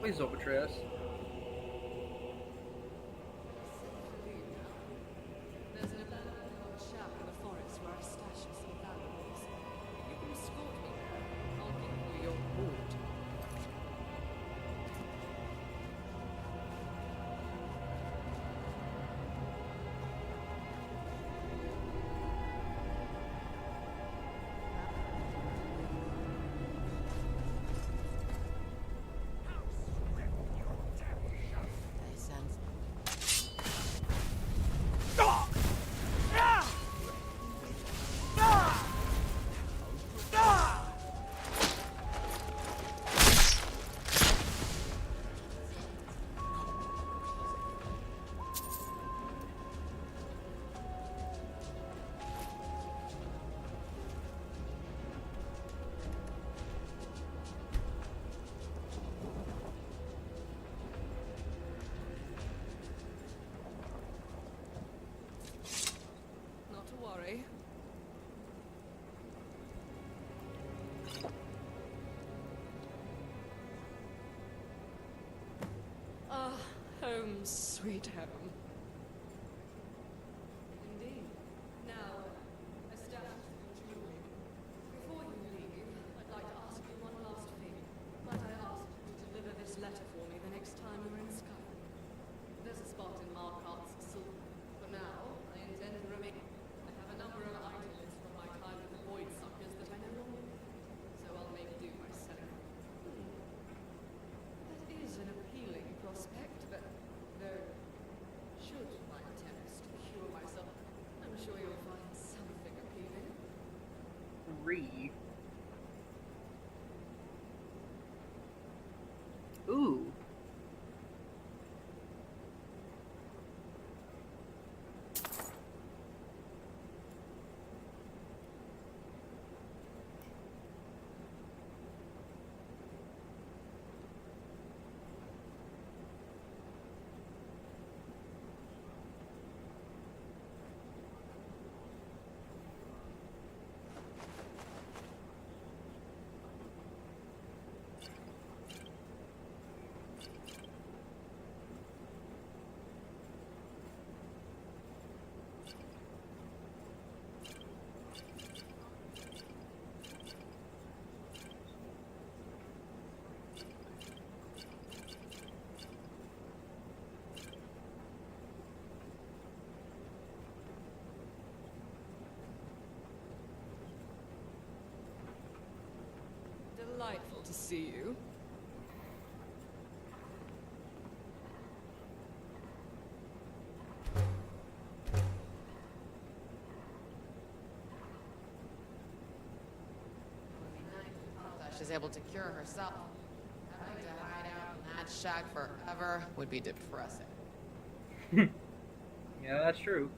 Please don't betray us. There's an abandoned old shack in the forest where I stashed some valuables. You can escort me there. I'll give you your board. I sense not to worry. Ah, home, sweet home. Indeed. Now, established 3. Ooh. Delightful to see you. She's able to cure herself. Having to hide out in that shack forever would be depressing. Yeah, that's true.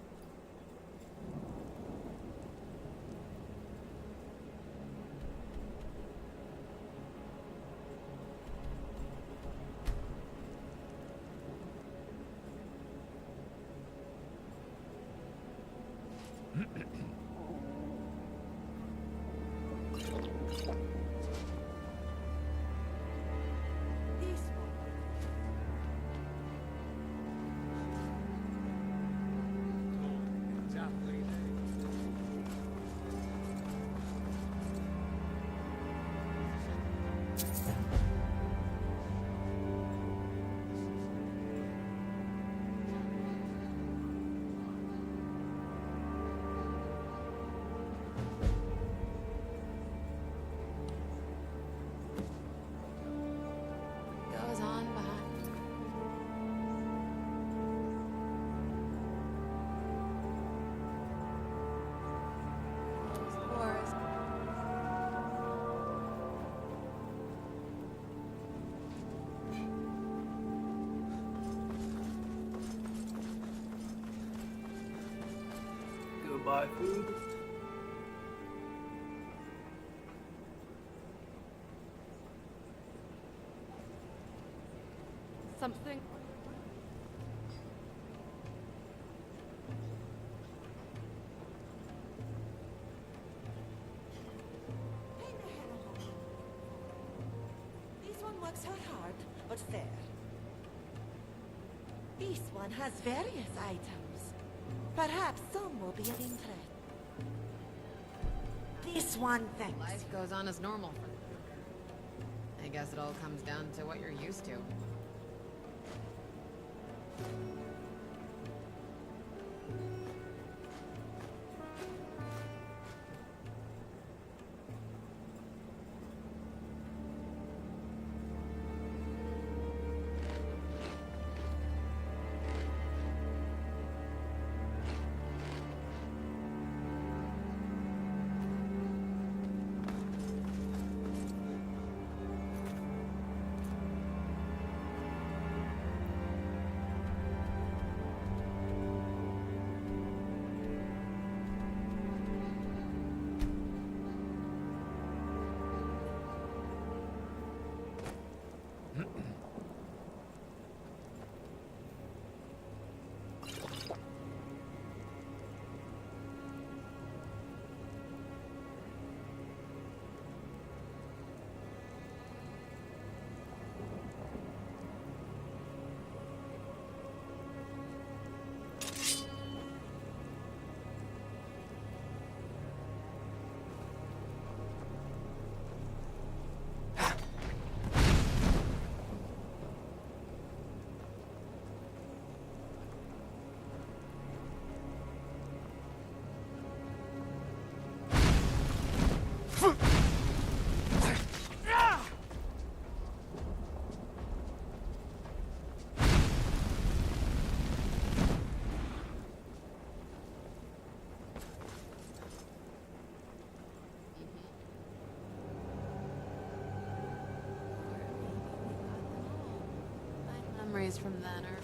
Goes on behind. Closed doors. Go buy food. Something. This one works her hard, but fair. This one has various items. Perhaps some will be of interest. This one, thanks. Life goes on as normal for them. I guess it all comes down to what you're used to. memories from then are...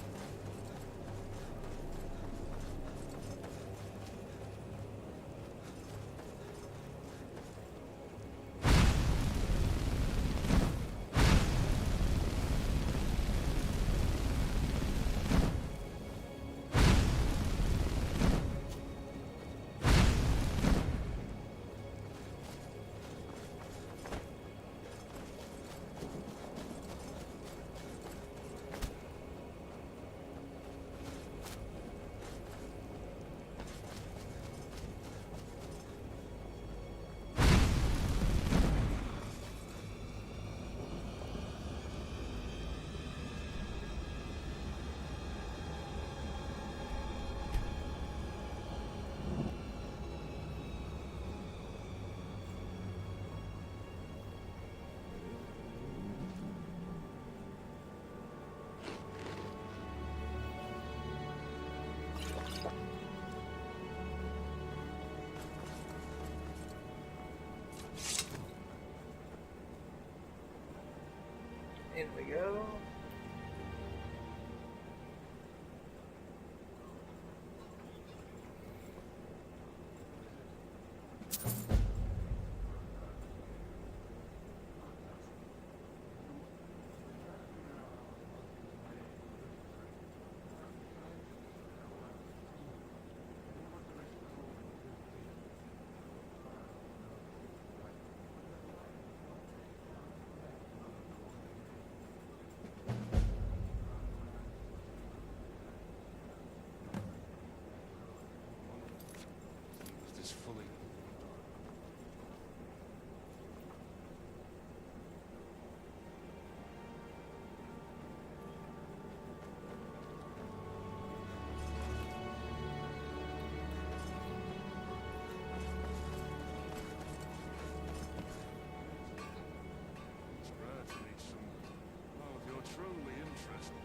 In we go. Is this fully... It's rare to meet someone. Well, if you're truly interested...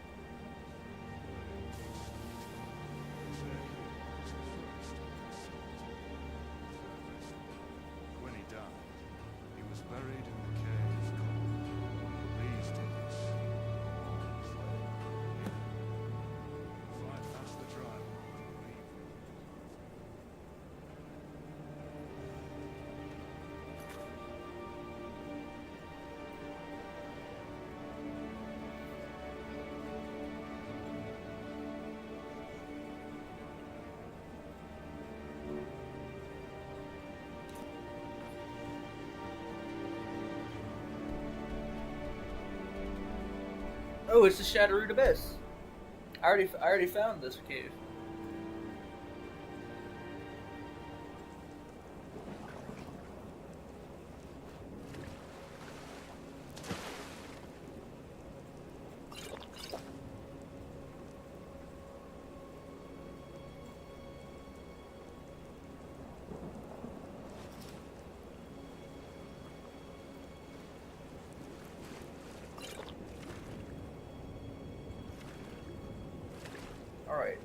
When he died, he was buried in the cave called These Days. If I pass the drive, leave. Oh, it's the Shattered Abyss. I already found this cave. Alright.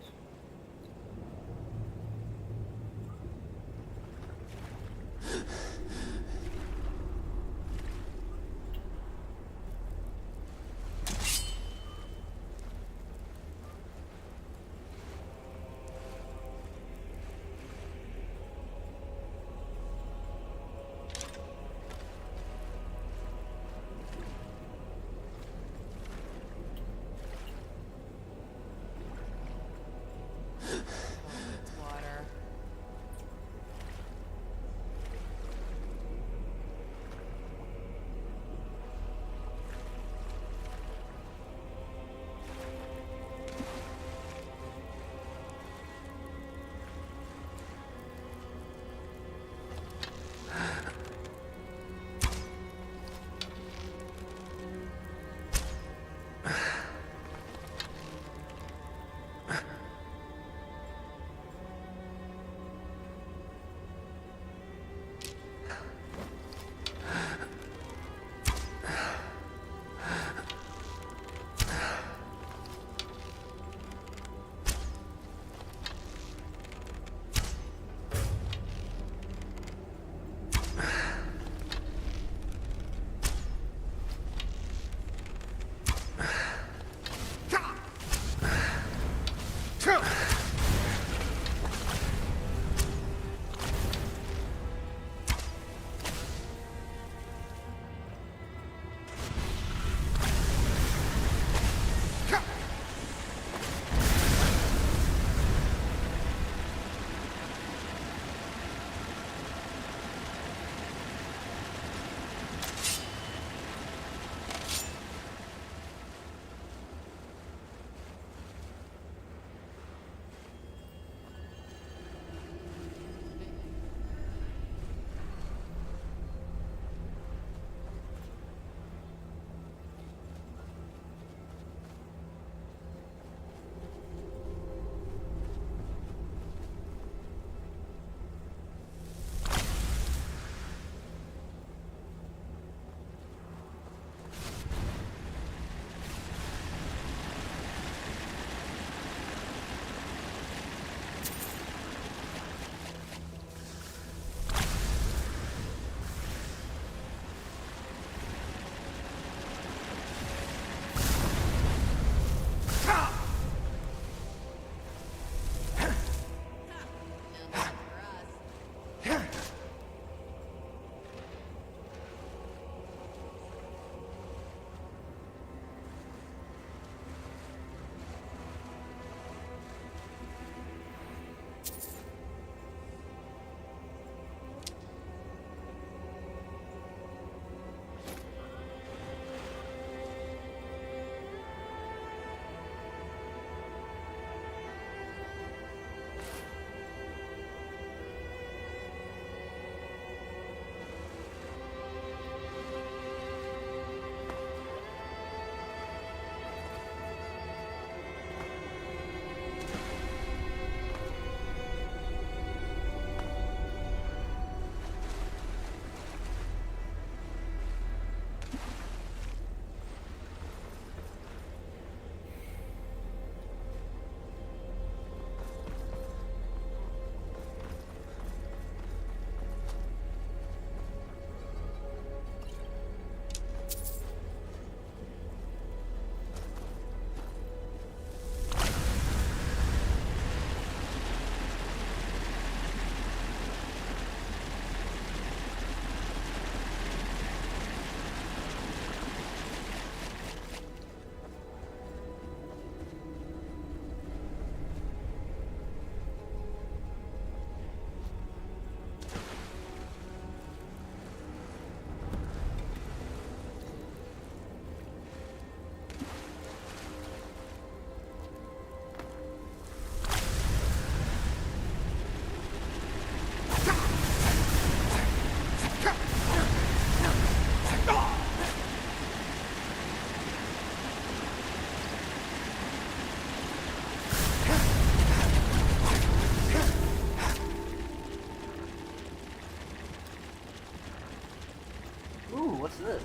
Ooh, what's this?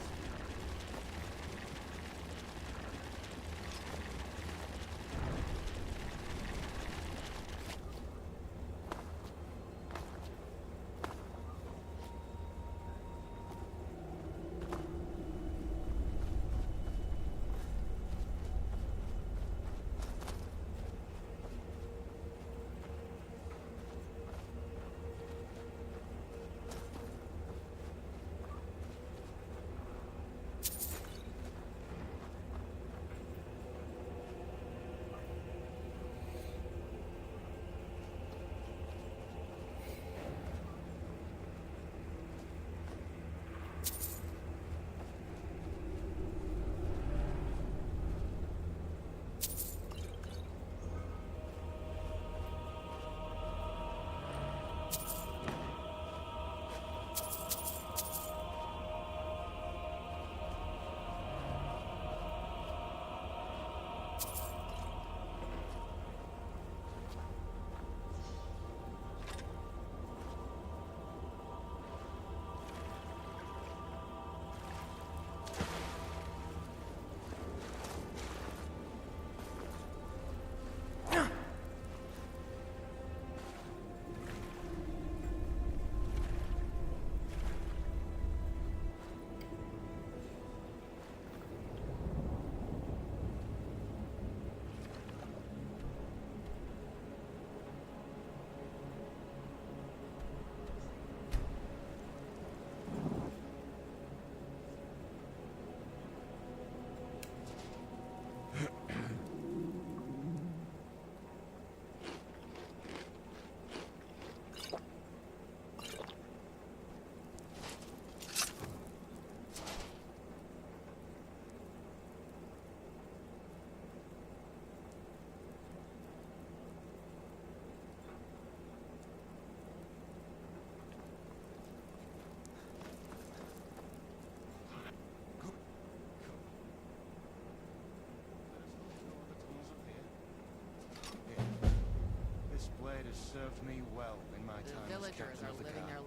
served me well in my The time as villagers captain are of the living guard.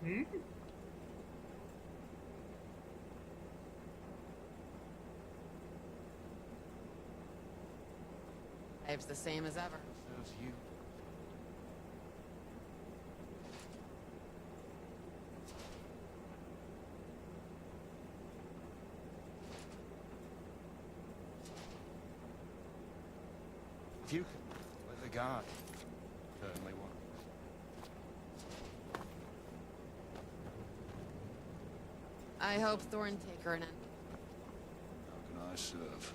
their lives the same as ever. Serves you. If you could let the guard, certainly one. I hope Thorntaker and How can I serve?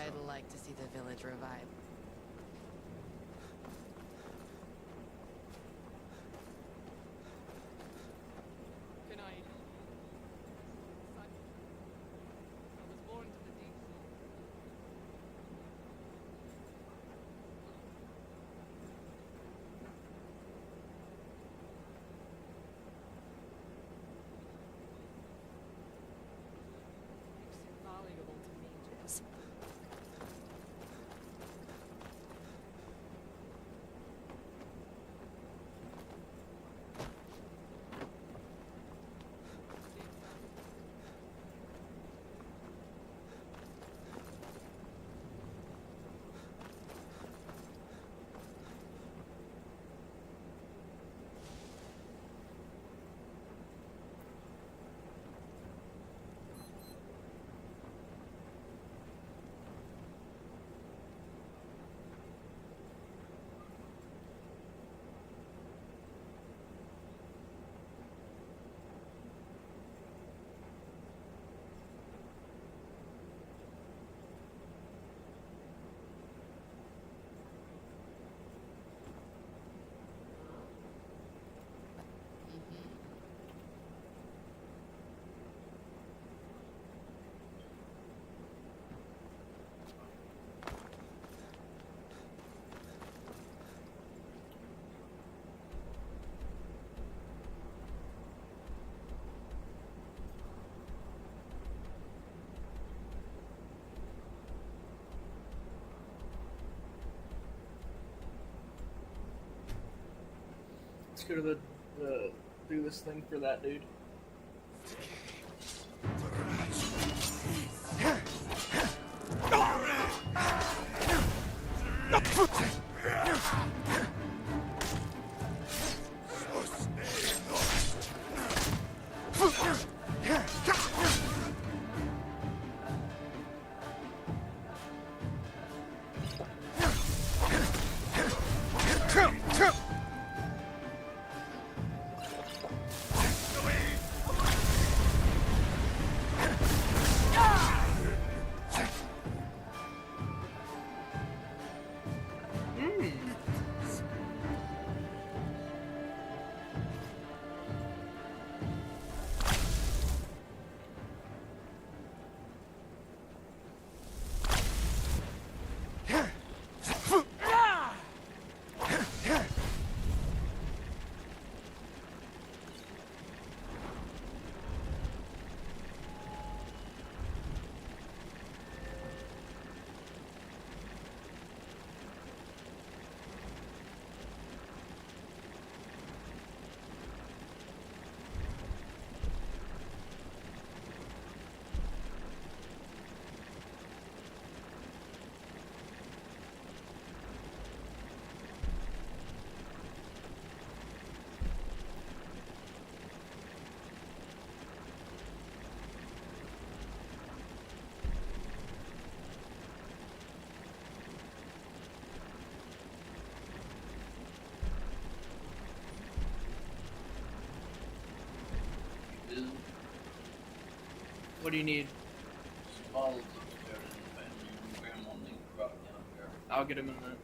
I'd like to see the village revive. Let's go to the do this thing for that dude. What do you need? I'll get him in that.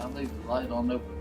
I'll leave the light on open.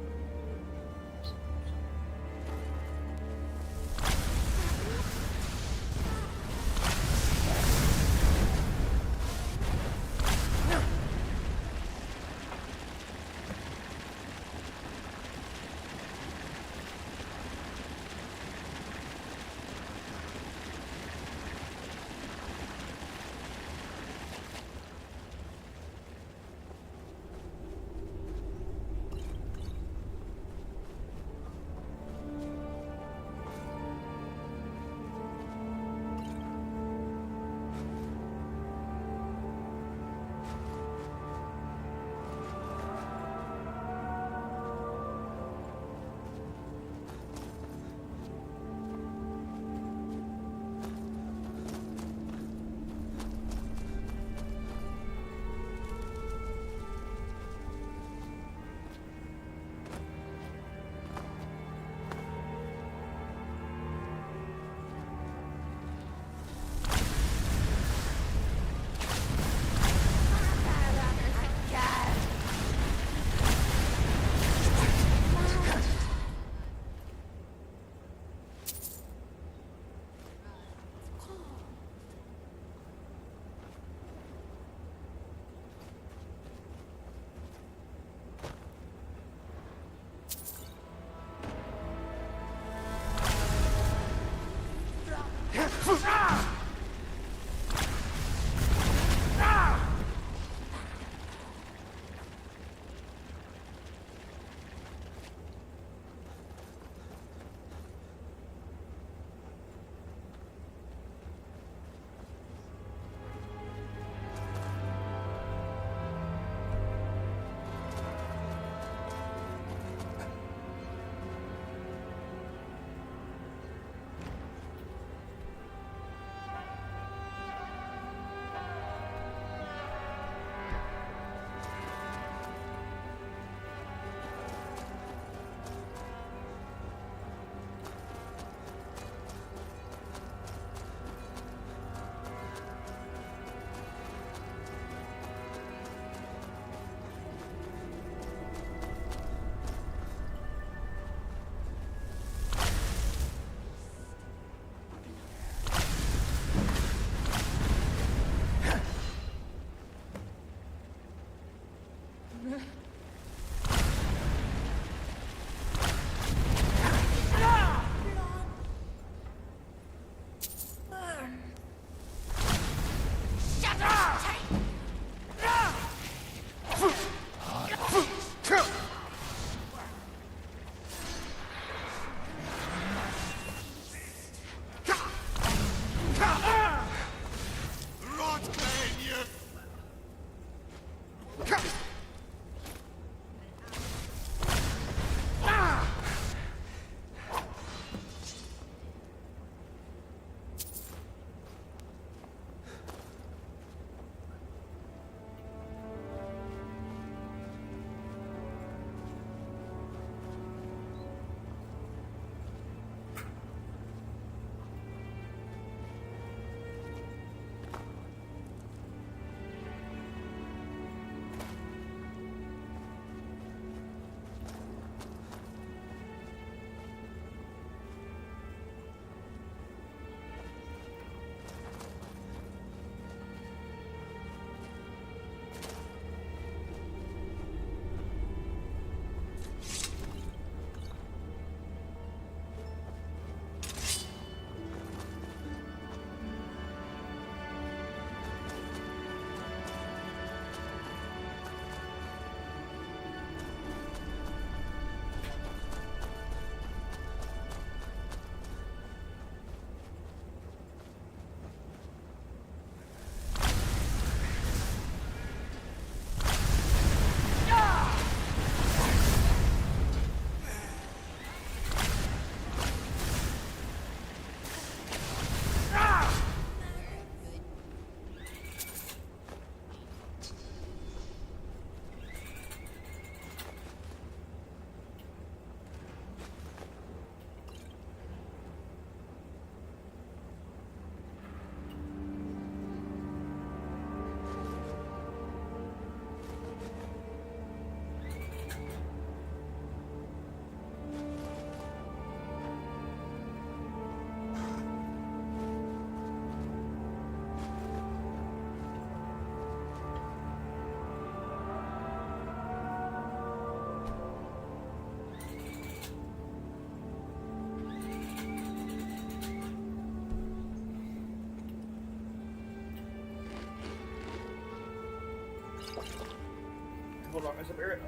Hold on,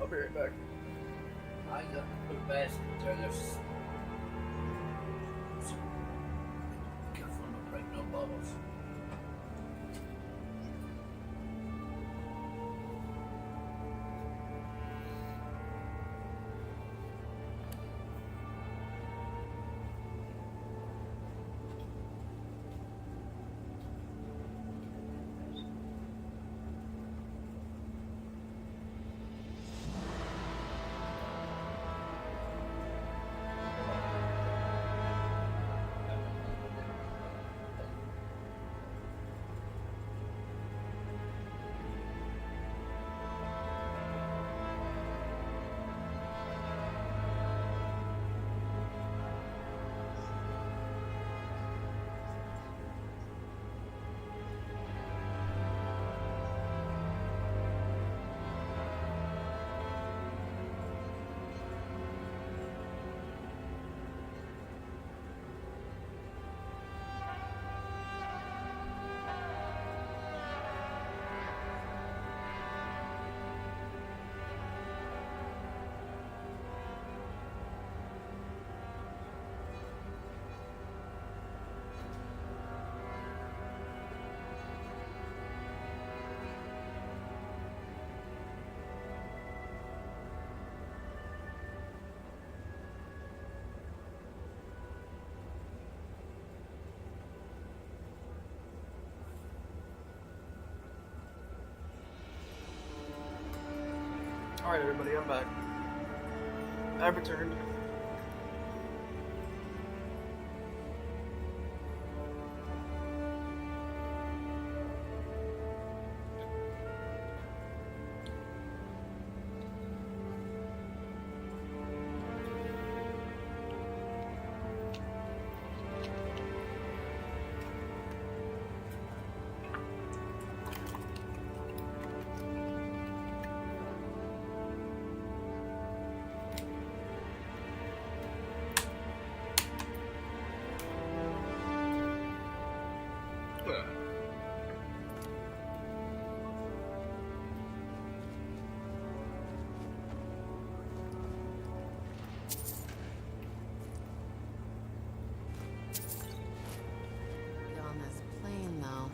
I'll be right back. I got to put a basket there. There's. Careful, don't break no bottles. Alright, everybody, I'm back. I've returned. Get on this plane, though.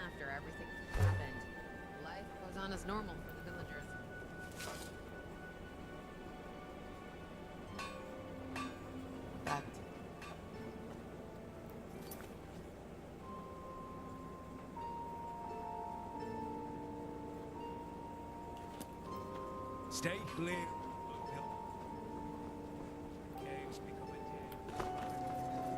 After everything happened, life goes on as normal for the villagers. Fact. Stay clear. Caves become a den.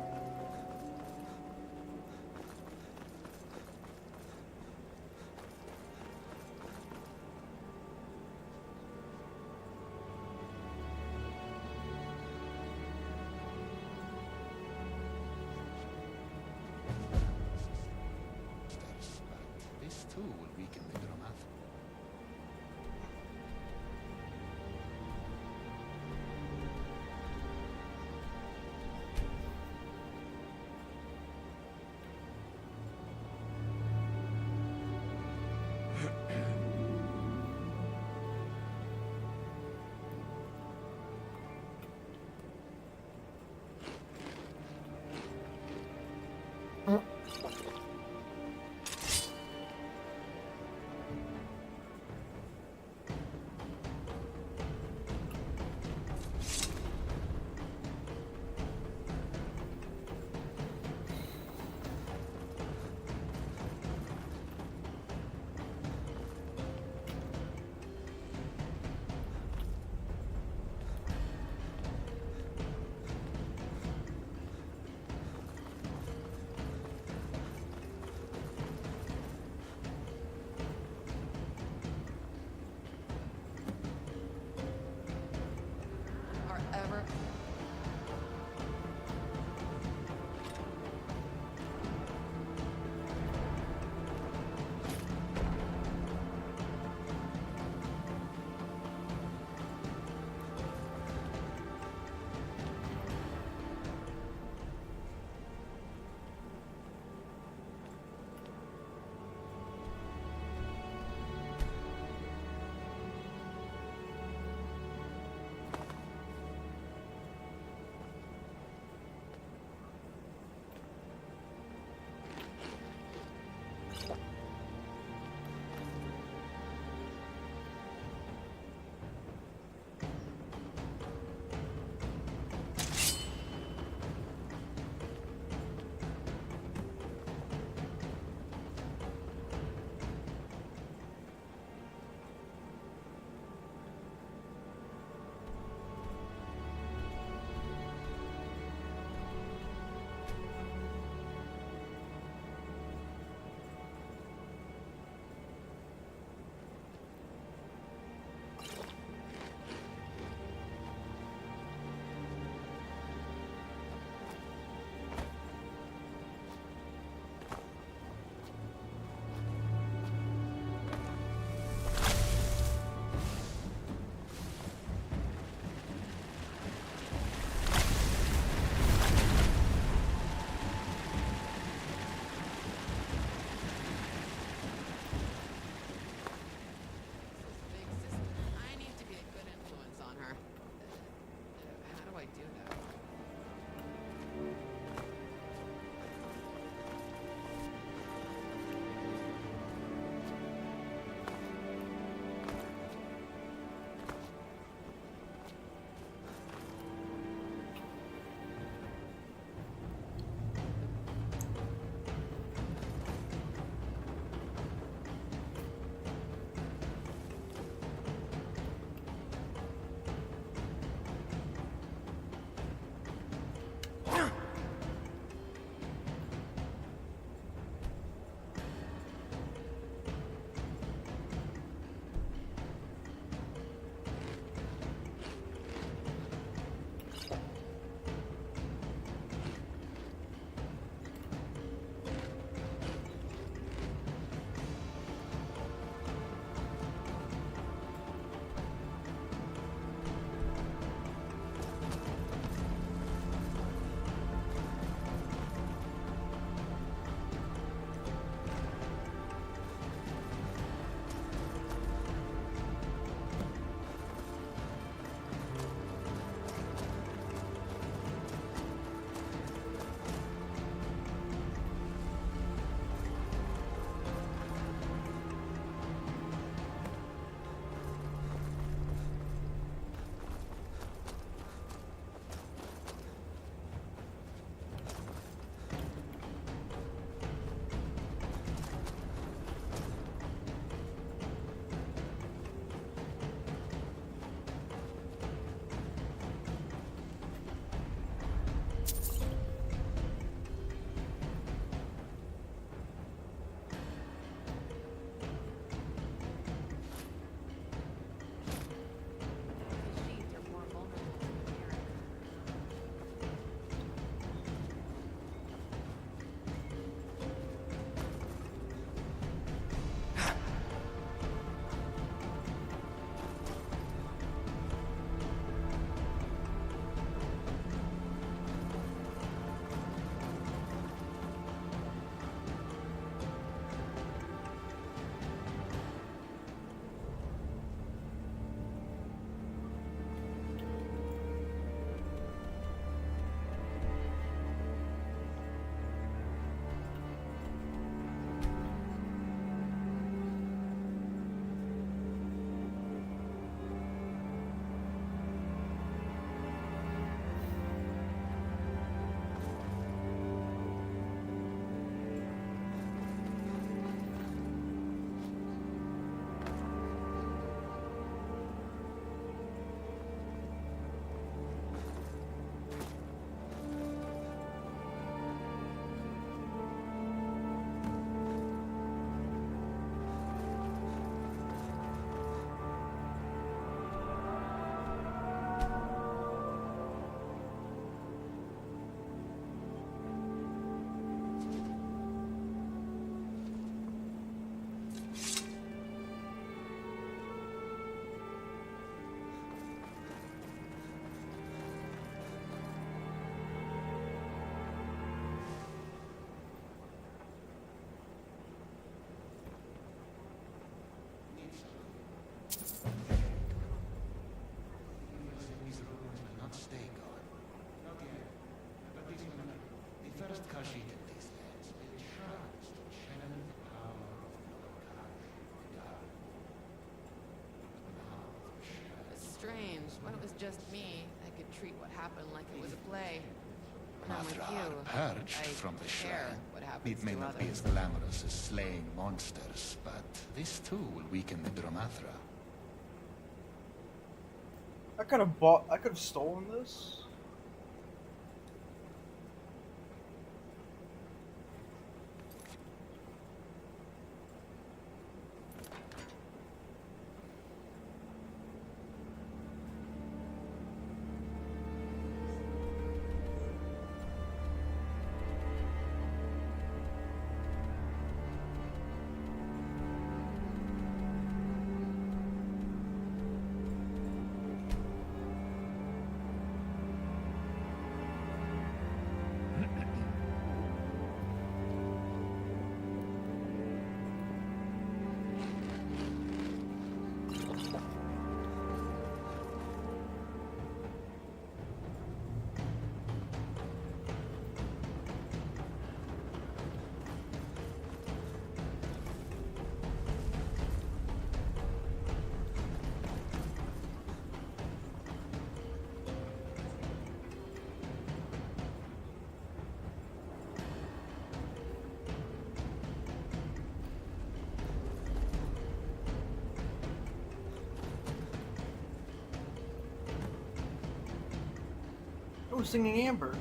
just me, I could treat what happened like it was a play. When I'm with Matra you, are purged I from the care shrine. what happens It may to not be others. as glamorous as slaying monsters, but this too will weaken the Dromathra. I could have stolen this. Oh, singing Amber.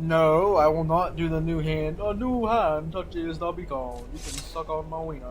No, I will not do the new hand. A new hand touches the beacon. You can suck on my wiener.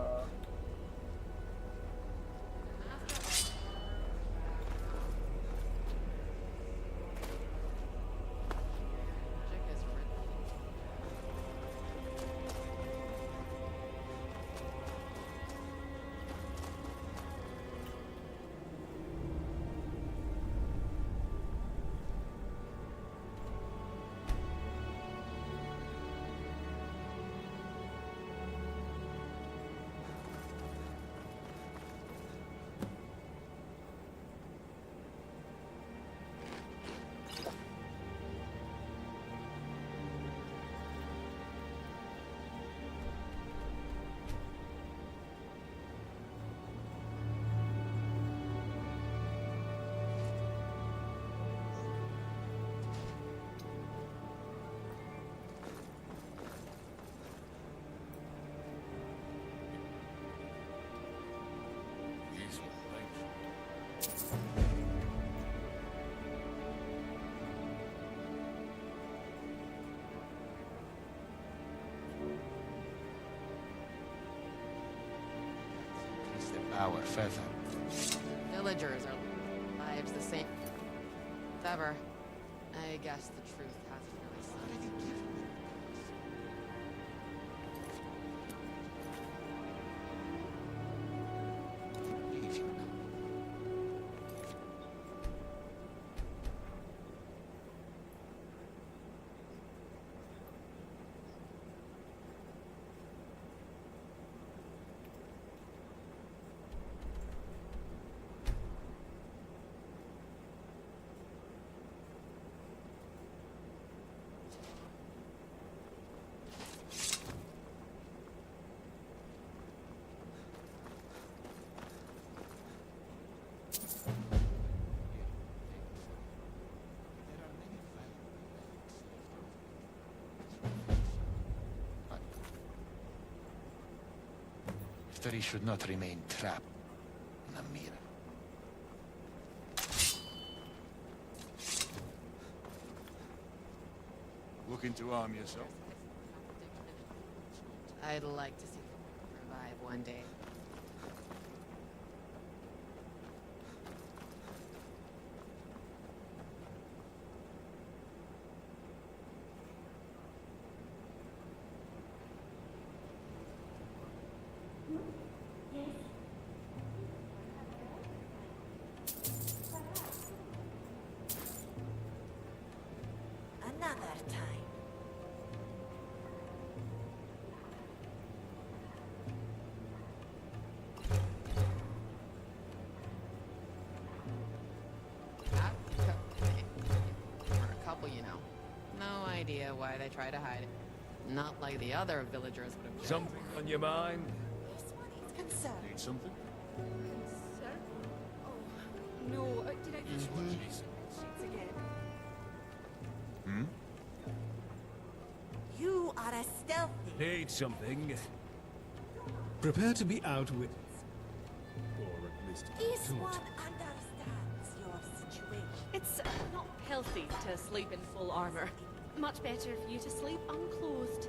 Increase the power further. Villagers are lives the same as ever. I guess the truth hasn't really sunk in. History should not remain trapped in a mirror. Looking to arm yourself? I'd like to see them revive one day. Another time. For a couple, you know. No idea why they try to hide it. Not like the other villagers would have. Something on your mind? This one is concerned. Need something? Sir? Oh, no. Did I just watch these sheets again? Hmm? You are a stealthy. Need something. Prepare to be outwitted. Or at least This taught. one understands your situation. It's not healthy to sleep in full armor. Much better for you to sleep unclothed.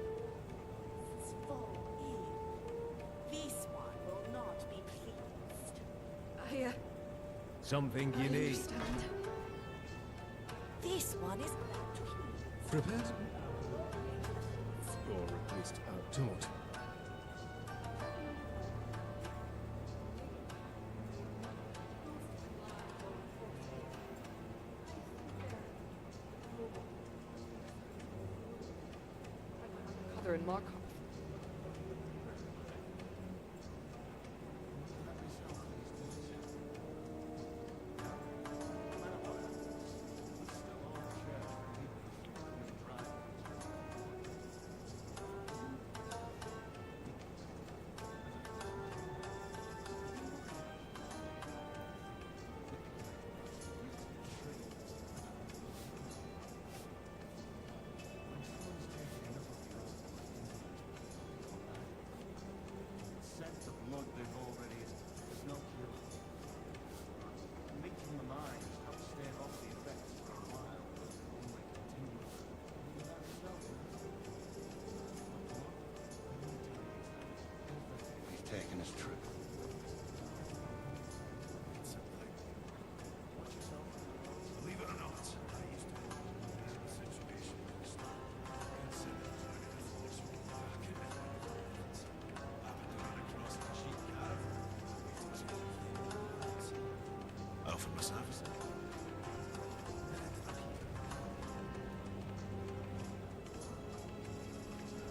It's full in. This one will not be pleased. Something I you need. understand. This one is glad to hear. Prepare to be or at least out-taught. Mother and Mark. reckon is true. Believe it or not, I used to have a situation considered back in the happened to run across a cheap caravan. I offered my service.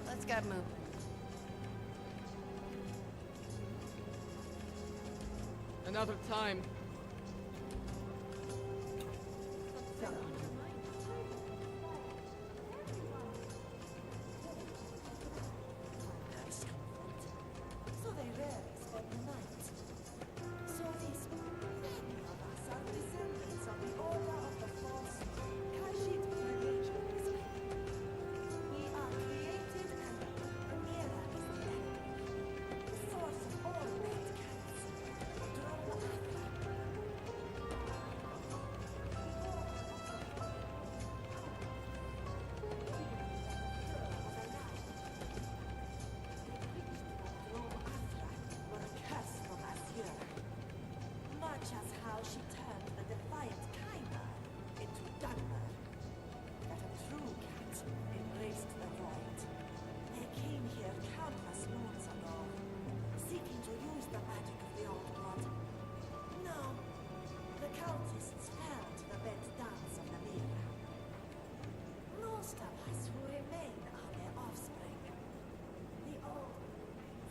Let's get moving. Another time. So they rarely spend the night. So these many of us are descendants of the Order of the False Khajiit Lineage. We are created and Amira is the enemy. The source of all bad cats. Drone were a curse from Asir. Much as how she turned the defiant Kaiba into Dunmer. That a true cat embraced the void. They came here countless moons ago, seeking to use the magic of the old blood. No, the cultists fell to the bent dance of the Mira. Most of us who remain are their offspring. The old.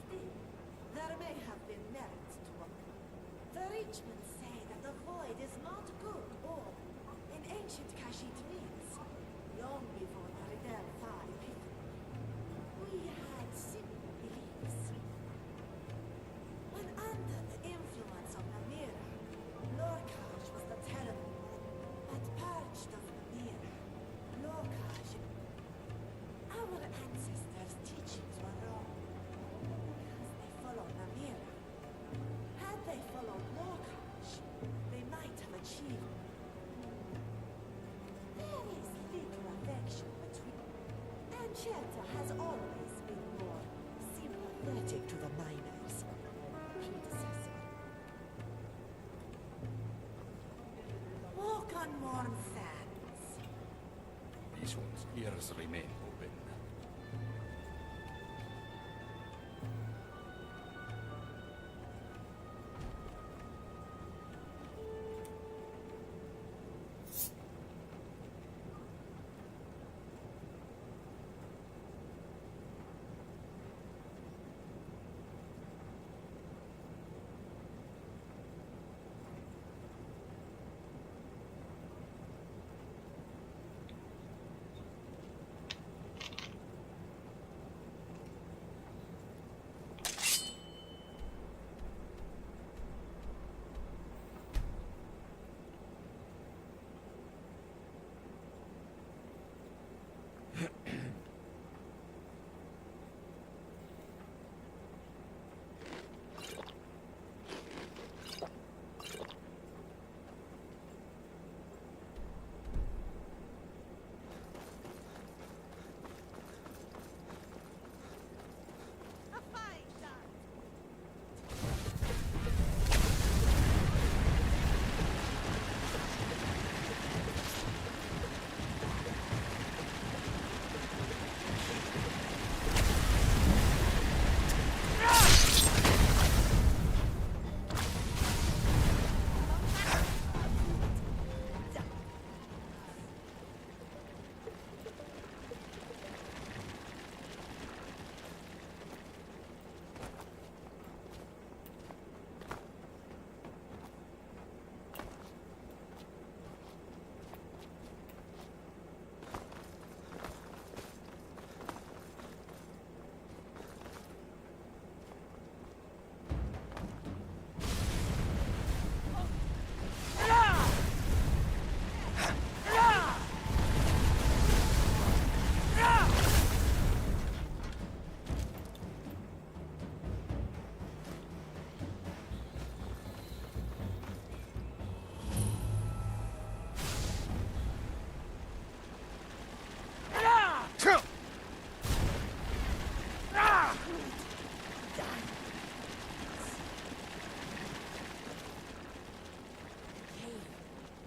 Still, there may have been merit to it. The Richmen say that the void is not good or, in ancient Khajiit myths, long before the Ridel Thar epiphany, we had similar beliefs. When under the influence of the Mira, Lorkhaj was the terrible one, but purged of the Mira, Lorkhaj. Our ancestors' teachings were wrong, because they followed the Mira. Had they followed Lorkhaj, they might have achieved. There is little affection between. Ancient has always been more sympathetic to the miners. Predecessor. Walk on warm sands. These ones' ears remain open.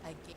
I gave.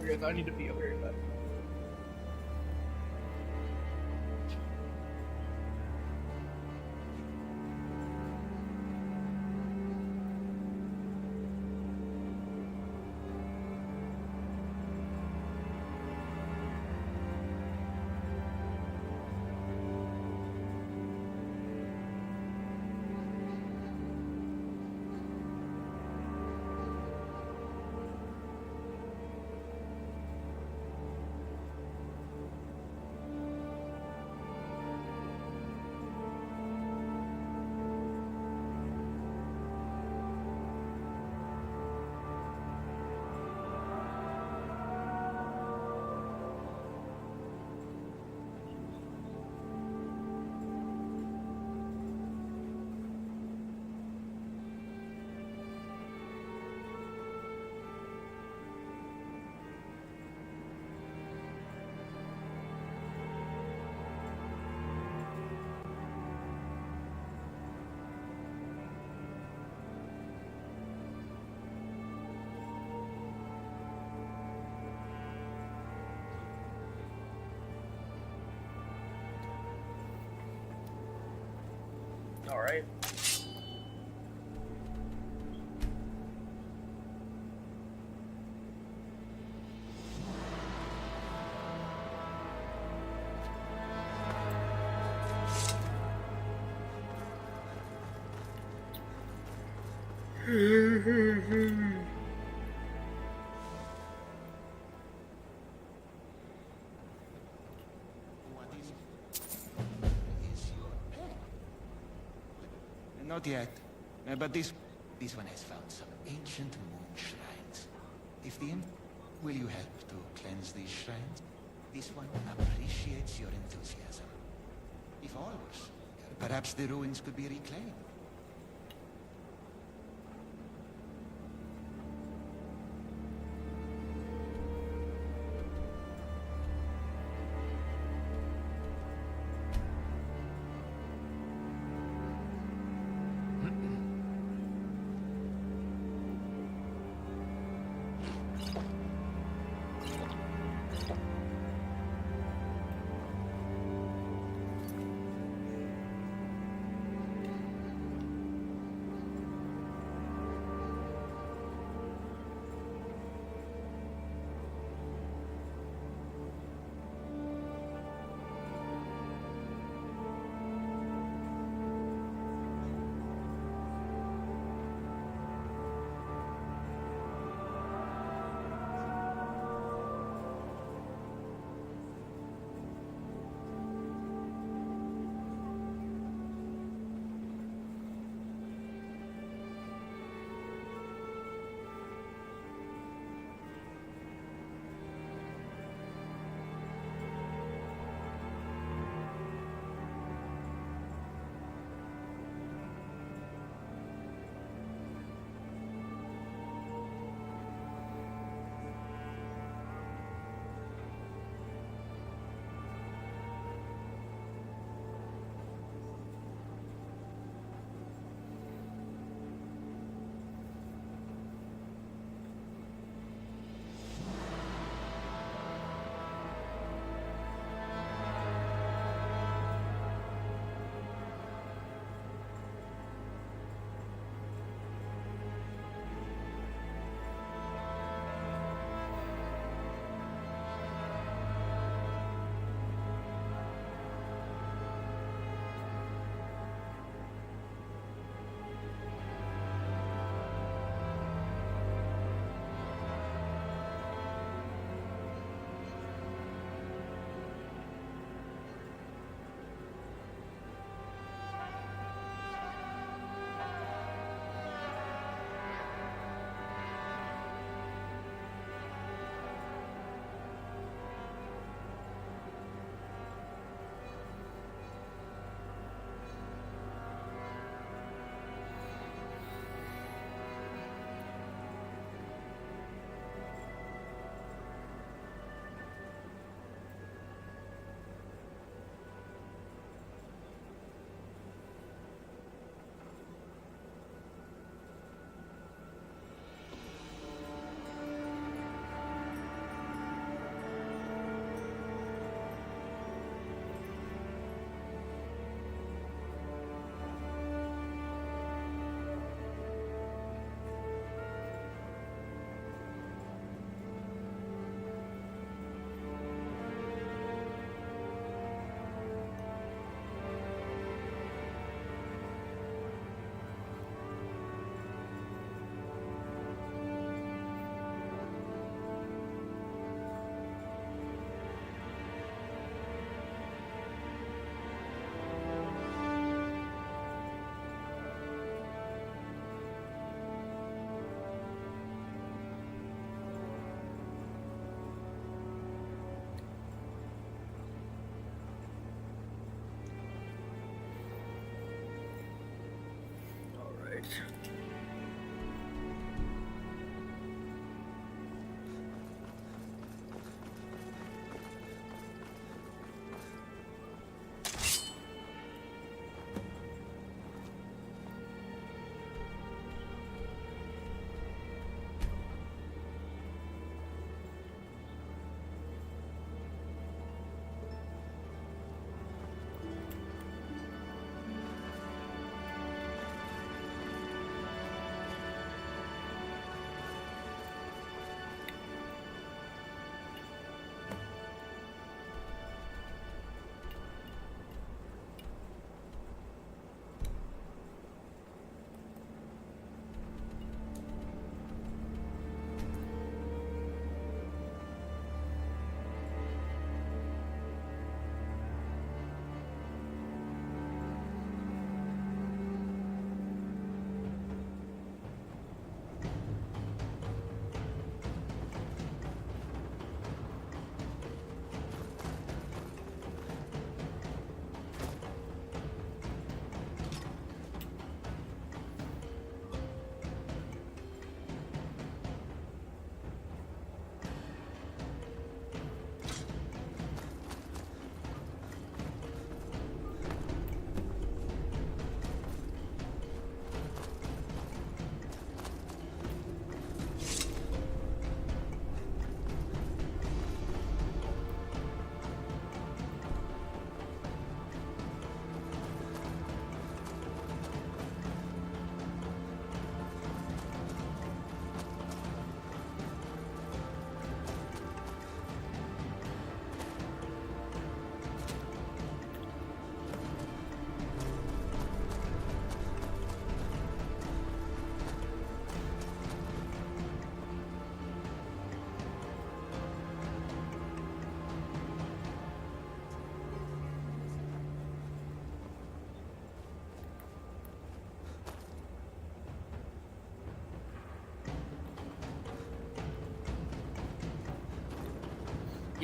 Okay, I need to pee. I'll be right back. All right. Not yet. But this one has found some ancient moon shrines. If the will you help to cleanse these shrines? This one appreciates your enthusiasm. If all were stronger, perhaps the ruins could be reclaimed.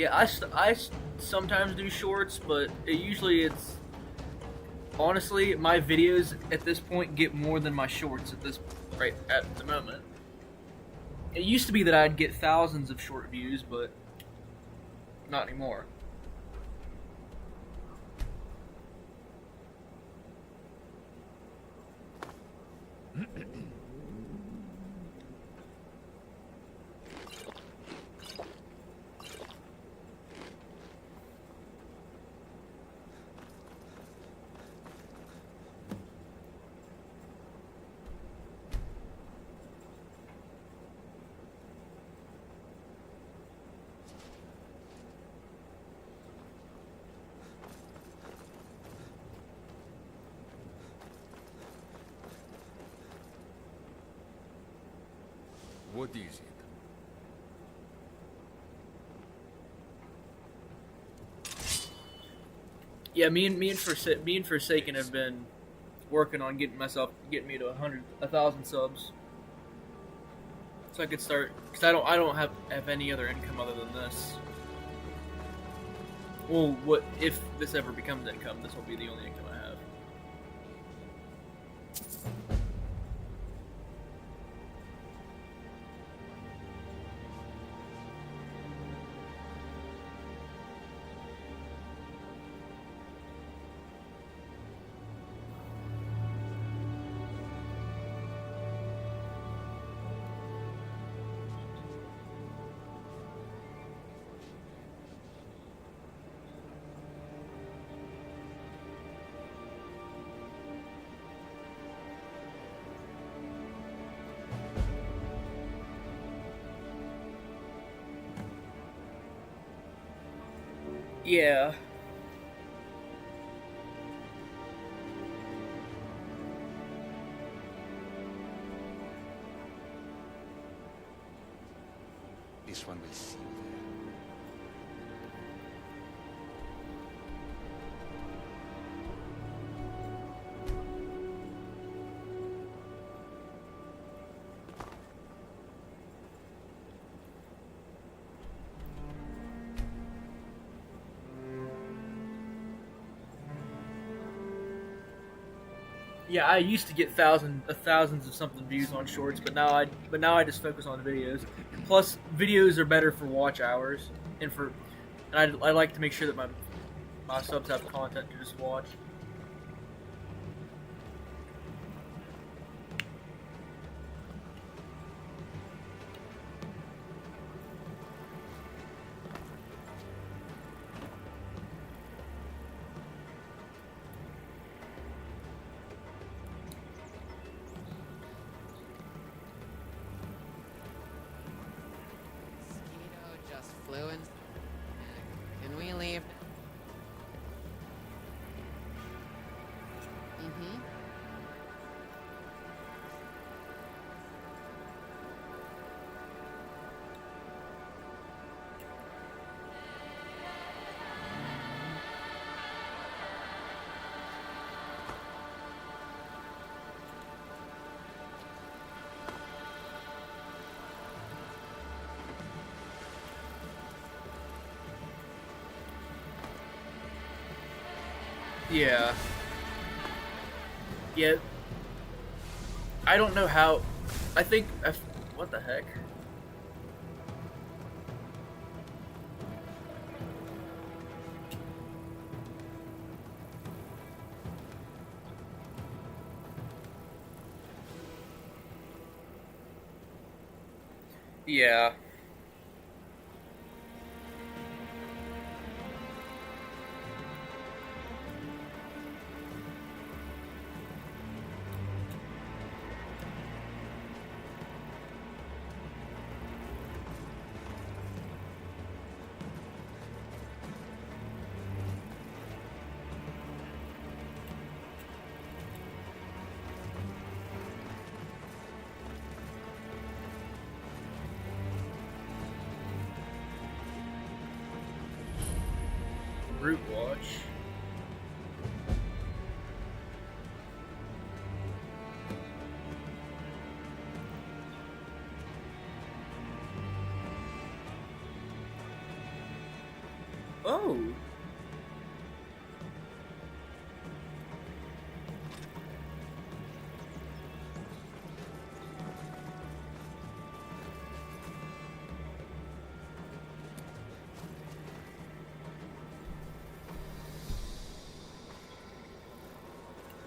Yeah, sometimes do shorts, but it's honestly my videos at this point get more than my shorts at the moment. It used to be that I'd get thousands of short views, but not anymore. What is it? Yeah, me and Forsaken have been working on getting me to 1,000 subs, so I could start. Cause I don't have any other income other than this. Well, what if this ever becomes income? This will be the only income I have. Yeah. This one will see you there. Yeah, I used to get thousands of something views on shorts, but now I just focus on videos. Plus, videos are better for watch hours, and I like to make sure that my subs have content to just watch. Mosquito just flew in. Can we leave? Mm-hmm. Yeah. Yeah. I don't know how. I think. What the heck? Yeah. Route watch. Oh.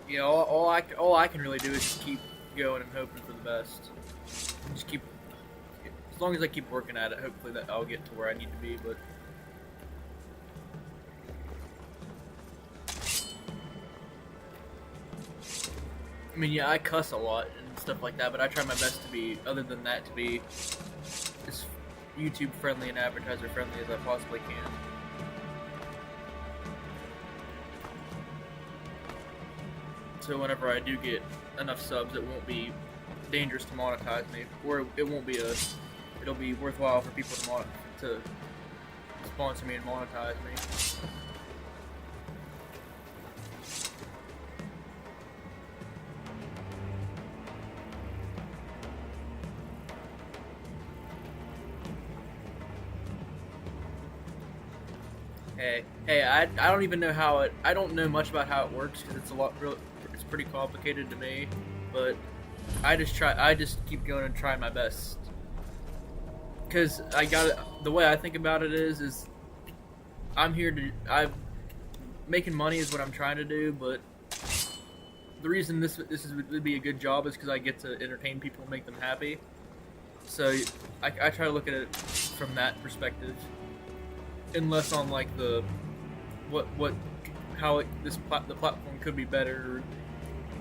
Yeah, all I can really do is just keep going and hoping for the best. Just keep, as long as I keep working at it, hopefully that I'll get to where I need to be. But I mean, yeah, I cuss a lot and stuff like that, but I try my best to be, other than that, to be as YouTube friendly and advertiser friendly as I possibly can. So whenever I do get enough subs, it won't be dangerous to monetize me, or it won't be it'll be worthwhile for people to sponsor me and monetize me. Hey, I don't even know how it. I don't know much about how it works because it's pretty complicated to me. But I just keep going and try my best. Because the way I think about it is making money is what I'm trying to do, but the reason this would be a good job is because I get to entertain people and make them happy. So I try to look at it from that perspective, and less on like the platform could be better.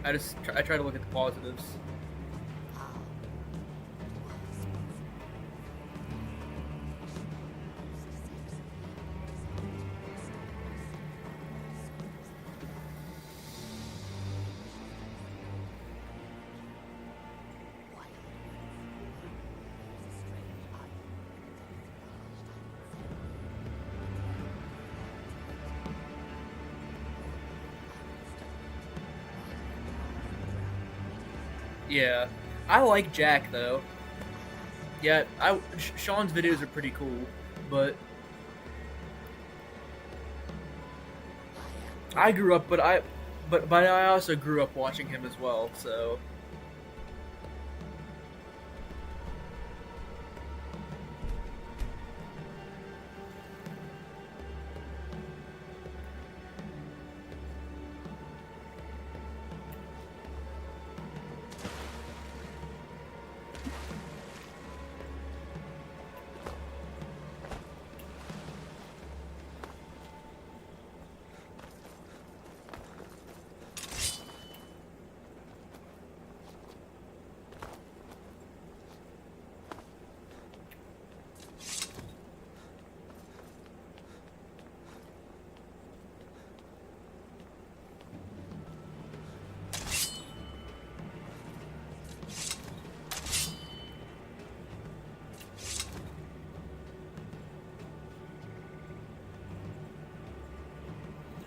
I try to look at the positives. Yeah, I like Jack though. Yeah, Sean's videos are pretty cool, but I grew up, but I also grew up watching him as well. So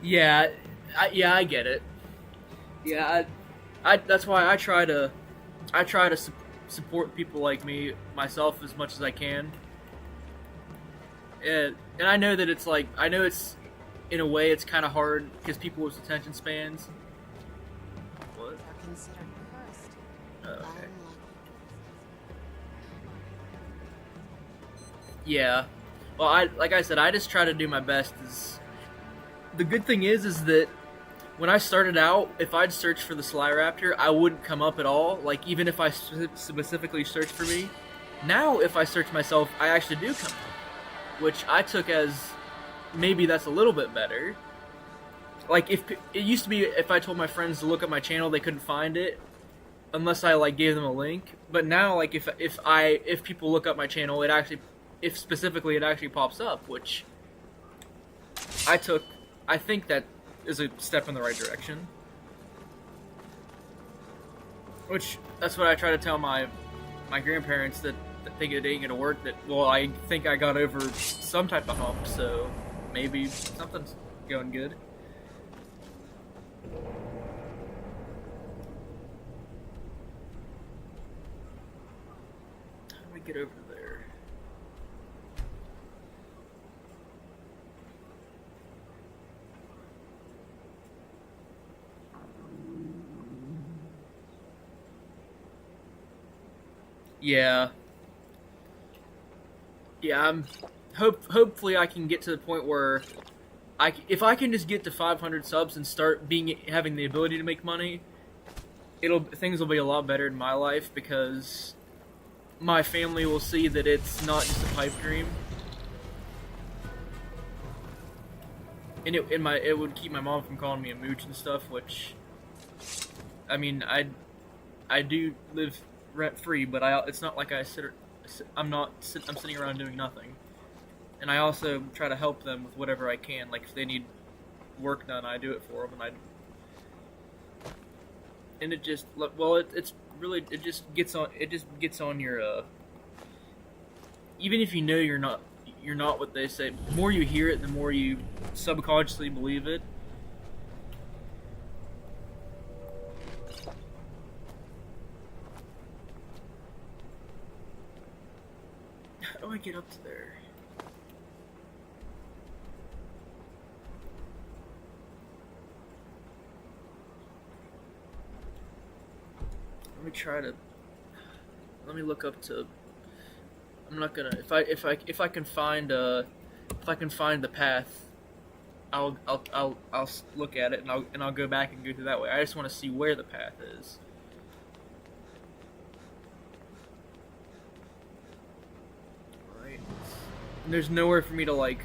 yeah, I get it. Yeah, that's why I try to support people like me myself as much as I can. And I know that it's in a way it's kind of hard because people with attention spans. What? Are considered cursed. Oh, okay. Unlucky. Yeah. Well, like I said, I just try to do my best. The good thing is that when I started out, if I'd search for the Sly Raptor, I wouldn't come up at all. Like, even if I specifically searched for me. Now, if I search myself, I actually do come up. Which I took as, maybe that's a little bit better. Like, if it used to be, if I told my friends to look at my channel, they couldn't find it. Unless I, like, gave them a link. But now, like, if people look up my channel, if specifically it actually pops up, which I think that is a step in the right direction. Which, that's what I try to tell my grandparents that think it ain't gonna work, that, well, I think I got over some type of hump, so maybe something's going good. How do we get over there? Yeah. Yeah, hopefully I can get to the point where if I can just get to 500 subs and start having the ability to make money, things will be a lot better in my life because my family will see that it's not just a pipe dream. And it would keep my mom from calling me a mooch and stuff, which, I mean, I do live rent free, but it's not like I'm sitting around doing nothing. And I also try to help them with whatever I can. Like if they need work done, I do it for them, and it just it just gets on your even if you know you're not what they say. The more you hear it, the more you subconsciously believe it. How do I get up to there? Let me look up to. I'm not gonna. If I can find the path, I'll look at it and I'll go back and go through that way. I just want to see where the path is. Right. And there's nowhere for me to like.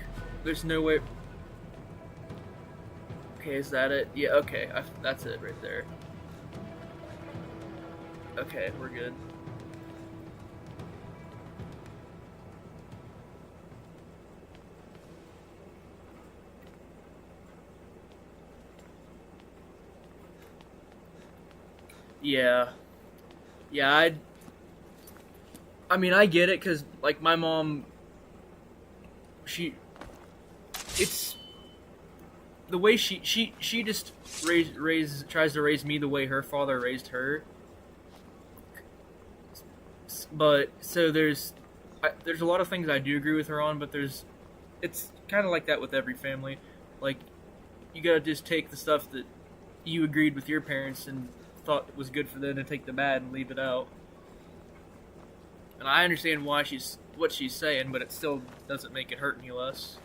There's no way. Okay, is that it? Yeah. Okay, that's it right there. Okay, we're good. Yeah. Yeah, I mean, I get it, because, like, my mom, it's, the way she just tries to raise me the way her father raised her. But, so there's a lot of things I do agree with her on, but it's kind of like that with every family. Like, you gotta just take the stuff that you agreed with your parents and thought was good for them, and take the bad and leave it out. And I understand what she's saying, but it still doesn't make it hurt any less.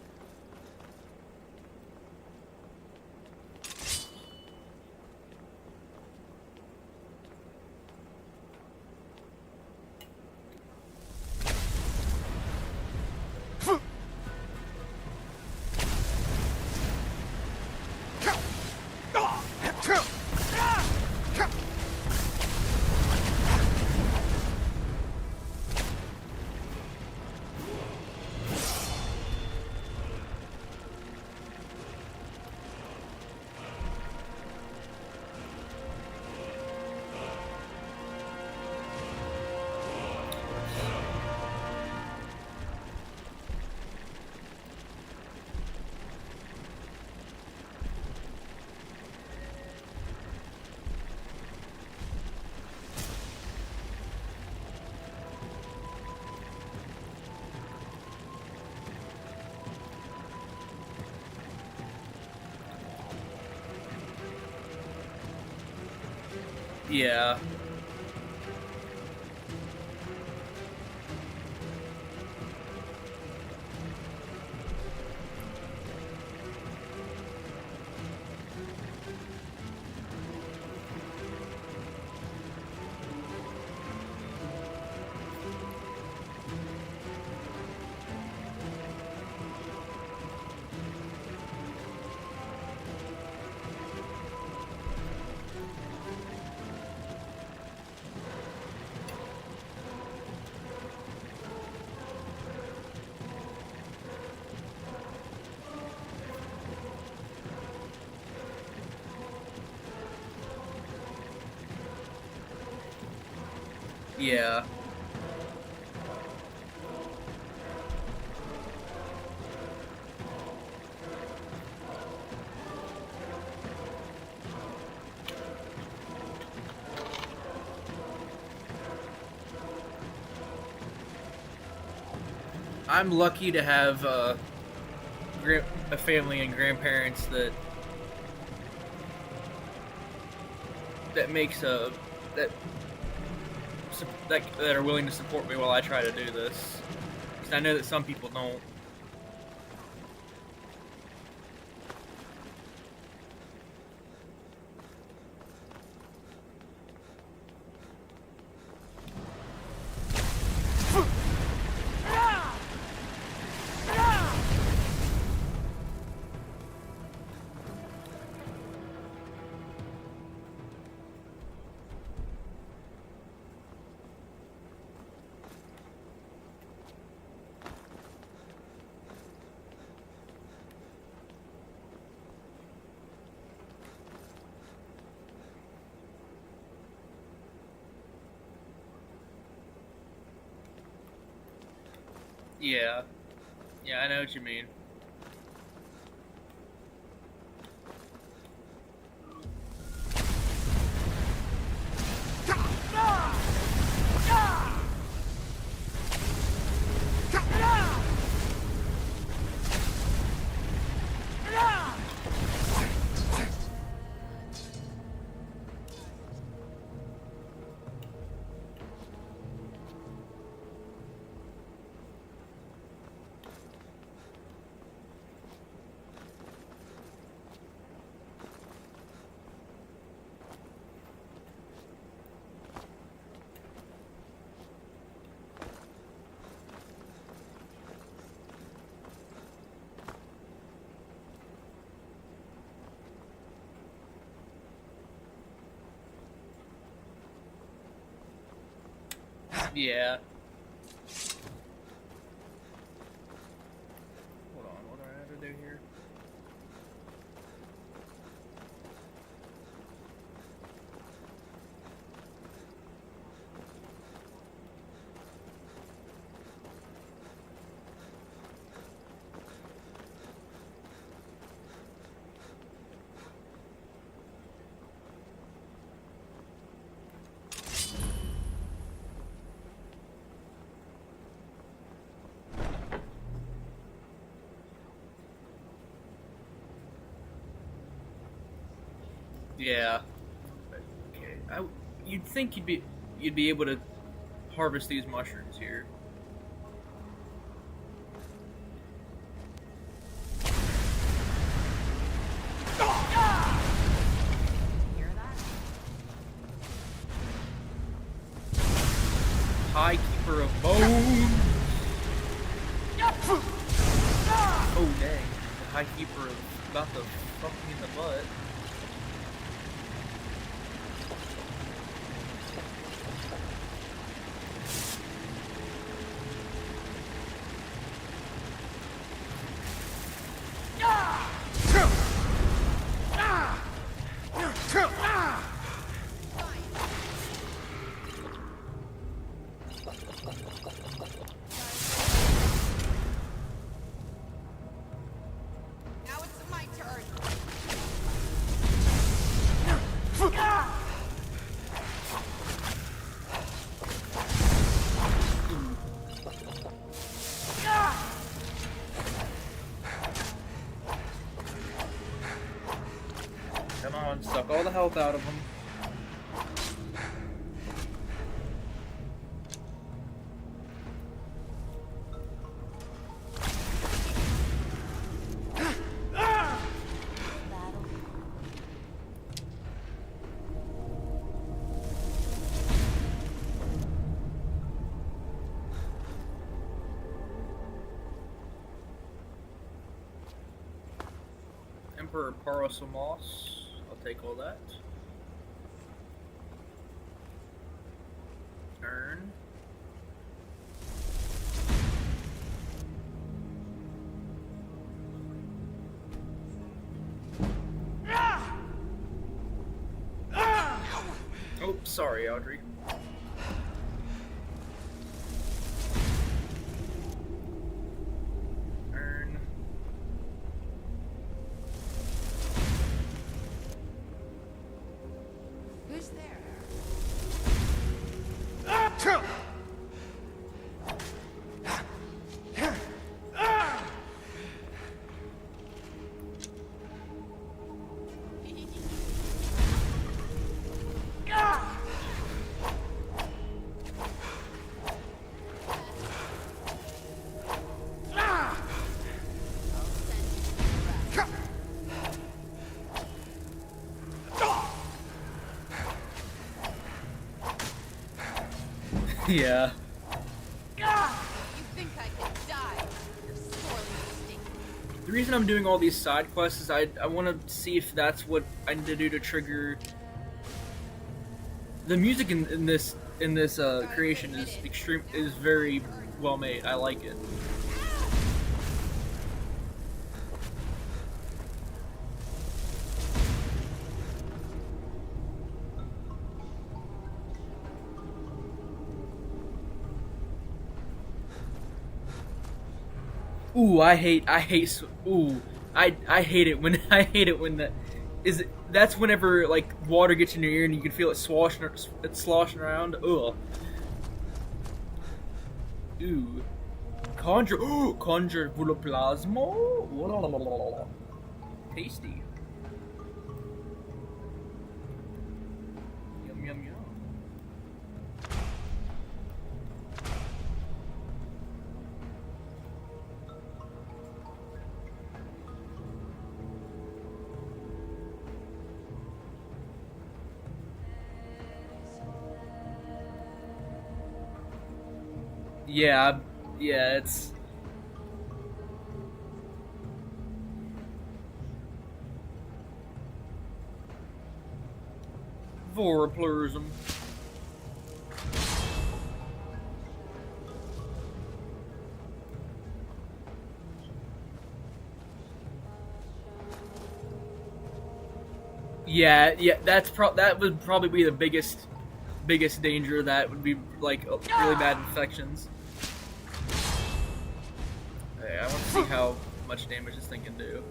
Yeah. Yeah. I'm lucky to have a family and grandparents that that are willing to support me while I try to do this. 'Cause I know that some people don't. Yeah. Yeah, I know what you mean. Yeah. Hold on, what do I have to do here? Yeah. Okay. You'd think you'd be able to harvest these mushrooms here. High Keeper of Bones. Oh dang! The High Keeper is about to fuck me in the butt. Now it's my turn. Come on, suck all the health out of them. Emperor Parasomos. I'll take all that. Turn. Oh, sorry, Audrey. Turn. Who's there? Yeah. You think I can die? You're sorely mistaken. The reason I'm doing all these side quests is I want to see if that's what I need to do to trigger. The music in this creation is very well made. I like it. Ooh, I hate ooh, I hate it when that is that's whenever like water gets in your ear and you can feel it sloshing around. Ugh. Ooh. Conjure Vuloplasmo. Tasty. Yum yum yum. Yeah, it's Voraplurism. Yeah, that would probably be the biggest danger. That would be like really bad infections. Okay, I want to see how much damage this thing can do.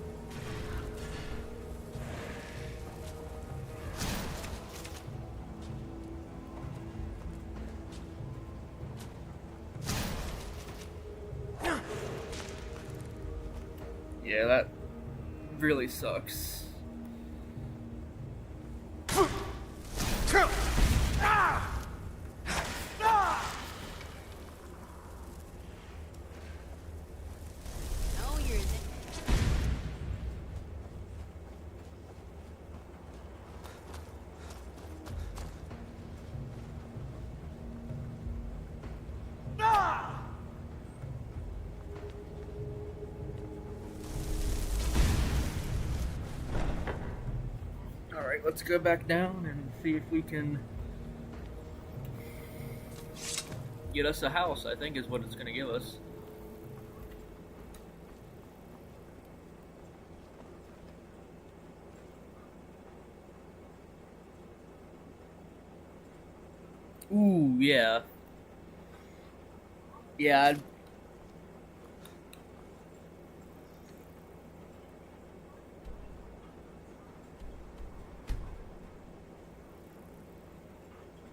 Yeah, that really sucks. No, you're Alright, let's go back down and see if we can get us a house, I think is what it's going to give us. Ooh, yeah. Yeah,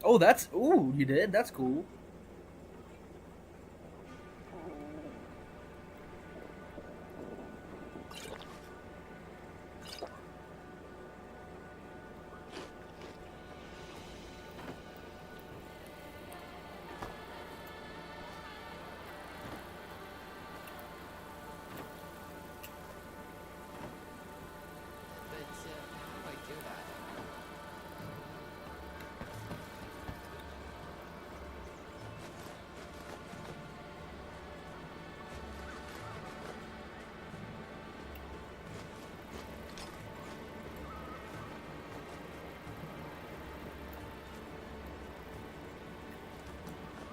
oh, that's... Ooh, you did? That's cool. But how do I do that?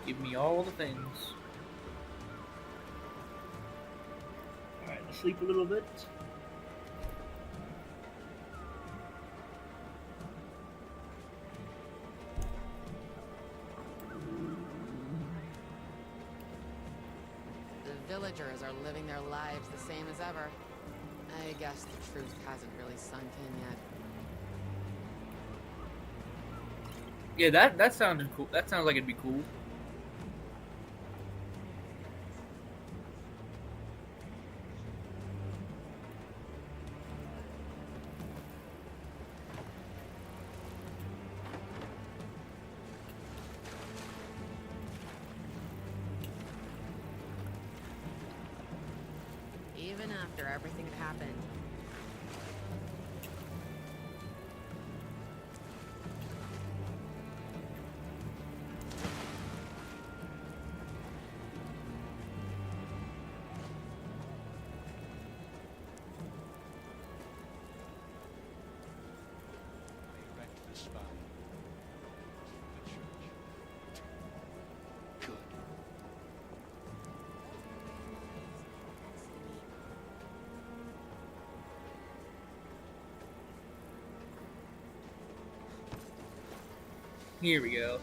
Give me all the things. Alright, let's sleep a little bit. The villagers are living their lives the same as ever. I guess the truth hasn't really sunk in yet. Yeah, that sounded cool. That sounds like it'd be cool. Even after everything had happened. Here we go.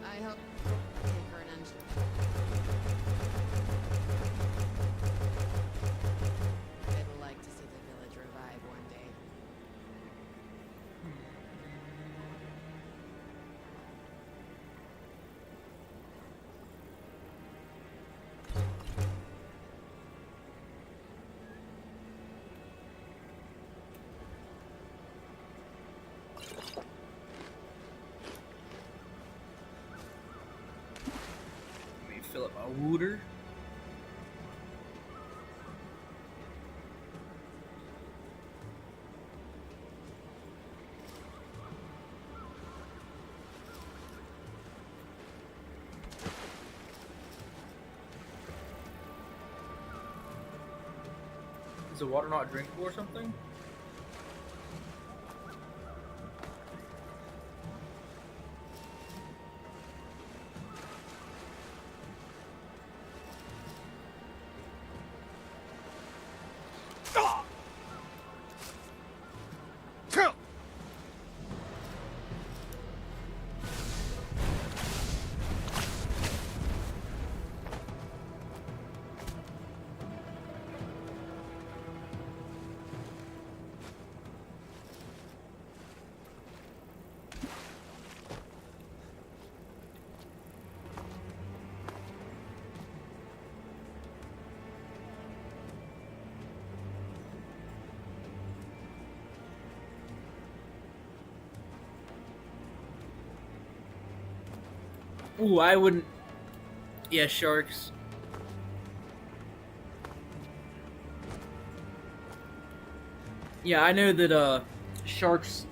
I hope take her an inch. I'd like to see the village revive one day. Let me fill up my water. Is the water not drinkable or something? Ooh, I wouldn't. Yeah, sharks. Yeah, I know that sharks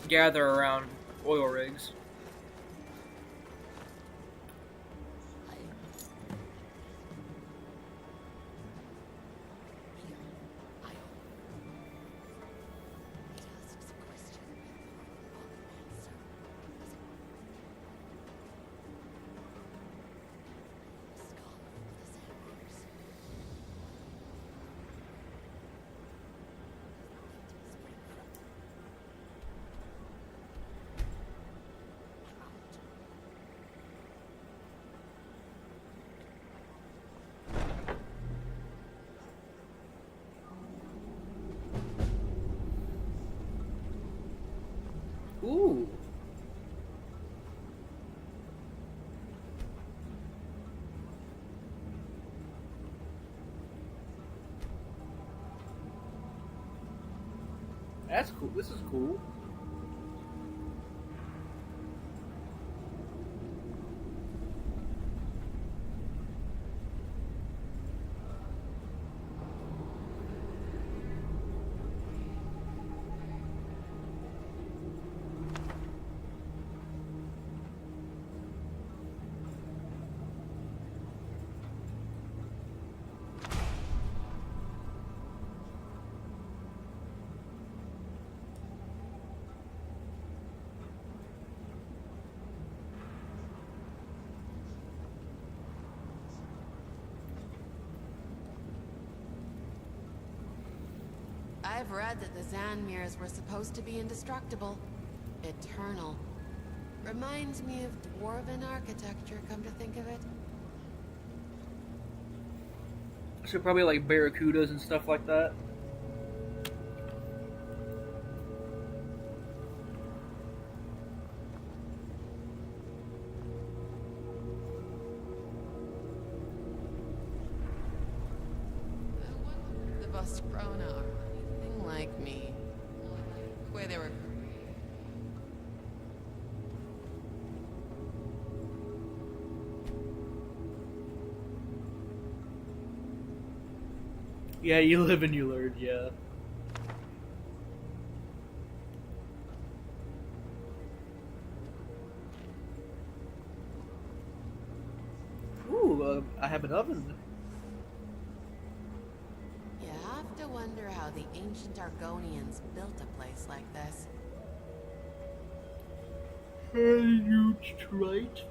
gather around oil rigs. Ooh. That's cool. This is cool. I've read that the Zanmirs were supposed to be indestructible, eternal. Reminds me of dwarven architecture, come to think of it. So probably like barracudas and stuff like that. The Voskrona are anything like me. The way they were. Yeah, you live and you learn, yeah. Ooh, I have an oven. You have to wonder how how the ancient Argonians built a place like this. Huge right.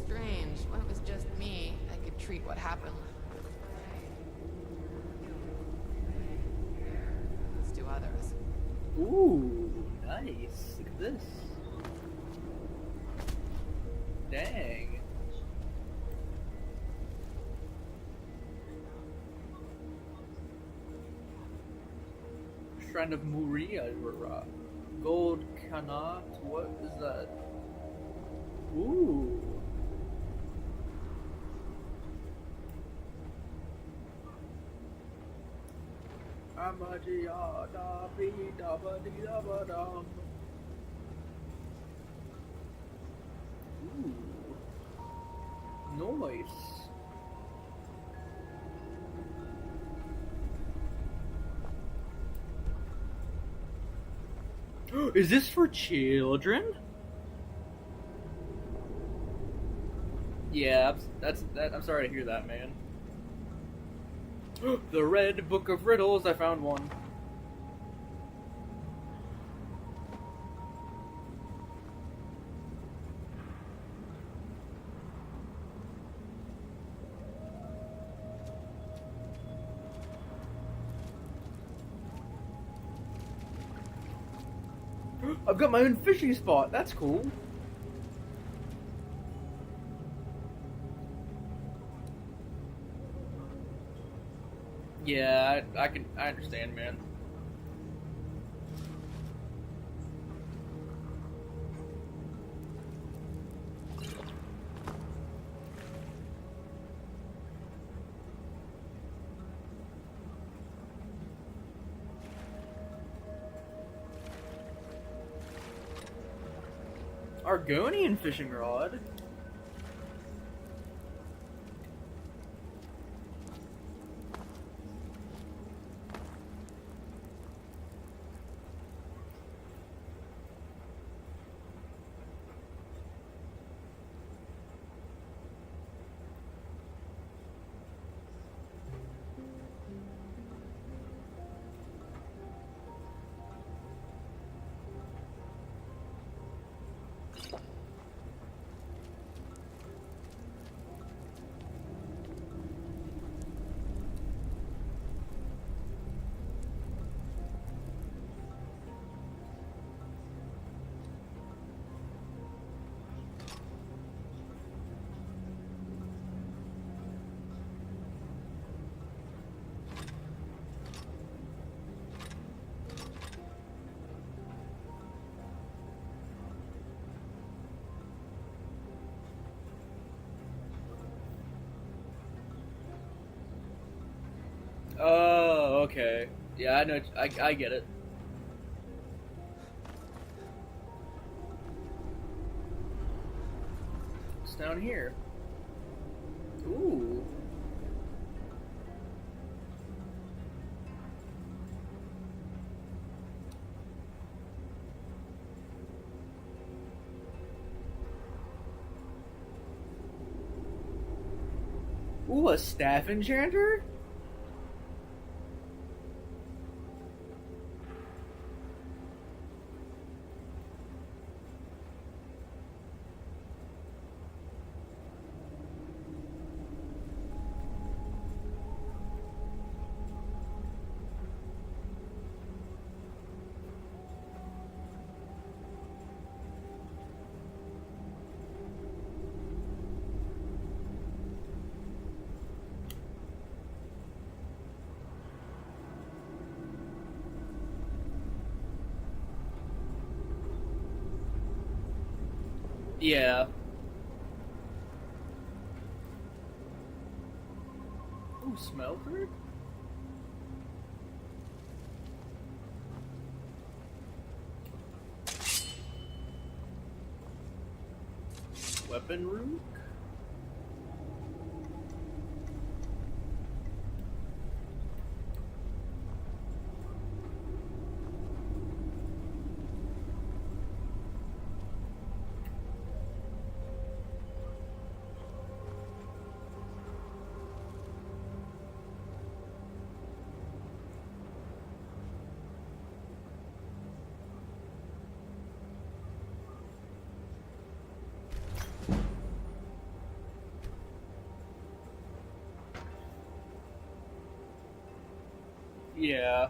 Strange. When it was just me, I could treat what happened. To others. Ooh, nice. Look at this. Dang. Shrine of Muria, Gold Kanat, what is that? Ooh. Ooh. Nice. Is this for children? Yeah, I'm sorry to hear that, man. The Red Book of Riddles, I found one. I've got my own fishing spot. That's cool. Yeah, I understand, man. Argonian fishing rod. Oh, okay. Yeah, I know. I get it. It's down here. Ooh. Ooh, a staff enchanter? Yeah. Ooh, smelter? Weapon room? Yeah.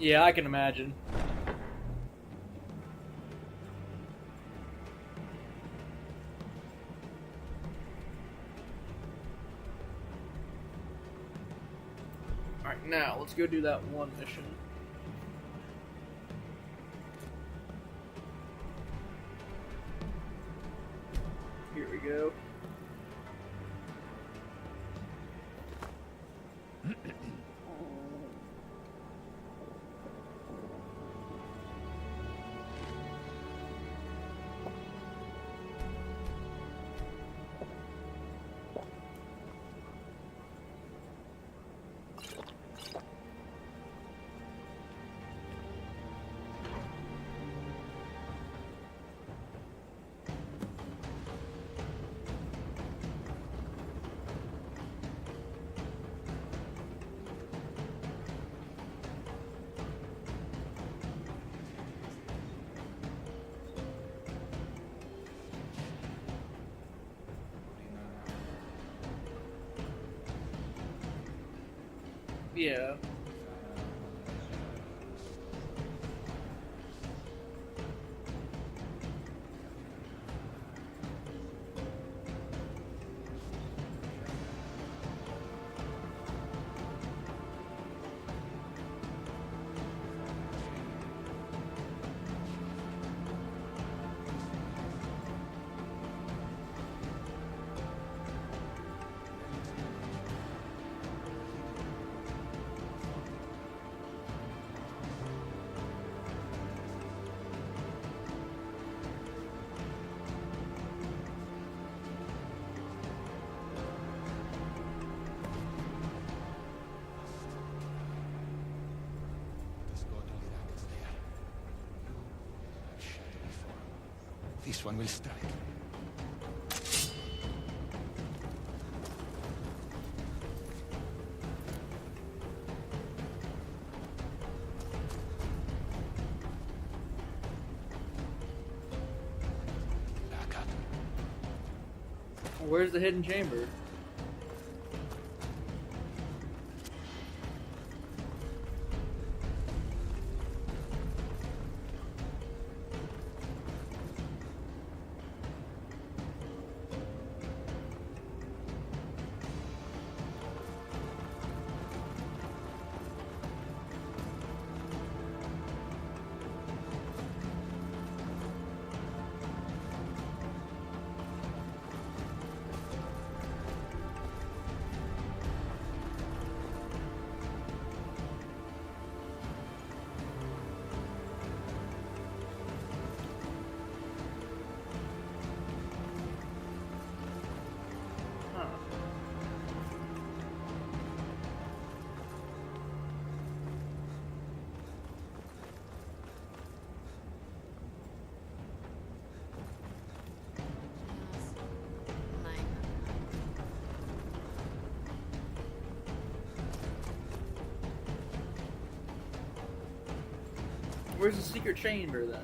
Yeah, I can imagine. Alright, now let's go do that one mission. Here we go. Yeah. This one will strike. Back up. Where's the hidden chamber? Where's the secret chamber then?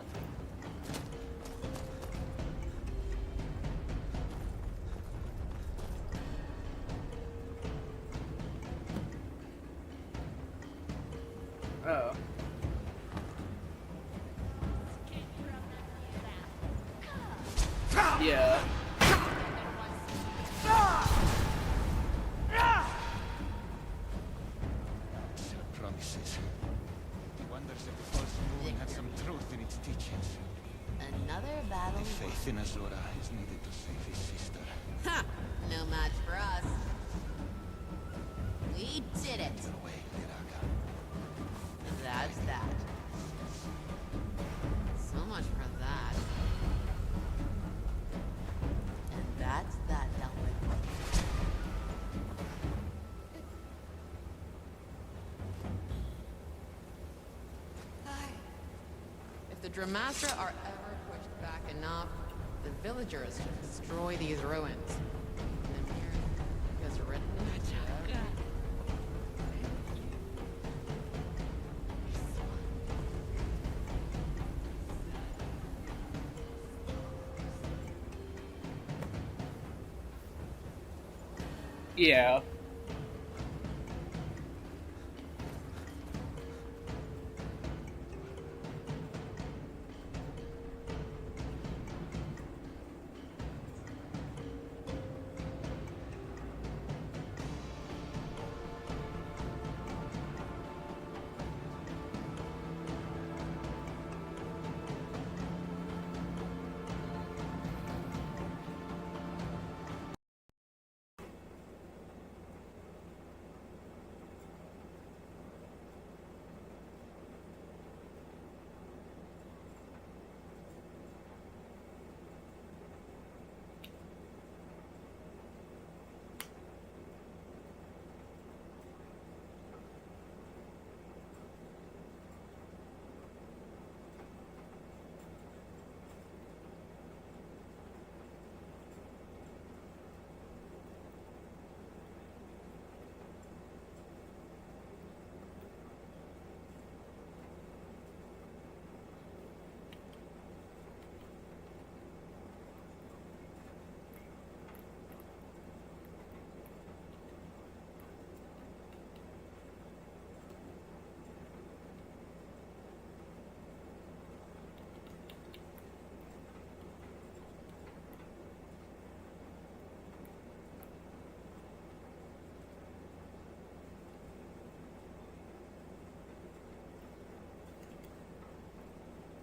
Yeah. Promises. Wonders if the false moon had some truth in its teachings. Another battle. Faith in Azora is needed to save his sister. Ha! No match for us. We did it. Your way, Liraga. That's that. So much for that. And that's that dealt with. If the Dramastra are ever pushed back enough, the villagers should destroy these ruins. And the mirror is written. Yeah.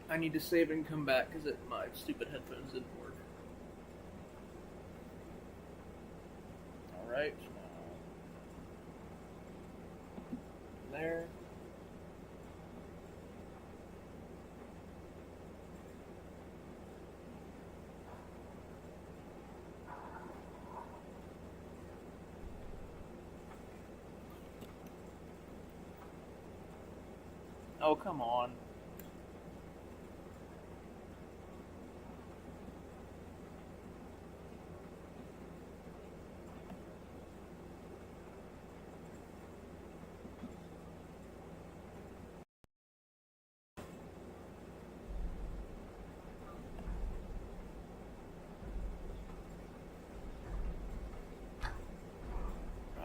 I need to save and come back because my stupid headphones didn't work. Alright. There. Oh, come on.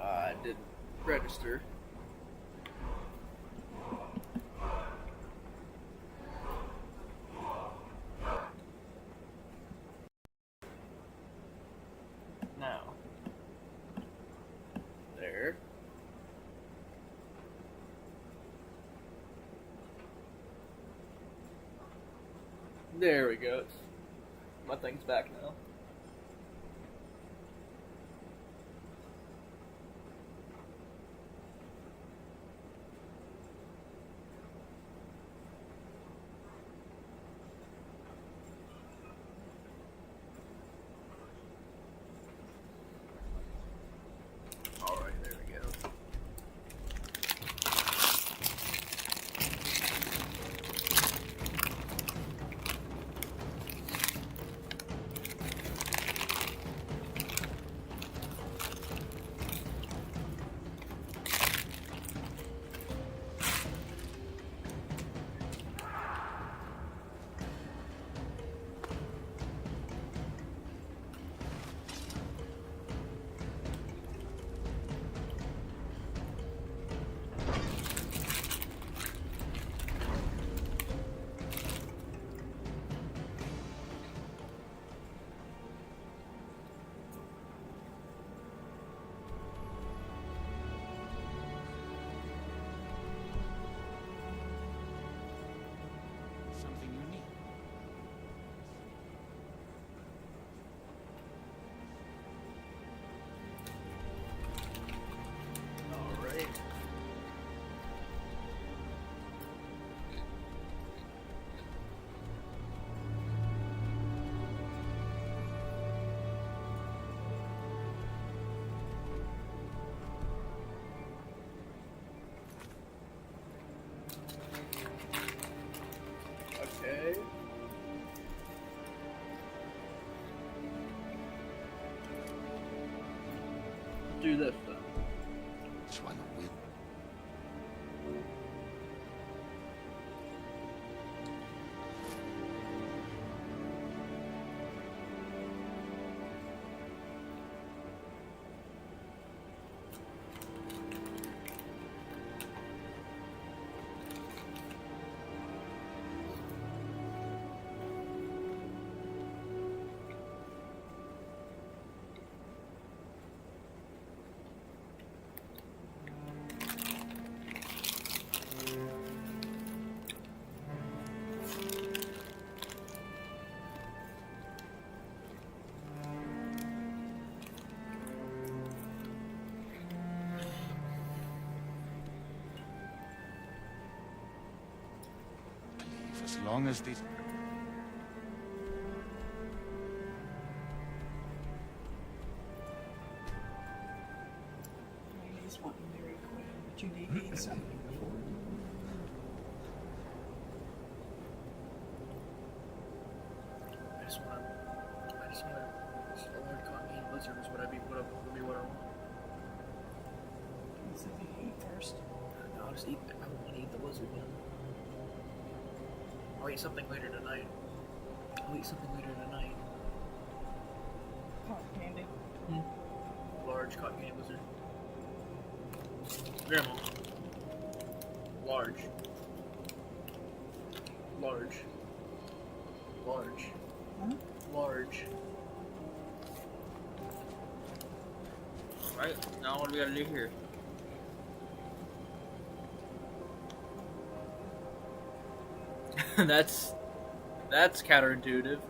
I didn't register. Now. There. There we go. My thing's back now. Alright, there we go. Okay. Do this then. This one will. As long as these... He's wanting very quick, but you need something before. I just want a large continental blizzard is what would be what I want. Something to eat first. No, I'll just eat. I want to eat the blizzard then. I'll eat something later tonight. Cotton candy. Large cotton candy blizzard. Grandma. Large. Huh? Large. Right, now what do we gotta do here? That's counterintuitive.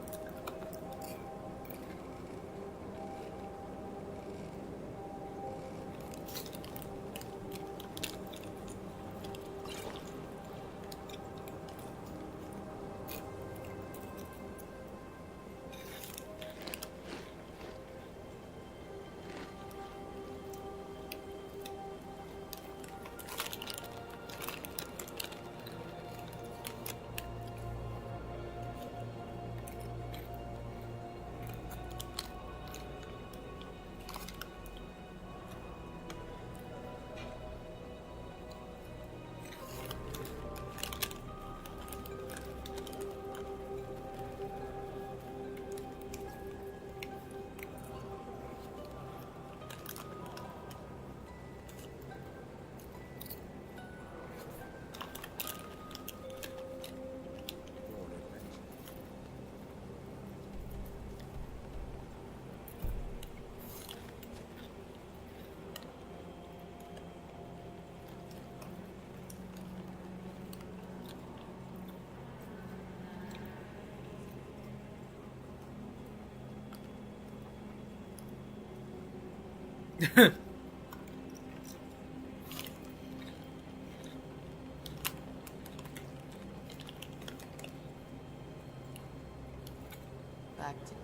Back to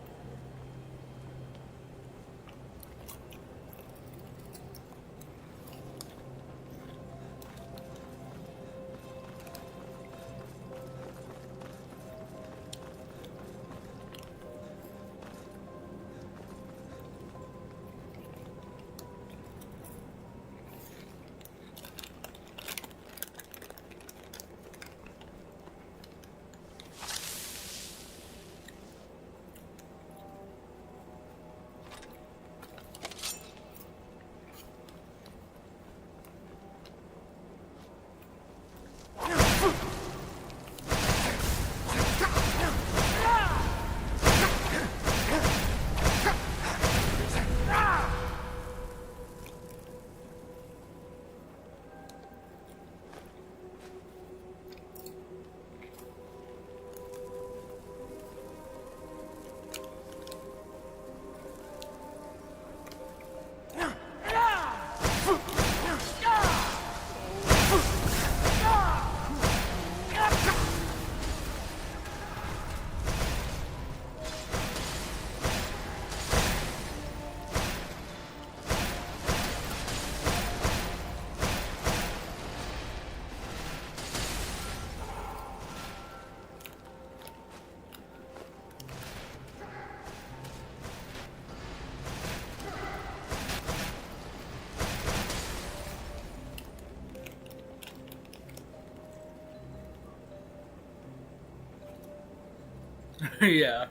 Yeah.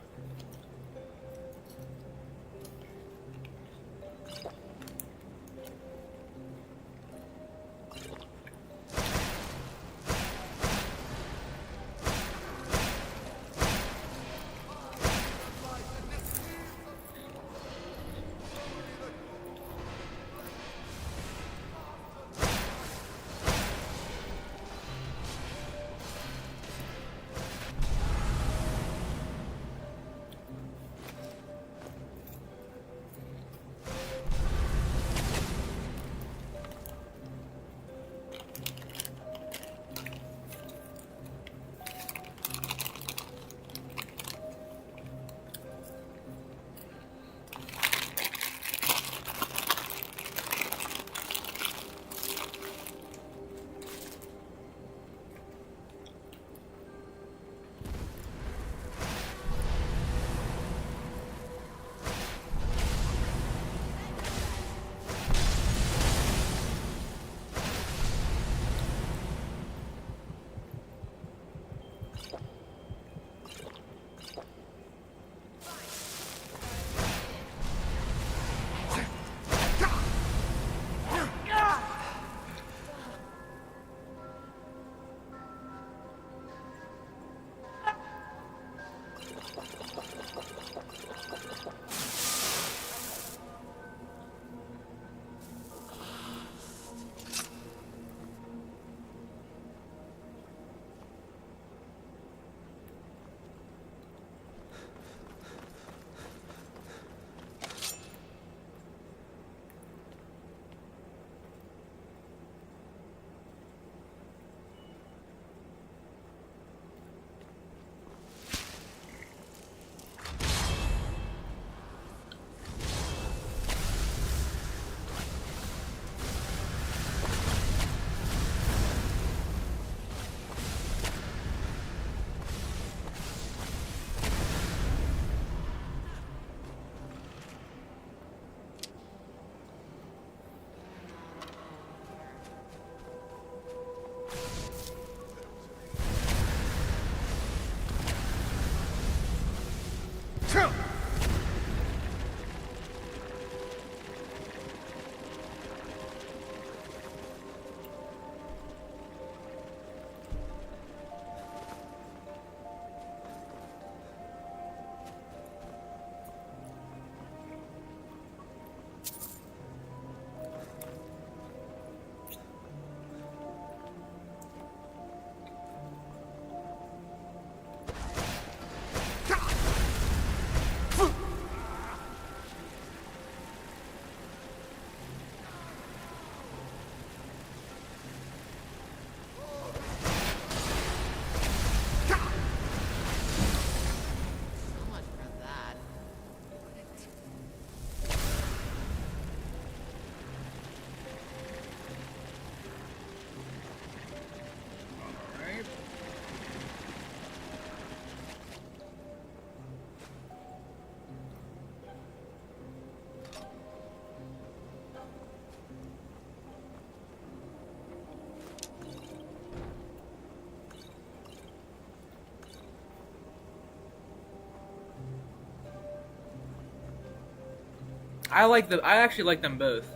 I actually like them both.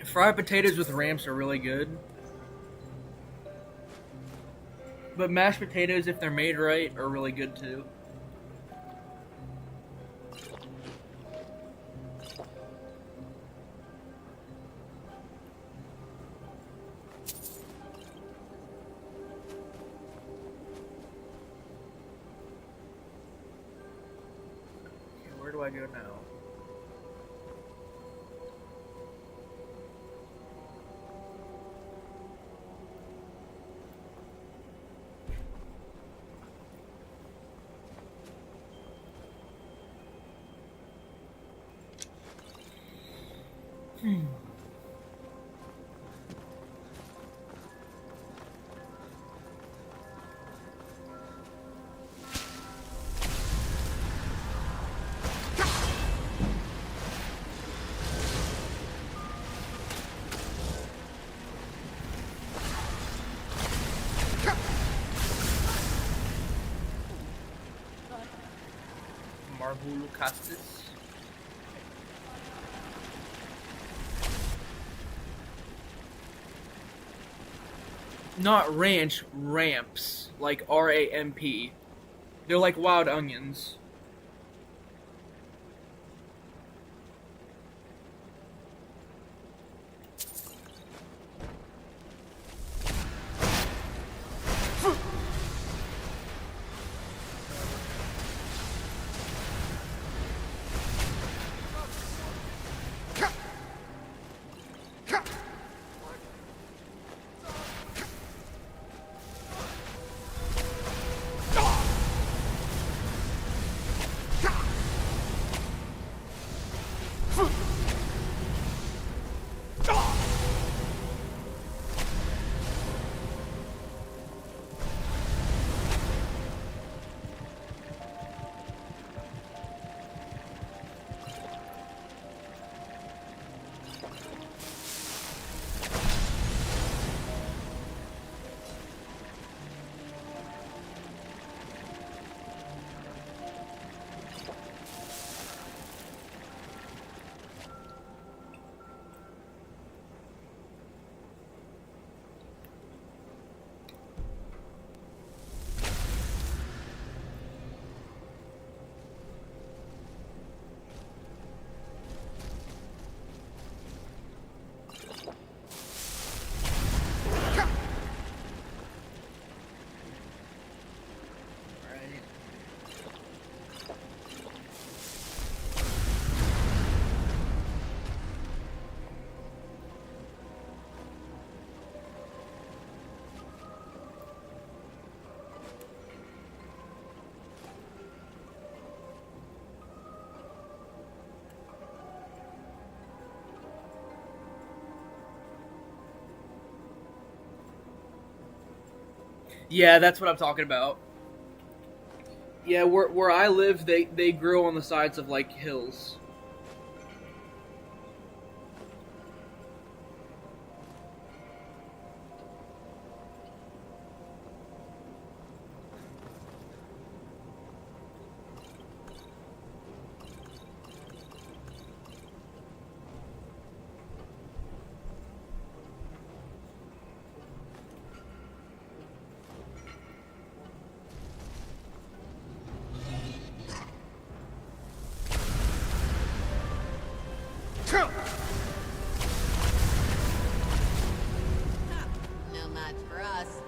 Fried potatoes with ramps are really good. But mashed potatoes, if they're made right, are really good too. Okay, where do I go now? Marvel Castis. Not ranch, ramps. Like R-A-M-P. They're like wild onions. Yeah, that's what I'm talking about. Yeah, where I live, they grow on the sides of like hills. No match for us.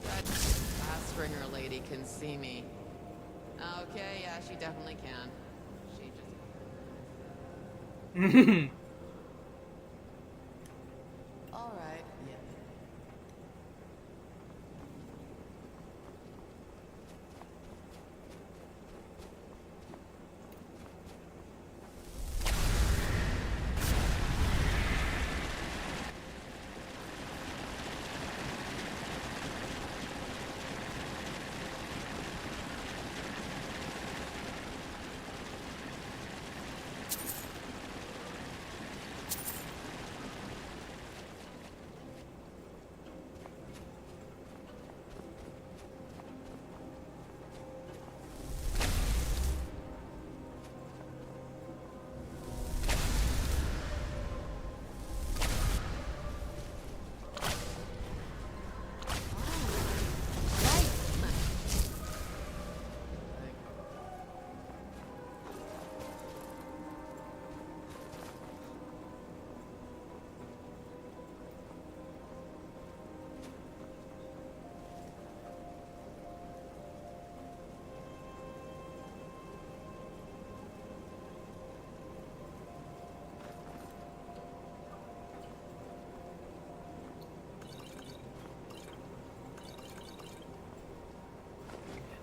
That fast stringer lady can see me. Okay, yeah, she definitely can. She just... All right, yeah.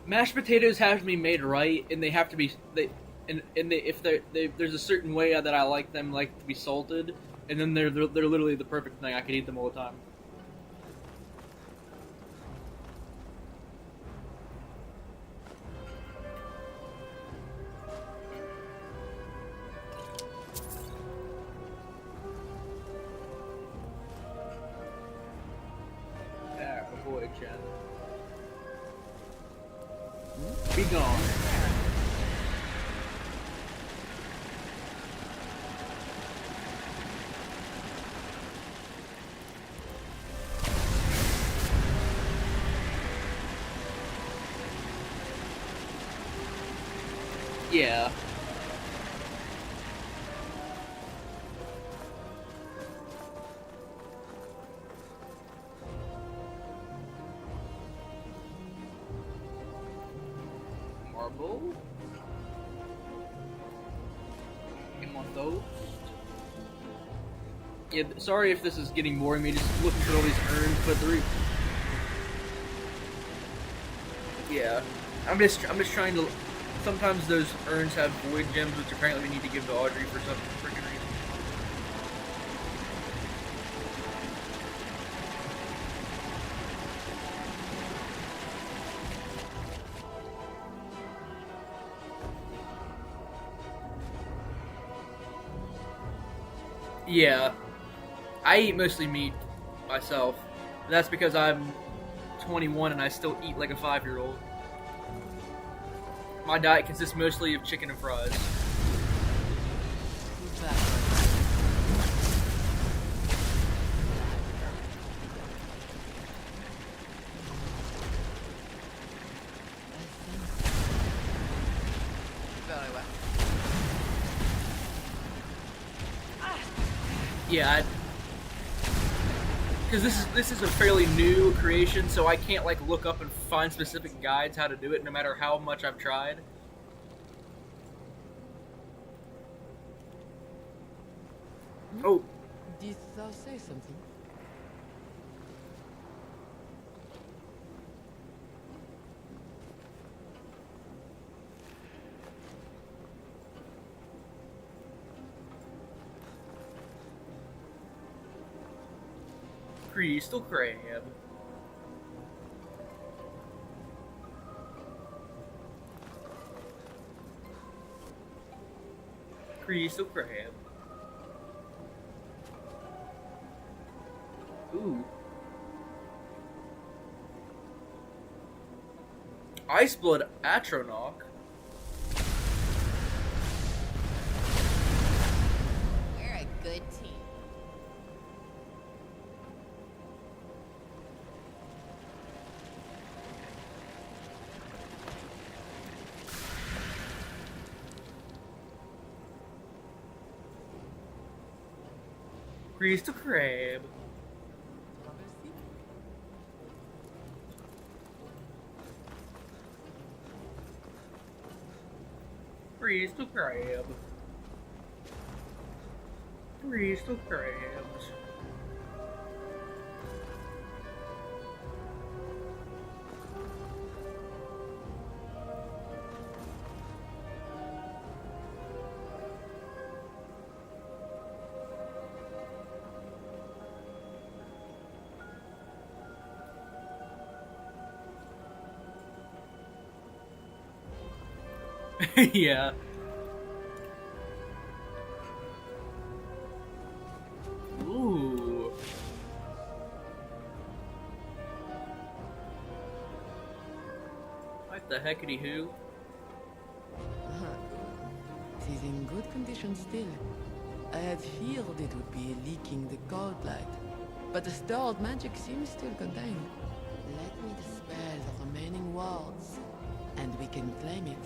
mashed potatoes have to be made right, and they have to be if there's a certain way that I like them, like to be salted, and then they're literally the perfect thing. I could eat them all the time. Yeah, avoid Chen. Be gone. Yeah. Marble. Amethyst. Yeah, sorry if this is getting boring. Me just looking through all these urns, but yeah, I'm just trying to. Sometimes those urns have void gems, which apparently we need to give to Audrey for some freaking reason. Yeah, I eat mostly meat myself. That's because I'm 21 and I still eat like a 5-year-old. My diet consists mostly of chicken and fries. Very well. Yeah, because this is a fairly new creation, so I can't like look up and find specific guides how to do it, no matter how much I've tried. Oh, Did thou say something? crystal crab. Crystal crab. Ooh. Ice Blood Atronach. We're a good team. Crystal crab. Crystal crab. Crystal crabs. Yeah. Ooh. What the heckity who? It is in good condition still. I had feared it would be leaking the cold light, but the stored magic seems still contained. Let me dispel the remaining wards, and we can claim it.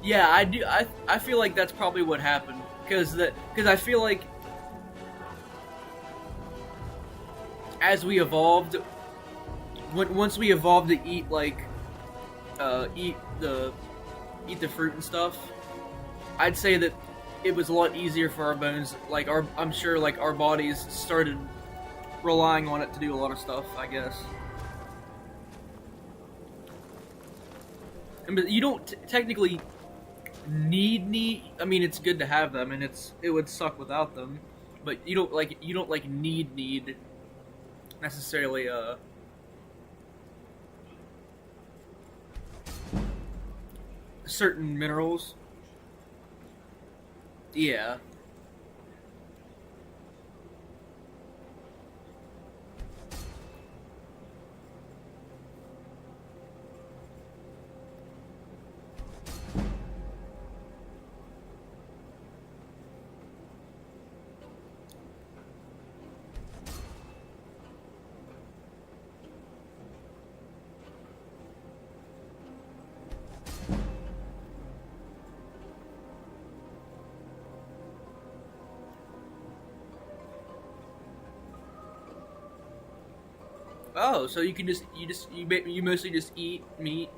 Yeah, I do. I feel like that's probably what happened because I feel like as we evolved, once we evolved to eat like eat the fruit and stuff, I'd say that it was a lot easier for our bones. Like I'm sure like our bodies started relying on it to do a lot of stuff, I guess. But you don't technically need. I mean, it's good to have them, and it would suck without them. But you don't like need necessarily certain minerals. Yeah. Oh, so you mostly just eat meat.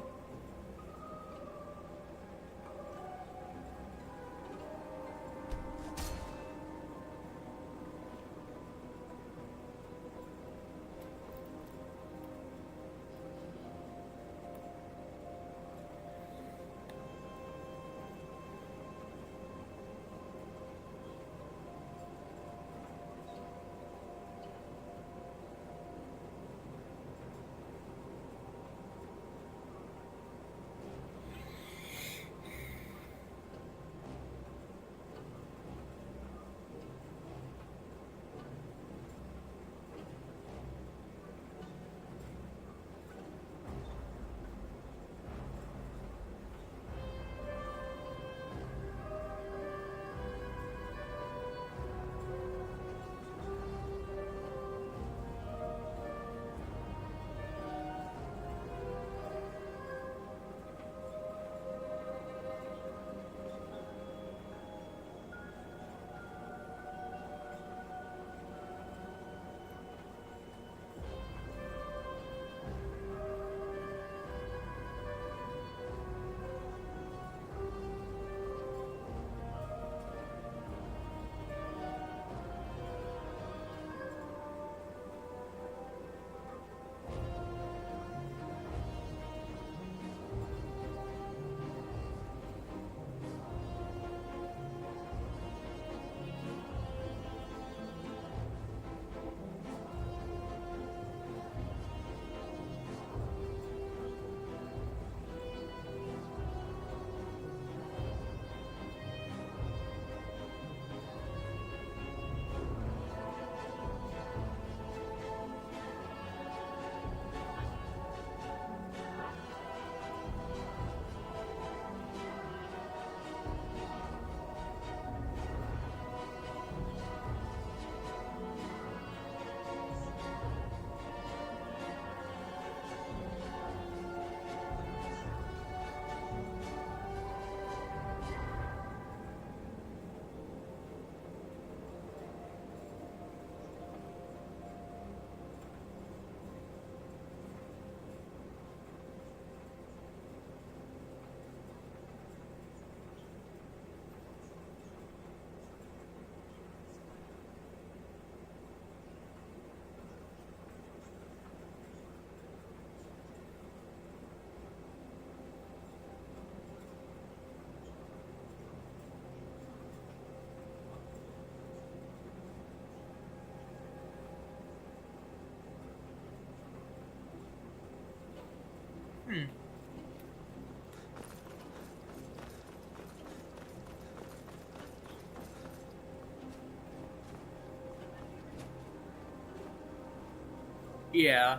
Yeah.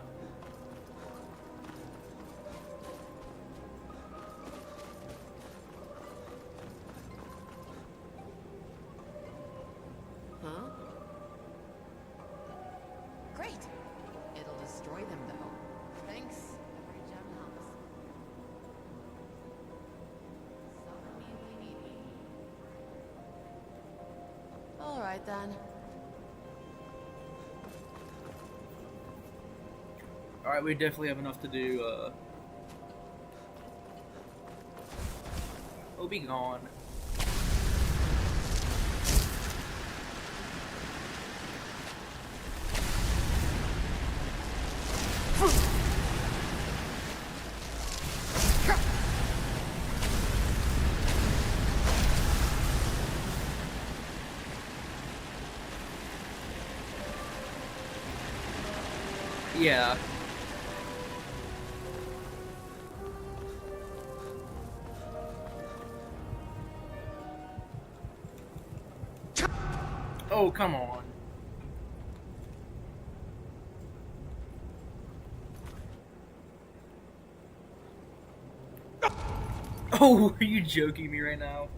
Huh? Great. It'll destroy them, though. Thanks. Every gem helps. Suffer me right then. Alright, we definitely have enough to do, We'll be gone. Yeah. Oh, come on. Oh, are you joking me right now?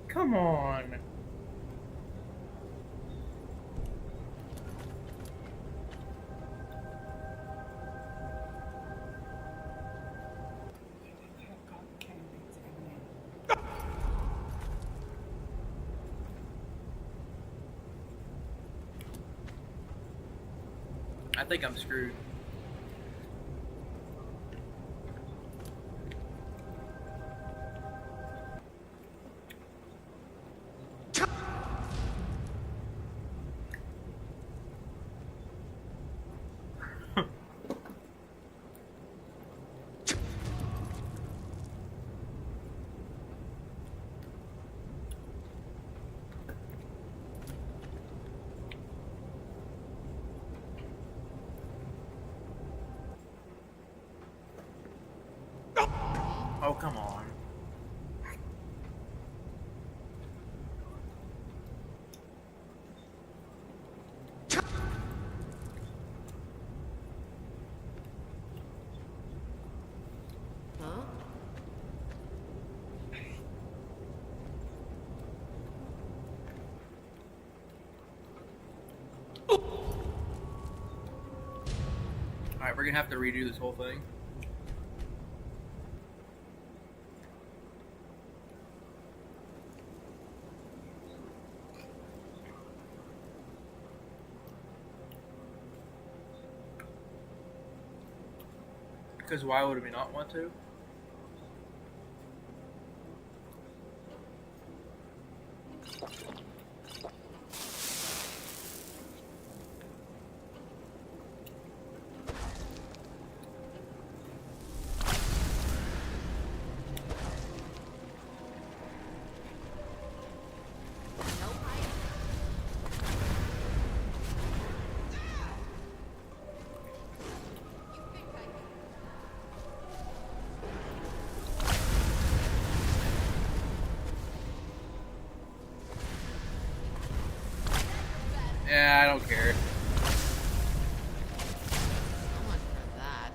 Come on. I think I'm screwed. Oh, come on. Huh? Alright, we're gonna have to redo this whole thing. Because why would we not want to? Yeah, I don't care. So much for that.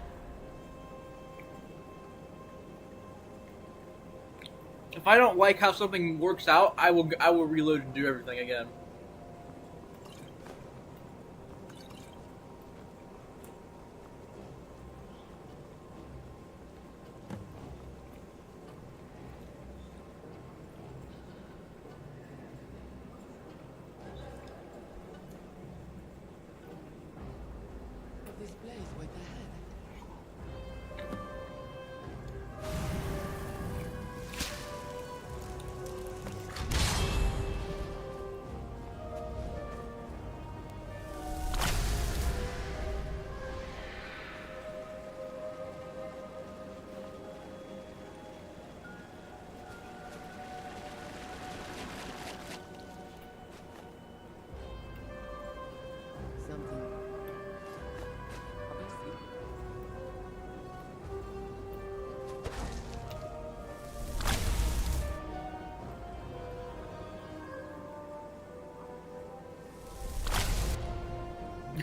If I don't like how something works out, I will reload and do everything again. This place way ahead.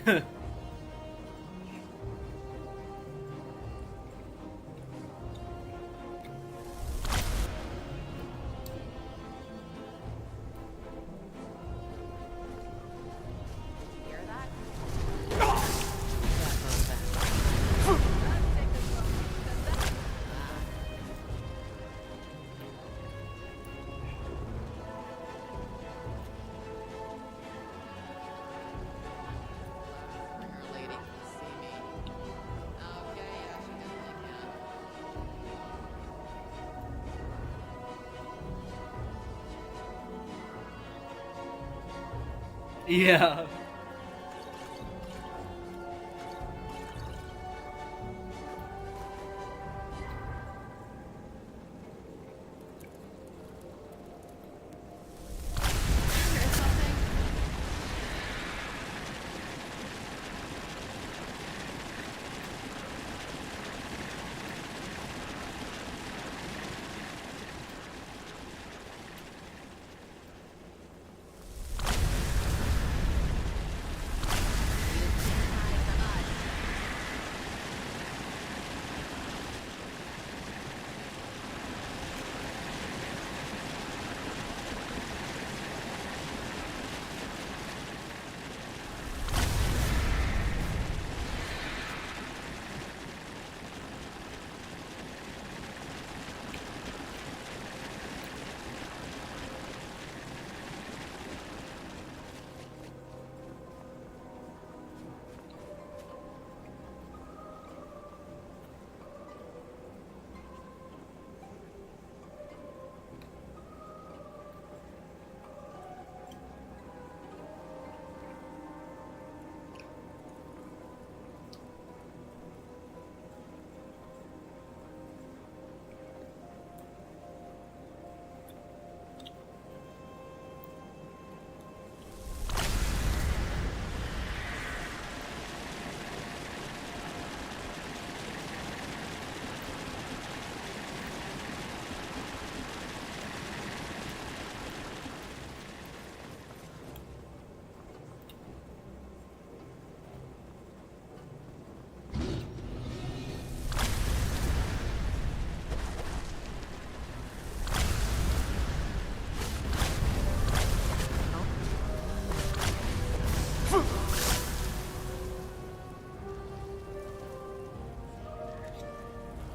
Hear that? Springer lady can see me. Okay, yeah, she definitely can.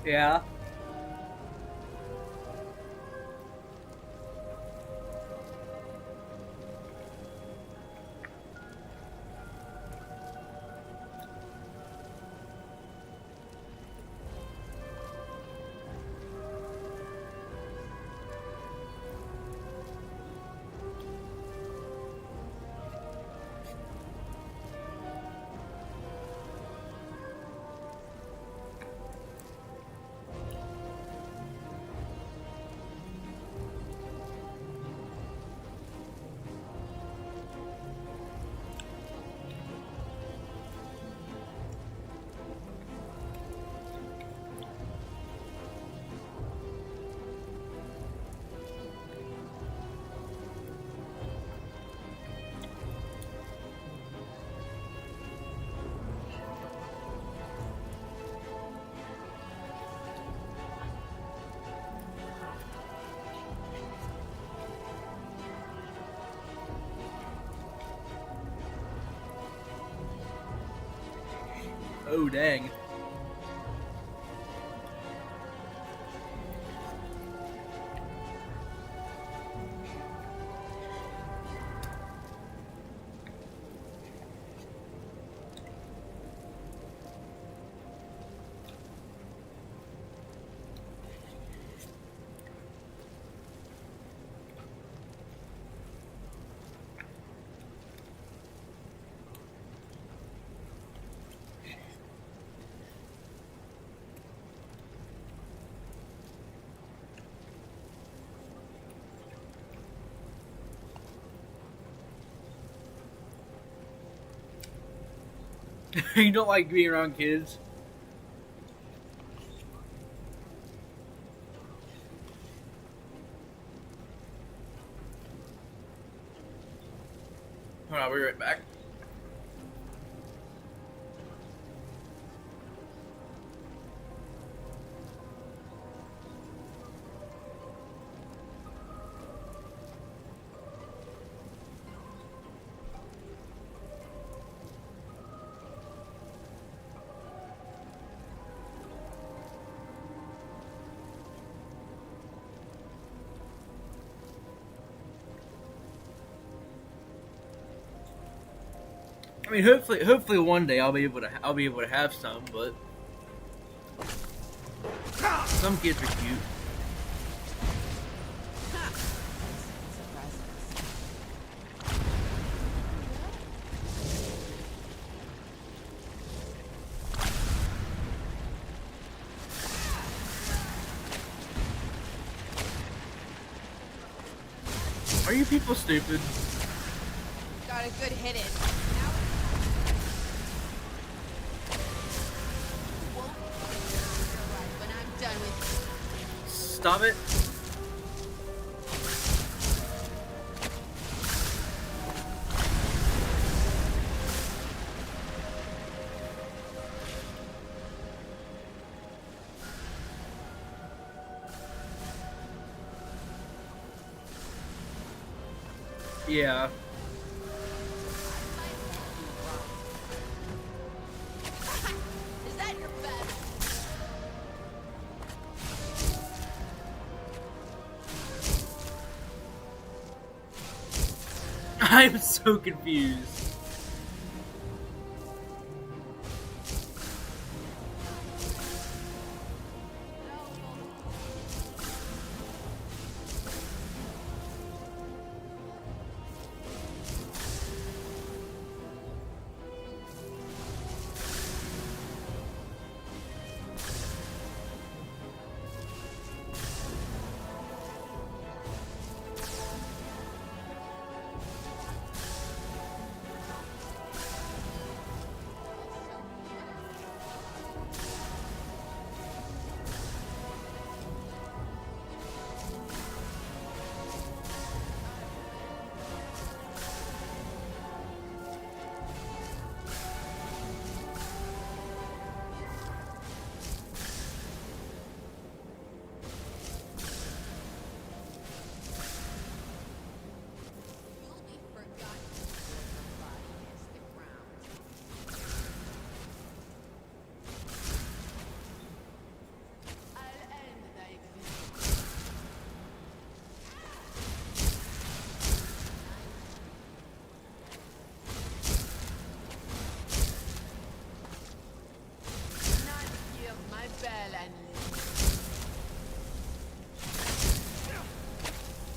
Yeah. Yeah. Oh, dang. You don't like being around kids? Hold on, I'll be right back. I mean, hopefully one day I'll be able to have some, but some kids are cute. Are you people stupid? Got a good hit in. When I'm done with you. Stop it. Yeah. Is that your best? I'm so confused.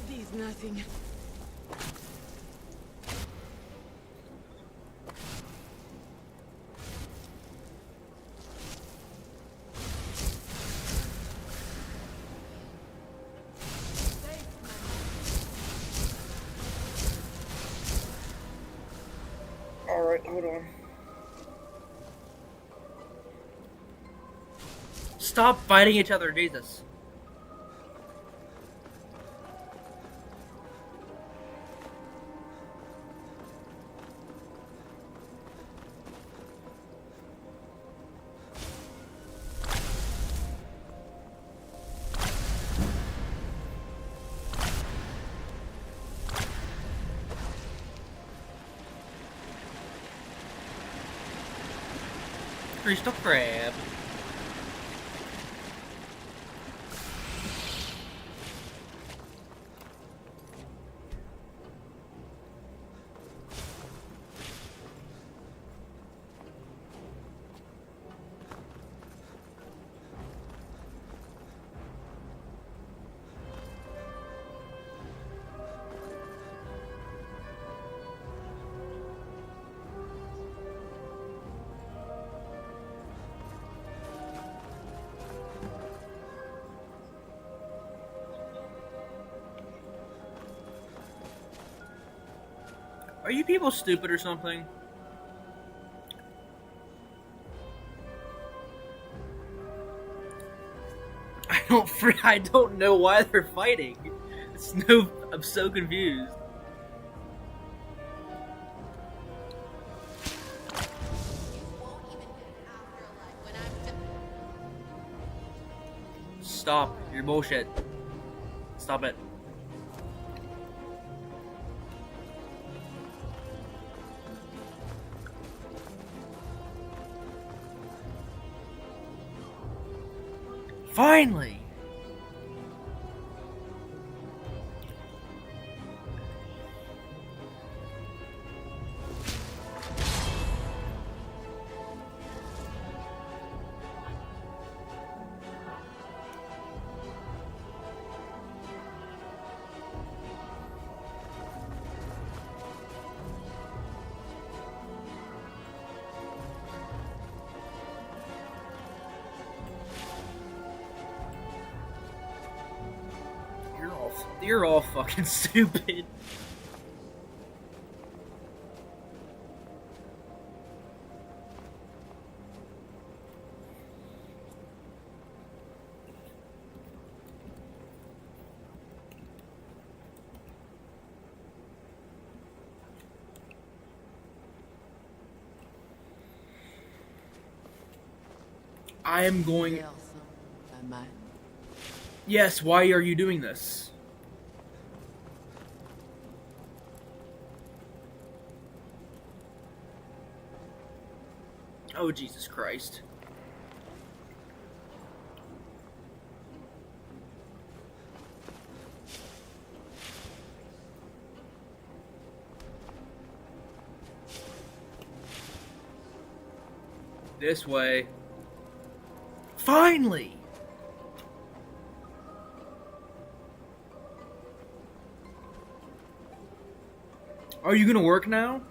There's nothing. Alright, hold on. Stop fighting each other, Jesus. Crystal crab. Are you people stupid or something? I don't know why they're fighting. I'm so confused. Stop. You're bullshit. Stop it. Finally! You're all fucking stupid. I am going. There's a man. Yes, why are you doing this? Oh, Jesus Christ. This way. Finally! Are you gonna work now?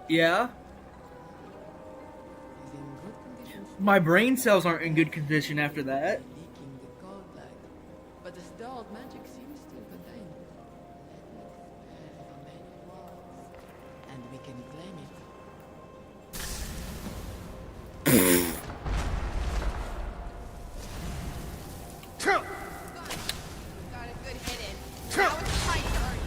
Yeah? He's in good condition. My brain cells aren't in good condition after that. Leaking the cold light. But the stored magic seems still contained. Let me dispel the many walls, and we can claim it. Got a good hit in. Now it's my turn.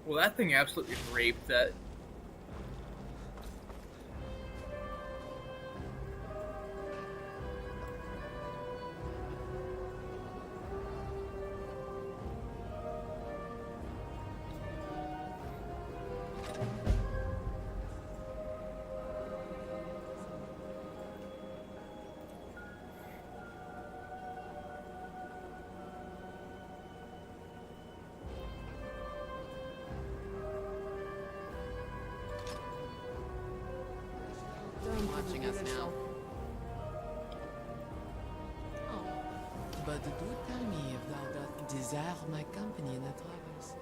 Well, that thing absolutely raped that. Watching us now. Oh. But do tell me if thou dost desire my company in the travels.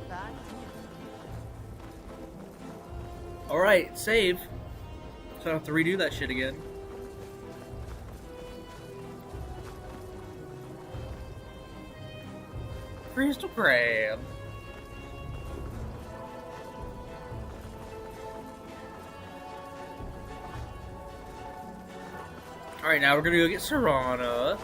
Back Alright, save. So I don't have to redo that shit again. Crystal crab. Alright, now we're gonna go get Serana.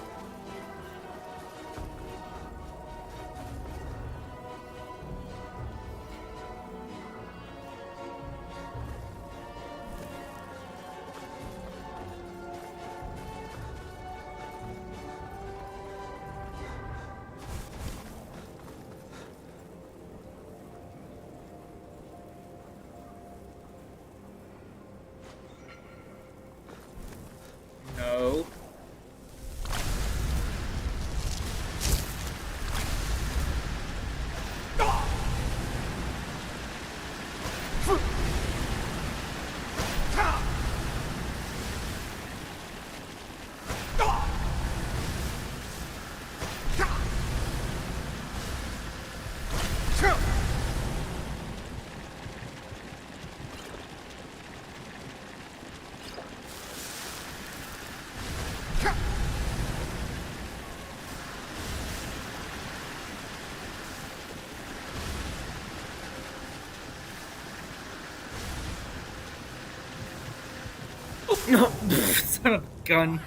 No. No, son of a gun.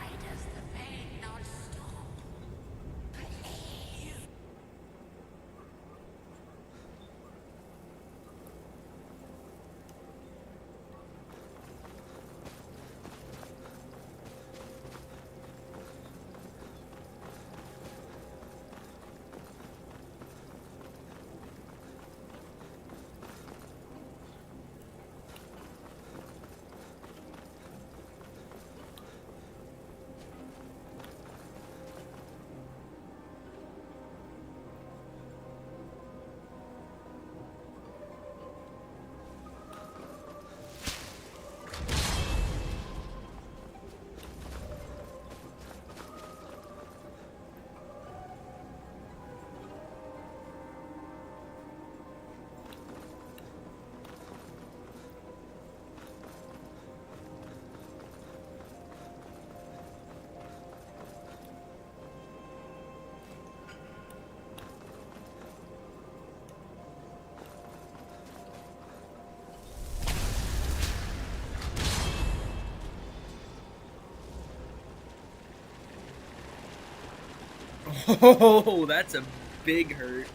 Oh, that's a big hurt.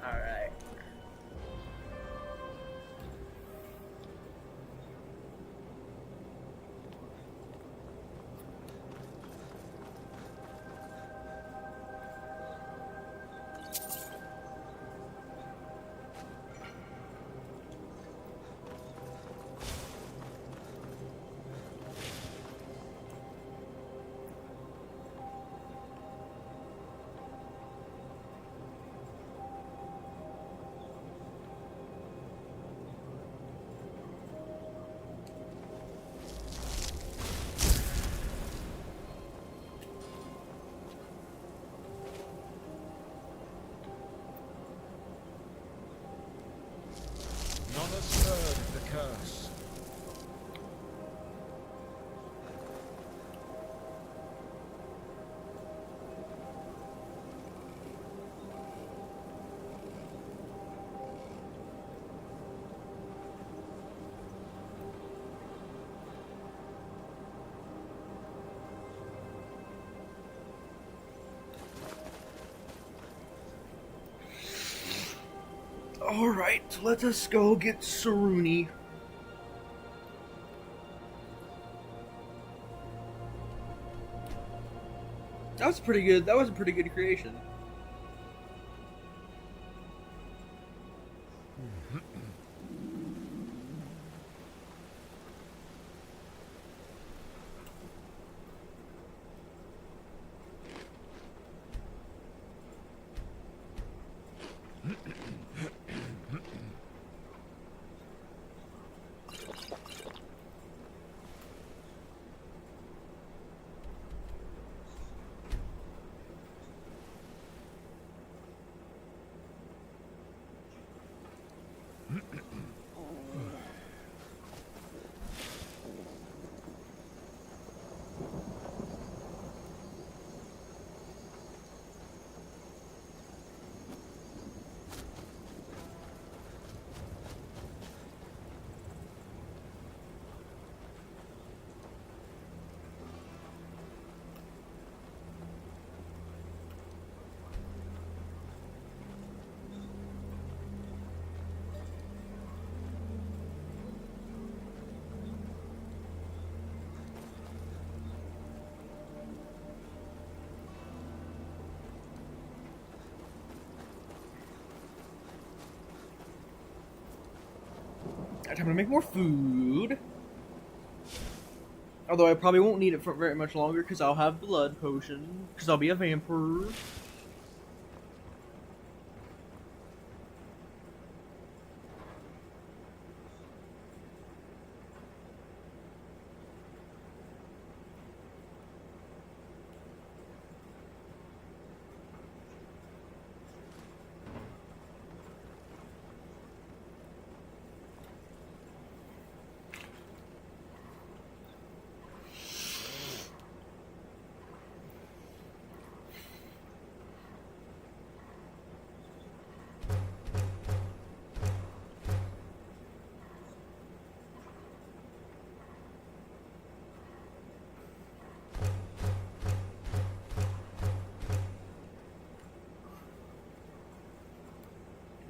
All right. None has heard of the curse. Alright, let us go get Saruni. That was pretty good. That was a pretty good creation. I'm gonna make more food. Although I probably won't need it for very much longer because I'll have blood potion. Because I'll be a vampire.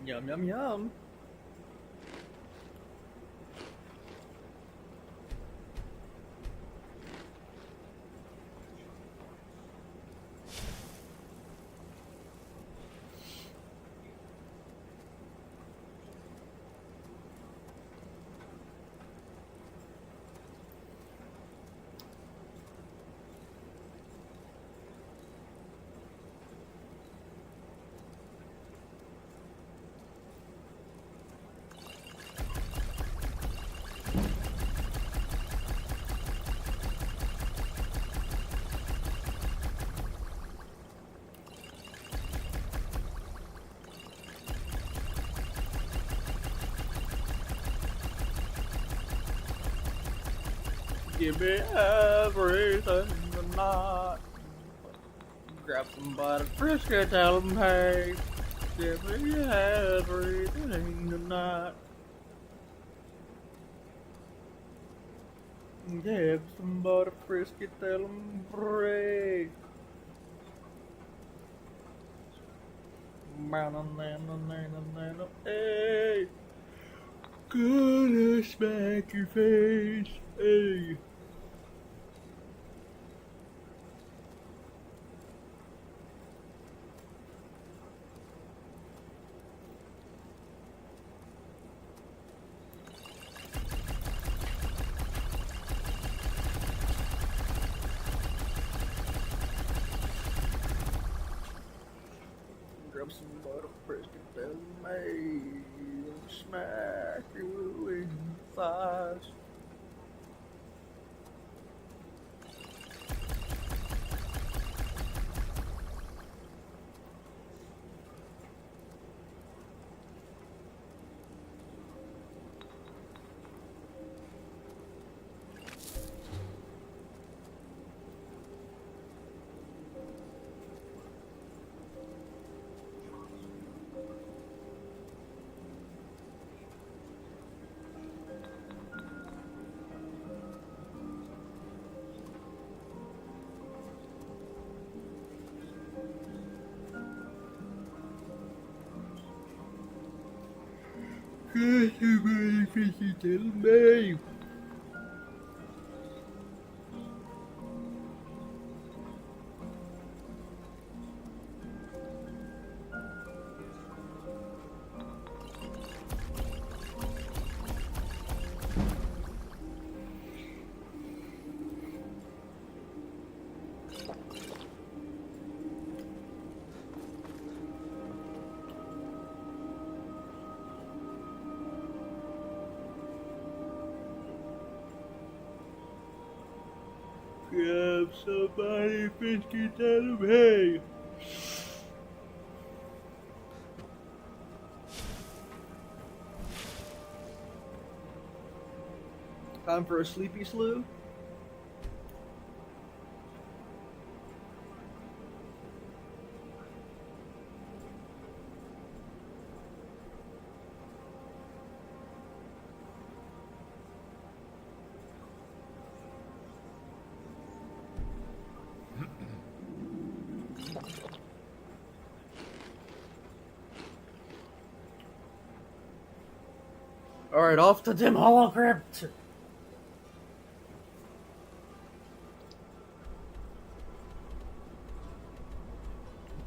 Yum, yum, yum. Give me everything tonight. Grab somebody frisky, tell them, hey, give me everything tonight. Give somebody frisky, tell them, pray. Hey, gonna smack your face, hey. Grab some butter, press it down, me, smack you in the thighs. Get somebody frisky, tell me. Grab somebody frisky, tell them, hey. Time for a sleepy slew. Alright, off to Dim Hollow Crypt.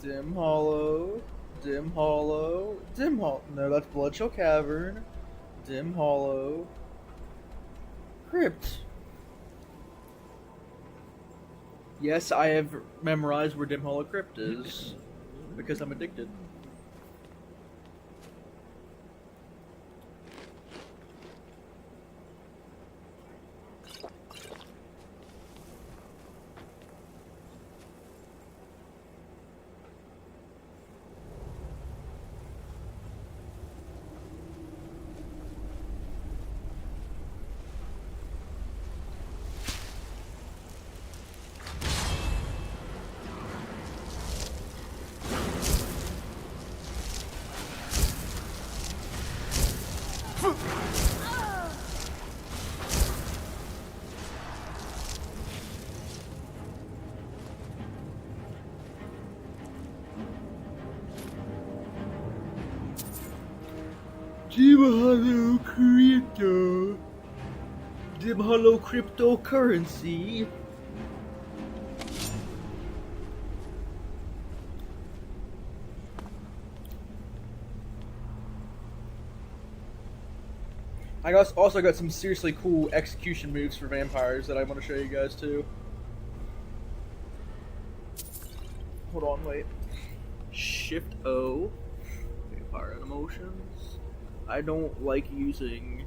Dim Hollow, Dim Hollow, Dim Hollow. No, that's Bloodshell Cavern. Dim Hollow. Crypt. Yes, I have memorized where Dim Hollow Crypt is. Because I'm addicted. Dim Hollow Crypto. Dim Hollow Cryptocurrency. Also got some seriously cool execution moves for vampires that I want to show you guys too. Hold on, wait. Shift O. Vampire animations. I don't like using.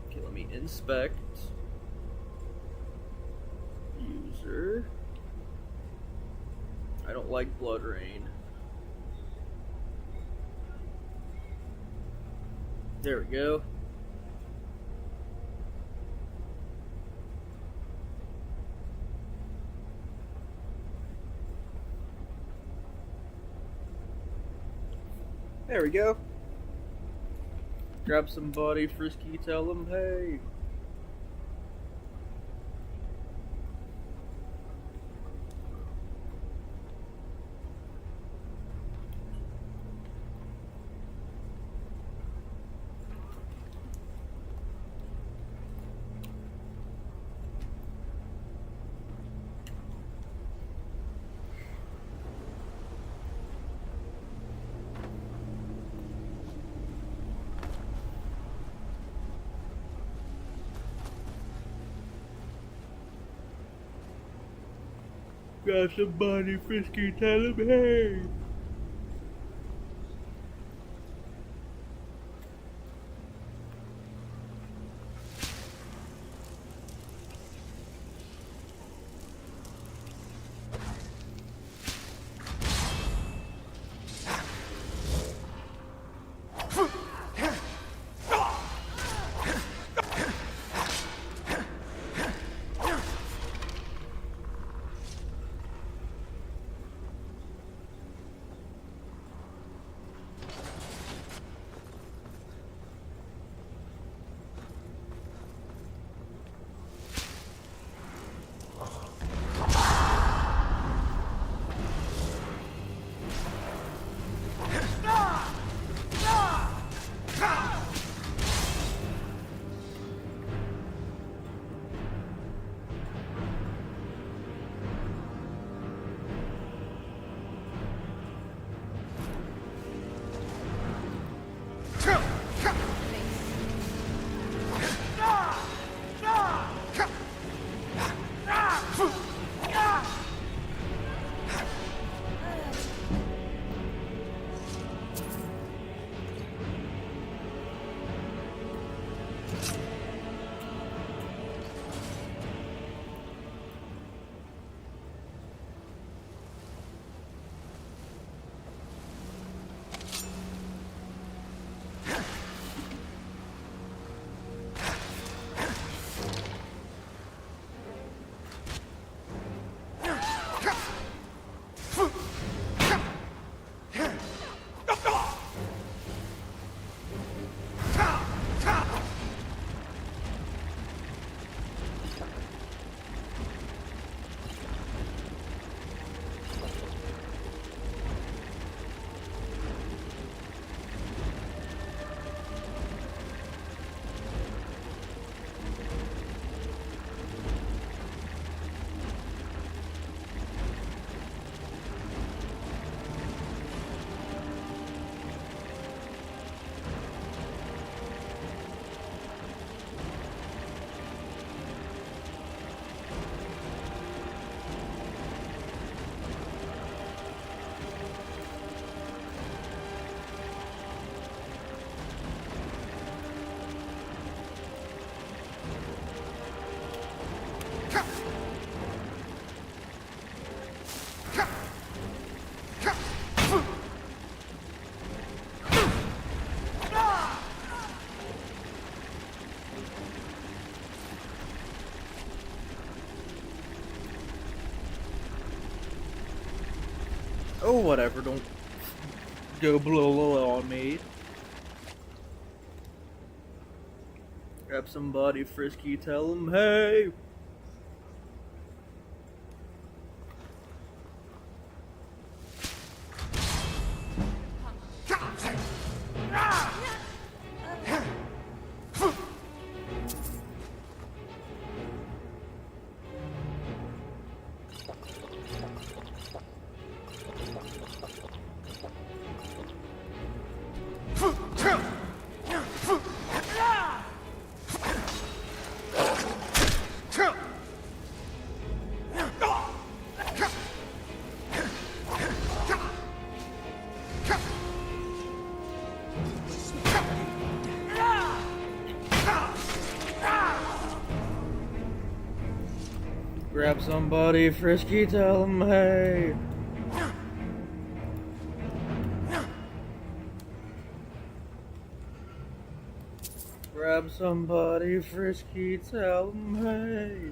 Okay, let me inspect. User. I don't like Blood Rain. There we go. There we go. Grab somebody frisky, tell them hey. Grab somebody frisky, tell them hey. Oh, whatever, don't go blow on me. Grab somebody frisky, tell them hey. Grab somebody frisky, tell them hey. Grab somebody frisky, tell them hey.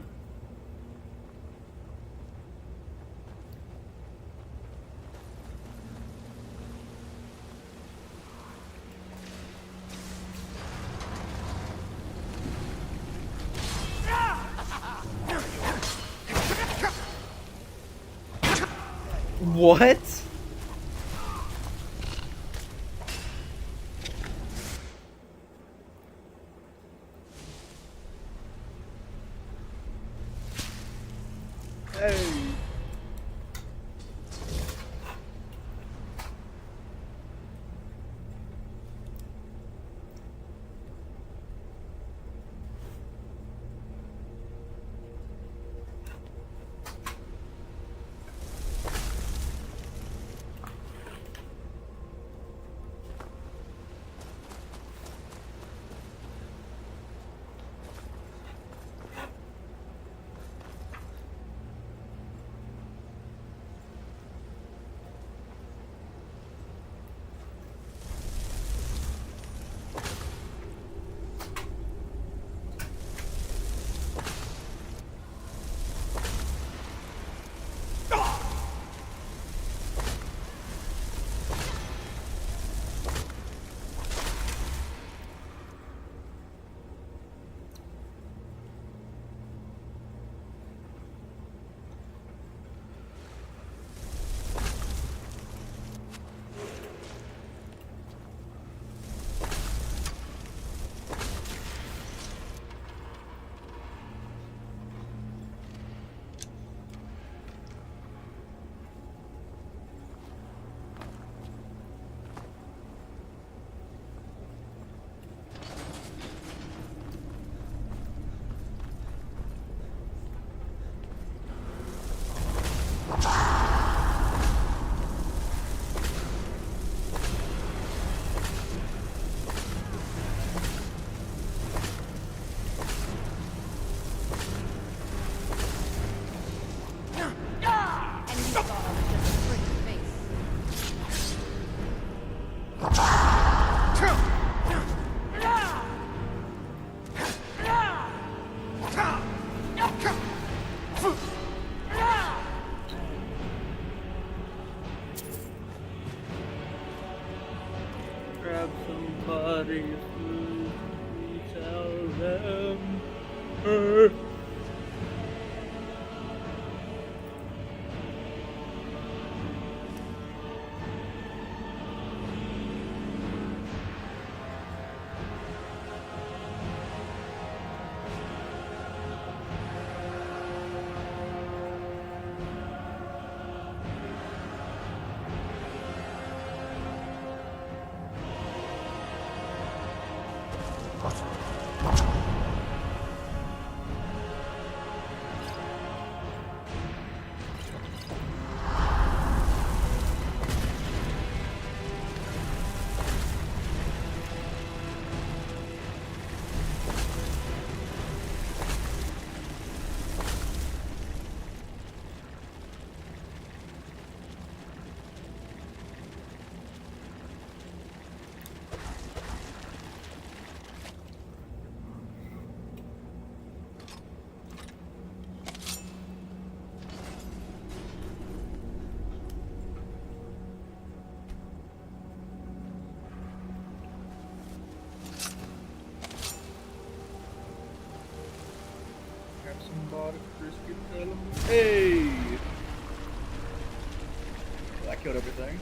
What? Hey. Grab somebody's food, tell them. Grab somebody, brisket, tell them. Hey! Well, that killed everything.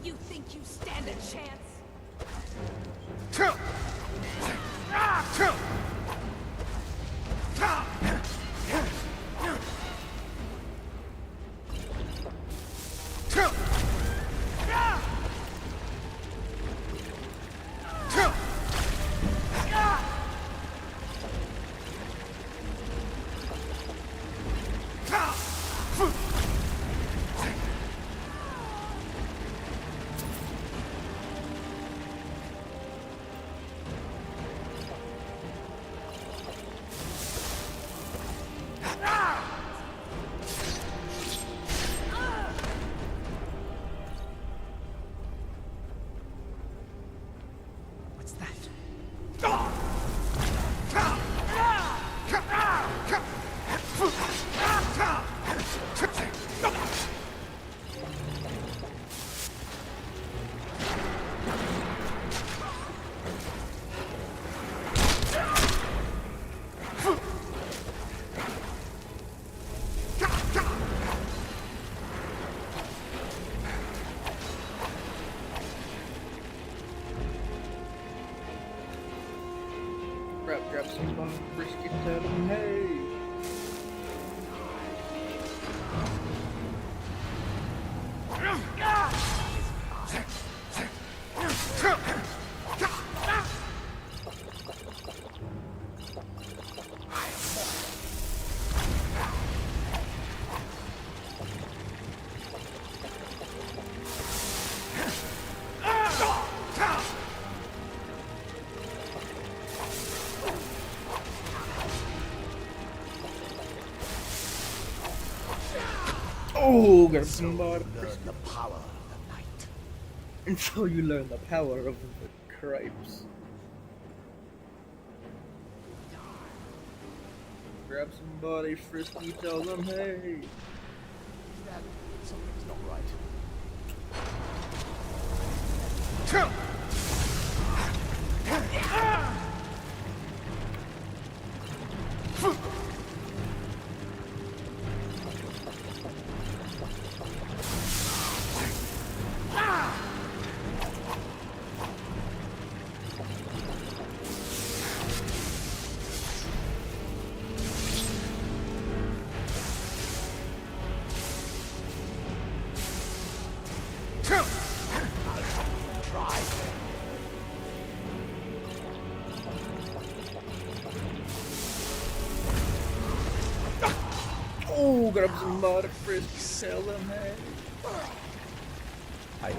You think you stand a chance? Grab some bone, brisket, tell them hey. Oh, grab some bone, brisket. The power of the night. Until you learn the power of the cripes. Grab somebody frisky, tell them hey. Dad, something's not right. Oh, grab somebody frisky, tell them hey. I do.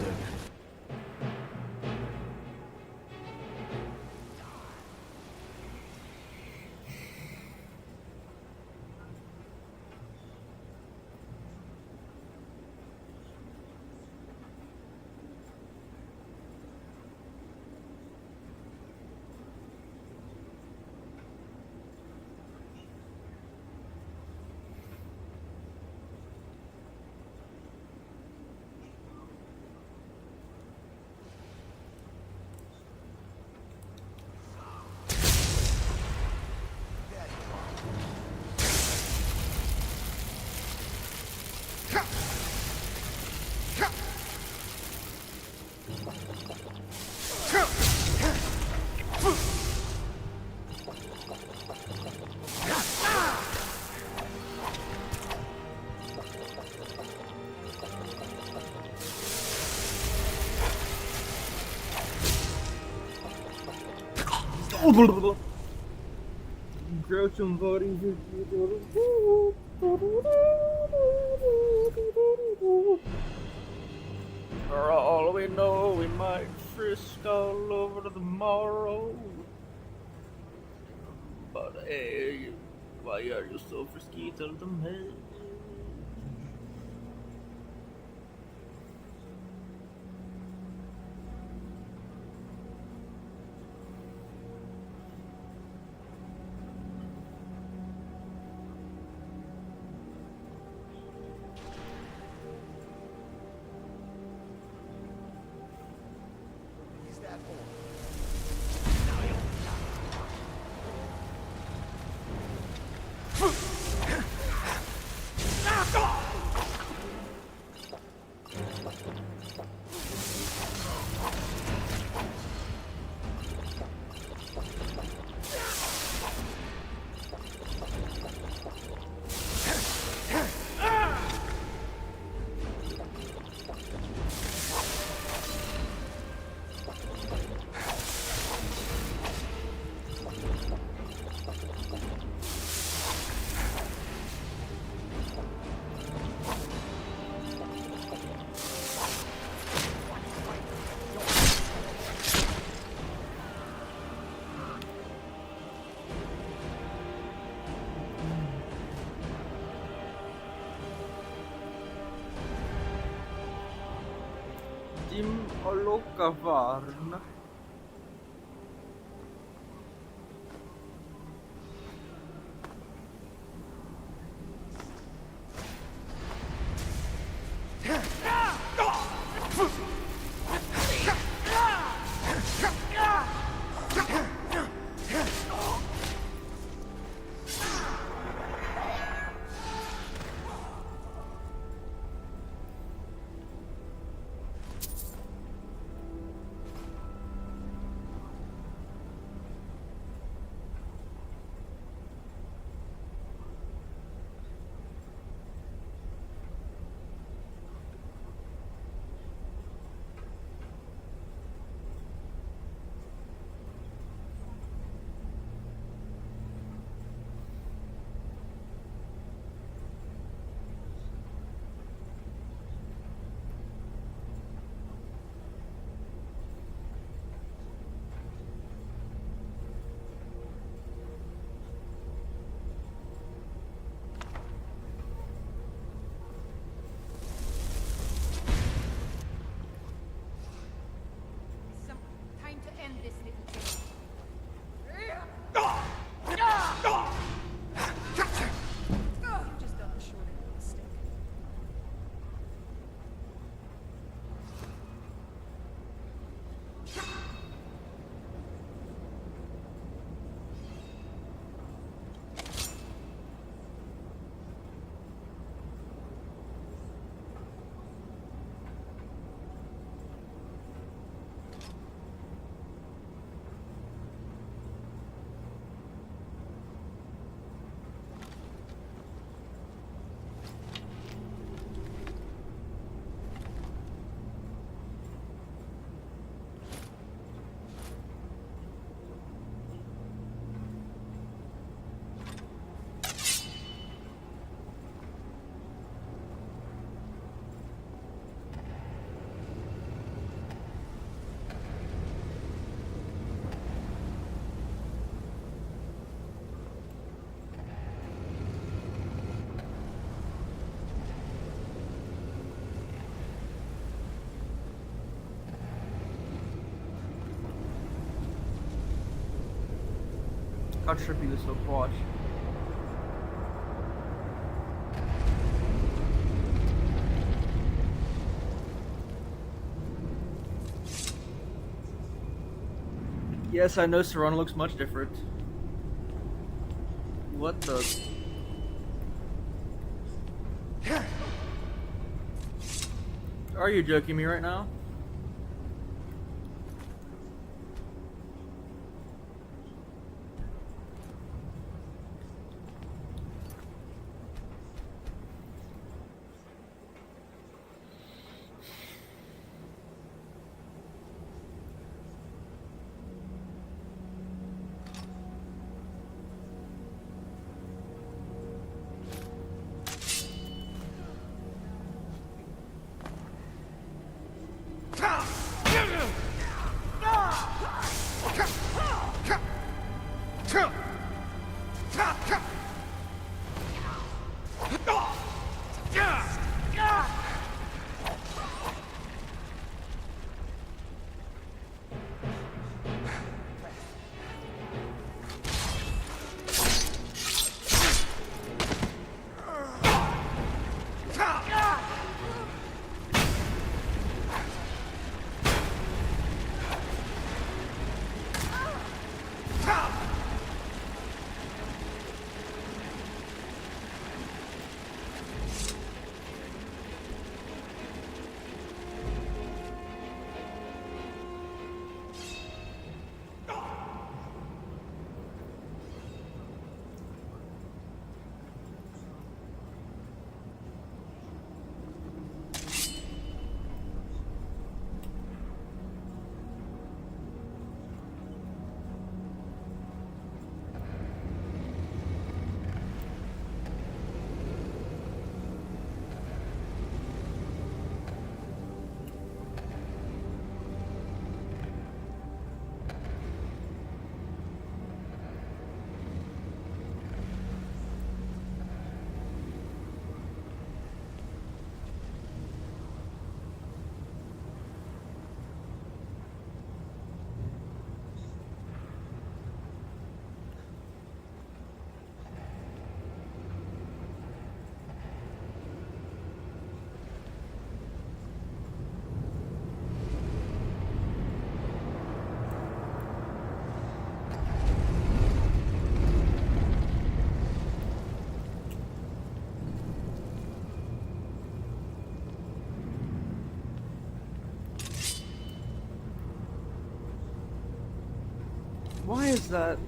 Grab somebody frisky, for all we know, we might frisk all over tomorrow. But hey, why are you so frisky? Tell them hey. Is that all? Tim Olokavarna. how trippy this looked. Watch. Yes, I know Serrano looks much different. What the? Are you joking me right now? Why is that?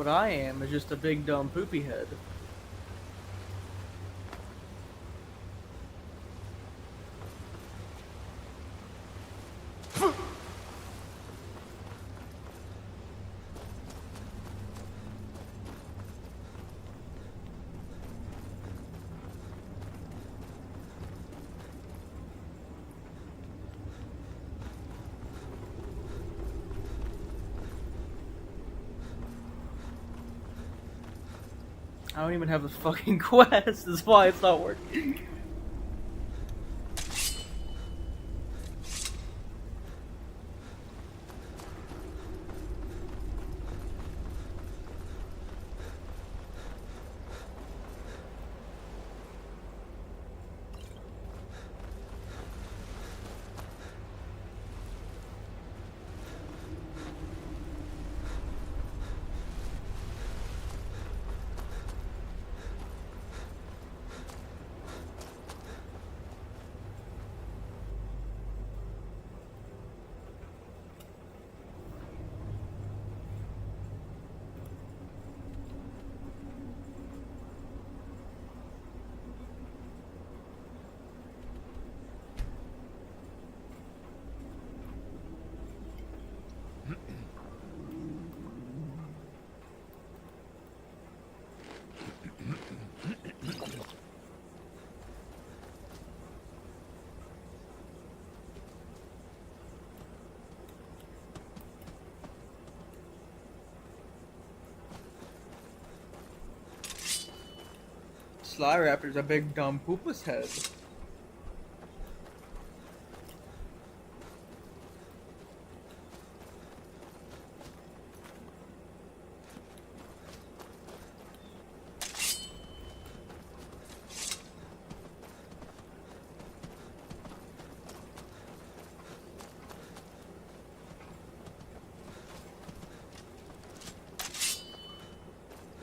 What I am is just a big dumb poopy head. I don't even have a fucking quest, that's why it's not working. Sly Raptor's a big dumb poopus head.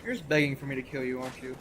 You're just begging for me to kill you, aren't you?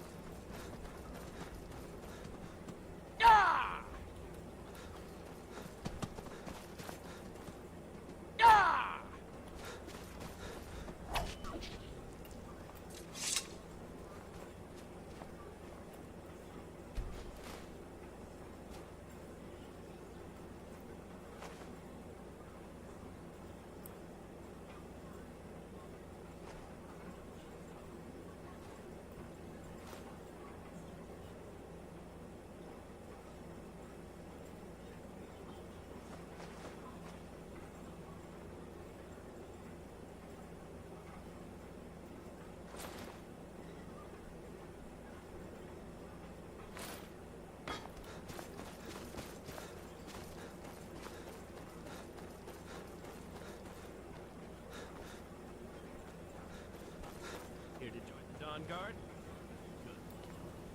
Here to join the Dawn Guard?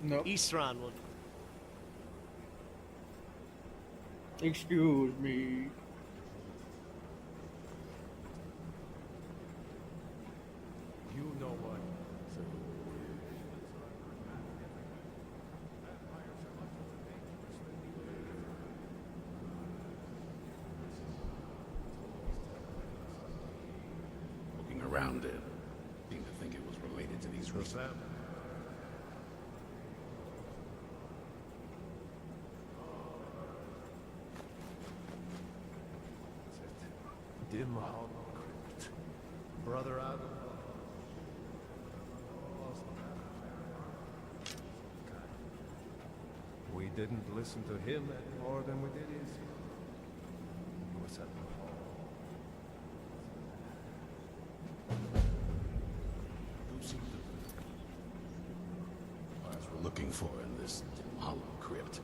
Nope. Isran will. Excuse me. You know what? Looking around it, seemed to think it was related to these What's that? Dim Hollow Crypt. Brother Adam. We didn't listen to him any more than we did his. He was at the hall. As we're looking for in this dim hollow crypt,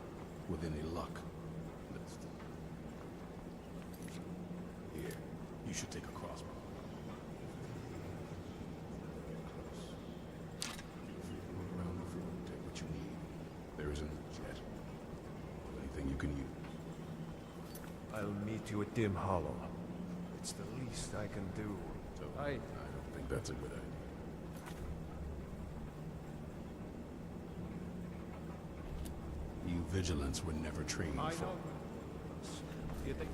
with any luck. Here, you should take a crossbow. Look around the room, take what you need. There isn't yet. Anything you can use. I'll meet you at Dim Hollow. It's the least I can do. So, I don't think that's a good idea. You vigilants were never trained I for. know. You think?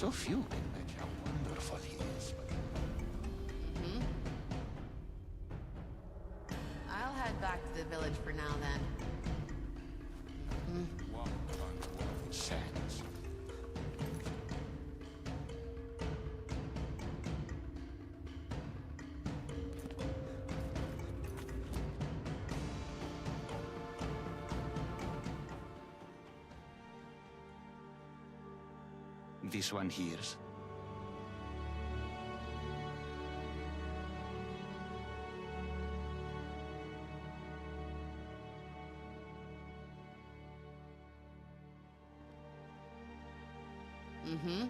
So few can match how wonderful he is. Mm-hmm. I'll head back to the village for now then. Sands. This one hears. Mm-hmm.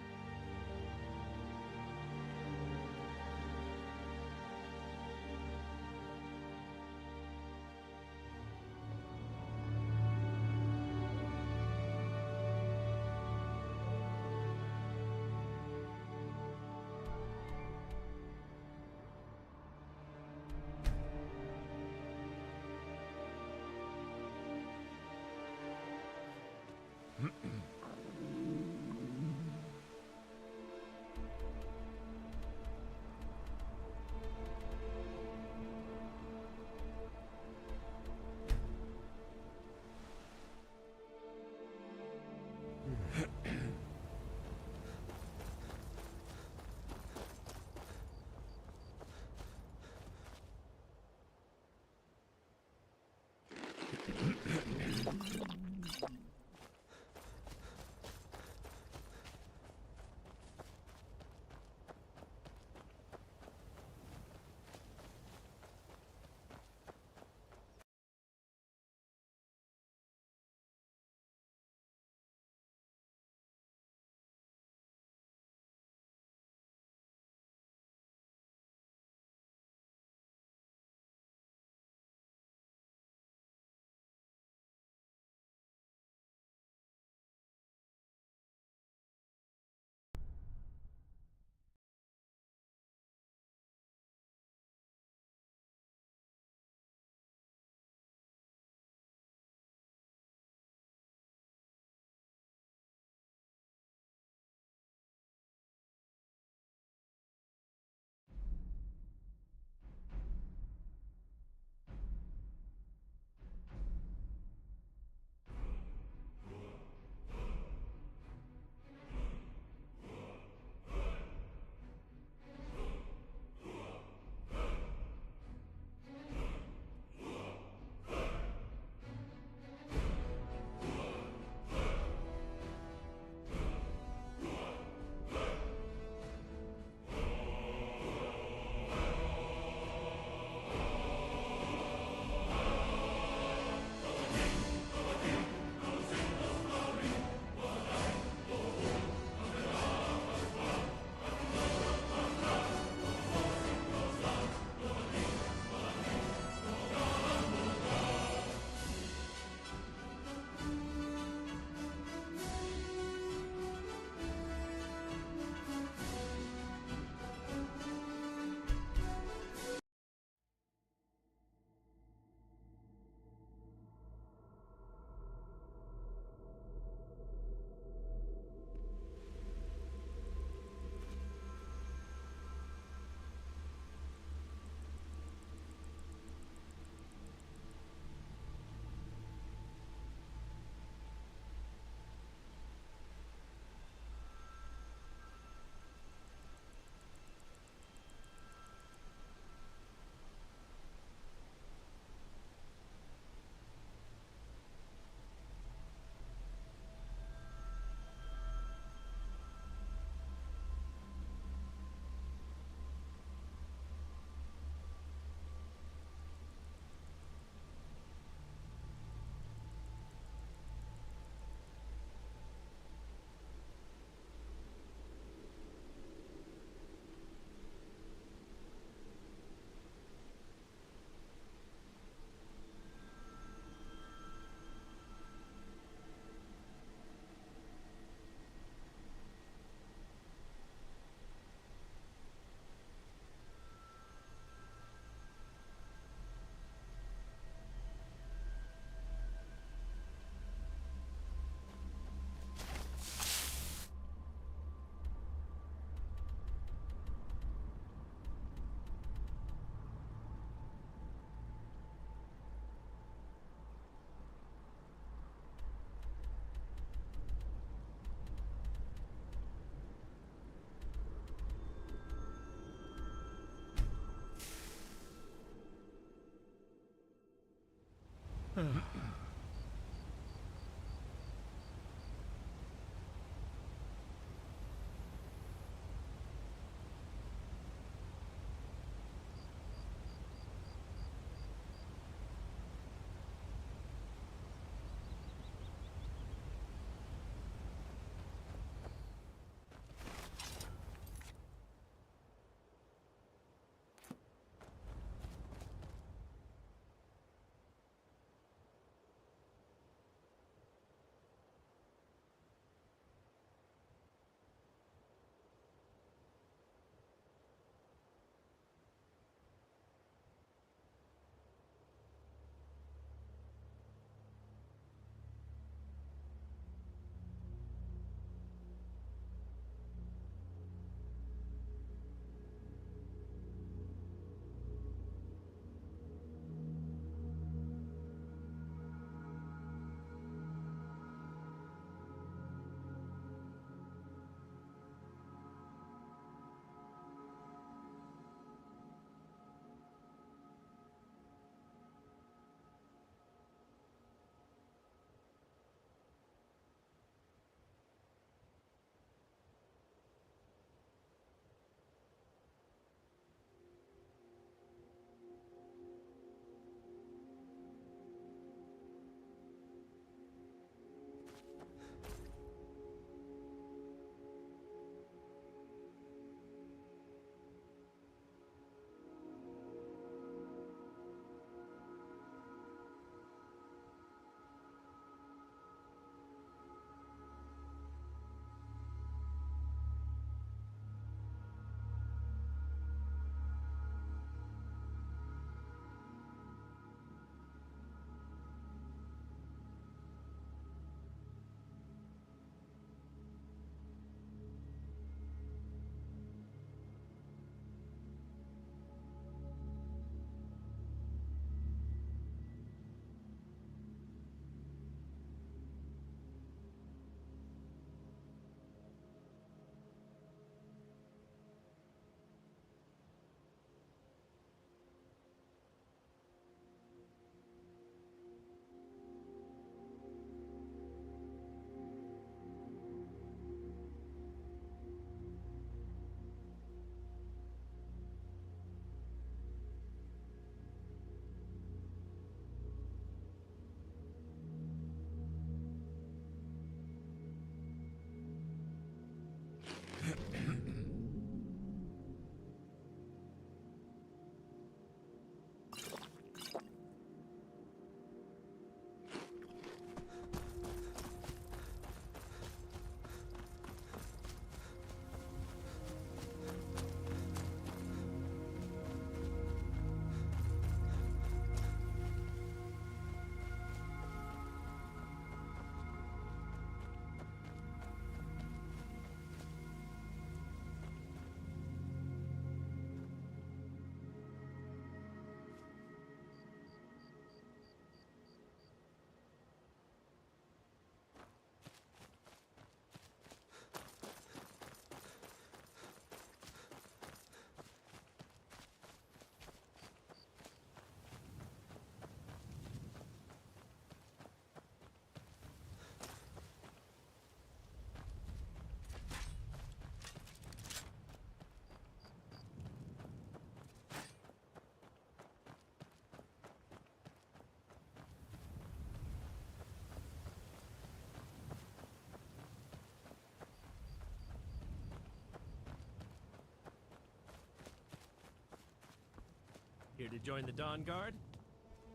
Here to join the Dawn Guard?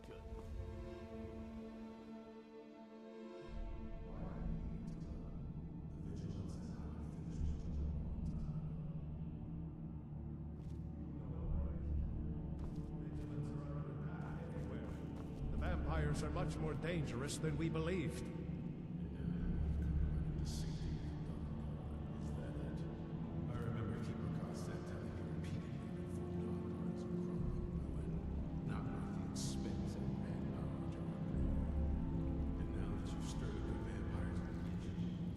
Good. The vampires are much more dangerous than we believed. I remember Keeper Cossack telling me repeatedly that full dog guards were crumbling, not worth the expense and manpower, John. And now that you've stirred up the vampires in the region,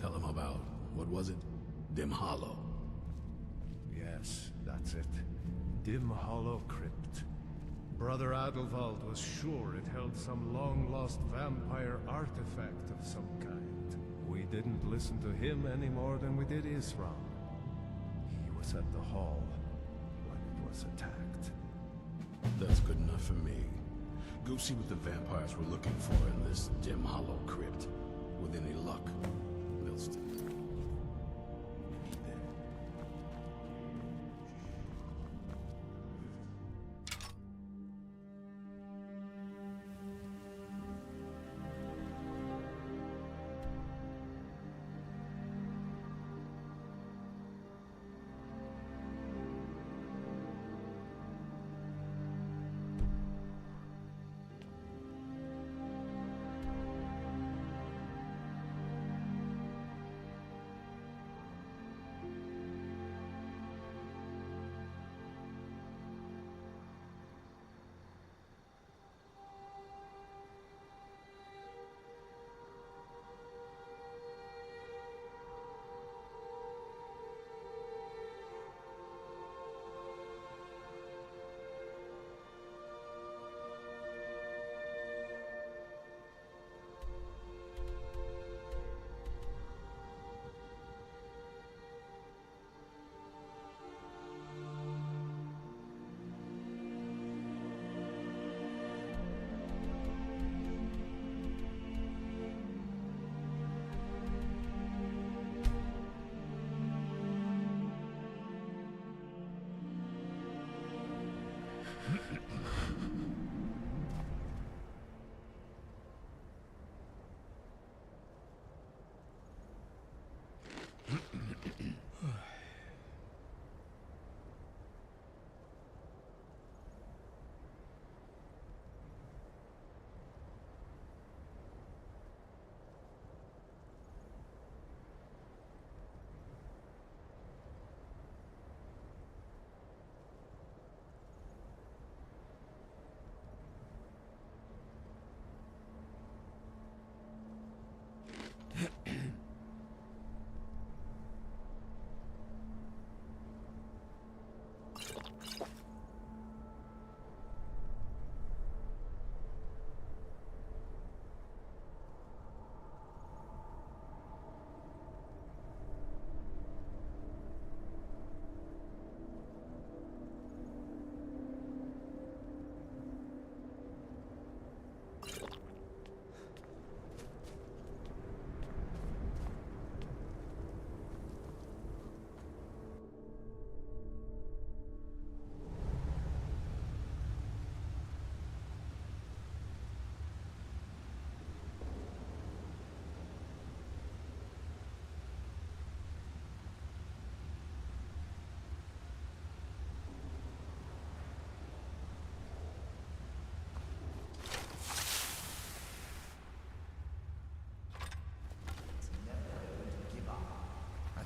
Tell him about, what was it? Dim Hollow. Yes, that's it. Dim Hollow Crypt. Brother Adelwald was sure it held some long-lost vampire artifact of some kind. We didn't listen to him any more than we did Isram. He was at the hall when it was attacked. That's good enough for me. Go see what the vampires were looking for in this Dim Hollow Crypt. With any luck, they'll still be there.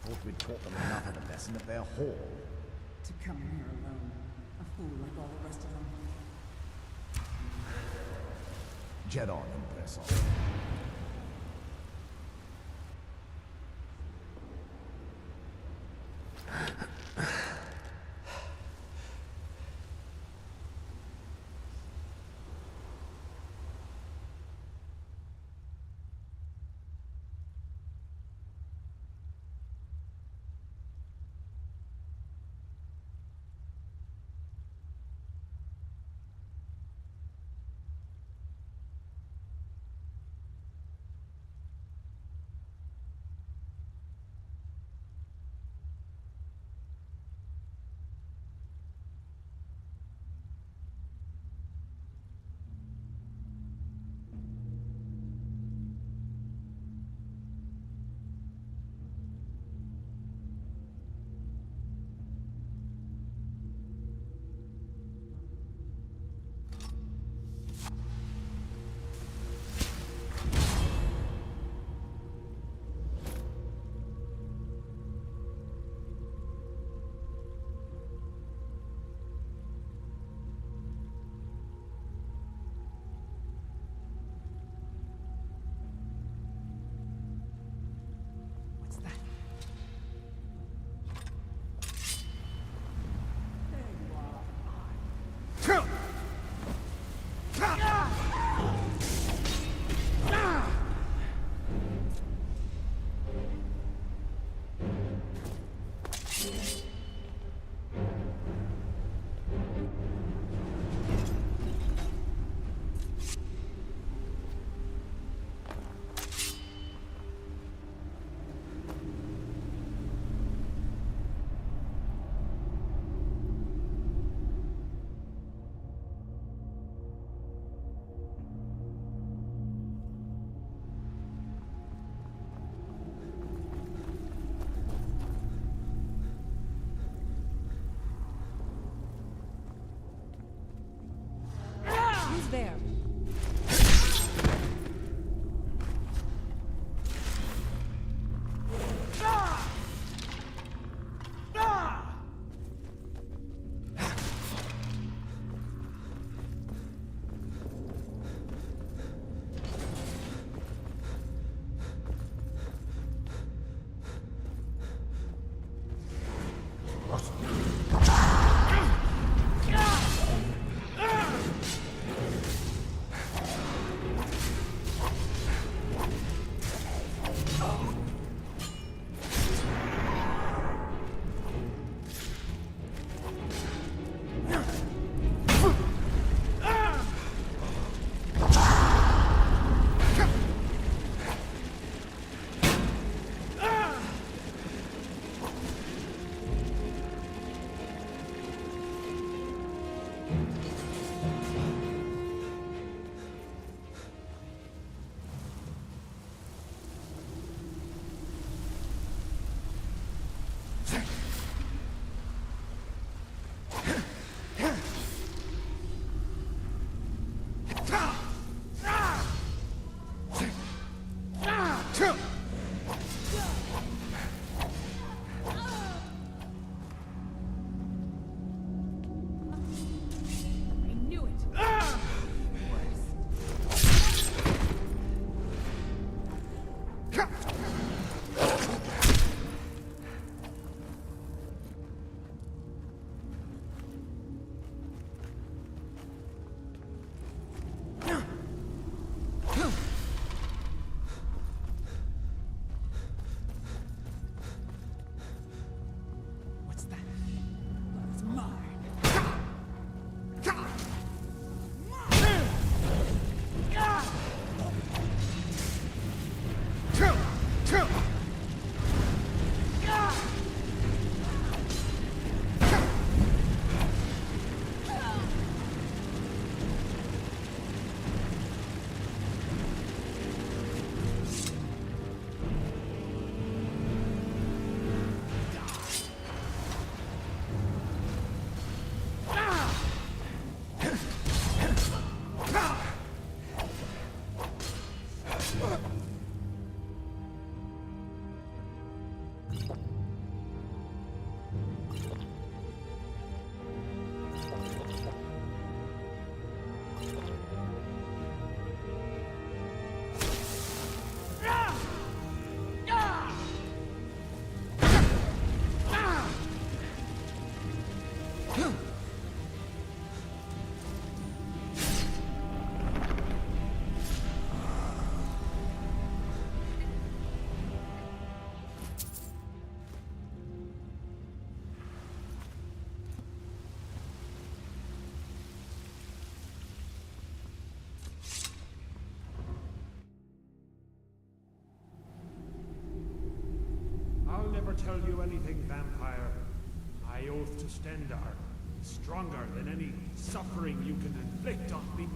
Thought we'd taught them enough of a lesson at their hall. To come in here alone, a fool like all the rest of them. Jet on and press on. there. I'll never tell you anything, vampire. I oath to Stendar, stronger than any suffering you can inflict on me.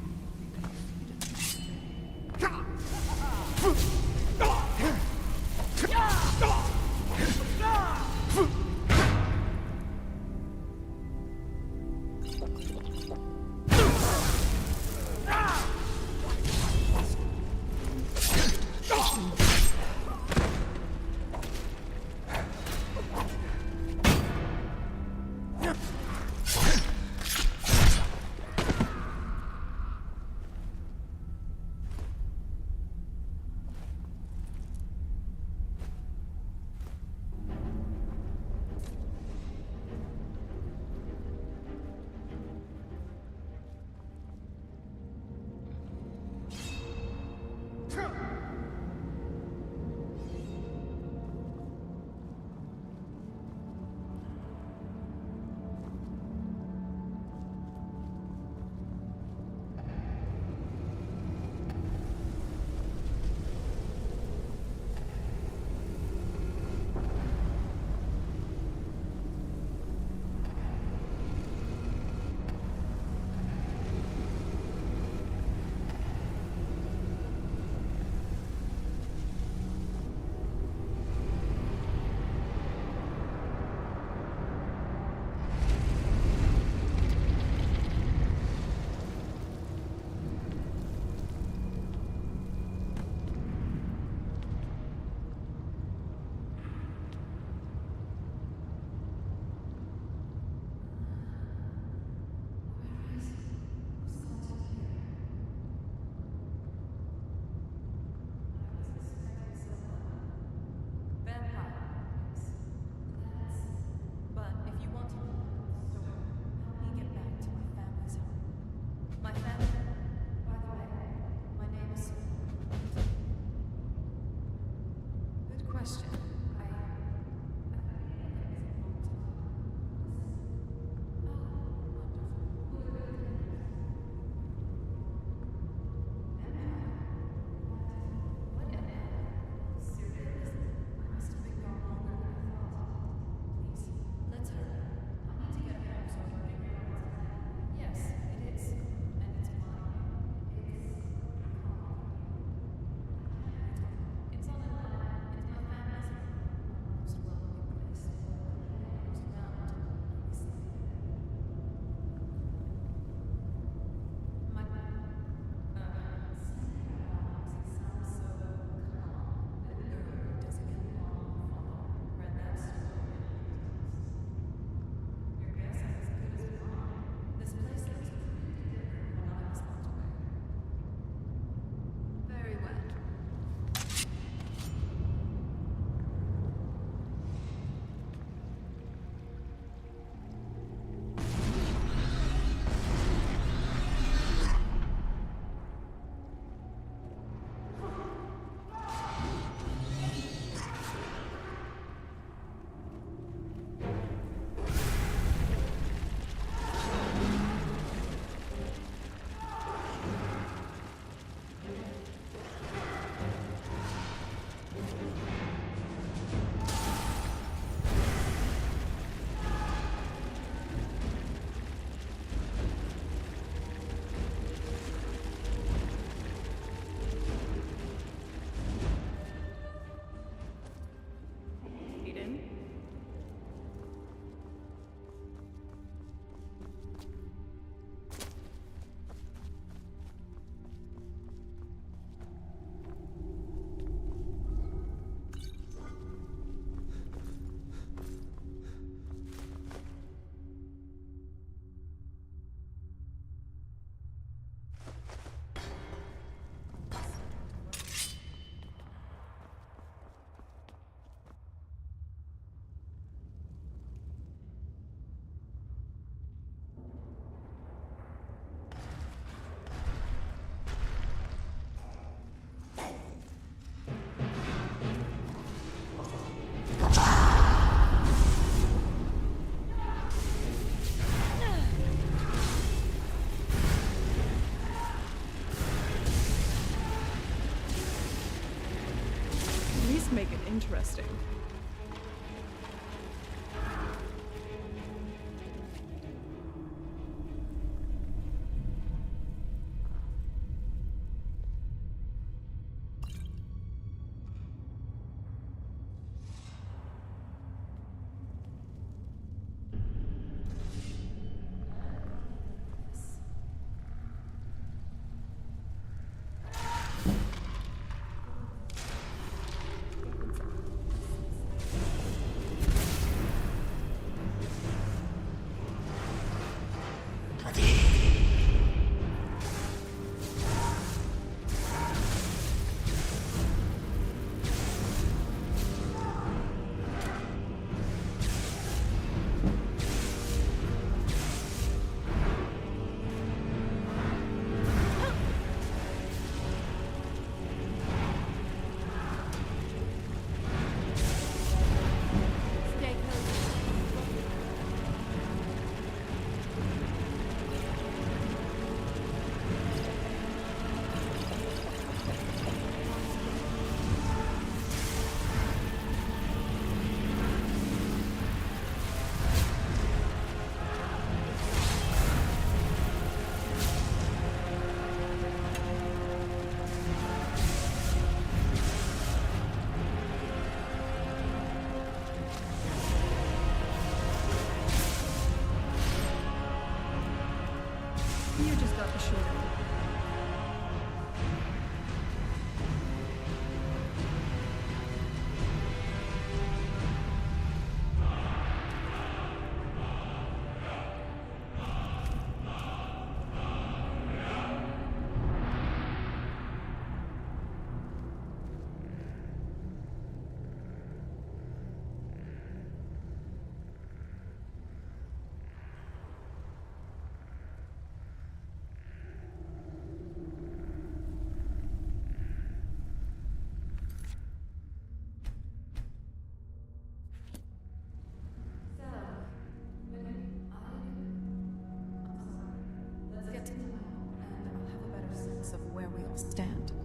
make it interesting. You just got the short end. Let's get to the mall, and I'll have a better sense of where we all stand.